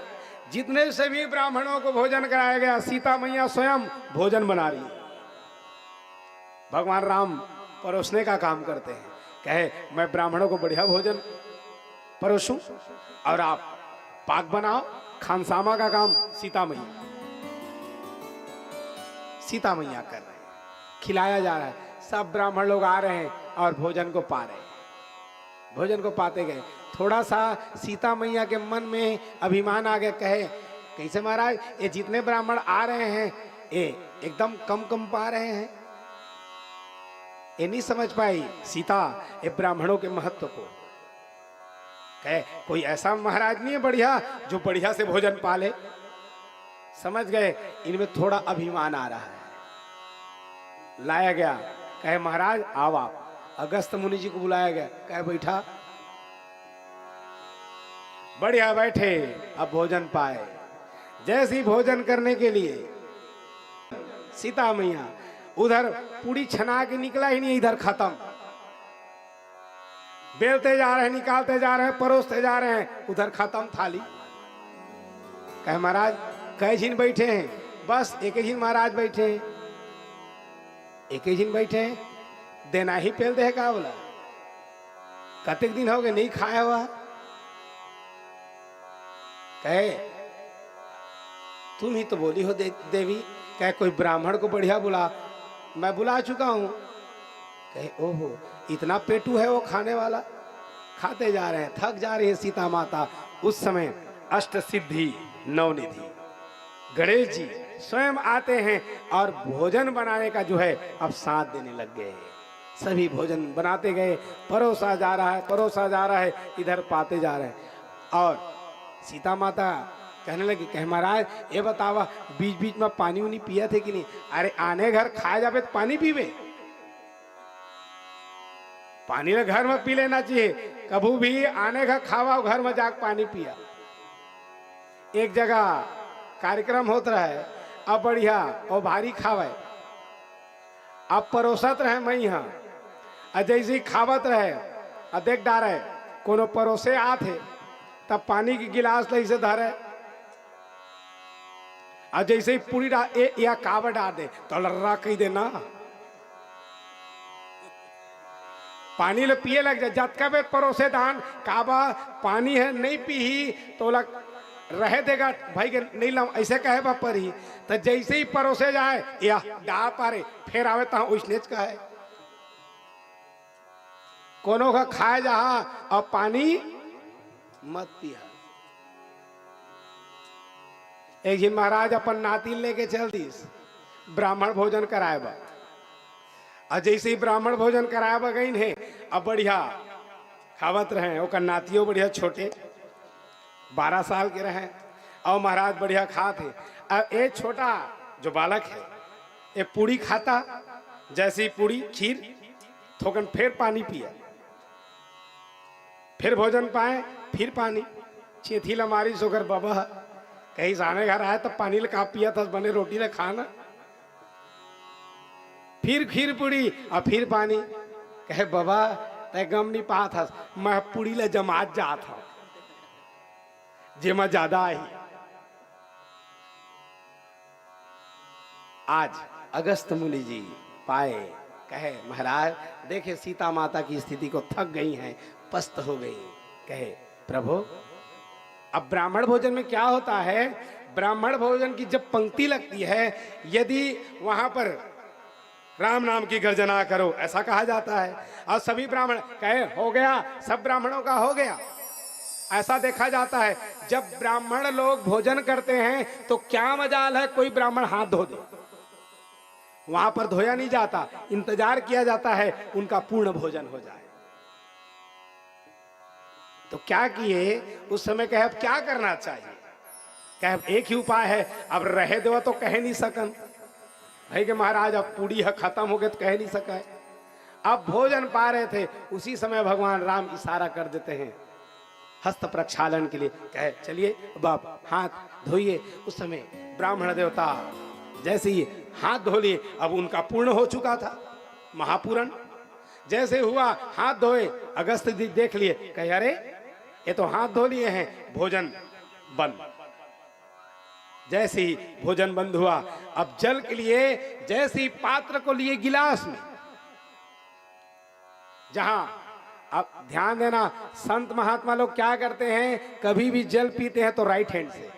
जितने से भी ब्राह्मणों को भोजन कराया गया, सीता मैया स्वयं भोजन बना रही। भगवान राम परोसने का काम करते हैं, कहे मैं ब्राह्मणों को बढ़िया भोजन परोसूं और आप पाक बनाओ। खानसामा का काम सीता मैया कर रहे हैं, खिलाया जा रहा है। सब ब्राह्मण लोग आ रहे हैं और भोजन को पा रहे हैं। भोजन को पाते गए, थोड़ा सा सीता मैया के मन में अभिमान आ गया। कहे कैसे महाराज, ये जितने ब्राह्मण आ रहे हैं ये एकदम कम कम पा रहे हैं। ये नहीं समझ पाई सीता ये ब्राह्मणों के महत्व को। कहे कोई ऐसा महाराज नहीं है बढ़िया जो बढ़िया से भोजन पाले। समझ गए इनमें थोड़ा अभिमान आ रहा है। लाया गया, कहे महाराज आओ आप। अगस्त मुनि जी को बुलाया गया, कहे बैठा। बढ़िया बैठे, अब भोजन पाए। जैसे ही भोजन करने के लिए सीता मैया उधर पूरी छना के निकला ही नहीं, इधर खत्म। बेलते जा रहे हैं, निकालते जा रहे हैं, परोसते जा रहे हैं, उधर खत्म थाली। कहे महाराज कई जिन बैठे हैं? बस एक ही जिन महाराज बैठे हैं। एक ही जिन बैठे हैं, देना ही पेल दे का बोला। कतेक दिन हो गए नहीं खाया हुआ। कहे तुम ही तो बोली हो देवी। कहे कोई ब्राह्मण को बढ़िया बुला। मैं बुला चुका हूं। कहे ओहो इतना पेटू है वो खाने वाला। खाते जा रहे हैं, थक जा रही है सीता माता। उस समय अष्ट सिद्धि नवनिधि गणेश जी स्वयं आते हैं और भोजन बनाने का जो है अब साथ देने लग गए। सभी भोजन बनाते गए, परोसा जा रहा है, परोसा जा रहा है, इधर पाते जा रहे हैं। और सीता माता कहने लगी, कहे महाराज ये बतावा बीच बीच में पानी उनी पिया थे कि नहीं? अरे आने घर खाए जावे तो पानी पीवे। पानी ना घर में पी लेना चाहिए। कभी भी आने घर खावा घर में जाकर पानी पिया। एक जगह कार्यक्रम होता रहे, अब बढ़िया और भारी खावे, अब परोसत रहे मैं यहाँ जैसे खावत रहे, देख डारे कोनो परोसे आते तब पानी की गिलास ले से धरे, और जैसे ही पूरी या कावा डाल दे तो लर्रा कही देना पानी ले पिए लग जाए। जतका बेत परोसे दान काबा पानी है नहीं पी ही तो लग रहे देगा भाई के नहीं लम ऐसे कहे बापर ही। तो जैसे ही परोसे जाए या डा पारे फिर आवे तो उसनेच का है कोनो का खाए जहा और पानी मत पिया। एक दिन महाराज अपन नाती लेके चल दीस ब्राह्मण भोजन कराए बा। और जैसे ही ब्राह्मण भोजन कराए बा गई है, अब बढ़िया खावत रहे। ओकर नातियों बढ़िया छोटे 12 साल के रहे और महाराज बढ़िया खाते। अब ये छोटा जो बालक है ये पूड़ी खाता, जैसी पूड़ी खीर थोकन फिर पानी पिया, फिर भोजन पाए, फिर पानी। चेथी लमारी सोकर बाबा कहीं सामने घर आया तब पानी लगा पिया था, बने रोटी ले खाना, फिर खीर पूड़ी और फिर पानी। कहे बाबा तय गम नहीं पा था, मैं पूड़ी ले जमात जा था जेमा ज्यादा आई। आज अगस्त मुनि जी पाए, कहे महाराज देखे सीता माता की स्थिति को थक गई हैं, पस्त हो गई। कहे प्रभु अब ब्राह्मण भोजन में क्या होता है, ब्राह्मण भोजन की जब पंक्ति लगती है यदि वहां पर राम नाम की गर्जना करो ऐसा कहा जाता है, और सभी ब्राह्मण कहे हो गया, सब ब्राह्मणों का हो गया ऐसा देखा जाता है। जब ब्राह्मण लोग भोजन करते हैं तो क्या मजाल है कोई ब्राह्मण हाथ धो दे, वहां पर धोया नहीं जाता, इंतजार किया जाता है उनका पूर्ण भोजन हो जाए। तो क्या किए उस समय कहे अब क्या करना चाहिए, कहे अब एक ही उपाय है, अब रहे देवा तो कह नहीं सकन भाई कि महाराज अब पूड़ी है खत्म हो गए तो कह नहीं सका है। अब भोजन पा रहे थे, उसी समय भगवान राम इशारा कर देते हैं हस्त प्रक्षालन के लिए, कहे चलिए बाप हाथ धोइए। उस समय ब्राह्मण देवता जैसे ही हाथ धो लिए, अब उनका पूर्ण हो चुका था महापूरण। जैसे हुआ हाथ धोए, अगस्त जी देख लिए, कहे अरे ये तो हाथ धो लिए हैं, भोजन बंद। जैसे ही भोजन बंद हुआ, अब जल के लिए जैसे ही पात्र को लिए गिलास में, जहां अब ध्यान देना संत महात्मा लोग क्या करते हैं, कभी भी जल पीते हैं तो राइट हैंड से,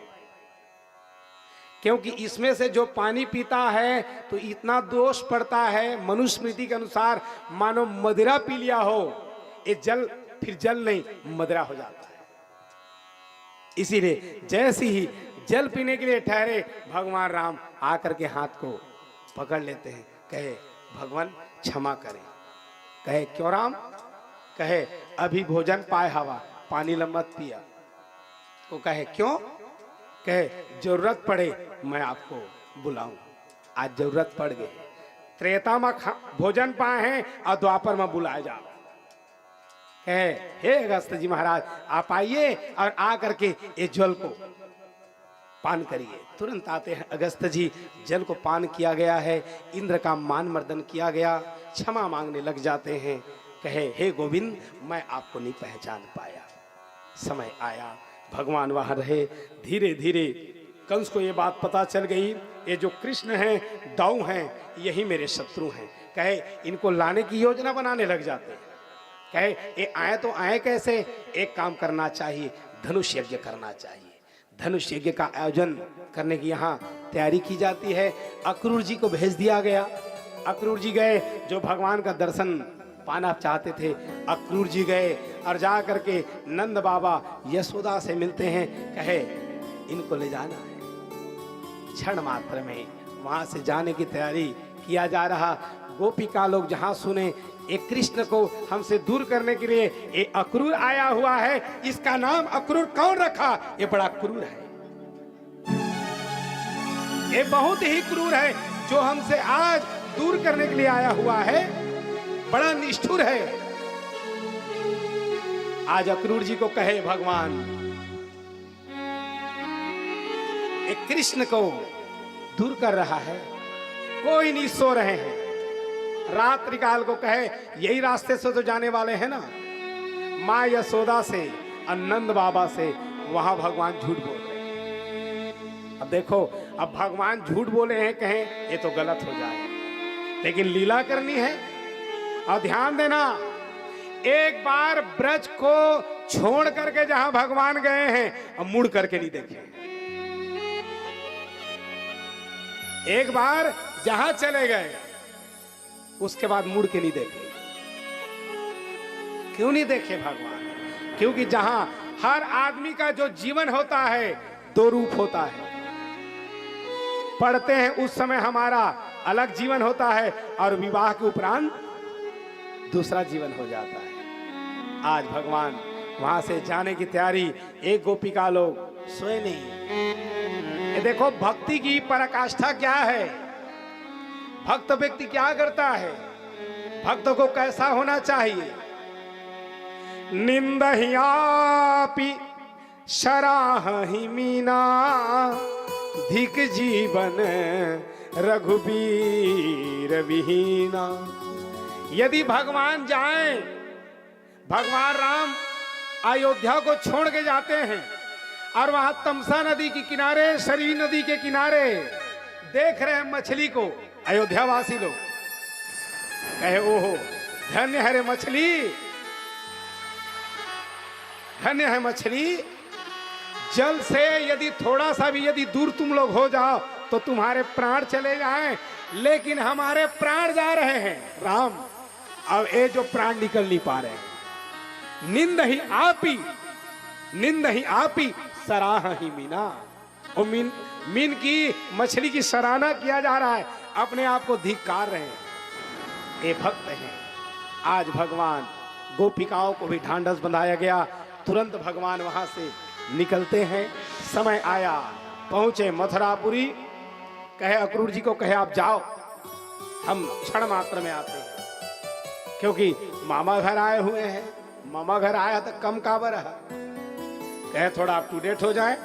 क्योंकि इसमें से जो पानी पीता है तो इतना दोष पड़ता है मनुस्मृति के अनुसार, मानो मदिरा पी लिया हो, ये जल फिर जल नहीं मदिरा हो जाता है। इसीलिए जैसे ही जल पीने के लिए ठहरे, भगवान राम आकर के हाथ को पकड़ लेते हैं, कहे भगवान क्षमा करें। कहे क्यों राम, कहे अभी भोजन पाए हवा, पानी मत पिया। तो कहे क्यों, कहे जरूरत पड़े मैं आपको बुलाऊं, आज जरूरत पड़ गई। त्रेता में भोजन पाए हैं और द्वापर में बुलाए जाओ। कहे हे अगस्त जी महाराज आप आइए और आकर के ये जल को पान करिए। तुरंत आते हैं अगस्त जी, जल को पान किया गया है, इंद्र का मान मर्दन किया गया, क्षमा मांगने लग जाते हैं। कहे हे गोविंद मैं आपको नहीं पहचान पाया। समय आया, भगवान वहां रहे। धीरे धीरे कंस को ये बात पता चल गई, ये जो कृष्ण हैं दाऊ हैं यही मेरे शत्रु हैं। कहे इनको लाने की योजना बनाने लग जाते हैं। कहे ये आए तो आए कैसे, एक काम करना चाहिए, धनुष यज्ञ करना चाहिए। धनुष यज्ञ का आयोजन करने की यहाँ तैयारी की जाती है। अक्रूर जी को भेज दिया गया। अक्रूर जी गए, जो भगवान का दर्शन पाना चाहते थे। अक्रूर जी गए और जा करके नंद बाबा यशोदा से मिलते हैं। कहे इनको ले जाना है। क्षण मात्र में वहां से जाने की तैयारी किया जा रहा। गोपिका लोग जहां सुने एक कृष्ण को हमसे दूर करने के लिए ये अक्रूर आया हुआ है, इसका नाम अक्रूर कौन रखा, ये बड़ा क्रूर है, ये बहुत ही क्रूर है, जो हमसे आज दूर करने के लिए आया हुआ है, बड़ा निष्ठुर है। आज अक्रूर जी को कहे भगवान एक कृष्ण को दूर कर रहा है, कोई नहीं सो रहे हैं। रात्रि काल को कहे यही रास्ते से तो जाने वाले हैं ना, माँ यशोदा से नंद बाबा से, वहां भगवान झूठ बोल रहे हैं। अब देखो, अब भगवान झूठ बोले हैं, कहें ये तो गलत हो जाए, लेकिन लीला करनी है। और ध्यान देना, एक बार ब्रज को छोड़ करके जहां भगवान गए हैं, अब मुड़ करके नहीं देखे। एक बार जहां चले गए उसके बाद मुड़ के नहीं देखे। क्यों नहीं देखे भगवान? क्योंकि जहां हर आदमी का जो जीवन होता है दो रूप होता है। पढ़ते हैं उस समय हमारा अलग जीवन होता है और विवाह के उपरांत दूसरा जीवन हो जाता है। आज भगवान वहां से जाने की तैयारी। एक गोपिका लोग सोए नहीं। ये देखो भक्ति की पराकाष्ठा क्या है। भक्त व्यक्ति क्या करता है, भक्त को कैसा होना चाहिए। निंदहियापि सराहि मीना, धिक जीवन रघुबीर विहीना। यदि भगवान जाएं, भगवान राम अयोध्या को छोड़ के जाते हैं और वहां तमसा नदी के किनारे, शरी नदी के किनारे देख रहे हैं मछली को अयोध्या वासी लोग। कहे ओहो धन्य है रे मछली, धन्य है मछली। जल से यदि थोड़ा सा भी यदि दूर तुम लोग हो जाओ तो तुम्हारे प्राण चले जाएं, लेकिन हमारे प्राण जा रहे हैं राम। अब ये जो प्राण निकल नहीं पा रहे हैं। निंद ही आपी, निंद ही आपी सराह ही मीना। और मीन की मछली की सराहना किया जा रहा है, अपने आप को धिक्कार रहे हैं। ये भक्त हैं। आज भगवान गोपिकाओं को भी ढांढस बंधाया गया। तुरंत भगवान वहां से निकलते हैं। समय आया, पहुंचे मथुरापुरी। कहे अक्रूर जी को, कहे आप जाओ, हम क्षण मात्र में आते हैं, क्योंकि मामा घर आए हुए हैं। मामा घर आया तो कम काबर है, कहे थोड़ा अप टू डेट हो जाए,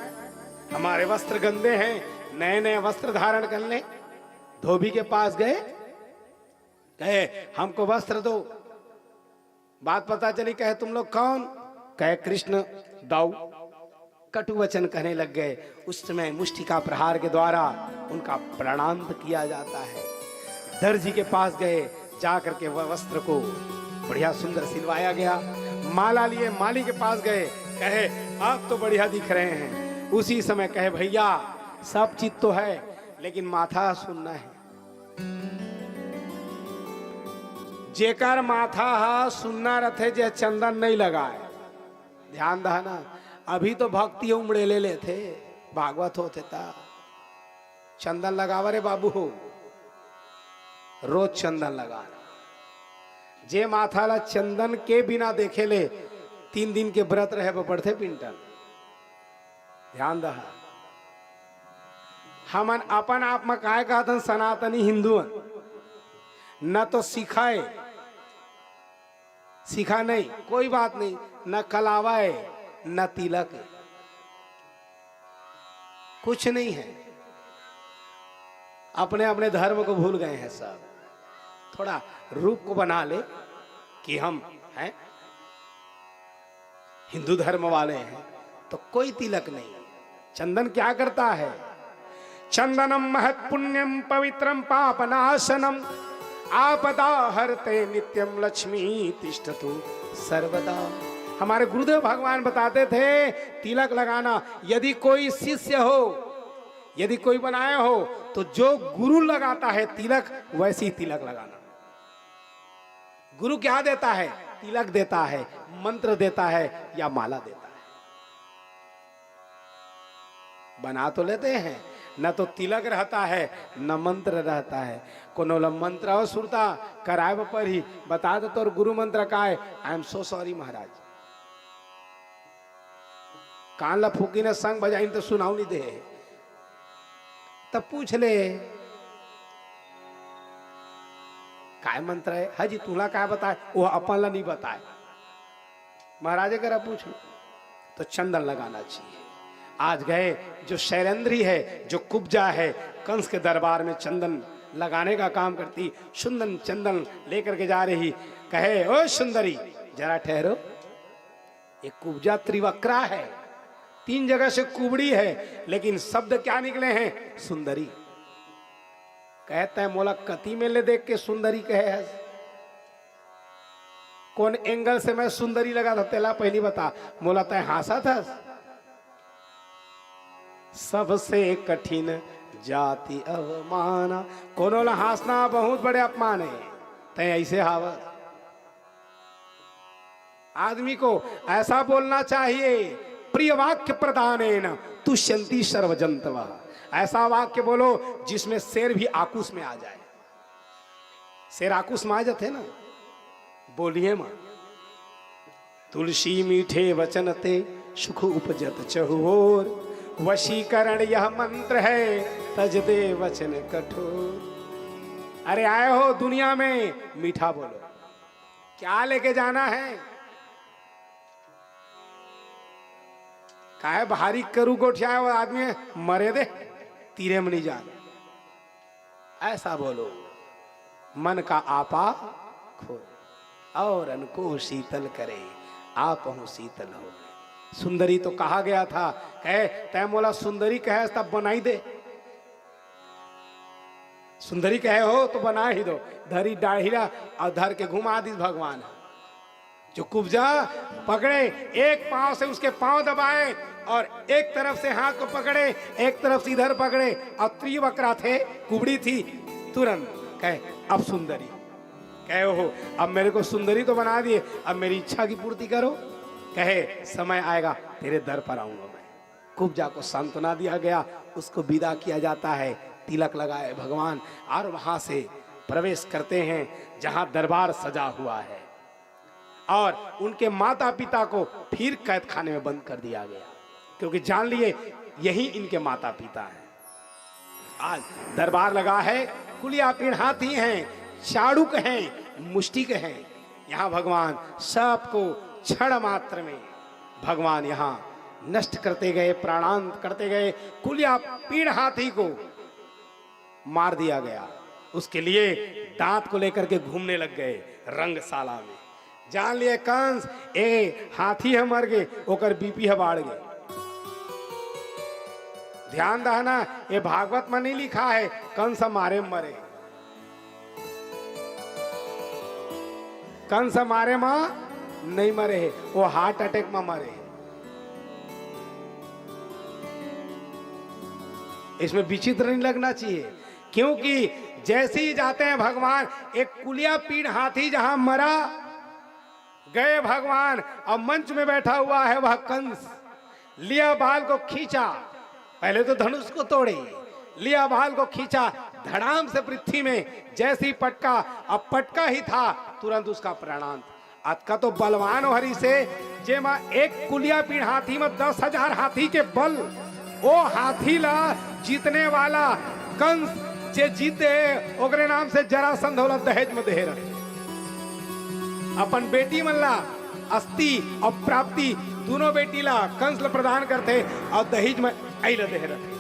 हमारे वस्त्र गंदे हैं, नए नए वस्त्र धारण कर ले। धोबी के पास गए, कहे हमको वस्त्र दो। बात पता चली, कहे तुम लोग कौन? कहे कृष्ण दाऊ। कटु वचन कहने लग गए। उस समय मुष्टिका प्रहार के द्वारा उनका प्रणाम किया जाता है। दर्जी के पास गए, जाकर के वह वस्त्र को बढ़िया सुंदर सिलवाया गया। माला लिए माली के पास गए, कहे आप तो बढ़िया दिख रहे हैं। उसी समय कहे भैया सब चीज तो है, लेकिन माथा सुनना है। जेकर माथा हा सुनना रथे, जे चंदन नहीं लगाए। ध्यान दहना, अभी तो भक्ति उमड़े ले लेते, भागवत होते था। चंदन लगावा रे बाबू हो, रोज चंदन लगाना। जे माथा ला चंदन के बिना देखे ले 3 दिन के व्रत रहे वो पढ़ते पिंटन। ध्यान दहा, हमन अपन आप में काय कहतन सनातनी हिंदुअन, न तो सिखाए, सिखा नहीं कोई बात नहीं, न कलावाए न तिलक, कुछ नहीं है। अपने अपने धर्म को भूल गए हैं सब। थोड़ा रूप को बना ले कि हम हैं हिंदू धर्म वाले हैं, तो कोई तिलक नहीं। चंदन क्या करता है? चंदनम महत् पुण्यम पवित्रम पापनाशनम आपदा हरते नित्यम लक्ष्मी तिष्ठतु सर्वदा। हमारे गुरुदेव भगवान बताते थे तिलक लगाना, यदि कोई शिष्य हो, यदि कोई बनाया हो, तो जो गुरु लगाता है तिलक, वैसी तिलक लगाना। गुरु क्या देता है? तिलक देता है, मंत्र देता है या माला देता है। बना तो लेते हैं, न तो तिलक रहता है न मंत्र रहता है। कोनो मंत्र और सुरता कराए पर ही बता दो तो गुरु मंत्र का है, आई एम सो सॉरी महाराज। कान ला फूकी ने संग बजाई तो सुनाऊ नहीं दे, तब पूछ ले काय मंत्र है। हाजी तुला काय बताए, वो अपन ला नहीं बताए। महाराज अगर पूछ लो तो चंदन लगाना चाहिए। आज गए जो शैलेंद्री है, जो कुब्जा है, कंस के दरबार में चंदन लगाने का काम करती, सुंदर चंदन लेकर के जा रही। कहे ओ सुंदरी जरा ठहरो, ये कुब्जा त्रिवक्रा है, 3 जगह से कुबड़ी है, लेकिन शब्द क्या निकले हैं? सुंदरी। कहता है मोला कति में ले देख के सुंदरी कहे है। कौन एंगल से मैं सुंदरी लगा था तेला पहली बता। मोला तय हासा था। सबसे कठिन जाति अवमाना, कोनो ला हासना बहुत बड़े अपमान है। तय ऐसे हावत आदमी को ऐसा बोलना चाहिए, प्रिय वाक्य प्रदानेन तुष्यंती सर्वजंतवा। ऐसा वाक्य बोलो जिसमें शेर भी आकुश में आ जाए। शेर आकुश में आ जाते ना, बोलिए मां। तुलसी मीठे वचन ते सुख उपजत चहुओर, वशीकरण यह मंत्र है तज दे वचन कठोर। अरे आए हो दुनिया में, मीठा बोलो। क्या लेके जाना है? काहे भारी करू गोठिया वो आदमी मरे दे, तीरे में नहीं जाना। ऐसा बोलो, मन का आपा खोल और अनको शीतल करे, आप हो शीतल हो। सुंदरी तो कहा गया था, कहे तय मोला सुंदरी कहे तब बनाई दे। सुंदरी कहे हो तो बना ही दो। धरी डाढ़ीरा और धर के घुमा दी भगवान। जो कुब्जा पकड़े, एक पांव से उसके पांव दबाए और एक तरफ से हाथ को पकड़े, एक तरफ से इधर पकड़े, और त्रिवक्रा थे, कुबड़ी थी। तुरंत कहे अब सुंदरी। कहे हो अब मेरे को सुंदरी तो बना दिए, अब मेरी इच्छा की पूर्ति करो। कहे समय आएगा तेरे दर पर आऊंगा मैं। कुब्जा को सांत्वना दिया गया, उसको विदा किया जाता है। तिलक लगाए भगवान और वहां से प्रवेश करते हैं जहां दरबार सजा हुआ है। और उनके माता पिता को फिर कैद खाने में बंद कर दिया गया, क्योंकि जान लिए यही इनके माता पिता हैं। आज दरबार लगा है, कुलिया पीण हाथी हैं, चाड़ुक हैं, मुष्टिक हैं। यहाँ भगवान सबको क्षण मात्र में भगवान यहाँ नष्ट करते गए, प्राणांत करते गए। कुलिया पीण हाथी को मार दिया गया, उसके लिए दांत को लेकर के घूमने लग गए रंगशाला में। जान लिए कंस ए हाथी है मर गए, ओकर बीपी है बाढ़ गए। ध्यान दहना, ये भागवत में नहीं लिखा है कंस मारे मरे, कंस मारे में नहीं मरे है, वो हार्ट अटैक में मरे है। इसमें विचित्र नहीं लगना चाहिए, क्योंकि जैसे ही जाते हैं भगवान, एक कुलिया पीण हाथी जहां मरा गए भगवान, और मंच में बैठा हुआ है वह कंस। लिया बाल को खींचा, पहले तो धनुष को तोड़े, लिया बाल को खींचा, धड़ाम से पृथ्वी में जैसे ही पटका, अब पटका ही था तुरंत उसका प्राणांत। आज का तो बलवान हरी से जे मां एक कुलिया पीण हाथी में 10,000 हाथी के बल, वो हाथी ला जीतने वाला कंस जे जीते, ओकरे नाम से जरासंध होला दहेज में दे रहे। अपन बेटी मल्ला अस्थि और प्राप्ति दोनों बेटी ला कंस ला प्रदान करते, और दहेज में आइल दे रहे।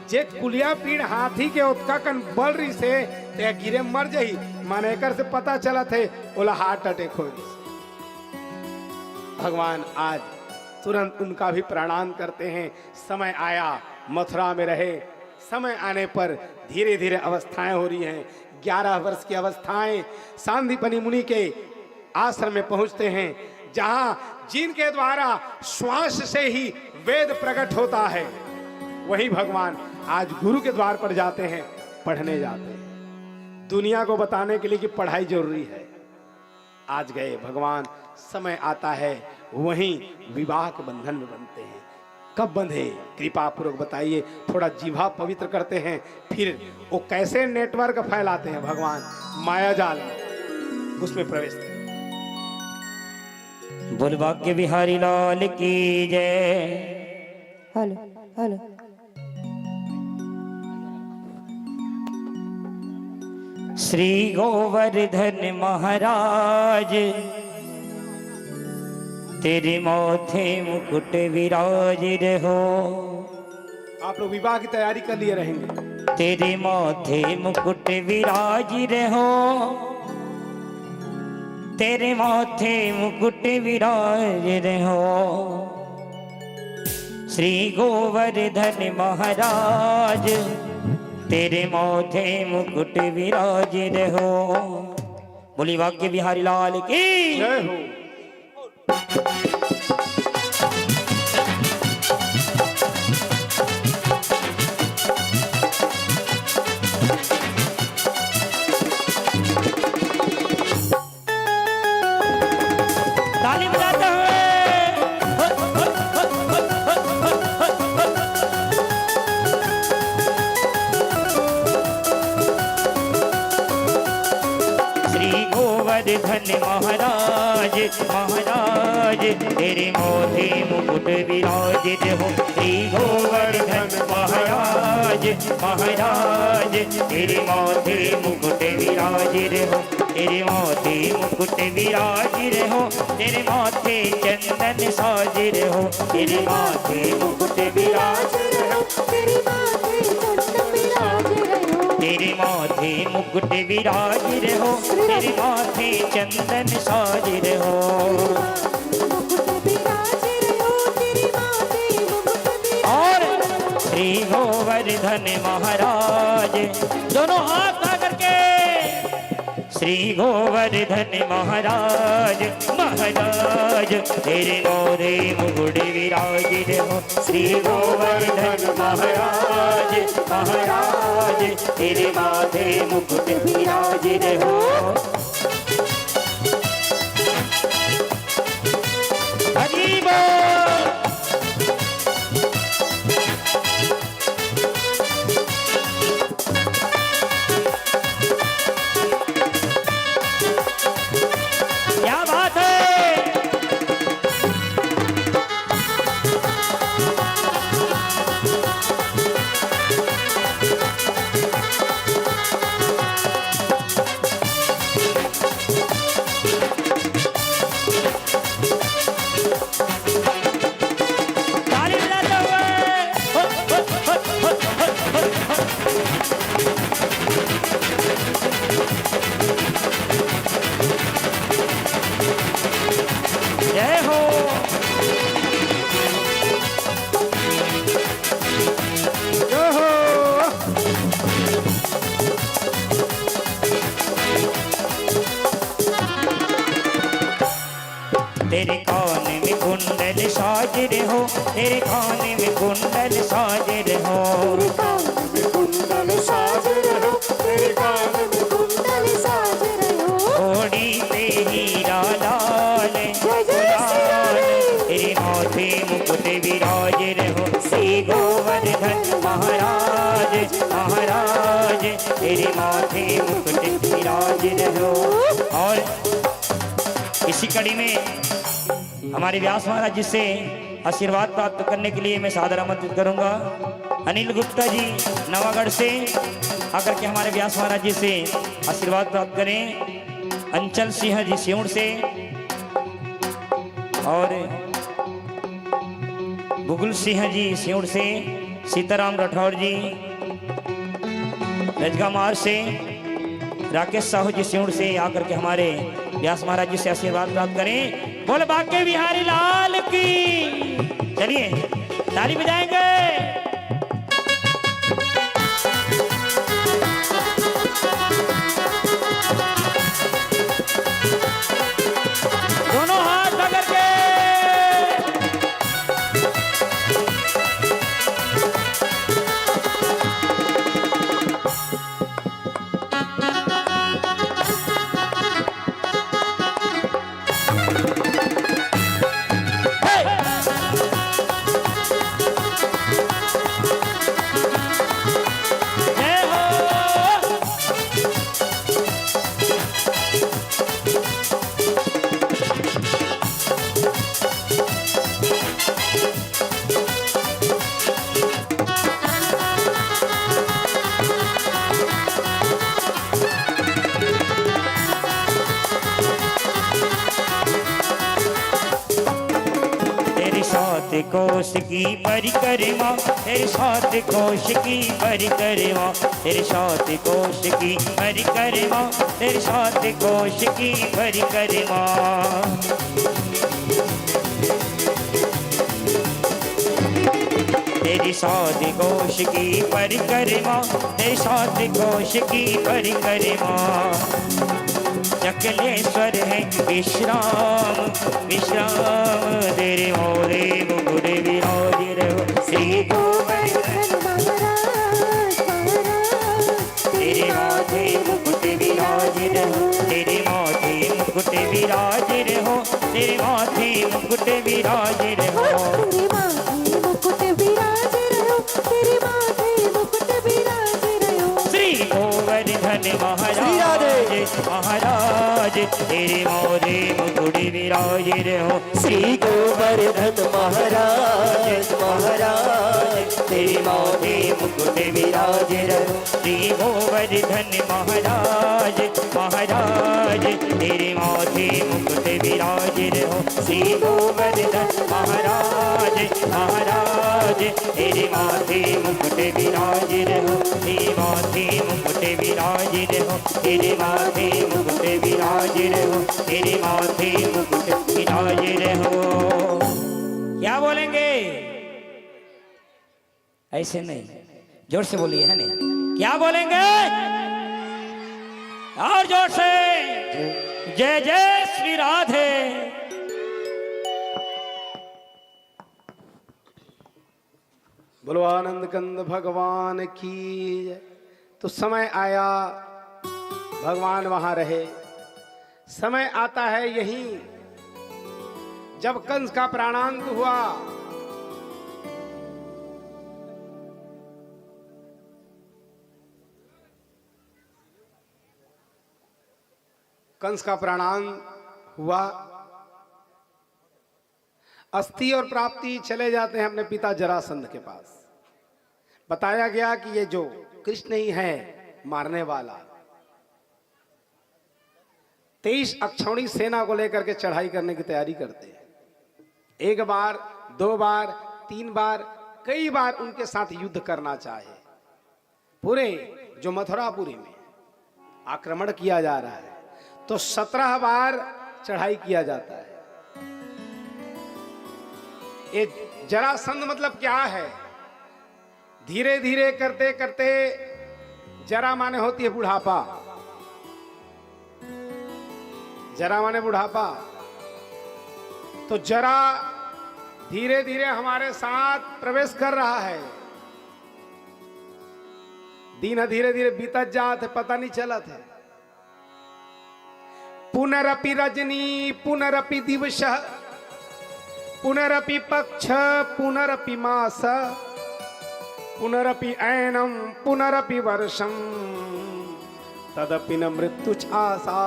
जे कुलिया पीण हाथी के उत्का कन बल रही से ते गिरे मर जाही, माने कर से पता चला थे ओला हार्ट अटैक हो रही। भगवान आज तुरंत उनका भी प्रणाम करते हैं। समय आया, मथुरा में रहे, समय आने पर धीरे धीरे अवस्थाएं हो रही हैं। 11 वर्ष की अवस्थाएं सांदीपनि मुनि के आश्रम में पहुंचते हैं, जहां जिनके द्वारा श्वास से ही वेद प्रकट होता है, वही भगवान आज गुरु के द्वार पर जाते हैं, पढ़ने जाते हैं, दुनिया को बताने के लिए कि पढ़ाई जरूरी है। आज गए भगवान, समय आता है वहीं विवाह के बंधन में बनते हैं। कब बंधे, कृपा पूर्वक बताइए, थोड़ा जीवा पवित्र करते हैं, फिर वो कैसे नेटवर्क फैलाते हैं भगवान माया जाल में, उसमें प्रवेश करें। बोल भाग्य बिहारी लाल की जय। Hello hello. श्री गोवर्धन महाराज तेरे माथे मुकुट विराज रहो। आप लोग विवाह की तैयारी कर लिए रहेंगे। तेरे माथे मुकुट विराज रहो, तेरे माथे मुकुट विराज रहो। श्री गोवर्धन महाराज तेरे माथे मुकुट विराज रहो। बोली भाग्य बिहारी लाल की जय हो। ताली बजाते हुए धन महाराज महाराज तेरे माथे मुकुट विराजित हो। श्री गोवर्धन महाराज महाराज तेरे माथे मुकुट विराजित हो। तेरे माथे मुकुट विराजित हो, तेरे माथे चंदन साजिर हो। तेरे माथे मुकुट विराजित हो, तेरे माथे चंदन विराज रहो। तेरे माथे मुकुट विराजित हो, तेरे माथे चंदन साजिर हो। मुकुट विराज रहो, तेरे माथे मुकुट विराज। और श्री गोवर्धन महाराज दोनों हाथ ला करके श्री गोवर्धन महाराज महाराज तेरे मोरे मुकुट विराजित हो। श्री गोवर्धन महाराज महाराज तेरे माथे मुकुट विराजित हो। हरि बोल। क्या बात है। जय हो। जय हो। तेरे कान में कुंडल साजर हो, तेरे कान में कुंडल साजर हो, तेरे कान में कुंडल साजर हो, तेरे कान में कुंडल साजर हो। घोड़ी पे हीरा लाल गुलाल, तेरे माथे मुकुट विराज रहो। श्री गोवर्धन महाराज महाराज, तेरे माथे मुकुट विराज रहो। और इसी कड़ी में हमारे व्यास महाराज जी से आशीर्वाद प्राप्त करने के लिए मैं सादर आमंत्रित करूंगा अनिल गुप्ता जी नवागढ़ से आकर के हमारे व्यास महाराज जी से आशीर्वाद प्राप्त करें। अंचल सिंह जी सिउड़ से और बुगुल सिंह जी सिउड़ से, सीताराम राठौर जी रजगामार से, राकेश साहू जी सिउड़ से आकर के हमारे व्यास महाराज जी से आशीर्वाद प्राप्त करें। बोल बाके बिहारी लाल की। चलिए ताली बजाएंगे। दोनों हाथ पकड़ के। कोश की परिक्रमा, तेरे सात कोश की परिक्रमा, तेरे सात कोश की परिक्रमा, तेरे सात कोश की परिक्रमा। तेरी सात कोश की परिक्रमा, तेरे सात कोश की परिक्रमा। चकलेश्वर है विश्राम विश्राम, तेरे मोरे मुकुट विराज रहो। श्री गोवर्धन महाराज महाराज, तेरे माथे मुकुट विराज रहो, तेरे माथे मुकुट विराज रहो, तेरे माथे मुकुट विराज रहो। तेरे माथे मुकुट विराज रहो, तेरे माथे मुकुट विराज रहो। श्री गोवर्धन महाराज महाराज, तेरे मोरे मुकुट विराज रहो। श्री गोवर्धन महाराज महाराज, तेरे माथे मुकुट विराज रहो। श्री गोवर्धन महाराज महाराज, तेरे माथे मुकुट विराज रहो। श्री गोवर्धन महाराज महाराज, तेरे माथे मुकुट विराज रहो। तेरे माथे मुकुट विराज रहो, तेरे माथे मुकुट विराज रहो, तेरे माथे मुकुट विराज रहो। क्या बोलेंगे? ऐसे नहीं, जोर से बोलिए, है नहीं? क्या बोलेंगे? और जोर से जय जय श्री राधे। बोलो आनंद कंद भगवान की जय। तो समय आया, भगवान वहां रहे। समय आता है यही जब कंस का प्राणांत हुआ। कंस का प्राणांत हुआ, अस्थि और प्राप्ति चले जाते हैं अपने पिता जरासंध के पास। बताया गया कि ये जो कृष्ण ही है मारने वाला, 23 अक्षौणी सेना को लेकर के चढ़ाई करने की तैयारी करते हैं। एक बार, दो बार, तीन बार, कई बार उनके साथ युद्ध करना चाहे, पूरे जो मथुरापुरी में आक्रमण किया जा रहा है, तो 17 बार चढ़ाई किया जाता है। ये जरासंध मतलब क्या है? धीरे धीरे करते करते, जरा माने होती है बुढ़ापा, जरा माने बुढ़ापा, तो जरा धीरे धीरे हमारे साथ प्रवेश कर रहा है। दिन धीरे धीरे बीतत जात है, पता नहीं चलत है। पुनरपि रजनी पुनरपि दिवस पुनरपि पक्ष पुनरपि मास पुनरपि ऐनम पुनरपि वर्षम तदपि न मृत्युच्छासा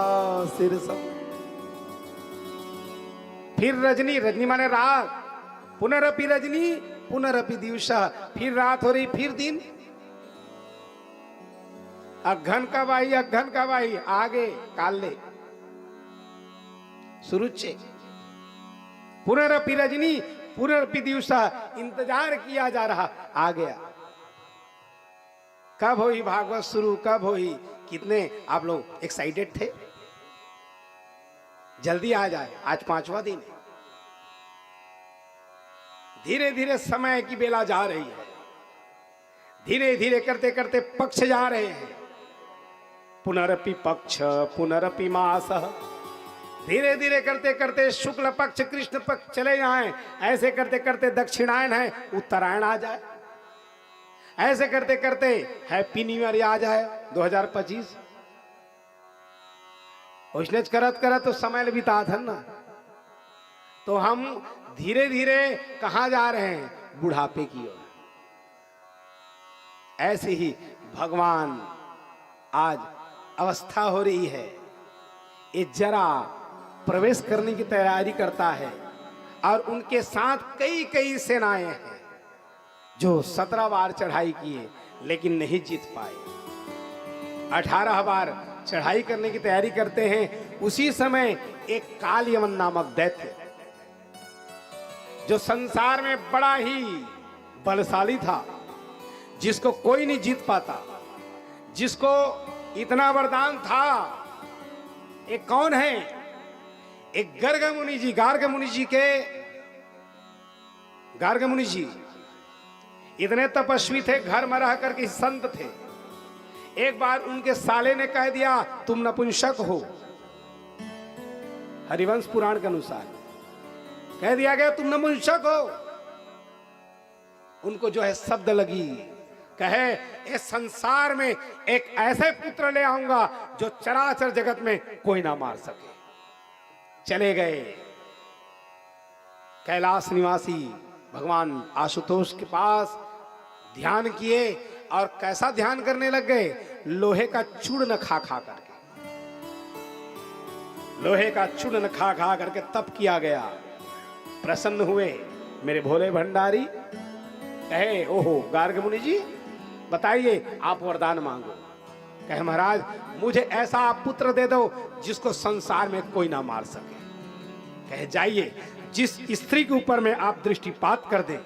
शीर्षम। फिर रजनी, रजनी माने रात, पुनरपि रजनी पुनरपि दिवस, फिर रात हो रही, फिर दिन। अघन कब आई, अघन कब आई, आगे काले सुरुचे। पुनरपि रजनी पुनरपि दिवस, इंतजार किया जा रहा, आ गया। कब होई भागवत शुरू, कब होई? कितने आप लोग एक्साइटेड थे, जल्दी आ जाए, आज 5वां दिन है। धीरे धीरे समय की बेला जा रही है, धीरे धीरे करते करते पक्ष जा रहे हैं। पुनरपि पक्ष पुनरपि मास, धीरे धीरे करते करते शुक्ल पक्ष कृष्ण पक्ष चले जाएं, ऐसे करते करते दक्षिणायन है, उत्तरायण आ जाए, ऐसे करते करते हैप्पी न्यू ईयर आ जाए 2025। उसने करत करत तो समय बीता था ना, तो हम धीरे धीरे कहां जा रहे हैं? बुढ़ापे की ओर। ऐसे ही भगवान आज अवस्था हो रही है, ये जरा प्रवेश करने की तैयारी करता है, और उनके साथ कई कई सेनाएं हैं जो 17 बार चढ़ाई किए लेकिन नहीं जीत पाए। 18 बार चढ़ाई करने की तैयारी करते हैं। उसी समय एक कालयवन नामक दैत्य, जो संसार में बड़ा ही बलशाली था, जिसको कोई नहीं जीत पाता, जिसको इतना वरदान था, एक कौन है? एक गर्ग मुनि जी, गार्ग मुनि जी के, गार्ग मुनि जी इतने तपस्वी थे, घर में रह करके संत थे। एक बार उनके साले ने कह दिया तुम नपुंसक हो, हरिवंश पुराण के अनुसार कह दिया गया तुम नपुंसक हो। उनको जो है शब्द लगी, कहे इस संसार में एक ऐसे पुत्र ले आऊंगा जो चराचर जगत में कोई ना मार सके। चले गए कैलाश निवासी भगवान आशुतोष के पास, ध्यान किए, और कैसा ध्यान करने लग गए? लोहे का चूर्ण खा खा करके, लोहे का चूर्ण खा खा करके तप किया गया। प्रसन्न हुए मेरे भोले भंडारी, कहे ओहो गार्ग मुनि जी बताइए आप वरदान मांगो। कहे महाराज मुझे ऐसा आप पुत्र दे दो जिसको संसार में कोई ना मार सके। कहे जाइए, जिस स्त्री के ऊपर में आप दृष्टिपात कर दें,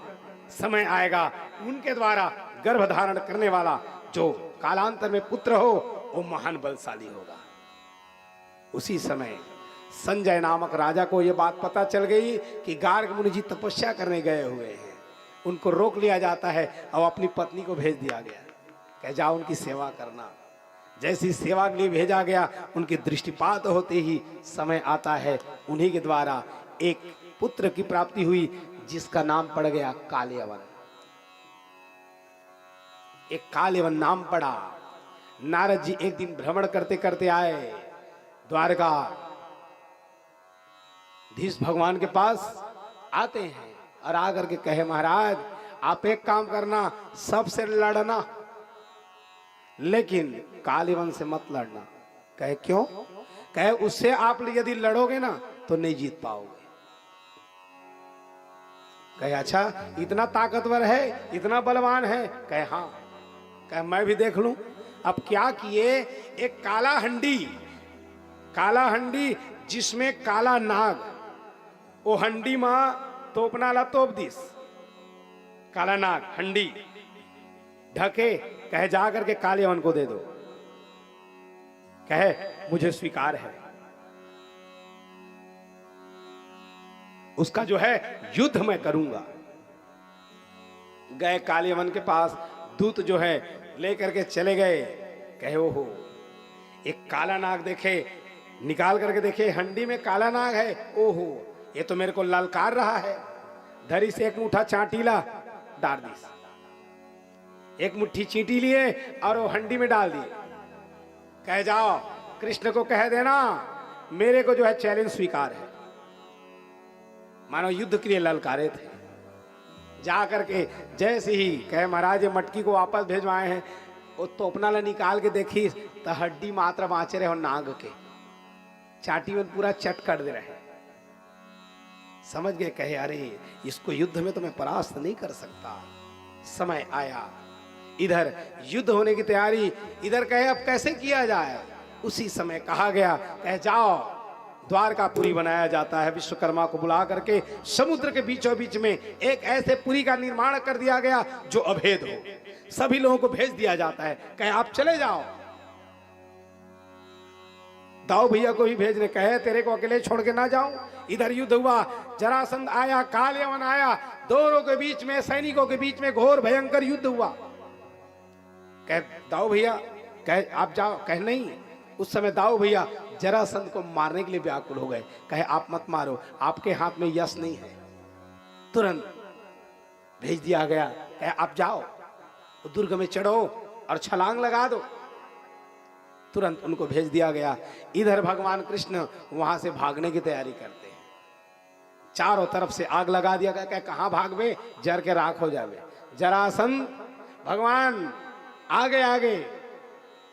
समय आएगा उनके द्वारा गर्भ धारण करने वाला जो कालांतर में पुत्र हो वो महान बलशाली होगा। उसी समय संजय नामक राजा को यह बात पता चल गई कि गार्ग मुनि जी तपस्या करने गए हुए हैं। उनको रोक लिया जाता है और अपनी पत्नी को भेज दिया गया, कह जाओ उनकी सेवा करना। जैसी सेवा के लिए भेजा गया, उनकी दृष्टिपात होते ही समय आता है उन्हीं के द्वारा एक पुत्र की प्राप्ति हुई, जिसका नाम पड़ गया कालयवन। एक कालयवन नाम पड़ा। नारद जी एक दिन भ्रमण करते करते आए द्वारका धीश भगवान के पास आते हैं, और आकर के कहे महाराज आप एक काम करना, सबसे लड़ना लेकिन कालयवन से मत लड़ना। कहे क्यों? कहे उससे आप यदि लड़ोगे ना तो नहीं जीत पाओगे। कहे अच्छा इतना ताकतवर है, इतना बलवान है? कहे हाँ। कहे मैं भी देख लूं। अब क्या किए, एक काला हंडी जिसमें काला नाग, वो हंडी मां तोपनाला तोप दिस, काला नाग हंडी ढके कहे जा करके कालियावन को दे दो, कहे मुझे स्वीकार है, उसका जो है युद्ध मैं करूंगा। गए कालियावन के पास, दूत जो है लेकर के चले गए। कहे ओहो, एक काला नाग देखे, निकाल करके देखे हंडी में काला नाग है। ओहो, ये तो मेरे को ललकार रहा है। धरी से एक मुट्ठा चाटीला डाल दी, एक मुट्ठी चींटी लिए और वो हंडी में डाल दिए। कह जाओ कृष्ण को कह देना मेरे को जो है चैलेंज स्वीकार है। मानो युद्ध के लिए ललकारे थे। जा करके जैसे ही कहे महाराज ये मटकी को वापस भेजवाए हैं, वो तोपना ला निकाल के देखी तो हड्डी मात्र बाँचे रहे और नाग के चाटी में पूरा चट कर दे रहे। समझ गए, कहे अरे इसको युद्ध में तो मैं परास्त नहीं कर सकता। समय आया, इधर युद्ध होने की तैयारी, इधर कहे अब कैसे किया जाए। उसी समय कहा गया, कहे जाओ द्वारकापुरी बनाया जाता है। विश्वकर्मा को बुला करके समुद्र के बीचों बीच में एक ऐसे पुरी का निर्माण कर दिया गया जो अभेद हो। सभी लोगों को भेज दिया जाता है, कहे आप चले जाओ। दाऊ भैया को भी भेजने, कहे तेरे को अकेले छोड़ के ना जाऊं। इधर युद्ध हुआ, जरासंध आया, कालियावन आया, दोनों के बीच में, सैनिकों के बीच में घोर भयंकर युद्ध हुआ। कहे दाऊ भैया, कहे आप जाओ। कहे नहीं, उस समय दाऊ भैया जरासंध को मारने के लिए व्याकुल हो गए। कहे आप मत मारो, आपके हाथ में यश नहीं है। तुरंत भेज दिया गया, कहे आप जाओ दुर्ग में चढ़ो और छलांग लगा दो। तुरंत उनको भेज दिया गया। इधर भगवान कृष्ण वहां से भागने की तैयारी करते हैं। चारों तरफ से आग लगा दिया गया। कहां भागवे, जर के राख हो जावे। जरासंध भगवान आगे आगे,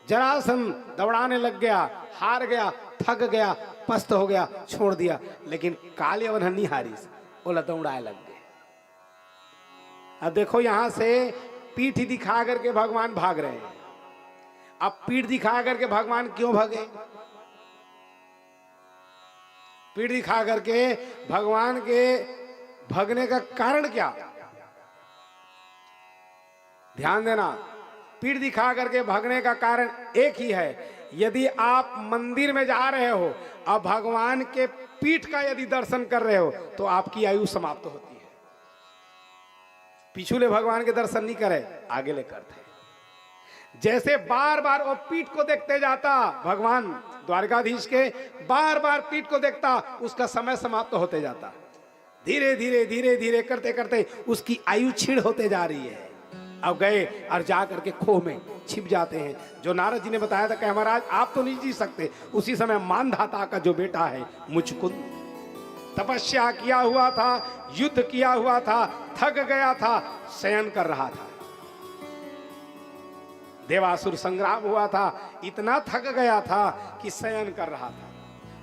जरासंध दौड़ाने लग गया, हार गया, थक गया, पस्त हो गया, छोड़ दिया। लेकिन कालियावन नहीं हारी, बोला दौड़ाए लग गए। अब देखो यहां से पीठ दिखा करके भगवान भाग रहे हैं। अब पीठ दिखा करके भगवान क्यों भागे? पीठ दिखा करके भगवान के भागने का कारण क्या? ध्यान देना, पीठ दिखा करके भागने का कारण एक ही है। यदि आप मंदिर में जा रहे हो और भगवान के पीठ का यदि दर्शन कर रहे हो तो आपकी आयु समाप्त होती है। पिछले भगवान के दर्शन नहीं करे, आगे ले करते। जैसे बार बार वो पीठ को देखते जाता, भगवान द्वारकाधीश के बार बार पीठ को देखता, उसका समय समाप्त होते जाता। धीरे धीरे धीरे धीरे करते करते उसकी आयु क्षीण होते जा रही है। अब गए और जा करके खोह में छिप जाते हैं। जो नारद जी ने बताया था कि महाराज आप तो नहीं जी सकते। उसी समय मानधाता का जो बेटा है मुचकुंद, तपस्या किया हुआ था, युद्ध किया हुआ था, थक गया था, शयन कर रहा था। देवासुर संग्राम हुआ था, इतना थक गया था कि शयन कर रहा था।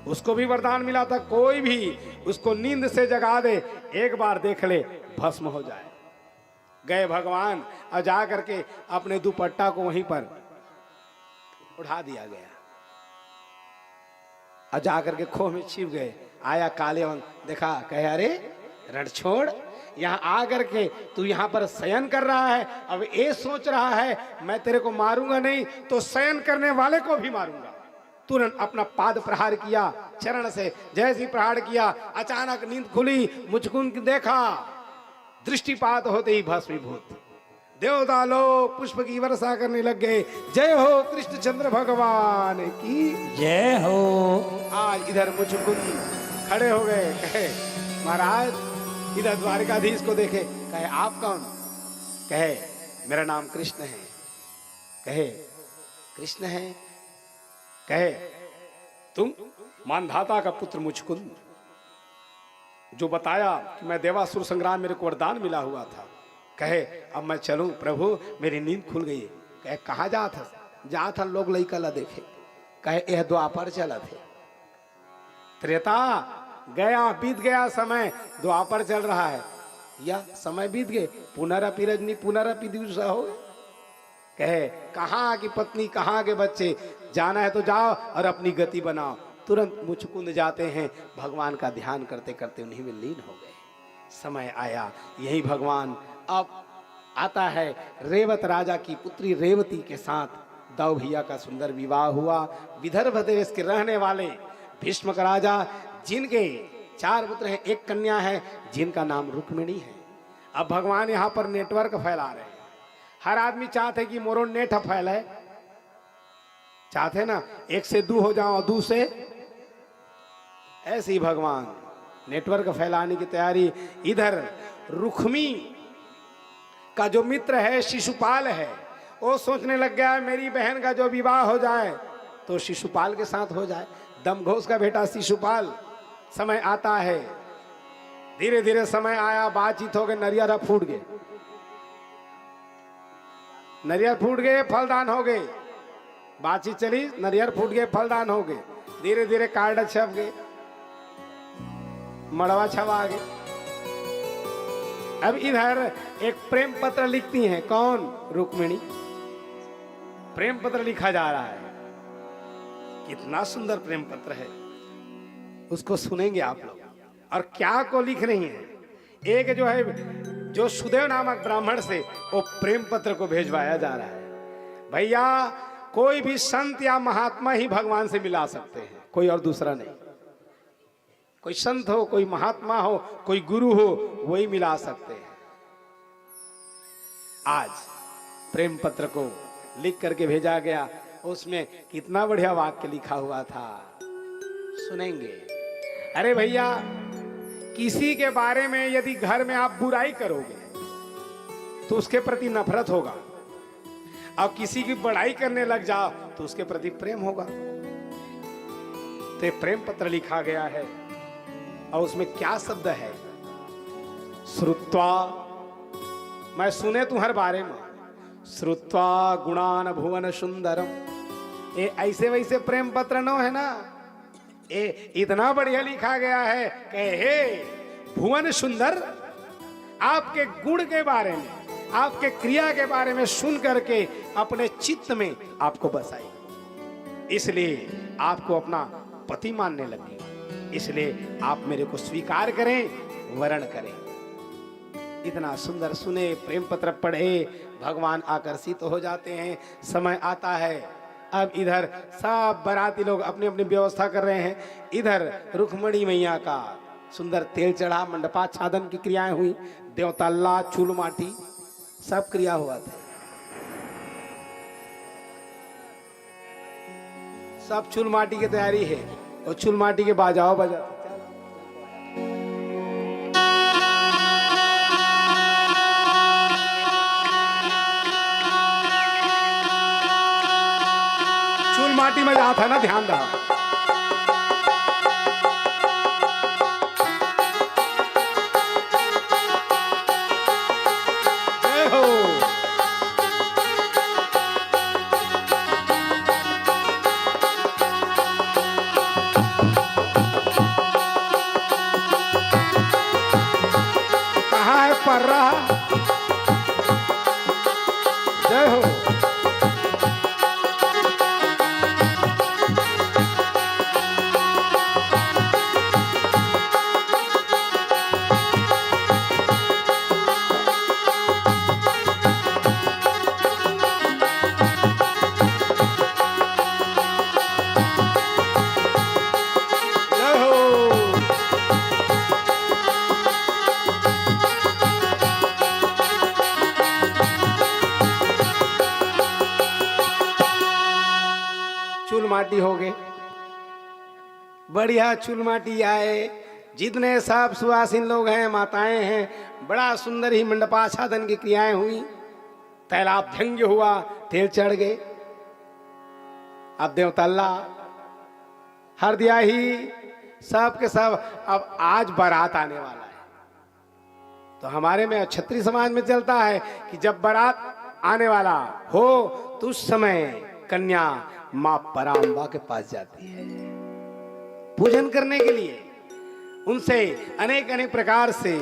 उसको भी वरदान मिला था, कोई भी उसको नींद से जगा दे, एक बार देख ले भस्म हो जाए। गए भगवान और जा करके अपने दुपट्टा को वहीं पर उठा दिया गया और जा करके खोह में छिप गए। आया कालियावन, देखा, कहे अरे रण छोड़, यहाँ आ करके तू यहाँ पर शयन कर रहा है। अब ये सोच रहा है मैं तेरे को मारूंगा नहीं तो शयन करने वाले को भी मारूंगा। तुरंत अपना पाद प्रहार किया चरण से। जैसे ही प्रहार किया, अचानक नींद खुली, मुचकुंद देखा, दृष्टिपात होते ही भस्मीभूत। देवता लोग पुष्प की वर्षा करने लग गए। जय हो कृष्णचंद्र भगवान की जय हो। आज इधर मुचकुंद खड़े हो गए। कहे महाराज, इधर द्वारकाधीश को देखे, कहे आप कौन? कहे मेरा नाम कृष्ण है। कहे कृष्ण है? कहे तुम मानधाता का पुत्र मुचकुंद, जो बताया कि मैं देवासुर संग्राम मेरे को वरदान मिला हुआ था। कहे अब मैं चलूं प्रभु, मेरी नींद खुल गई। कहे कहाँ जा था? जा था लोग लइका ला देखे। कहे यह द्वापर चला थे। त्रेता गया, बीत गया समय, द्वापर चल रहा है। या समय बीत गए, पुनरअपि रजनी पुनरअपि दिवसा हो। कहे कहाँ की पत्नी, कहाँ के बच्चे, जाना है तो जाओ और अपनी गति बनाओ। तुरंत मुचकुंद जाते हैं, भगवान का ध्यान करते करते उन्हीं में लीन हो गए। समय आया, यही भगवान अब आता है रेवत राजा की पुत्री रेवती के साथ दाऊ भैया का सुंदर विवाह हुआ। विदर्भ देश के रहने वाले भीष्मक राजा, जिनके 4 पुत्र हैं, 1 कन्या है, जिनका नाम रुक्मिणी है। अब भगवान यहाँ पर नेटवर्क फैला रहे हैं। हर आदमी चाहते कि मोरो नेट फैले, चाहते ना 1 से 2 हो जाओ, 2 से, ऐसे ही भगवान नेटवर्क फैलाने की तैयारी। इधर रुक्मी का जो मित्र है शिशुपाल है, वो सोचने लग गया मेरी बहन का जो विवाह हो जाए तो शिशुपाल के साथ हो जाए। दमघोष का बेटा शिशुपाल। समय आता है, धीरे धीरे समय आया, बातचीत हो गई, नरियर फूट गए, नरियर फूट गए, फलदान हो गए, बातचीत चली, नरियर फूट गए, फलदान हो गए, धीरे धीरे कार्ड छप गए, मड़वा छवा गए। अब इधर एक प्रेम पत्र लिखती हैं, कौन? रुक्मिणी। प्रेम पत्र लिखा जा रहा है, कितना सुंदर प्रेम पत्र है, उसको सुनेंगे आप लोग। और क्या को लिख रही हैं, एक जो है जो सुदेव नामक ब्राह्मण से वो प्रेम पत्र को भेजवाया जा रहा है। भैया कोई भी संत या महात्मा ही भगवान से मिला सकते हैं, कोई और दूसरा नहीं। कोई संत हो, कोई महात्मा हो, कोई गुरु हो, वही मिला सकते हैं। आज प्रेम पत्र को लिख करके भेजा गया, उसमें कितना बढ़िया वाक्य लिखा हुआ था, सुनेंगे। अरे भैया, किसी के बारे में यदि घर में आप बुराई करोगे तो उसके प्रति नफरत होगा, और किसी की बड़ाई करने लग जाओ तो उसके प्रति प्रेम होगा। तो ये प्रेम पत्र लिखा गया है, और उसमें क्या शब्द है? श्रुत्वा, मैं सुने तुम्हारे बारे में, श्रुत्वा गुणान भुवन सुंदरम। ये ऐसे वैसे प्रेम पत्र न है ना, ये इतना बढ़िया लिखा गया है कि हे भुवन सुंदर, आपके गुण के बारे में, आपके क्रिया के बारे में सुन करके अपने चित्त में आपको बसाई, इसलिए आपको अपना पति मानने लगी, इसलिए आप मेरे को स्वीकार करें, वरण करें। इतना सुंदर सुने, प्रेम पत्र पढ़े, भगवान आकर्षित हो जाते हैं। समय आता है, अब इधर सब बाराती लोग अपनी अपनी व्यवस्था कर रहे हैं। इधर रुक्मिणी मैया का सुंदर तेल चढ़ा, मंडपाच्छादन की क्रियाएं हुई, देवताल्ला, चूल माटी सब क्रिया हुआ था। सब चूल माटी की तैयारी है, और चूल माटी के बाजाओ बजा। चूल माटी में जहाँ था ना, ध्यान रहा। जय हो। कहाँ है पर रहा? जय हो। चूल माटी हो गए, बढ़िया चूल माटी आए, जितने सब सुहासिन लोग हैं, माताएं हैं, बड़ा सुंदर ही मंडपाच्छादन की क्रियाएं हुई, तैलाभ्यंग हुआ, तेल चढ़ गए। अब देवतल्ला हरदिया ही सब के सब। अब आज बारात आने वाला है, तो हमारे में क्षत्रिय समाज में चलता है कि जब बारात आने वाला हो तो उस समय कन्या मां पराम्बा के पास जाती है पूजन करने के लिए, उनसे अनेक अनेक प्रकार से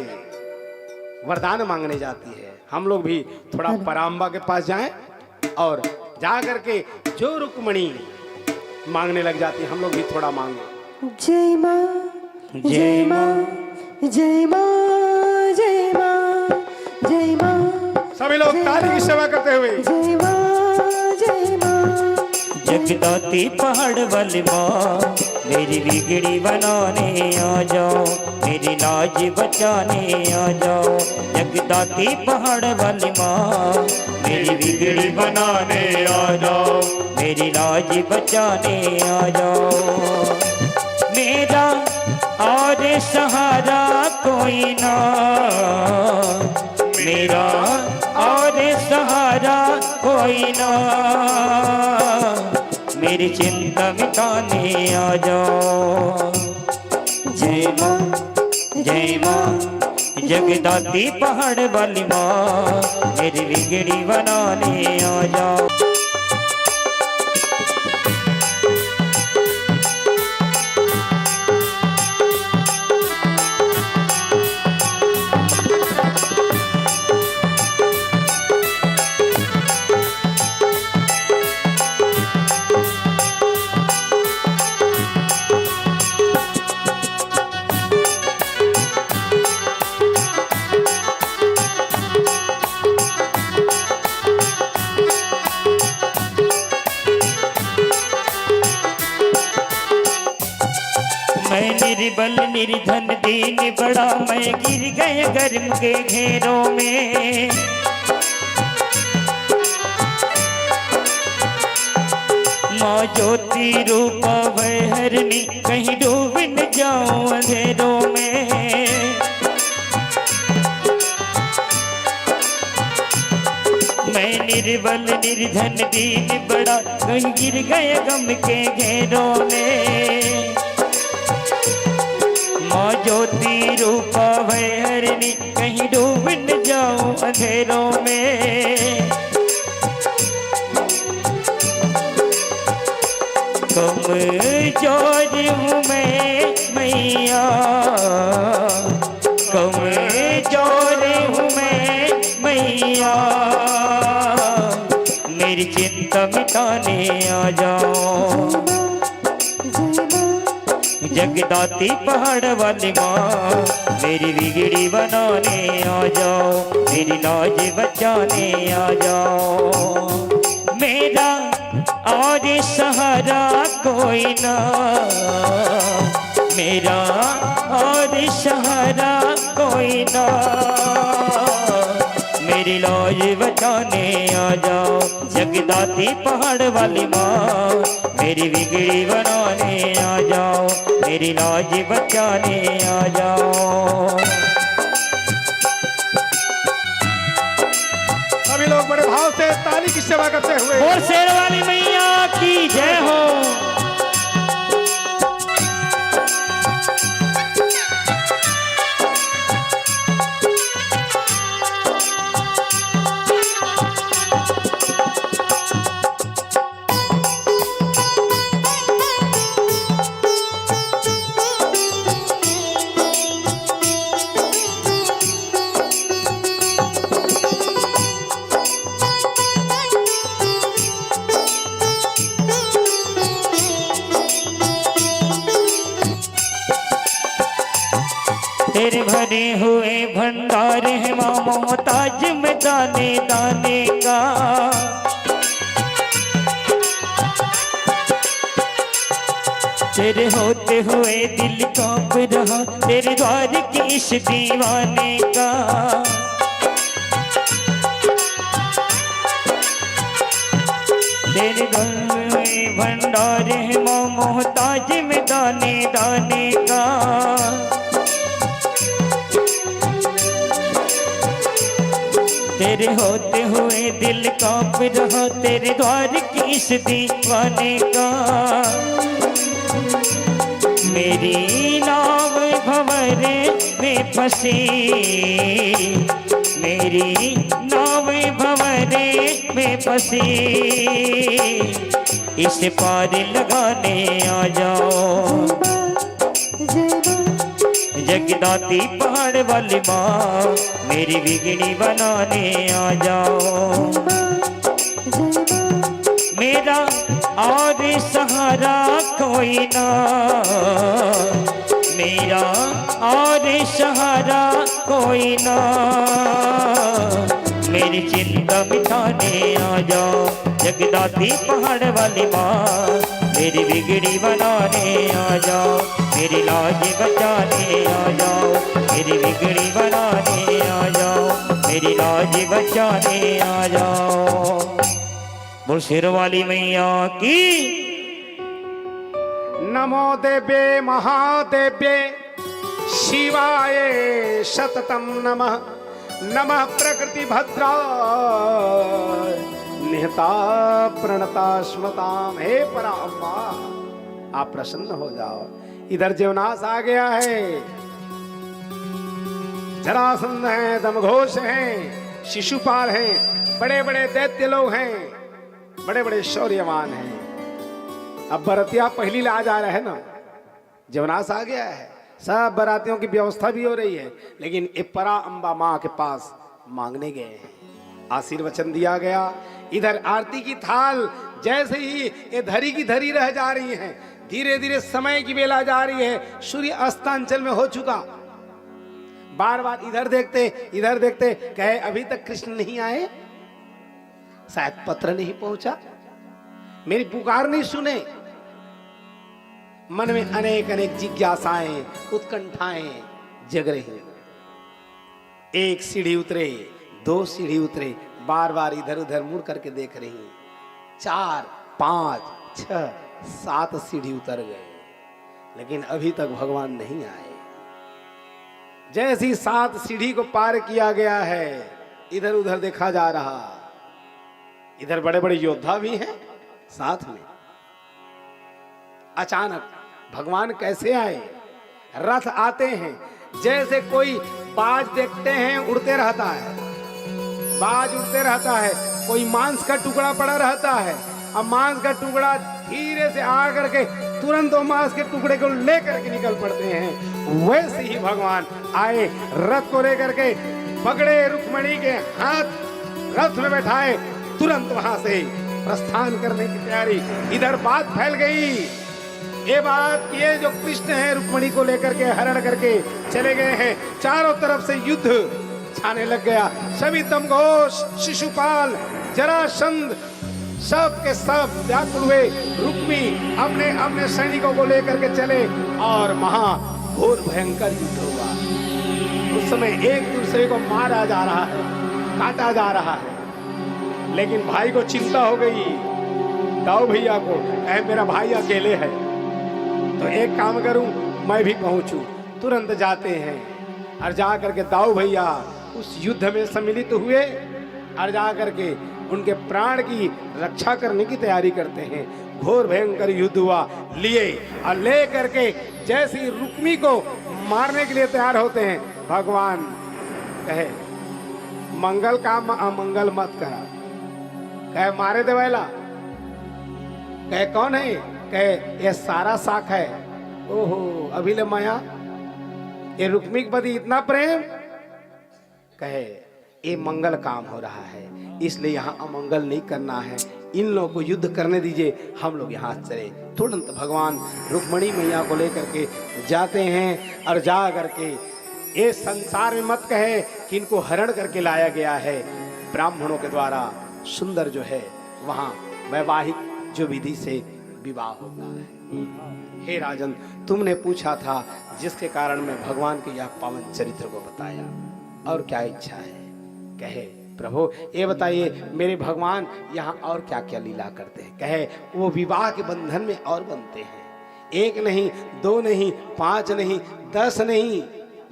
वरदान मांगने जाती है। हम लोग भी थोड़ा पराम्बा के पास जाएं और जा करके जो रुक्मिणी मांगने लग जाती है, हम लोग भी थोड़ा मांगे। जय मां, जय मां, जय मां, जय मां, जय मां। सब सभी लोग ताली की सेवा करते हुए जय माँ जय माँ। जगदाती पहाड़ वाली माँ मेरी बिगड़ी बनाने आ जाओ, मेरी लाज बचाने आ जाओ। जगदाती पहाड़ वाली माँ मेरी बिगड़ी बनाने आ जाओ, मेरी लाज बचाने आ जाओ। मेरा और सहारा कोई ना, मेरा और सहारा कोई ना, मेरी चिंता मिटाने आ जाओ। जय माँ जय माँ जगदाती पहाड़ वाली माँ मेरी बिगड़ी बनाने आ जाओ। मैं निर्बल निर्धन दीन बड़ा, मैं गिर गए गर्म के घेरों में। माँ ज्योति रूपा वैहरणी, कहीं डूब न जाऊं अंधेरों में। मैं निर्बल निर्धन दीन बड़ा, कहीं गिर गए गम के घेरों में। माँ ज्योति रूपा वैहरणी, कहीं डूब न जाऊं अंधेरों में। कमजोर हूँ मैं मैया, कमजोर हूँ मैं मैया, मेरी चिंता मिटाने आ जाओ। जगदाती पहाड़ वाली माँ मेरी बिगड़ी बनाने आ जाओ, मेरी लाज बचाने आ जाओ। मेरा और सहारा कोई ना, मेरा और सहारा कोई ना, मेरी लाज बचाने आ जाओ। जगदाती पहाड़ वाली माँ मेरी बिगड़ी बनाने आ जाओ, मेरी लाज बचाने आ जाओ। सभी लोग बड़े भाव से ताली की सेवा करते हुए और शेर वाली मैया की जय हो। तेरे भरे हुए भंडार है माँ, मोहताज में दाने दाने का। तेरे होते हुए दिल कांप रहा, तेरे द्वार की इस दीवाने का। तेरे घर में भंडार है माँ, मोहताज में दाने दाने का। तेरे होते हुए दिल कांप रहा, तेरे द्वार की इस दीवाने का। मेरी नाव भंवरे में फंसी, मेरी नाव भंवरे में फंसी, इस पार लगाने आ जाओ। जगदाती पहाड़ वाली माँ मेरी बिगड़ी बनाने आ जाओ। मेरा और सहारा कोई ना, मेरा और सहारा कोई ना, मेरी चिंता मिटाने आ जाओ। जगदाती पहाड़ वाली माँ मेरी बिगड़ी बनाने आ जाओ। मेरी लाज बचाने आ जाओ। मेरी बिगड़ी बनाने आ जाओ। मेरी लाज बचाने आ जाओ। बोल शेर वाली मैया की। नमो देव्ये महादेव्ये शिवाय सततम नमः। नमः प्रकृति भद्रा निहता प्रणता स्मृताम। हे पराम्बा आप प्रसन्न हो जाओ। इधर जीवनाश आ गया है, जरासंध है, दमघोष है, शिशुपाल हैं, बड़े बड़े दैत्य लोग हैं, बड़े बड़े शौर्यवान हैं। अब बरतिया पहली ला जा रहे हैं ना, जीवनाश आ गया है, सब बरातियों की व्यवस्था भी हो रही है, लेकिन ये परा अम्बा माँ के पास मांगने गए हैं। आशीर्वचन दिया गया। इधर आरती की थाल जैसे ही ये धरी की धरी रह जा रही है, धीरे धीरे समय की बेला जा रही है, सूर्य अस्तांचल में हो चुका। बार बार इधर देखते कहे अभी तक कृष्ण नहीं आए, शायद पत्र नहीं पहुंचा, मेरी पुकार नहीं सुने। मन में अनेक अनेक जिज्ञासाएं, उत्कंठाएं जग रही। एक सीढ़ी उतरे, दो सीढ़ी उतरे, बार बार इधर उधर मुड़ करके देख रही। 4, 5, 6, 7 सीढ़ी उतर गए, लेकिन अभी तक भगवान नहीं आए। जैसी 7 सीढ़ी को पार किया गया है, इधर उधर देखा जा रहा। इधर बड़े बड़े योद्धा भी हैं साथ में। अचानक भगवान कैसे आए? रथ आते हैं, जैसे कोई बाज देखते हैं उड़ते रहता है, बाज उड़ते रहता है, कोई मांस का टुकड़ा पड़ा रहता है, अब मांस का टुकड़ा धीरे से आ करके तुरंत वो मांस के टुकड़े को लेकर के निकल पड़ते हैं। वैसे ही भगवान आए, रथ को लेकर के पकड़े रुक्मणी के हाथ, रथ में बैठाए, तुरंत वहां से प्रस्थान करने की तैयारी। इधर बात फैल गई, ये बात ये जो कृष्ण है रुक्मणी को लेकर के हरण करके चले गए हैं। चारों तरफ से युद्ध छाने लग गया। सभी दमघोष, शिशुपाल, जरासंध सब के सब व्याकुल हुए। रुक्मी अपने अपने सैनिकों को लेकर के चले और महाघोर भयंकर युद्ध हुआ। उस समय एक दूसरे को मारा जा रहा है, काटा जा रहा है, लेकिन भाई को चिंता हो गई। दाऊ भैया को कहे मेरा भाई अकेले है, तो एक काम करूं मैं भी पहुंचूं। तुरंत जाते हैं और जा करके दाऊ भैया उस युद्ध में सम्मिलित हुए और जा करके उनके प्राण की रक्षा करने की तैयारी करते हैं। घोर भयंकर युद्ध हुआ। लिए और ले करके जैसी रुक्मी को मारने के लिए तैयार होते हैं, भगवान कहे मंगल काम अमंगल मत करा। कहे मारे देवेला। कहे कौन है? कहे ये सारा साख है। ओहो अभी ले माया, ये रुक्मी के प्रति इतना प्रेम। कहे ये मंगल काम हो रहा है, इसलिए यहाँ अमंगल नहीं करना है, इन लोगों को युद्ध करने दीजिए, हम लोग यहाँ चले। तुरंत भगवान रुक्मणी मैया को लेकर के जाते हैं और जा करके ये संसार में मत कहे कि इनको हरण करके लाया गया है। ब्राह्मणों के द्वारा सुंदर जो है वहाँ वैवाहिक जो विधि से विवाह होता है। हे राजन, तुमने पूछा था जिसके कारण मैं भगवान के यह पावन चरित्र को बताया, और क्या इच्छा है? कहे प्रभु ये बताइए मेरे भगवान यहाँ और क्या क्या लीला करते हैं? कहे वो विवाह के बंधन में और बनते हैं। 1 नहीं, 2 नहीं, 5 नहीं, 10 नहीं,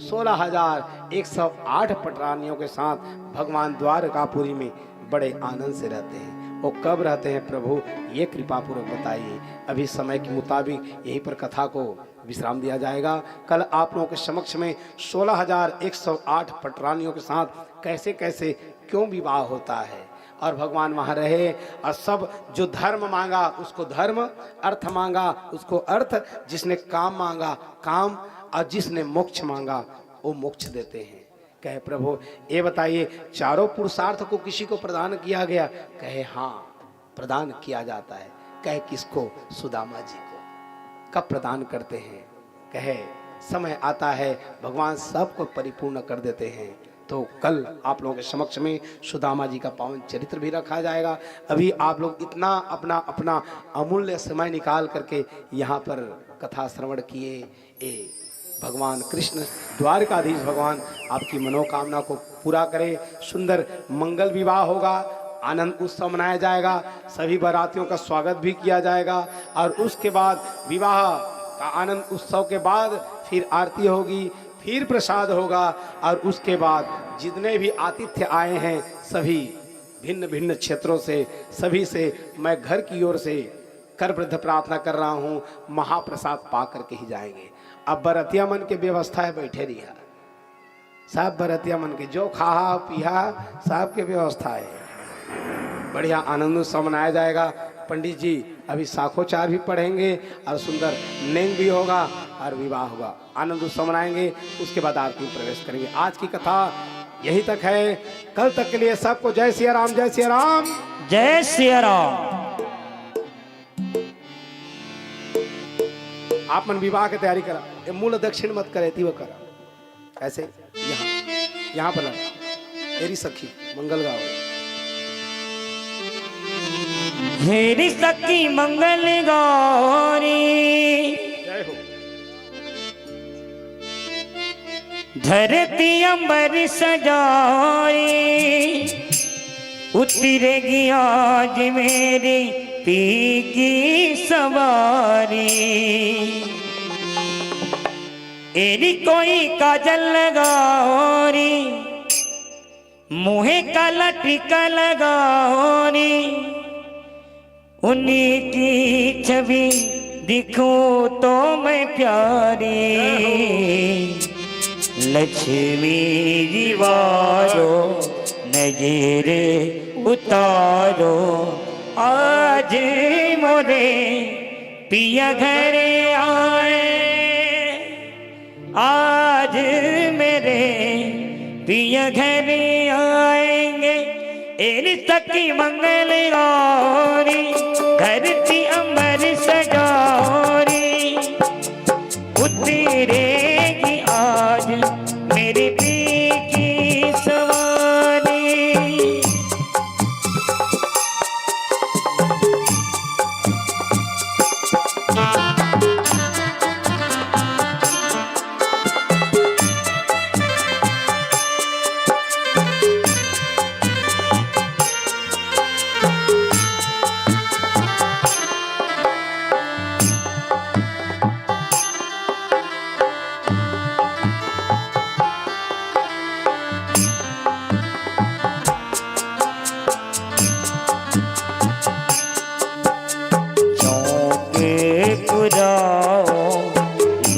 16,108 पटरानियों के साथ भगवान द्वारकापुरी में बड़े आनंद से रहते हैं। वो कब रहते हैं प्रभु, ये कृपा पूर्वक बताइए। अभी समय के मुताबिक यहीं पर कथा को विश्राम दिया जाएगा। कल आप लोगों के समक्ष में 16,108 पटरानियों के साथ कैसे कैसे क्यों विवाह होता है, और भगवान वहाँ रहे और सब जो धर्म मांगा उसको धर्म, अर्थ मांगा उसको अर्थ, जिसने काम मांगा काम, और जिसने मोक्ष मांगा वो मोक्ष देते हैं। कहे प्रभु ये बताइए चारों पुरुषार्थ को किसी को प्रदान किया गया? कहे हाँ प्रदान किया जाता है। कहे किसको? सुदामा जी को। कब प्रदान करते हैं? कहे समय आता है भगवान सबको परिपूर्ण कर देते हैं, तो कल आप लोगों के समक्ष में सुदामा जी का पावन चरित्र भी रखा जाएगा। अभी आप लोग इतना अपना अपना अमूल्य समय निकाल करके यहाँ पर कथा श्रवण किए। भगवान कृष्ण द्वारकाधीश भगवान आपकी मनोकामना को पूरा करे। सुंदर मंगल विवाह होगा, आनंद उत्सव मनाया जाएगा, सभी बारातियों का स्वागत भी किया जाएगा और उसके बाद विवाह का आनंद उत्सव के बाद फिर आरती होगी, फिर प्रसाद होगा और उसके बाद जितने भी आतिथ्य आए हैं सभी भिन्न भिन्न क्षेत्रों से, सभी से मैं घर की ओर से कर वृद्ध प्रार्थना कर रहा हूँ, महाप्रसाद पा करके ही जाएंगे। अब बरतिया मन के व्यवस्था है, बैठे रहिया साहब, बरतिया मन के जो खा पिया साहब के व्यवस्था है। बढ़िया आनंद उत्सव मनाया जाएगा। पंडित जी अभी साखोचार भी पढ़ेंगे और सुंदर नेंग भी होगा और विवाह होगा, आनंद उत्सव मनाएंगे। उसके बाद आरती में प्रवेश करेंगे। आज की कथा यही तक है। कल तक के लिए सबको जय सिया राम, जय सिया राम, जय सिया राम। आप मन विवाह की तैयारी करा, ये मूल दक्षिण मत करे थी वो करा ऐसे यहाँ पर तेरी सखी मंगल गाओ। मेरी सखी मंगल गौरी जय हो। धरती अंबर सजाई, उतरेगी आज मेरी पी की सवारी। एरी कोई काजल लगाओरी, मुँहे काला टीका लगाओरी, उन्हीं की छवि दिखूं तो मैं प्यारी। लक्ष्मी जीवारो नजरे उतारो, आज मोरे पिया घर आए, आज मेरे पिया घर आएंगे। एरी सखी मंगल गौरी, धरती अंबर सजारी, उतरेगी आज मेरी पी की सवारी।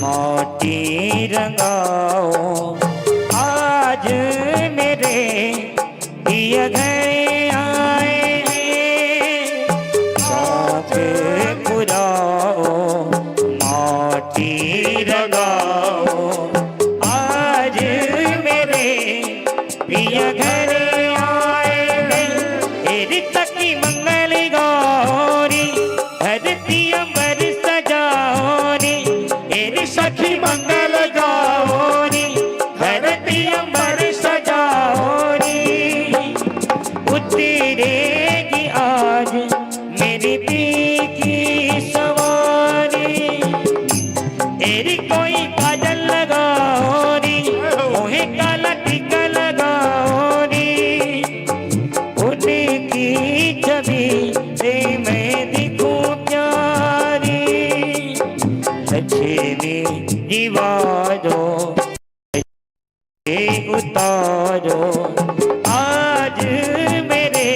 माटी रंगाओ, आज मेरे पिया घर आए हैं। चौक पुराओ, माटी रंगाओ, आज मेरे पिया घर आए हैं। तेरी सखी मंगल गौरी, धरती अंबर सजाओरी, तेरी सखी मंगल गौरी, धरती अंबर सजाओरी, उतरेगी आज मेरी पी की सवारी। तेरी कोई काजल लगाओरी, मुँहे काला टीका लगाओरी, उनकी छवि से मैं दिखूं प्यारी। लक्ष्मी जीवारो उतारो, आज मेरे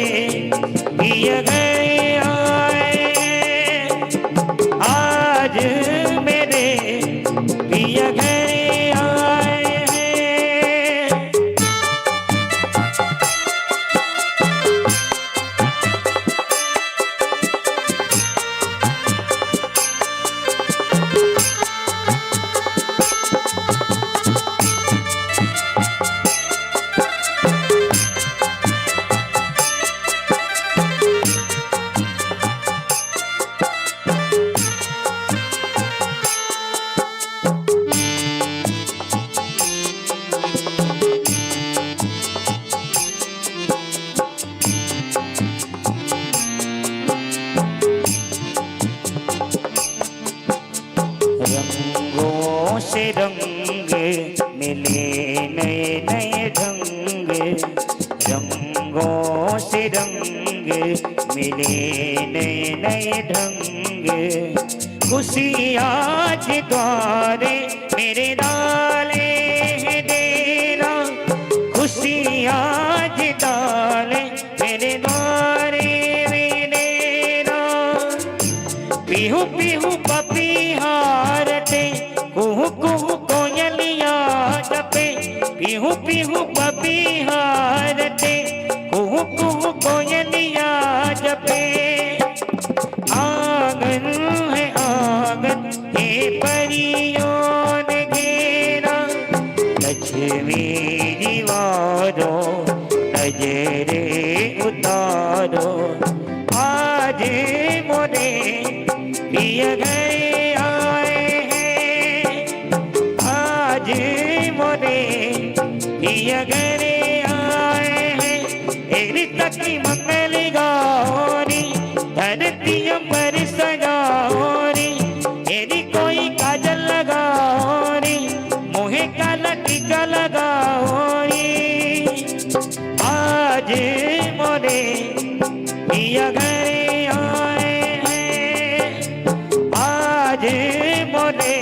पिया घर आए, आज मेरे पिया घर आए हैं। से रंग मिले नए नए ढंग, रंगों से रंग मिले नए नए ढंग। खुशी आज द्वारे मेरे डाले है डेरा, खुशी आज डाले मेरे द्वारे डेरा। पीहू पीहू पपीहारते कुहू कुहू कोयलिया जपे, पीहू पीहू पपीहारते कुहू कुहू कोयलिया जपे। आंगन है आंगन हे परियों ने घेरा, लक्ष्मी दीवारों नजरे उतारो। आज मोरे पिया गए आए हैं, आज मोरे पिया गए आए हैं। एक की मंगल गौरी धरती पर सजाओरी, मेरी कोई काजल लगाओरी मुहे काला टीका लगाओरी। आज मोरे पिया घरे आए हैं, आज मोरे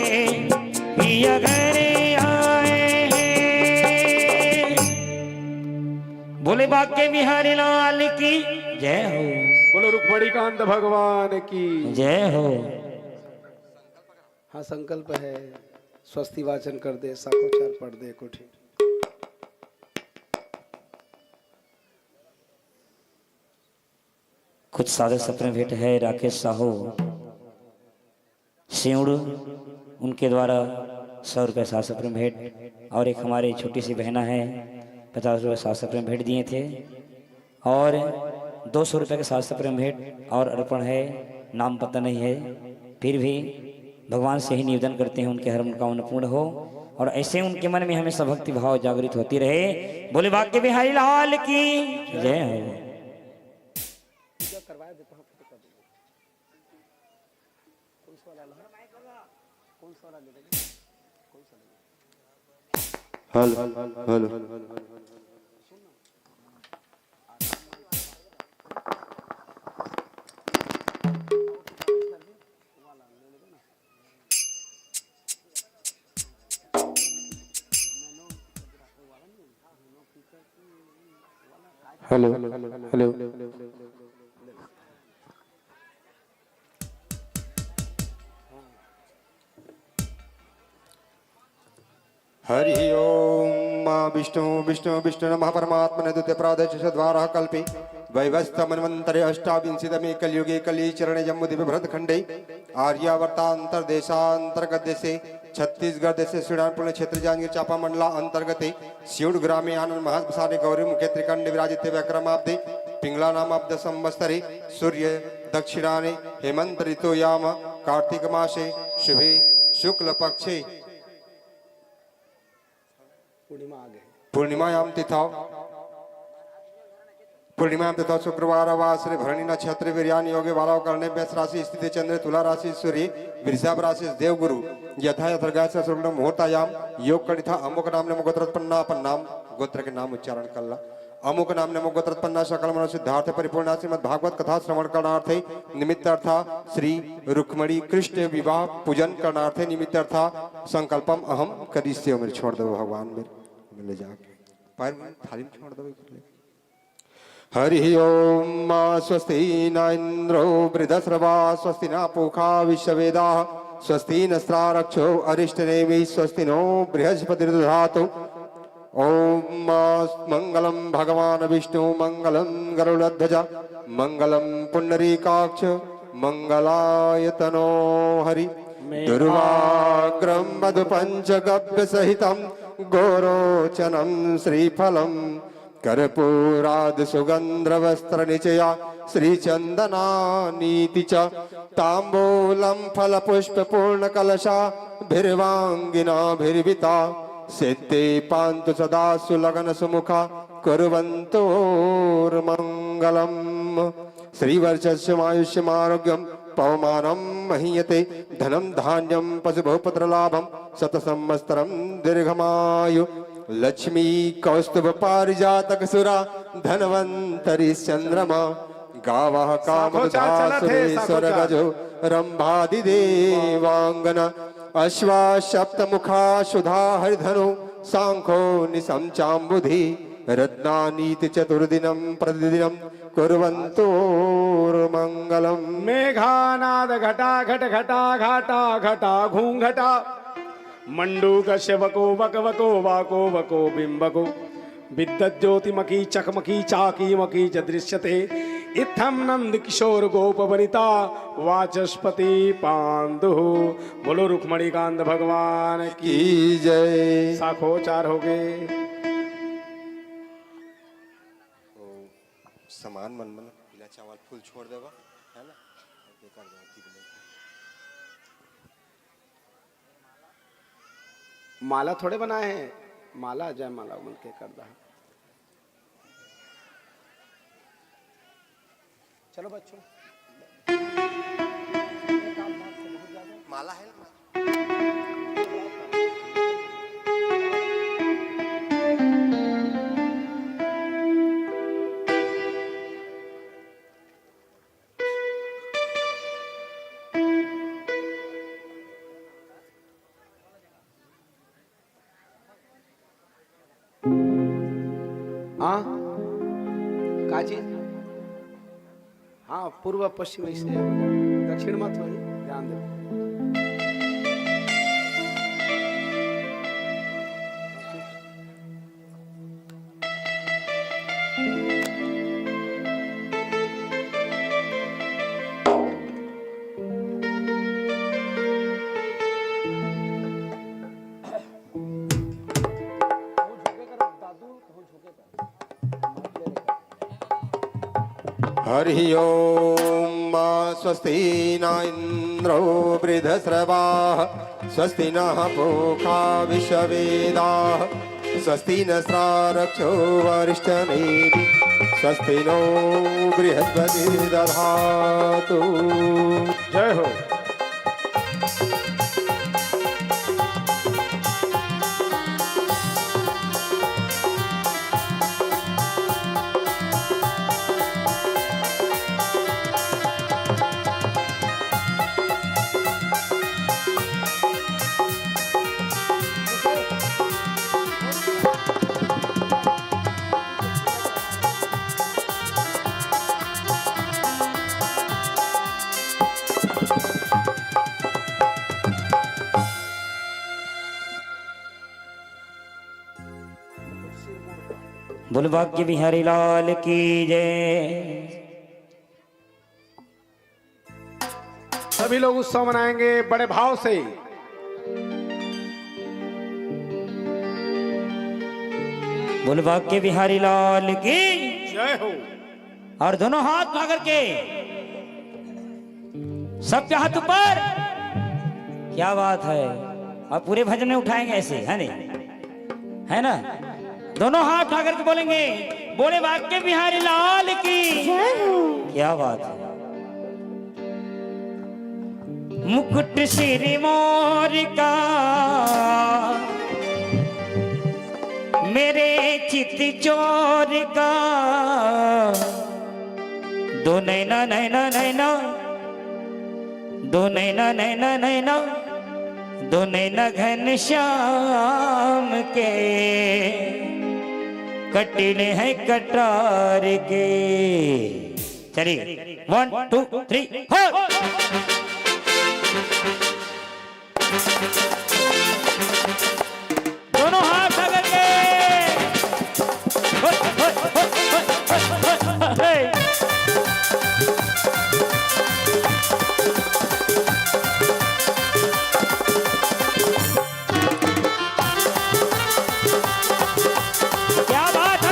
पिया घरे आए हैं। बोले बाके बिहारी लाल की जय हो, बोलो रुक्मणी कांत भगवान की जय हो। हाँ संकल्प है, स्वस्ति वाचन कर दे, साकोचार पढ़ दे कुठी। कुछ सादे सपने भेंट है राकेश साहू सिउड़, उनके द्वारा 100 रुपये सात सपने भेंट, और एक हमारी छोटी सी बहना है 50 रुपये सात सपने भेंट दिए थे, और 200 रुपये के सात सपने भेंट और अर्पण है, नाम पता नहीं है। फिर भी भगवान से ही निवेदन करते हैं उनके हर मनोकामना पूर्ण हो, और ऐसे उनके मन में हमेशा भक्ति भाव जागृत होती रहे। बोले बाके बिहारी लाल की जय हो। Hello hello hello hello Hari Om माँ विष्णु विष्णु विष्णु नमः परमात्मने द्वितीय प्रादेश द्वारा कल्पे वैवस्थ मन्वन्तरे अष्टाविंशतितमे कलियुगे कली चरणे जम्बूद्वीपे भरतखंडे आर्यावर्तांतर देशांतर्गत देशे छत्तीसगढ़ देशे श्रीरामपुर क्षेत्र जांजगीर चांपा मंडला अंतर्गते सिउड़ ग्रामे आनंद महाप्रसादे गौरी मुखे त्रिकंडे विराजिते व्यक्रमाब्दे पिंगला नामाब्द संवत्सरे सूर्य दक्षिणाने हेमंत ऋतुयाम कार्तिक मासे शुभे शुक्ल पक्षे पूर्णिमायाम तिथौ पूर्णिमा तथा शुक्रवार वासरे भरणी नक्षत्र वीर्यान योगे वाला करने मेष राशि स्थिति चंद्र तुला राशि सूर्य वृषभ राशि देवगुरु यथा यथागास स्वर्ण मुहूर्तायाम योग कणिथा अमुक नाम ने गोत्रोत्पन्ना नाम गोत्र के नाम उच्चारण कल्ला अमुक नाम ने गोत्रोत्पन्ना सकल मनो सिद्धार्थ परिपूर्ण श्रीमद् भागवत कथा श्रवण करणार्थे निमित्तार्था श्री रुक्मणी कृष्ण विवाह पूजन करणार्थे निमित्तार्था संकल्पम अहम करिष्ये। मेरे छोड़ दो भगवान मेरे ले जाके पैर में थाली में छोड़ दो। हरि ओम स्वस्ति न इंद्रो वृद्धश्रवा स्वस्ति न पूषा विश्ववेदाः स्वस्ति नस्त्रारक्षो अरिष्टनेमि स्वस्ति नो बृहस्पतिर्दधातु। ओम मंगलम भगवान विष्णु मंगलम गरुड़ध्वज मंगलम पुंडरीकाक्ष मंगलायतनो हरि दुर्वाग्रम मधुपंचगव्य सहितं गोरोचनं श्रीफलम् कर्पूराद सुगंध्र वस्त्र निचया श्रीचंदना नीति च तांबूलम फल पुष्प पूर्ण कलशा भिर्वांगिना भिर्विता सिद्धे पांतु सदा सुलगन सुमुखा कुर्वन्तोर्मंगलम्। श्रीवर्चस्यमायुष्यमारोग्यम पवमानं महीयते धनं धान्यं पशुभूपत्रलाभं शतसंवत्सरं दीर्घमायु लक्ष्मी कौस्तुभ पारिजातक सुरा धनवंतरि चंद्रमा गावः कामधुधासुरेश्वर गजो रंभादिदेवांगना अश्वा सप्तमुखा सुधा हरिधनु सांखो निशं चाम्बुधि रत्नानीति चतुर्दिनं प्रतिदिनं कुर्वन्तोर्मङ्गलम्। मेघानाद घटा घट घटा घाटा घटा घूंघटा मंडूक शवको वकवको वाको वको बिंबको विद्युत ज्योतिमकी चकमकी चाकी मकी च दृश्यते इत्थम नंद किशोर गोप वनिता वाचस्पति पांडु। बोलो रुक्मणी कांत भगवान की की जय। साखो चार हो गए। समान मन मन पीला चावल फूल छोड़ देगा है ना बेकार माला थोड़े बनाए हैं, माला जय माला मन के कर दा। चलो बच्चों माला है ना? हाँ काजी हाँ पूर्व पश्चिम ऐसे दक्षिण मत वही ध्यान दे। हरि ओम स्वस्ति न इंद्रो वृद्धश्रवाः स्वस्ति नः पूषा विश्ववेदाः स्वस्ति नस्तारक्षो वरिष्ठनेमिः स्वस्ति नो बृहस्पतिर्दधातु। जय हो। बोल भाग्य बिहारी लाल की जय। सभी लोग उत्सव मनाएंगे बड़े भाव से। बोल भाग्य बिहारी लाल की जय हो। और दोनों हाथ उठा करके सबके हाथ ऊपर। क्या बात है। अब पूरे भजन में उठाएंगे ऐसे है नहीं है ना। दोनों हाथ उठा करके बोलेंगे बोले भाग्य बिहारी लाल की जय हो। क्या बात है। मुकुट सिर मोर का मेरे चित चोर का दो नैना नैना नैना दो नैना नैना नैना दो नैना घन श्याम के कटीले हैं कटार के। चलिए 1 2 3 4। दोनों हाथ अगर के क्या बात है।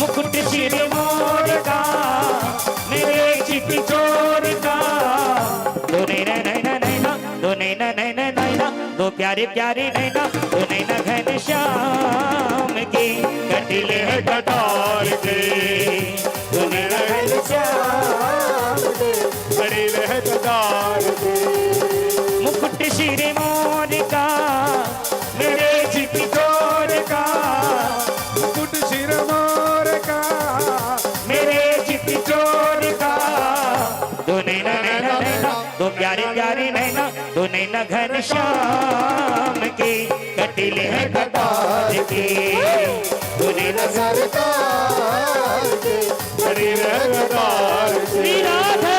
मुकुट सिर मोर का, मेरे चित चोर का। दो नैना नैना नैना, दो नैना नैना नैना, दो प्यारे प्यारे नैना, दो नैना घन श्याम के, कटिले है कटार के। दो नैना घन श्याम के, कटिले है कटार के। मुकुट सिर मोर का, मेरे चित चोर का, मुकुट सिर मोर का, मेरे चित चोर का। दो नैना नैना नैना, दो प्यारे प्यारे नैना, दो नैना घन श्याम के, कटिले हैं कटार के। दो नैना सरकार के, कटिले हैं कटार के। राधे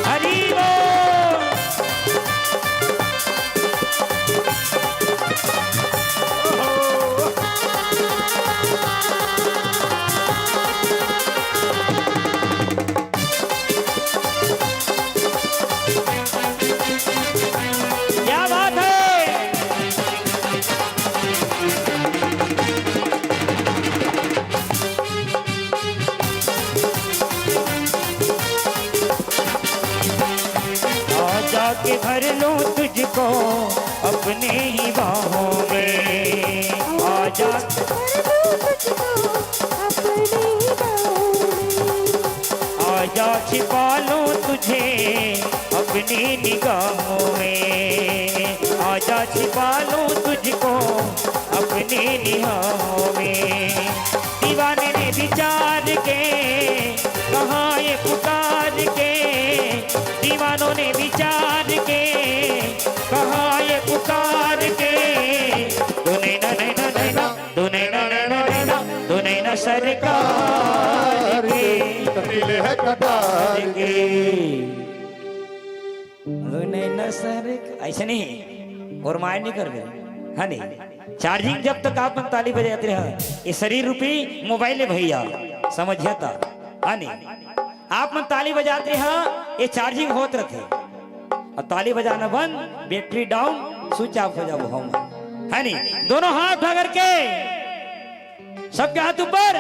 हरि बोल। क्या बात है। आजा के भर लूं तुझको अपने ही बाहों में। आजा आजा छिपा लूं तुझे अपनी निगाहों में। आजा छिपा लूं तुझको अपनी निगाहों में। दीवाने ने विचार के कहा ये पुकार के, दीवानों ने विचार के कहा ये पुकार के। दो नैना नैना नैना, दो नैना नैना नैना, दो नैना सरकार के, कटिले है कटार के। दो नैना सरकार, ऐसे नहीं और माइंड नहीं कर रहे, हाँ नहीं। चार्जिंग जब तक आप ताली बजाते रहे, ये शरीर रूपी मोबाइल है भैया, समझिए था, हाँ नहीं। आप मन ताली बजाते हैं, ये चार्जिंग होत रखे और ताली बजाना बंद, बैटरी डाउन, स्विच ऑफ हो जाओ हम, है नहीं। दोनों हाथ उठा करके सबके हाथ ऊपर।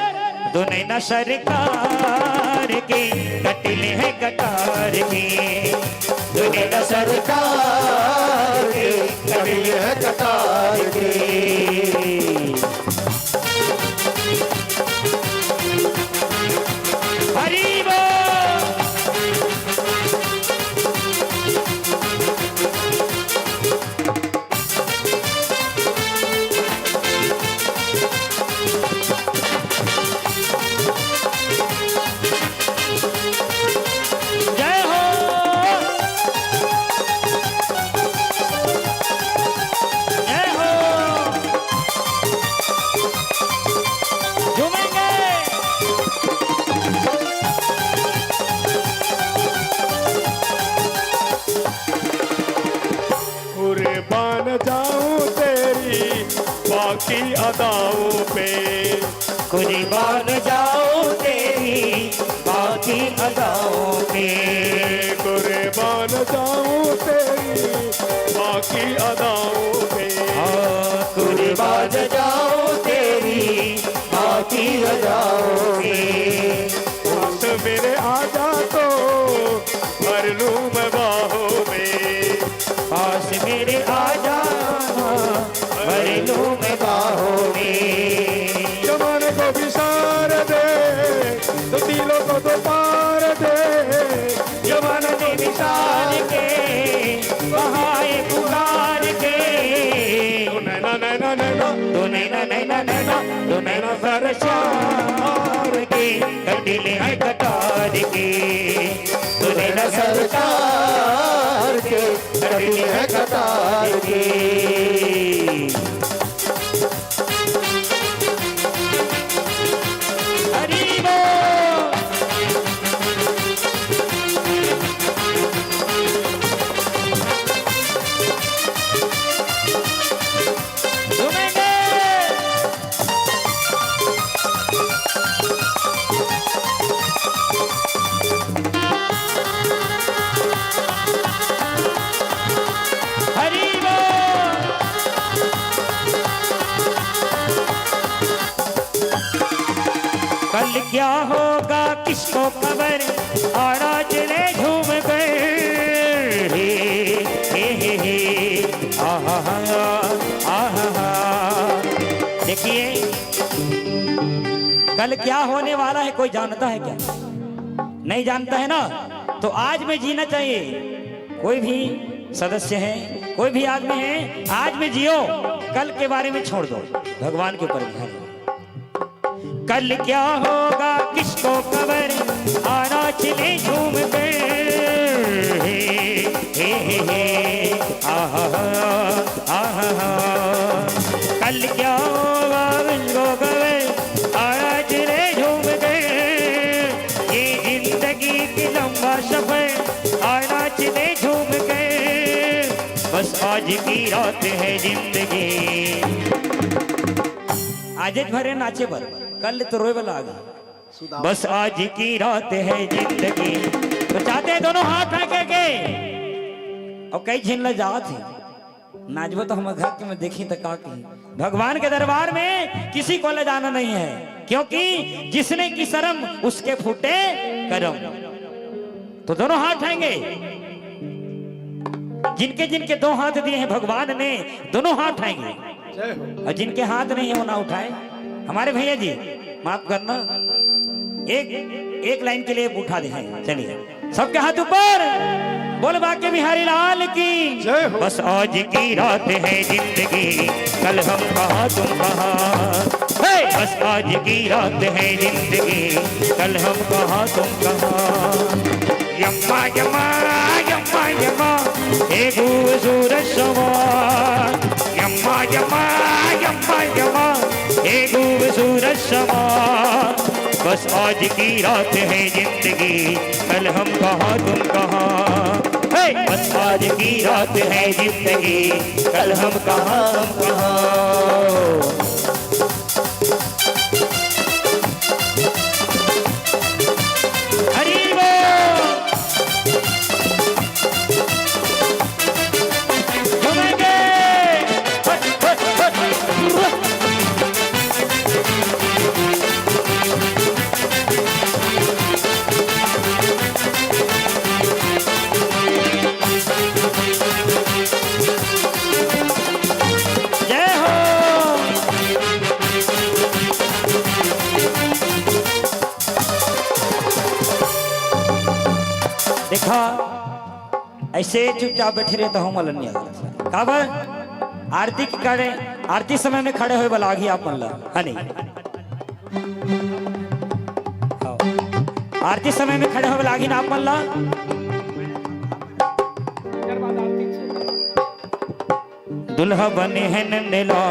दो नैना सरकार के, कटिले हैं कटार के। दो नैना सरकार के, कटिले है कटार के। हरि बोल। जय हो। जय हो। झूमेंगे। कुर्बान जाऊं तेरी बाकी अदाओं पे। कुर्बान जाओ तेरी बाकी अदाओं पे। कुर्बान जाऊं तेरी बाकी अदाओं पे। हाँ, कुर्बान जाओ तेरी बाकी अदाओं पे। पास मेरे आजा तो भर लूं मैं बाहों में। पास मेरे आ जाना, भर लूं मैं बाहों में। जमाने को भी सार दे, तो दिलों को तो पार दे। जवान ने निशान के बहाए पुकार के। ओ नैना नैना नैना, दो नैना नैना नैना, दो नैना सरकार के, कटिले हैं कटार के। दो नैना सरकार के, कटिले है कटार के। हरि बोल। कल क्या होगा किसको खबर, और आज रे झूम गए। देखिए कल क्या होने वाला है कोई जानता है क्या? नहीं जानता है ना। तो आज में जीना चाहिए। कोई भी सदस्य है, कोई भी आदमी है, आज में जियो, कल के बारे में छोड़ दो, भगवान के ऊपर ध्यान दो। कल क्या होगा किसको खबर, आना चले झूम गए। कल क्या होगा किसको खबर, आना चले झूम गए। ये जिंदगी की लंबा सफर, आना चले झूम गए। बस आज की रात है जिंदगी। आज भरे नाचे भर, कल तो रोए वाला आ गया। बस आज की रात है जिंदगी। तो चाहते हैं दोनों हाथ आके के और कई झिन जात है नाचबो तो हम घर के में देखी तो का की। भगवान के दरबार में किसी को ले जाना नहीं है, क्योंकि जिसने की शर्म उसके फूटे करम। तो दोनों हाथ उठाएंगे, जिनके जिनके दो हाथ दिए हैं भगवान ने, दोनों हाथ उठाएंगे। और जिनके हाथ नहीं है वो ना उठाए। हमारे भैया जी माफ करना, एक लाइन के लिए उठा दे। चलिए सबके हाथ ऊपर, बोल बाके बिहारी लाल की जय हो। बस आज की रात है जिंदगी, कल हम कहाँ तुम कहाँ। बस आज की रात है जिंदगी, कल हम कहाँ तुम कहाँ। यम्मा यम्मा यम्मा यम्मा हे सूरज सवार। यम्मा यम्मा यम्मा यम्मा हे सूरज सवार। बस आज की रात है जिंदगी, कल हम कहाँ तुम कहाँ। बस आज की रात है जिंदगी, कल हम कहाँ तुम कहाँ। देखा ऐसे चुपचाप बैठे रहे तो हम मलन नहीं आता। काबर आरती की करे, आरती समय में खड़े हुए बलागी आप मन ला है नहीं। आरती समय में खड़े हुए बलागी ना आप मन ला। दुल्हा बने हैं नंदला,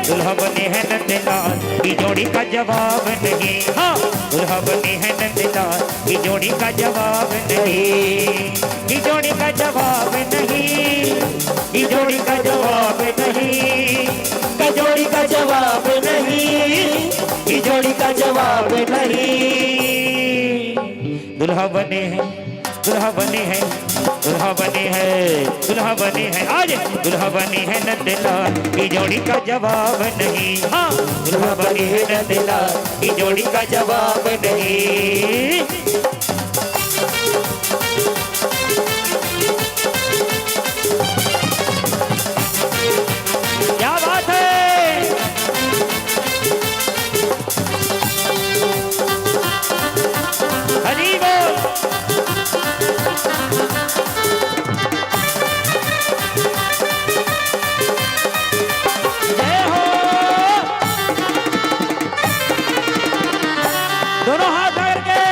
दुल्हा बने हैं नंदलाल की जोड़ी का जवाब नहीं। हाँ दुल्हा बने हैं नंदलाल की जोड़ी का जवाब नहीं। की जोड़ी का जवाब नहीं, की जोड़ी का जवाब नहीं, की जोड़ी का जवाब नहीं, की जोड़ी का जवाब नहीं। दुल्हा बने हैं, दुल्हा बने हैं, दुल्हा बने हैं, दुल्हा बने हैं, आज दुल्हा बने हैं नंदलाल की जोड़ी का जवाब नहीं। हाँ दुल्हा बने हैं नंदलाल की जोड़ी का जवाब नहीं। क्या बात है। हरी बोल। दोनों हाथ करके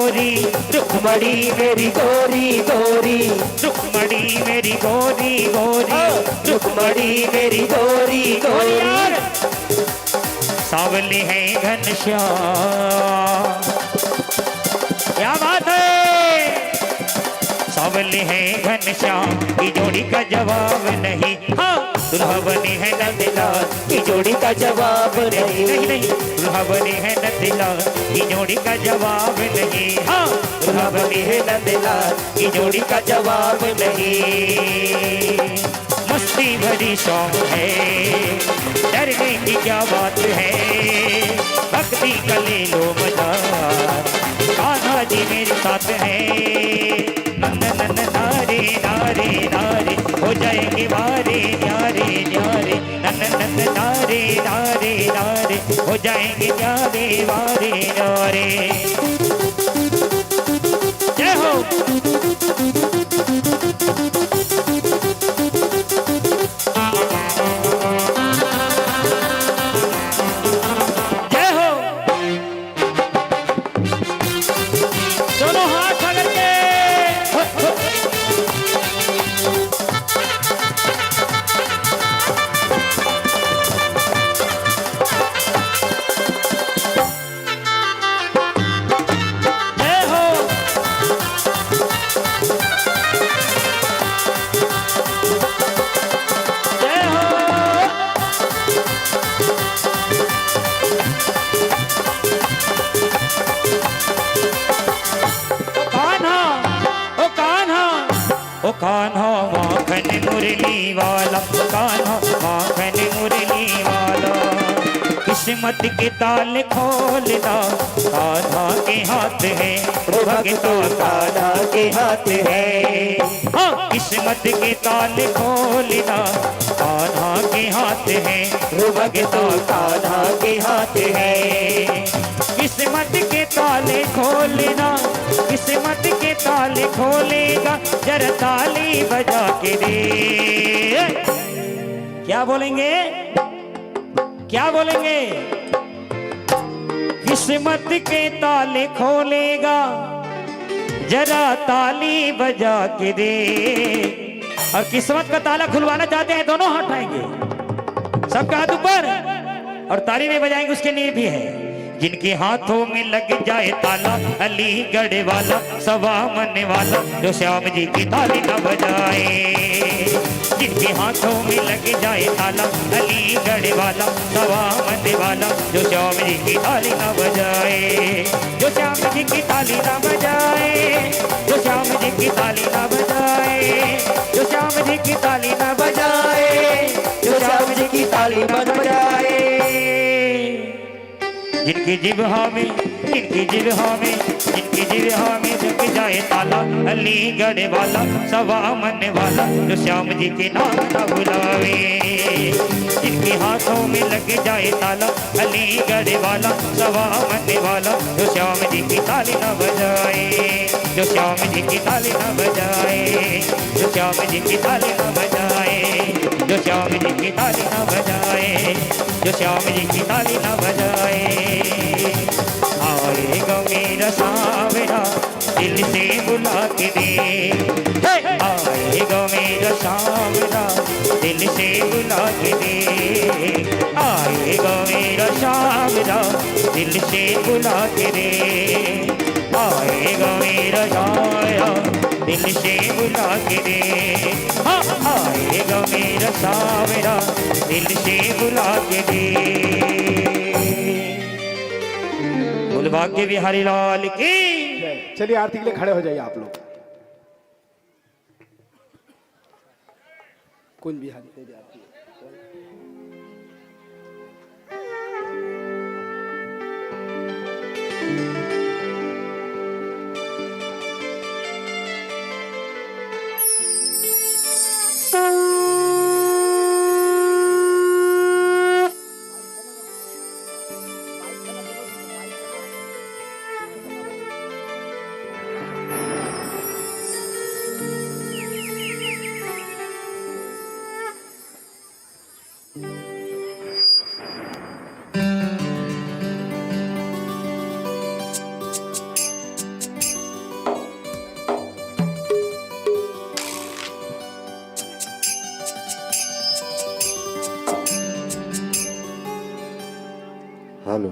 गोरी, रुक्मणी मेरी गोरी गोरी, रुक्मणी मेरी गोरी गोरी, रुक्मणी मेरी गोरी गोरी। सावली है घनश्याम, क्या बात है। सावली है घनश्याम की जोड़ी का जवाब नहीं, हाँ दुल्हा बनी है नंदलाल की जोड़ी का जवाब नहीं, नहीं नहीं, दुल्हा बनी है नंदलाल की जोड़ी का जवाब नहीं, हाँ दुल्हा बनी है नंदलाल की जोड़ी का जवाब नहीं। मस्ती भरी सॉन्ग है, डरने की क्या बात है, भक्ति का ले लो मजा, कान्हा जी मेरे साथ है। नन नन नारे नारे नारे हो जाएंगे वारे न्यारे न्यारे, नन नन नारे नारे नारे हो जाएंगे न्यारे वारे न्यारे। जय हो। कान्हा माखन मुरली वाला, कान्हा माखन मुरली वाला, किस्मत के ताल खोलना कान्हा के हाथ है, भगतों कान्हा के हाथ है। हाँ किस्मत के ताल खोलना कान्हा के हाथ है, भगतों कान्हा के हाथ है। किस्मत के ताले खोलना, किस्मत के ताले खोलेगा, जरा ताली बजा के दे। क्या बोलेंगे, क्या बोलेंगे। किस्मत के ताले खोलेगा, जरा ताली बजा के दे। और किस्मत का ताला खुलवाना चाहते हैं, दोनों हाथ उठाएंगे, सबका हाथ ऊपर, और ताली में बजाएंगे, उसके लिए भी है। जिनके हाथों में लग जाए ताला, अलीगढ़ वाला सवा मन वाला, जो श्याम जी की ताली न बजाए। जिनके हाथों में लग जाए ताला, अलीगढ़ वाला सवा मन वाला, जो श्याम जी की ताली न बजाए। जो श्याम जी की ताली न बजाए, जो श्याम जी की ताली न बजाए, जो श्याम जी की ताली न बजाए, जो श्याम जी की ताली न बजाए। जिनकी जिब्हा में, जिनकी जिब्हा में, जिनकी जिब्हा में लग जाए ताला, अलीगढ़ वाला सवा मन वाला, जो श्याम जी के नाम न बुलावे। जिनके हाथों में लग जाए ताला, अलीगढ़ वाला सवा मन वाला, जो श्याम जी की ताली न बजाए। जो श्याम जी की ताली न बजाए, जो श्याम जी की ताली न बजाए, जो श्याम जी की ताली न बजाए, जो श्याम जी की ताली न बजाए। आएगा मेरा सावरा दिल से बुला के दे, आएगा मेरा सावरा दिल से बुला के दे, आएगा मेरा सावरा दिल से बुला के दे, आएगा मेरा सावरा दिल से बुला के दे। हाँ आएगा मेरा सावरा दिल से बुला के दे। बोल भाग्य बिहारी लाल की। चलिए आरती के लिए खड़े हो जाइए आप लोग। कौन बिहारी दे दे आरती। हेलो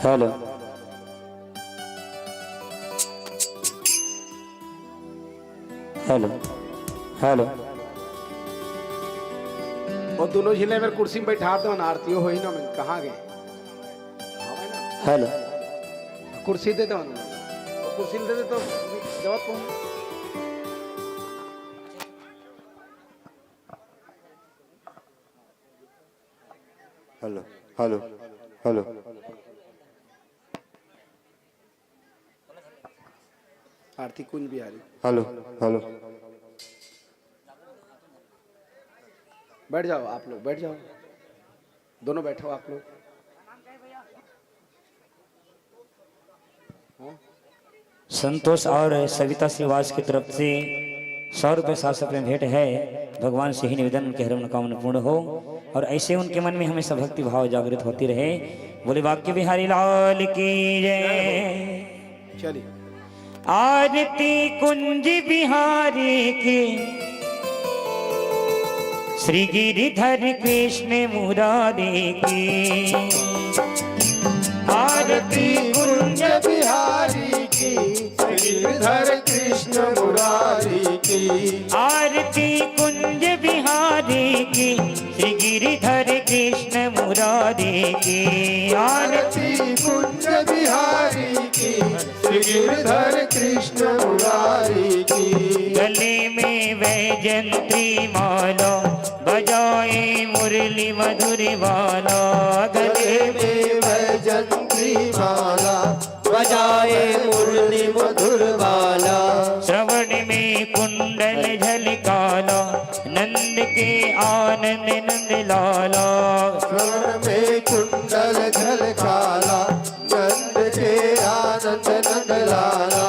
हेलो हेलो हेलो और दोनों जिले में कुर्सी में बैठा दो ना, आरती हो ही ना। मैं कहाँ गए? हेलो कुर्सी दे दो ना, कुर्सी दे दे तो जवाब को। हेलो हेलो हेलो आरती कुंज भी आ रही। हेलो हेलो बैठ जाओ आप लोग, बैठ जाओ, दोनों बैठो आप लोग। संतोष और सविता श्रीवास की तरफ से 100 रुपये शासक में भेंट है। भगवान से ही निवेदन उनके हर मनोकामना पूर्ण हो और ऐसे उनके मन में हमेशा भक्ति भाव जागृत होती रहे। बोले वाक्य बिहारी लाल की जय। चलिए आरती कुंज बिहारी की, श्री गिरिधर कृष्ण मुरारी की। आरती कुंज बिहारी की, गिरिधर कृष्ण मुरारी की। आरती कुंज बिहारी की, श्री गिरिधर कृष्ण मुरारी की। आरती कुंज बिहारी की, श्री गिरिधर कृष्ण मुरारी की। गले में वैजंत्री माला, बजाए मुरली मधुर वाला। गले में वैजंत्री माला, बजाए मुरली मधुर वाला। श्रवण में कुंडल झलकाला, नंद के आनंद नंद लाला। श्रवण में कुंडल झलकाला, नंद के आनंद नंद लाला।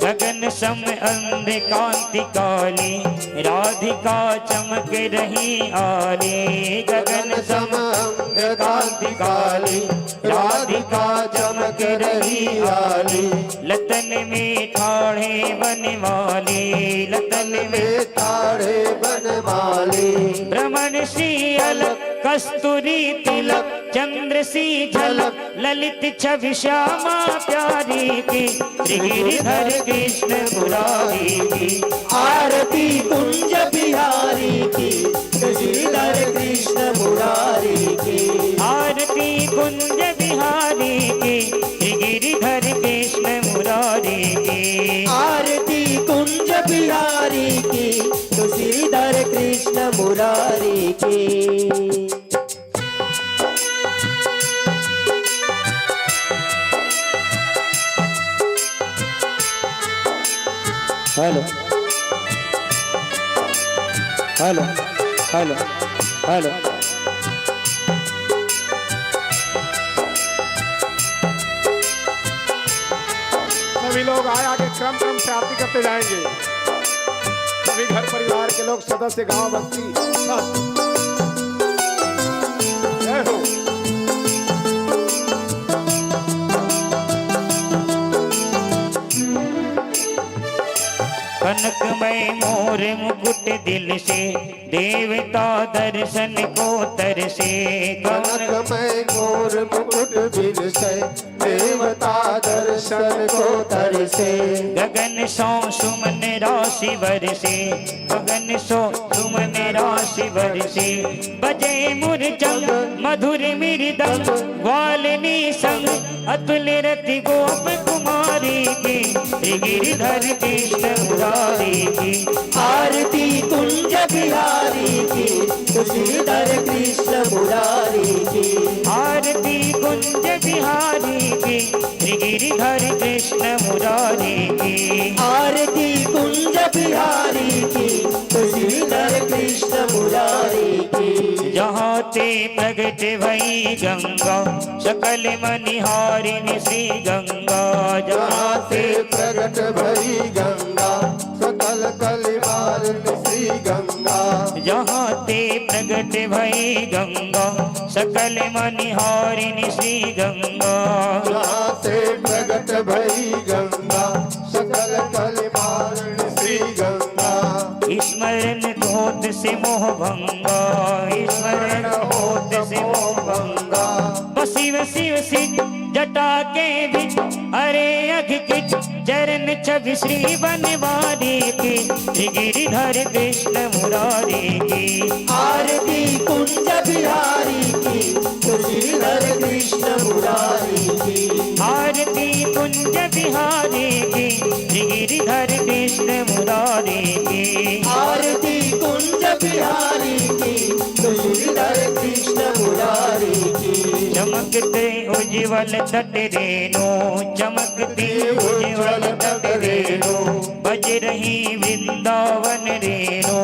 गगन सम अंध कांति काली, राधिका चमक रही आली। गगन सम अंग कांति काली, राधिका चमक रही आली। लतन में ठाढ़े बन वाली, लतन में ताड़े बनमाली। भ्रमण सी अलग कस्तूरी तिलक, चंद्र सी झलक ललित छवि श्यामा प्यारी की। श्री गिरिधर कृष्ण मुरारी की। आरती कुंज बिहारी की, गिरिधर कृष्ण मुरारी की। आरती कुंज बिहारी की, श्री गिरिधर कृष्ण मुरारी की। आरती कुंज बिहारी की, गिरिधर कृष्ण मुरारी की। हेलो हेलो हेलो हेलो सभी लोग आए आगे क्रम क्रम से आरती करते जाएंगे। सभी घर परिवार के लोग, सदस्य, गांव बस्ती सब। जय हो। कनकमय मोर मुकुट दिल से, देवता दर्शन को तरसे। कनकमय मोर मुकुट बिन से, देवता दर्शन को तरसे। गगन सो सुमन राशि बरसे, गगन सो सुमन राशि बरसे। बजे मुरचंग मधुर मृदंग, ग्वालिनी संग अतुल रति गोप कुमारी की। श्री गिरिधर कृष्ण मुरारी की। आरती कुंज बिहारी की, गिरिधर कृष्ण मुरारी की। आरती कुंज बिहारी की, श्री गिरिधर कृष्ण मुरारी की। आरती कुंज बिहारी की, गिरिधर कृष्ण मुरारी की। जहाँ ते प्रगट भई गंगा, सकल मनिहारिणी श्री गंगा। जहाँ से प्रगट भई गंगा, सकल कलिमारिणी श्री गंगा। जहाँ ते प्रगट भई गंगा, सकल मनिहारिणी श्री गंगा। जहाँ से प्रगट भई गंगा, सकल कलिमारिणी श्री गंगा। स्मरण धो होत से मोह भंगा, ईश्वर होत से मोह भंगा। शिव शिव सिद्ध जटा के बिच, अरे अघ किच चरण छवि श्री बनवारी की, गिरिधर कृष्ण मुरारी की। आरती कुंज बिहारी की, गिरिधर कृष्ण मुरारी की। आरती कुंज बिहारी की, गिरिधर कृष्ण मुरारी की। आरती कुंज बिहारी की, गिरिधर कृष्ण मुरारी की। चमकते उज्ज्वल तट रेणु, चमकते उज्ज्वल तट रेणु, बज रही वृंदावन रेणु,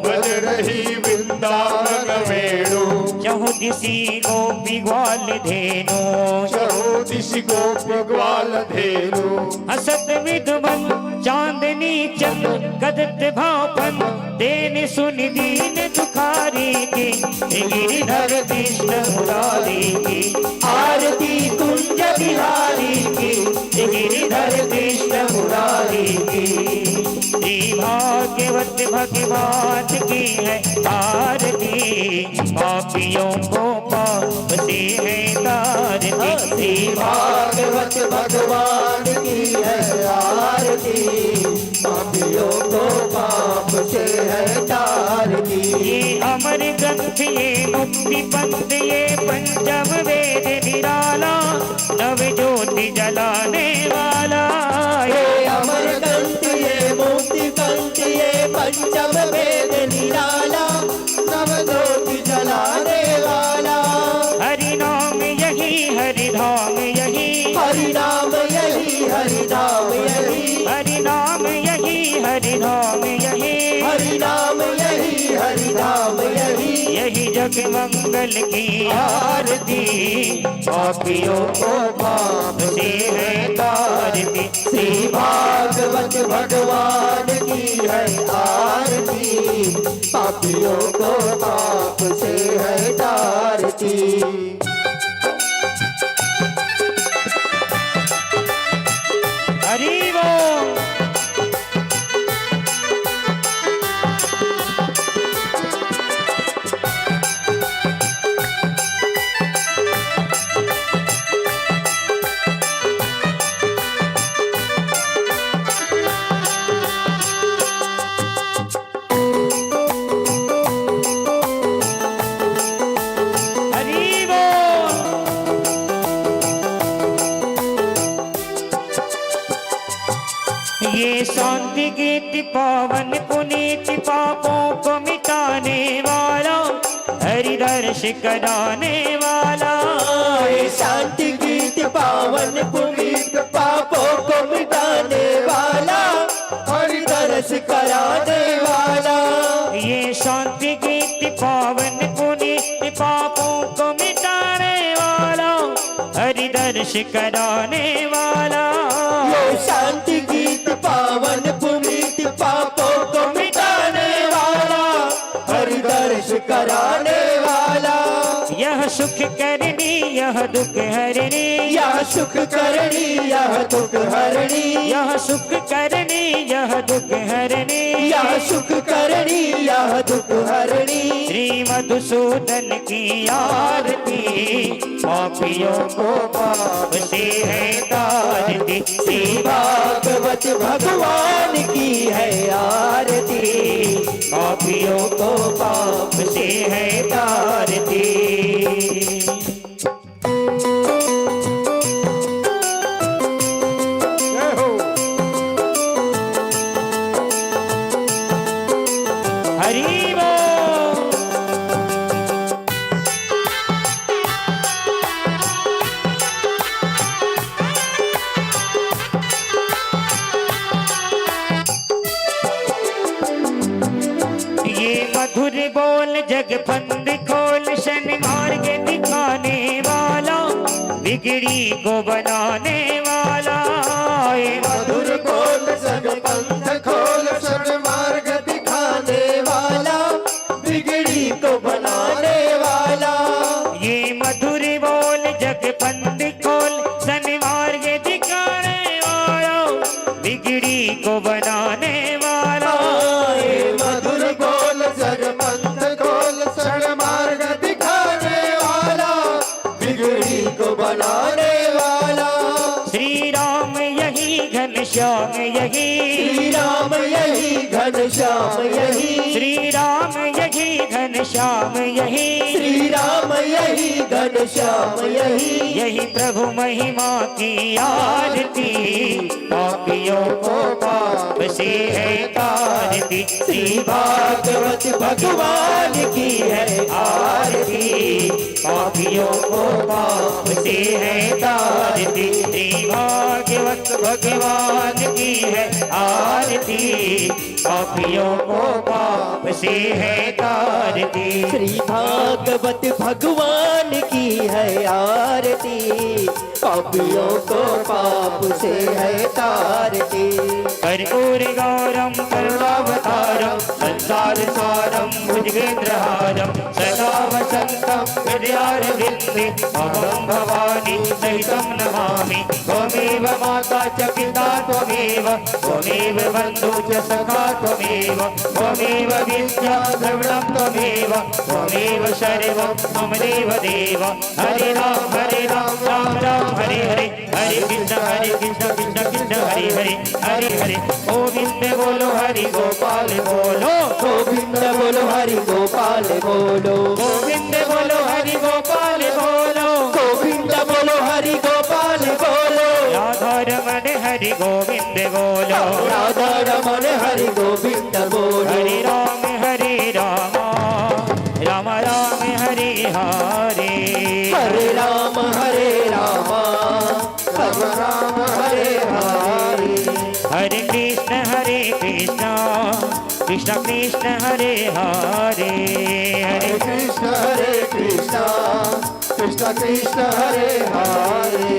बज रही वृंदावन वेणु। चहुदिशी गोपी ग्वाल धेनु, चहुदिशि गोप ग्वाल धेनु। हसत विधवन चांदनी चंद, कदत भापन देन सुन दीन दुखारी की, गिरिधर कृष्ण मुरारी की। आरती कुंज बिहारी की, गिरिधर कृष्ण मुरारी की। श्री भागवत भगवान की है आरती, पापियों को पाप से है तारती। श्री भागवत भगवान की है आरती, पापियों को पाप से है तारती। ये अमर ग्रंथ ये मुक्ति पंथ ये पंचम वेद निराला, नव ज्योति जलाने वाला। ये अमर ग्रंथ ये मुक्ति पंथ ये पंचम वेद निराला, नव ज्योति जलाने वाला। हरि नाम यही हरि धाम यही, हरि नाम यही हरि नाम यही। हरि नाम यही हरि धाम यही, हरि नाम यही हरि नाम यही। यही जग मंगल की आरती, पापियों को पाप से है तारती। श्री भागवत भगवान की है आरती, पापियों को पाप से है तारती। हरि बोल। ये शांति गीत पावन पुनीत पापों को मिटाने वाला, हरि दर्श कराने वाला। ये शांति गीत पावन पुनीत पापों को मिटाने वाला, हरि दर्श कराने वाला। ये शांति गीत पावन पुनीत पापों को मिटाने वाला, हरि दर्श कराने वाला। ये शांति गीत पावन पुनीत पापों को मिटाने वाला, हरि दर्श कराने वाला। यह सुख करनी यह दुख हरणी, यह सुख करनी यह दुख हरणी। यह सुख करनी यह दुख हरणी, यह सुख करनी यह दुख हरणी। श्री मधुसूदन की आरती, पापियों को पाप से है तारती। श्री भागवत भगवान की है आरती, पापियों को पाप से है तारती। हरि बोल। ये मधुर बोल जग फंद खोल, शन मार्ग दिखाने वाला, बिगड़ी को बनाने वाला। ये मधुर बोल जग पंथ खोल, शन मार्ग दिखाने वाला, बिगड़ी को बनाने वाला। ये मधुर बोल जग पंथ खोल, सन मार्ग दिखाने वाला, बिगड़ी को बनाने वाला। ये मधुर बोल जग श्याम यही, श्री राम यही घनश्याम यही, यही प्रभु महिमा की आरती, पापियों को पाप से है तारती। श्री भागवत भगवान की है आरती, पापियों को पाप से है तारती। श्री भागवत भगवान की है आरती, पापियों को पाप से है तारती। श्री भागवत भगवान की है आरती, पापियों को पाप से है तारती। कर्पूर गौरम करुणावतारम संसार सारम भुजगेन्द्रहारम सदा वसंतम हृदयारविंदे अहं भवानी सहितं नमामि। त्वमेव माता च पिता त्वमेव, त्वमेव बन्धु च सखा त्वमेव, त्वमेव विद्या द्रविणं त्वमेव, त्वमेव सर्वं मम देवदेव। हरे राम राम राम हरे हरे, हरे कृष्ण कृष्ण कृष्ण हरे हरे, हरे हरे गोविंद बोलो हरि गोपाल बोलो, गोविंद बोलो हरि गोपाल बोलो, गोविंद बोलो हरि गोपाल बोलो, गोविंद बोलो हरि गोपाल बोलो। राधा रमण हरि गोविंद बोलो, राधा रमण हरि गोविंद बोलो। हरे राम राम राम हरे हरे, हरे राम राम राम हरे हरे। हरे कृष्ण कृष्ण कृष्ण हरे हरे, हरे कृष्ण कृष्ण कृष्ण हरे हरे।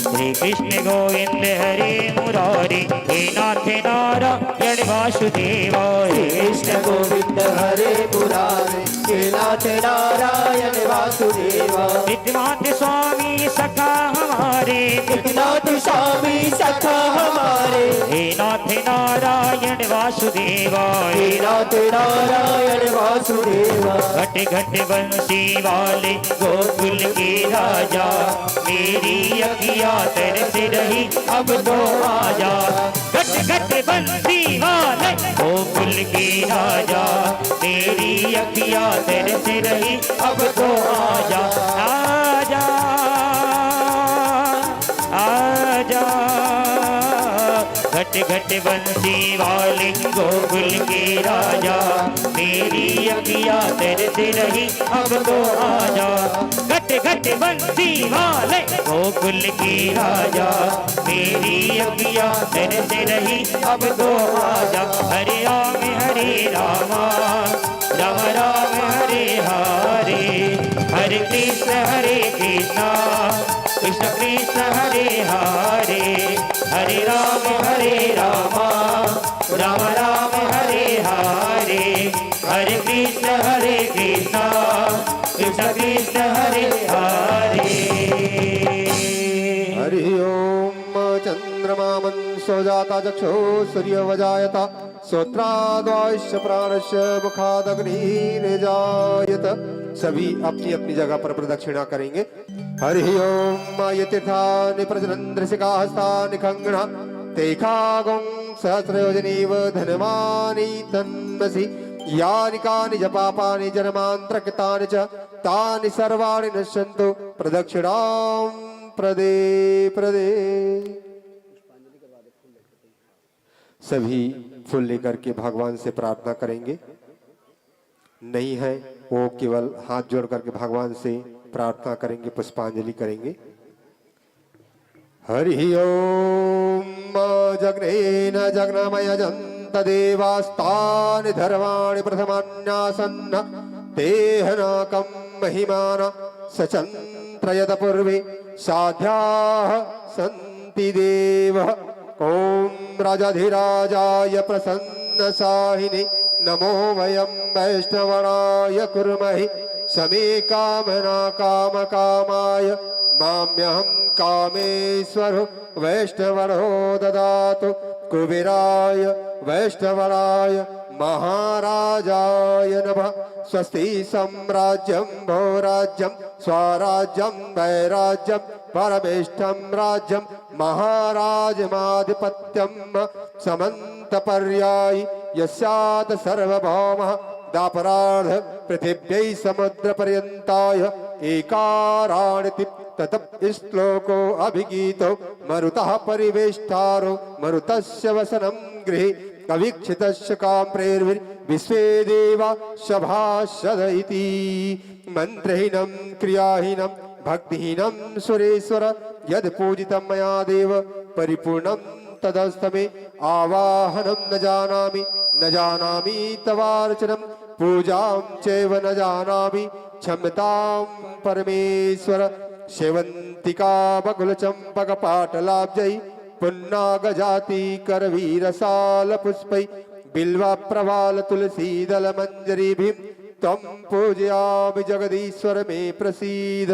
श्री कृष्ण गोविंद हरे मुरारी, हे नाथ नारायण वासुदेव। कृष्ण गोविंद हरे मुरारे, हे नाथ नारायण वासुदेव। नित्यनाथ स्वामी सखा हमारे, नाथ स्वामी सखा हमारे, हे नाथ नारायण वासुदेव। हे नाथ नारायण वासुदेव। घट घट बंसी वाले गोकुल के राजा, मेरी अखियाँ तरस रही अब तो आजा। घट घट बंसी वाले गोकुल के राजा, मेरी अखियाँ तरस रही अब तो आजा। आजा आजा, घट घट बंसी वाले गोकुल के राजा, मेरी अखियाँ तरस रही अब तो आजा। घट घट बंसी वाले गोकुल के राजा, मेरी अखियाँ तरस रही अब तो आजा। हरे राम राम राम हरे हरे, हरे कृष्ण कृष्ण कृष्ण हरे हरे, हरे राम राम राम हरे हरे, हरे कृष्ण कृष्ण कृष्ण हरे हरे। हरि ओम चंद्रमा मनसो जाता चक्षु सूर्य वजायता श्रोत्राद्वाश्य प्राणस्य मुखादग्निर्जायत। सभी अपनी अपनी जगह पर प्रदक्षिणा करेंगे। हरि ओम ये तीर्थानि प्रजनन्द्रसिका हस्तानि खङ्गणा तेखागुं सहस्रयोजनीव धनवानि तन्मसि। यानि कानि च पापानि जन्मान्तरकृतानि च तानि सर्वाणि नश्यन्तु प्रदक्षिणां प्रदे प्रदे। सभी फूल लेकर के भगवान से प्रार्थना करेंगे। नहीं है वो केवल हाथ जोड़ करके भगवान से प्रार्थना करेंगे, पुष्पांजलि करेंगे। हरि ओम जग्नेन जग्नमय जंत देवास्तानि धर्माणि प्रथमान्यासन्न तेहनाकं महिमान सचंत्रयत पूर्वे साध्याः सन्ति देवः। ओम राजाधिराजाय प्रसन्न साहिने नमो वयं वैष्णवणाय कुर्महि समे कामना काम कामाय माम्यहं कामेश्वरो वैष्णवरो ददातु कुबेराय वैष्णवराय महाराजाय नमः। स्वस्ति सम्राज्यं भोराज्यं स्वराज्यं वैराज्यं परमेष्ठं राज्यं महाराजमाधिपत्यं समन्तपर्यायि यस्यात् सर्वभौमः दापरार्ध पृथिव्यै समुद्रपर्यन्ताय एकाराणिति ततः श्लोको अभिगीतो मरुतः परिवेष्टारो मरुतस्य वसनं गृहे अवीक्षितस्य काम्प्रेर्विश्वे देवा सभासद इति मन्त्रहीनं क्रियाहीनं भक्तिहीनं सुरेश्वर यद् पूजितं मया देव परिपूर्णं तदस्तमे आवाहनं न जानामि तवार्चनं पूजां चैव न जानामि क्षमतां परमेश्वर सेवन्तिका बकुलचम्पकपाटलाब्जै पुन्नागजाति करवीरसाल पुष्पै बिल्वा प्रवाल तुलसीदल मंजरीभिः त्वं पूजयामि जगदीश्वर मे प्रसीद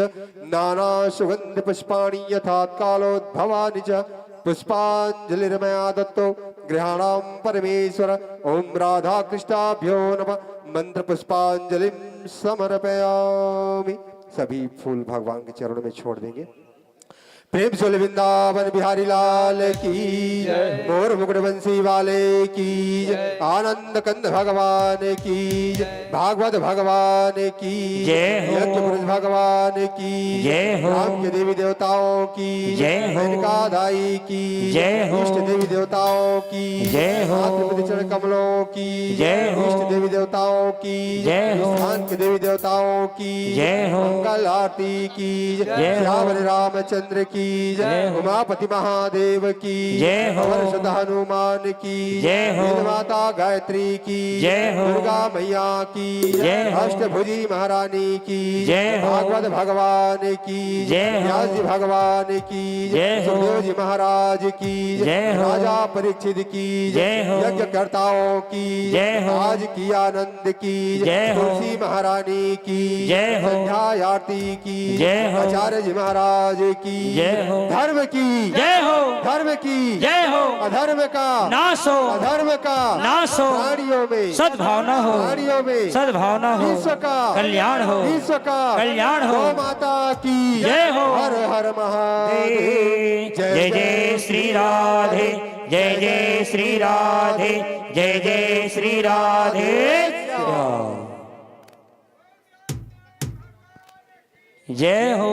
नाना सुगंध पुष्पाणि यथा कालोद्भवानि च पुष्पाञ्जलिर्मया दत्तो गृहाणां परमेश्वर ओम राधा कृष्णाभ्यो नमः मंत्र पुष्पांजलिं समर्पयामि। सभी फूल भगवान के चरणों में छोड़ देंगे। प्रेम से वृंदावन बिहारी लाल की मोर मुकुट बंसी वाले की आनंद कंद भगवान की भागवत भगवान की यज्ञ पुरुष भगवान की राम के देवी देवताओं की मेनका दाई की इष्ट देवी देवताओं की चरण कमलों की इष्ट देवी देवताओं की स्थान के देवी देवताओं की मंगल आरती की श्याम रामचंद्र की उमापति महादेव की वर्षद हनुमान की माता गायत्री की दुर्गा मैया की अष्टभुजी महारानी की भागवत भगवान की व्यास जी भगवान की सुखदेव जी महाराज की राजा परीक्षित की यज्ञ कर्ताओं की आज की आनंद की तुलसी महारानी की संध्या आरती की आचार्य जी महाराज की धर्म की जय हो, धर्म की जय हो, अधर्म का नाश हो, अधर्म का नाश हो, प्राणियों में सद्भावना हो, प्राणियों में सद्भावना हो, विश्व का कल्याण हो, विश्व का कल्याण हो, गौ माता की जय हो, हर हर महादेव। जय जय श्री राधे, जय जय श्री राधे, जय जय श्री राधे। जय हो।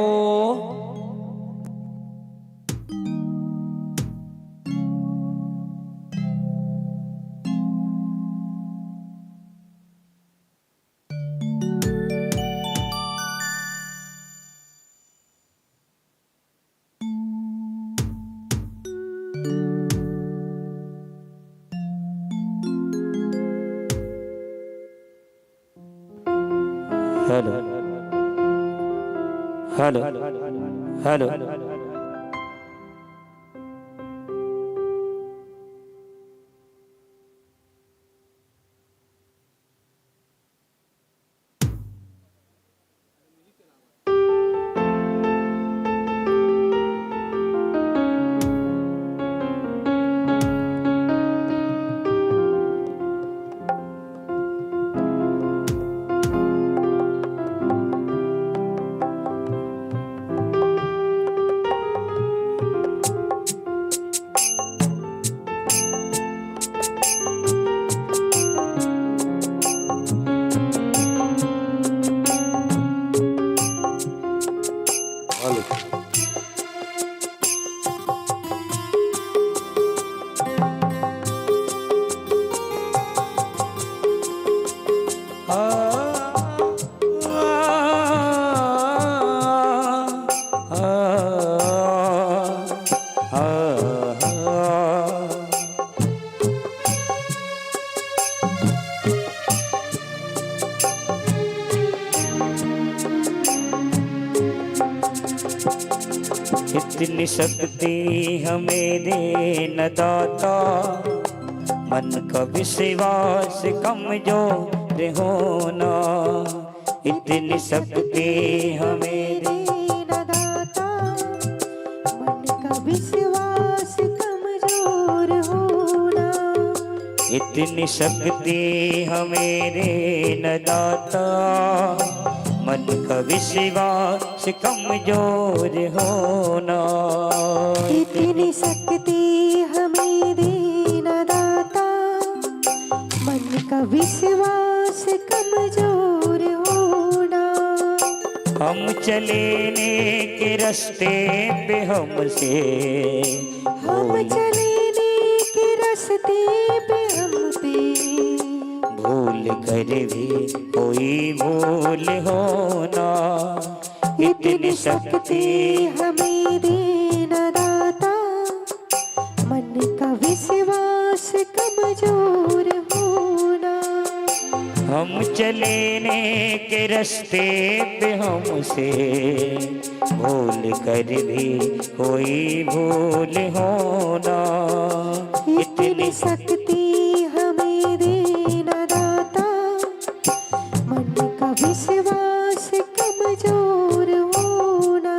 हेलो हेलो हेलो इतनी शक्ति हमें दे न दाता, मन का विश्वास कमजोर होना। इतनी शक्ति हमें दे न दाता, मन का विश्वास कमजोर होना। इतनी शक्ति हमें दे न दाता, मन का विश्वास कमजोर होना। इतनी शक्ति हमें दे न दाता, विश्वास कमजोर होना। हम चले नेक रास्ते पे हमसे हम चलेने के रास्ते पे हम पे भूल कर भी कोई भूल होना। इतनी शक्ति हमें देना दाता, मन का विश्वास कमजोर होना। हम चले नेक रास्ते पे हमसे भूल कर भी कोई भूल होना। इतनी शक्ति हमें देना दाता, मन का विश्वास कमजोर होना।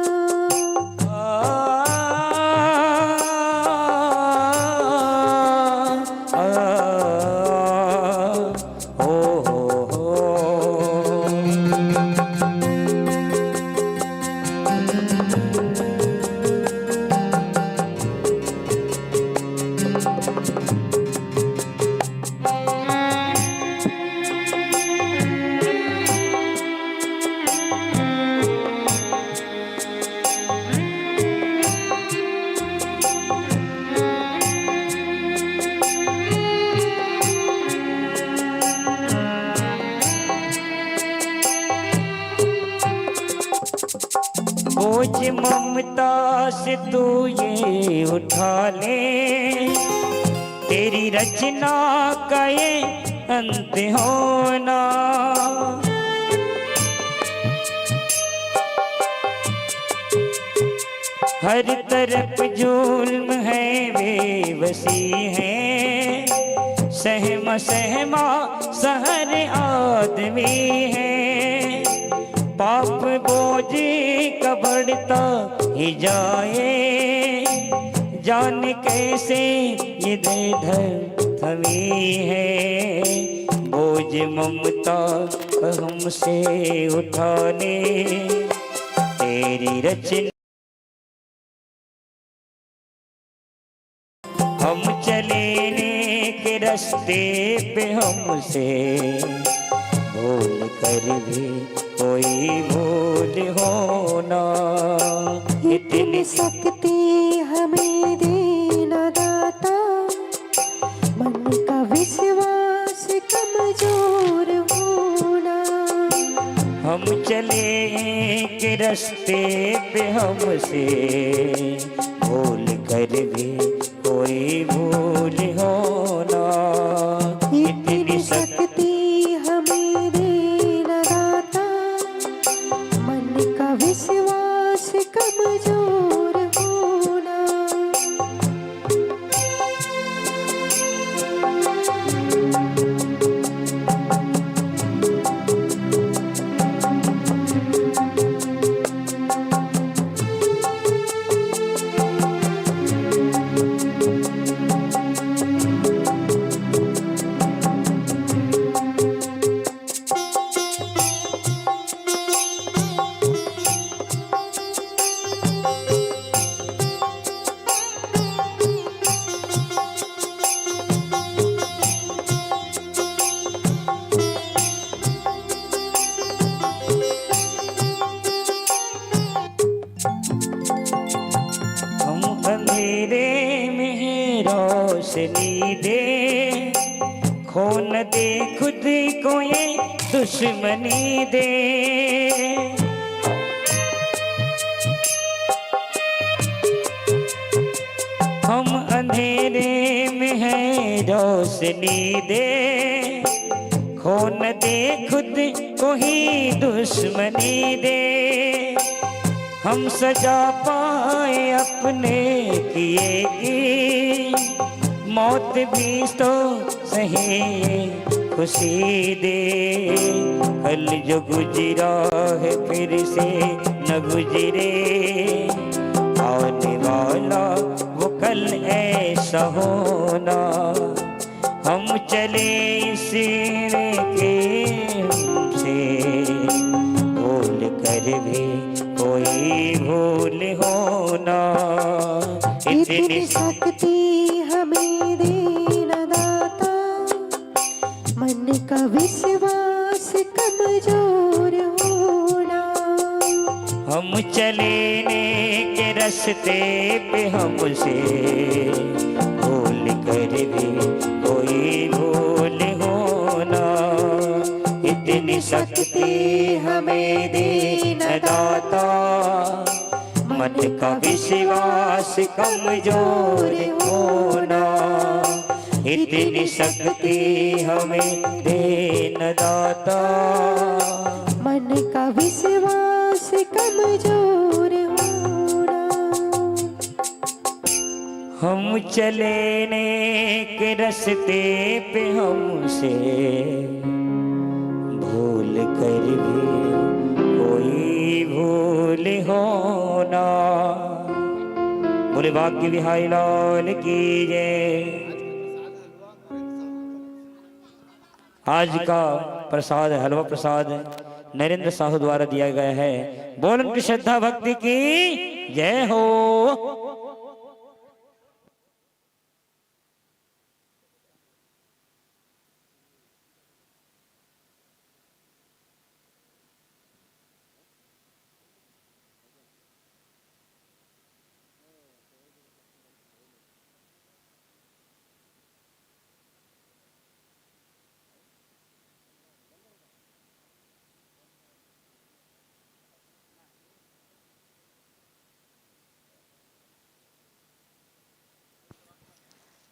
बोझ ममता से तू ये उठा ले, तेरी रचना का ये अंत होना। हर तरफ जुल्म है बेबसी है, सहमा सहमा सहर आदमी है। पाप बोझ का बढ़ता ही जाए, जान कैसे ये दर थमी है। बोझ ममता हमसे उठाने, तेरी रचना हम चले नेक रास्ते पे हमसे भूल कर भी कोई भूल होना। इतनी शक्ति हमें देना दाता, मन का विश्वास कमजोर होना। हम चले के रास्ते पे हमसे भूल कर भी कोई भूल होना। इतनी शक्ति हमें देना दाता, मन का विश्वास कमजोर होना। अंधेरे में रोशनी दे, खो न दे खुद को ये दुश्मनी दे। हम अंधेरे में है रोशनी दे, खो न दे खुद को ही दुश्मनी दे। हम सजा पाए अपने किए की, मौत भी तो सही खुशी दे। कल जो गुजरा है फिर से न गुजरे, आने वाला वो कल ऐसा होना। हम चले इसने के हमसे भूल कर भी कोई भूल होना। इतनी शक्ति हमें देना दाता, मन हम चलेने के रास्ते पे हमसे भूल कर भी कोई भूल होना। इतनी शक्ति हमें दीन दाता, मन का विश्वास कमजोर होना। इतनी शक्ति हमें दीन दाता, मन का विश्वास कमजोर होना। हम चलेने के रास्ते पे हमसे भूल कर भी कोई भूल होना। बोले भाग्य विहारी लाल की जय। आज का प्रसाद हलवा प्रसाद नरेंद्र साहू द्वारा दिया गया है। बोल उनकी श्रद्धा भक्ति की जय हो।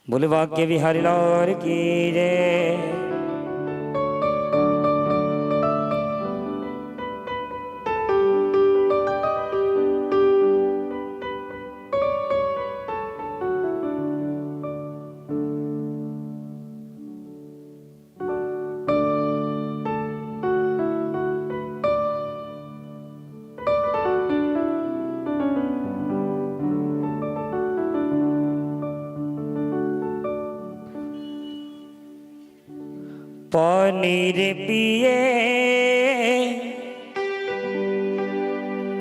बोले भाग्य विहारी लाल की जय। पानी रे पिए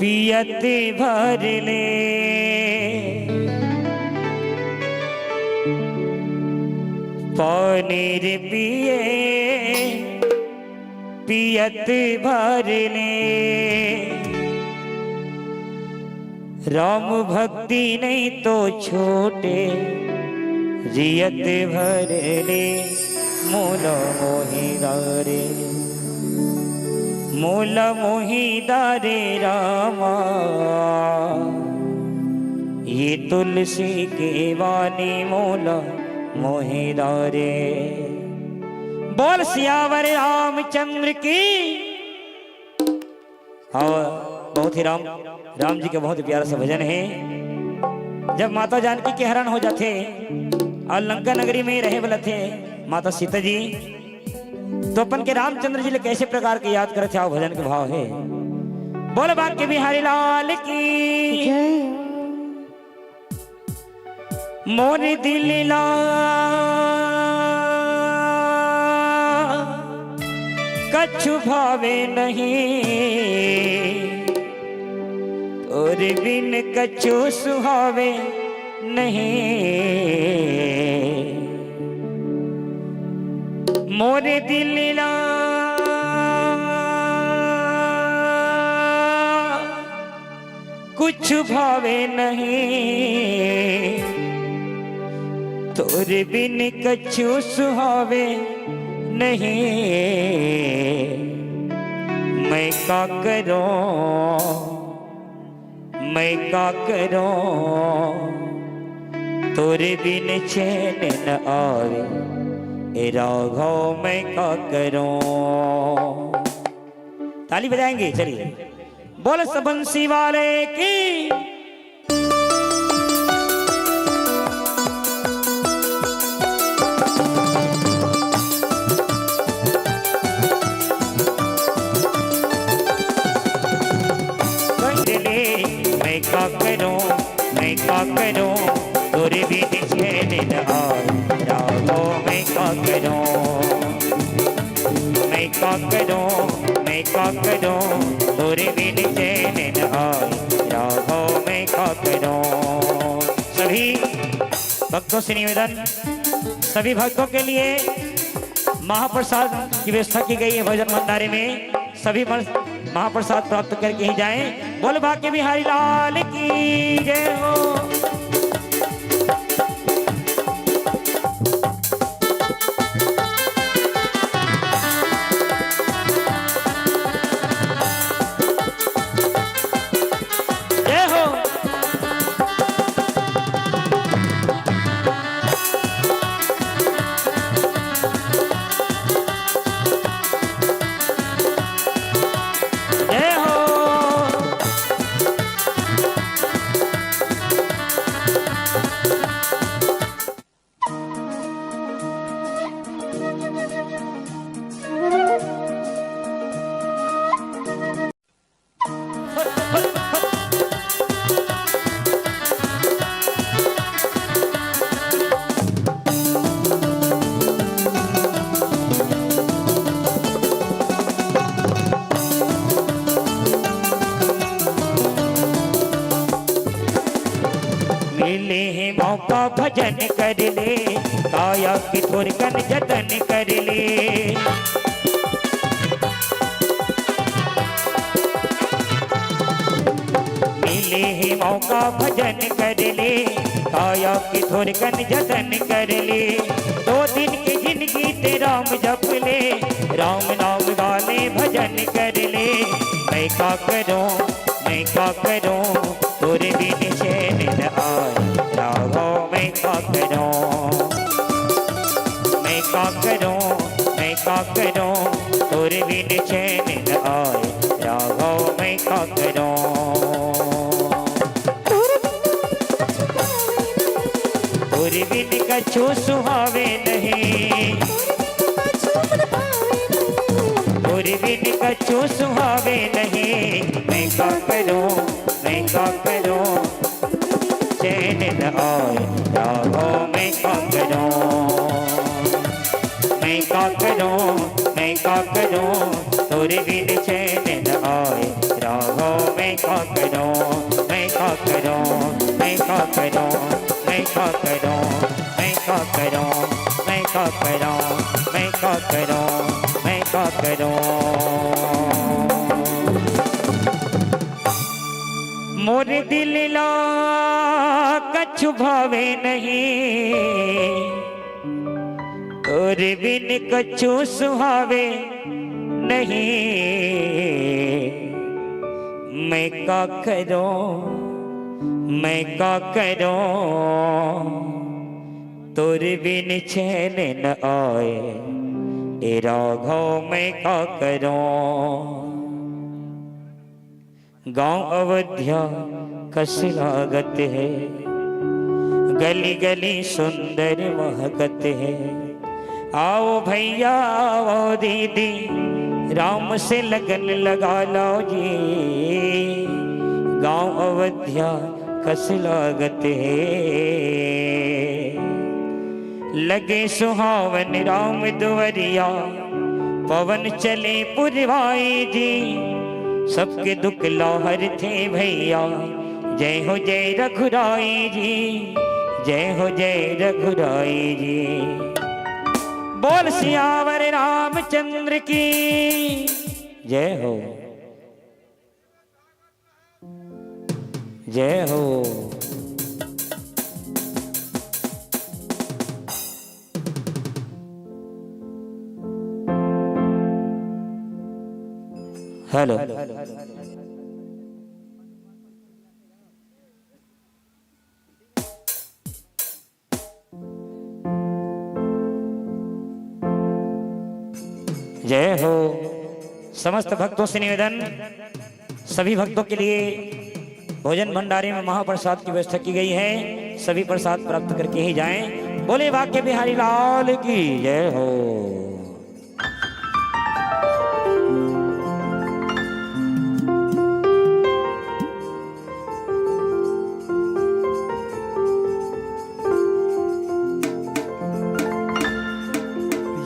पियत भर ले, पानी रे पिए पियत भर ले। राम भक्ति नहीं तो छोटे जियत भर ले। मोला मोहिदारे मोला मोहिदारे रामा, ये तुलसी के वाणी मोला मोहिदारे। बोल सियावर रामचंद्र की। और बहुत ही राम जी का बहुत ही प्यारा सा भजन है। जब माता जानकी के हरण हो जाते और लंका नगरी में रहे वाले थे माता सीता जी, तो अपन के रामचंद्र जी ने कैसे प्रकार के याद करे थे। आओ भजन के भाव है। बोल भाग्य बिहारी लाल की जय। मोर दिल ला कछु भावे नहीं, और बिन कछु सुहावे नहीं। मोरे दिल ला कुछ भावे नहीं, तोरे बिन कछु सुहावे नहीं। मैं का करूं, मैं का करूं, तोरे बिन चैन न आवे। ए राघव मैं का करूं। ताली बजाएंगे चलिए। बोल सबंसी वाले की। मैं का करूं, मैं का करूं, तोरे बिन चैन न आवे। राघव मैं का करूं, मैं का करूं, मैं का करूं, तोरे बिन चैन न आए। राघव मैं का करूं। सभी भक्तों से निवेदन, सभी भक्तों के लिए महाप्रसाद की व्यवस्था की गई है भजन भंडारे में। सभी महाप्रसाद प्राप्त करके ही जाएं। बोल भाग्य बिहारी लाल की जय हो। मिले है मौका भजन कर ले, काया की थोरकन जतन कर ले। मिले है मौका भजन कर ले, काया की थोरकन जतन कर ले। 2 दिन की जिंदगी ते राम जप ले, राम नाम गाले भजन कर ले। मैं क्या करूं, मैं क्या करूं, तोरे बिन चैन न आए राघव। मैं क्या करूं, मैं क्या करूं, मैं क्या करूं, तोरे बिन चैन न आए राघव। मैं क्या करूं। तोरे बिन कछु सुहावे नहीं, तोरे बिन कछु सुहावे नहीं। मैं क्या करूं, मैं क्या करूं, चैन न आए राघव। मैं क्या करूं, मैं क्या करूं, मैं क्या करूं, तोरे बिन चैन न आए राघव। मैं क्या करूं, मैं क्या करूं, मैं क्या करूं, मैं क्या करूं, मैं क्या करूं, मैं क्या करूं, मैं क्या करूं, मैं क्या करूं। मोर दिल ला कछु भावे नहीं, तोरे बिन कछु सुहावे नहीं। मैं क्या करूं, मैं क्या करूं, तोरे बिन चैन न आए ए राघव। मैं क्या करूं। गांव अवध्या कस लागत है, गली गली सुंदर महकत है। आओ भैया आओ दीदी, राम से लगन लगा लो जी। गांव अवध्या कस लागत है, लगे सुहावन राम दुवरिया। पवन चले पुरवाई जी, सबके दुख लाहर थे भैया। जय हो जय रघुराई जी, जय हो जय रघुराई जी। बोल सियावर रामचंद्र की जय हो, जय हो। हेलो, जय हो। समस्त भक्तों से निवेदन, सभी भक्तों के लिए भोजन भंडारे में महाप्रसाद की व्यवस्था की गई है। सभी प्रसाद प्राप्त करके ही जाएं। बोले भाग्य बिहारी लाल की जय हो।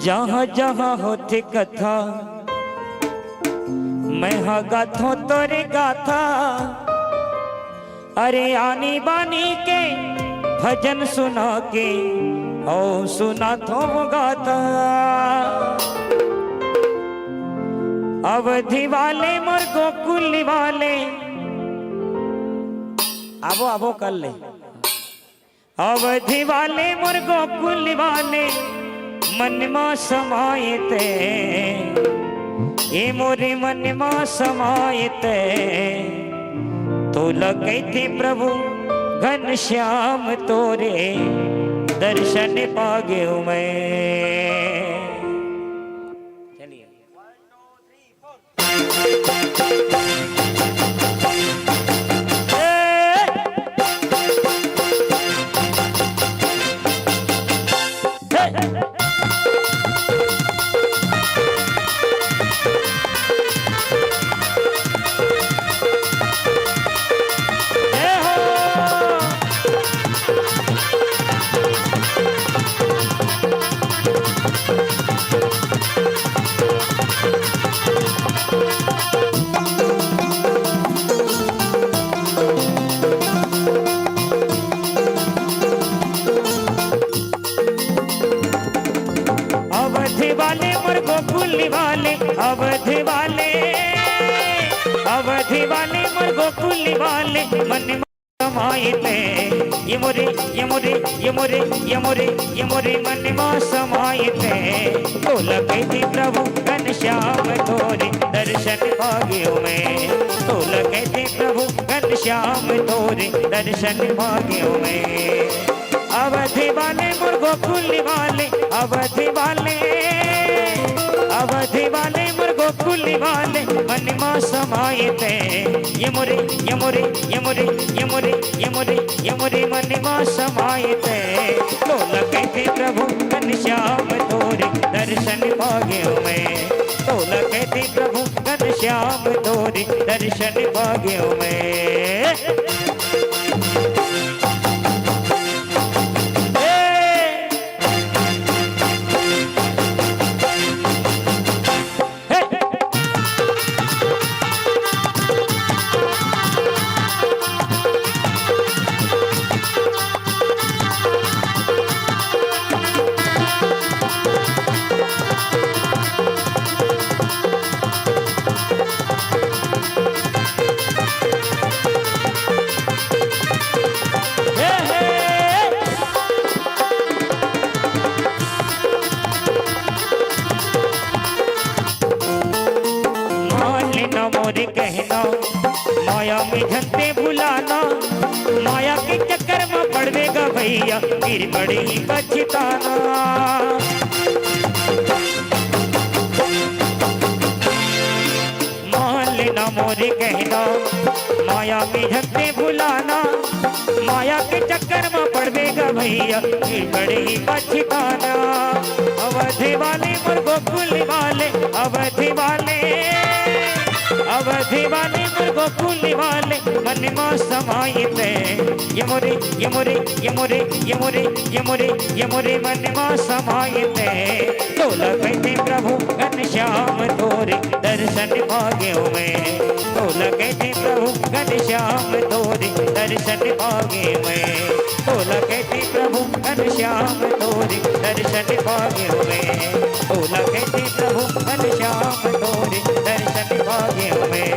जहाँ जहाँ होते कथा, मैं हाँ गाथो तोरे गाथा। अरे आनी बानी के भजन सुना के ओ सुना थो गाता। अवधि वाले मोर गोकुल वाले आबो आबो कर ले। अवधि वाले मोर गोकुल वाले मन में समाये ते, ये मोरे मन में समाये ते। तो लगे थे प्रभु घन श्याम तोरे दर्शन पागे मैं। चलिए गोकुल वाले अवधि वाले, अवधि वाले मोर गोकुल वाले मन में समाये ते। ये मोरे ये मोरे ये मोरे ये मोरे ये मोरे मन में समाये ते। तो लगे थे प्रभु घन श्याम तोरे दर्शन पागियो मैं। तो लगे थे प्रभु घन श्याम तोरे दर्शन पागियो मैं। अवधि वाले मोर गोकुल वाले अवधि वाले, अवधि वाले मोर गोकुल वाले मन में समाये ते। ये मोरे ये मोरे ये मोरे ये मोरे ये मोरे ये मोरे मन में समाये ते। तो लगे थे प्रभु घन श्याम तोरे दर्शन पागियो मैं। तो लगे थे प्रभु घन श्याम तोरे दर्शन पागियो मैं। मोरे कहना माया में झंडे भुलाना, माया के चक्कर में पड़ेगा भैया फिर बड़े ही पछताना। मान लेना मोरे कहना माया में झंडे भुलाना, माया के चक्कर में पड़ेगा भैया फिर बड़े ही पछताना। अवधि वाले मोर गोकुल वाले अवधि वाले, अवधि वाले मोर गोकुल वाले मन में समाये ते। ये मोरे ये मोरे ये मोरे ये मोरे ये मोरे ये मोरे मन में समाये ते। तो लगे थे प्रभु घन श्याम तोरे दर्शन पागियो मैं। तो लगे थे प्रभु घन श्याम तोरे दर्शन पागे मैं। तो लगे थे प्रभु घन श्याम तोरे दर्शन पागियो मैं। तो लगे थे प्रभु घन श्याम तोरे दर्शन पागियो मैं।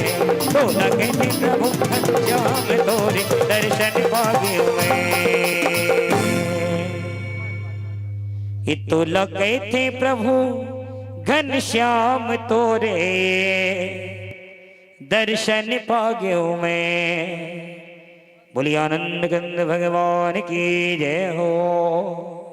तो लगे थे प्रभु घन श्याम तोरे दर्शन पागियो मैं। तो लगे थे प्रभु घन श्याम तोरे दर्शन पागियो मैं। बोलिए आनंद कंद भगवान की जय हो।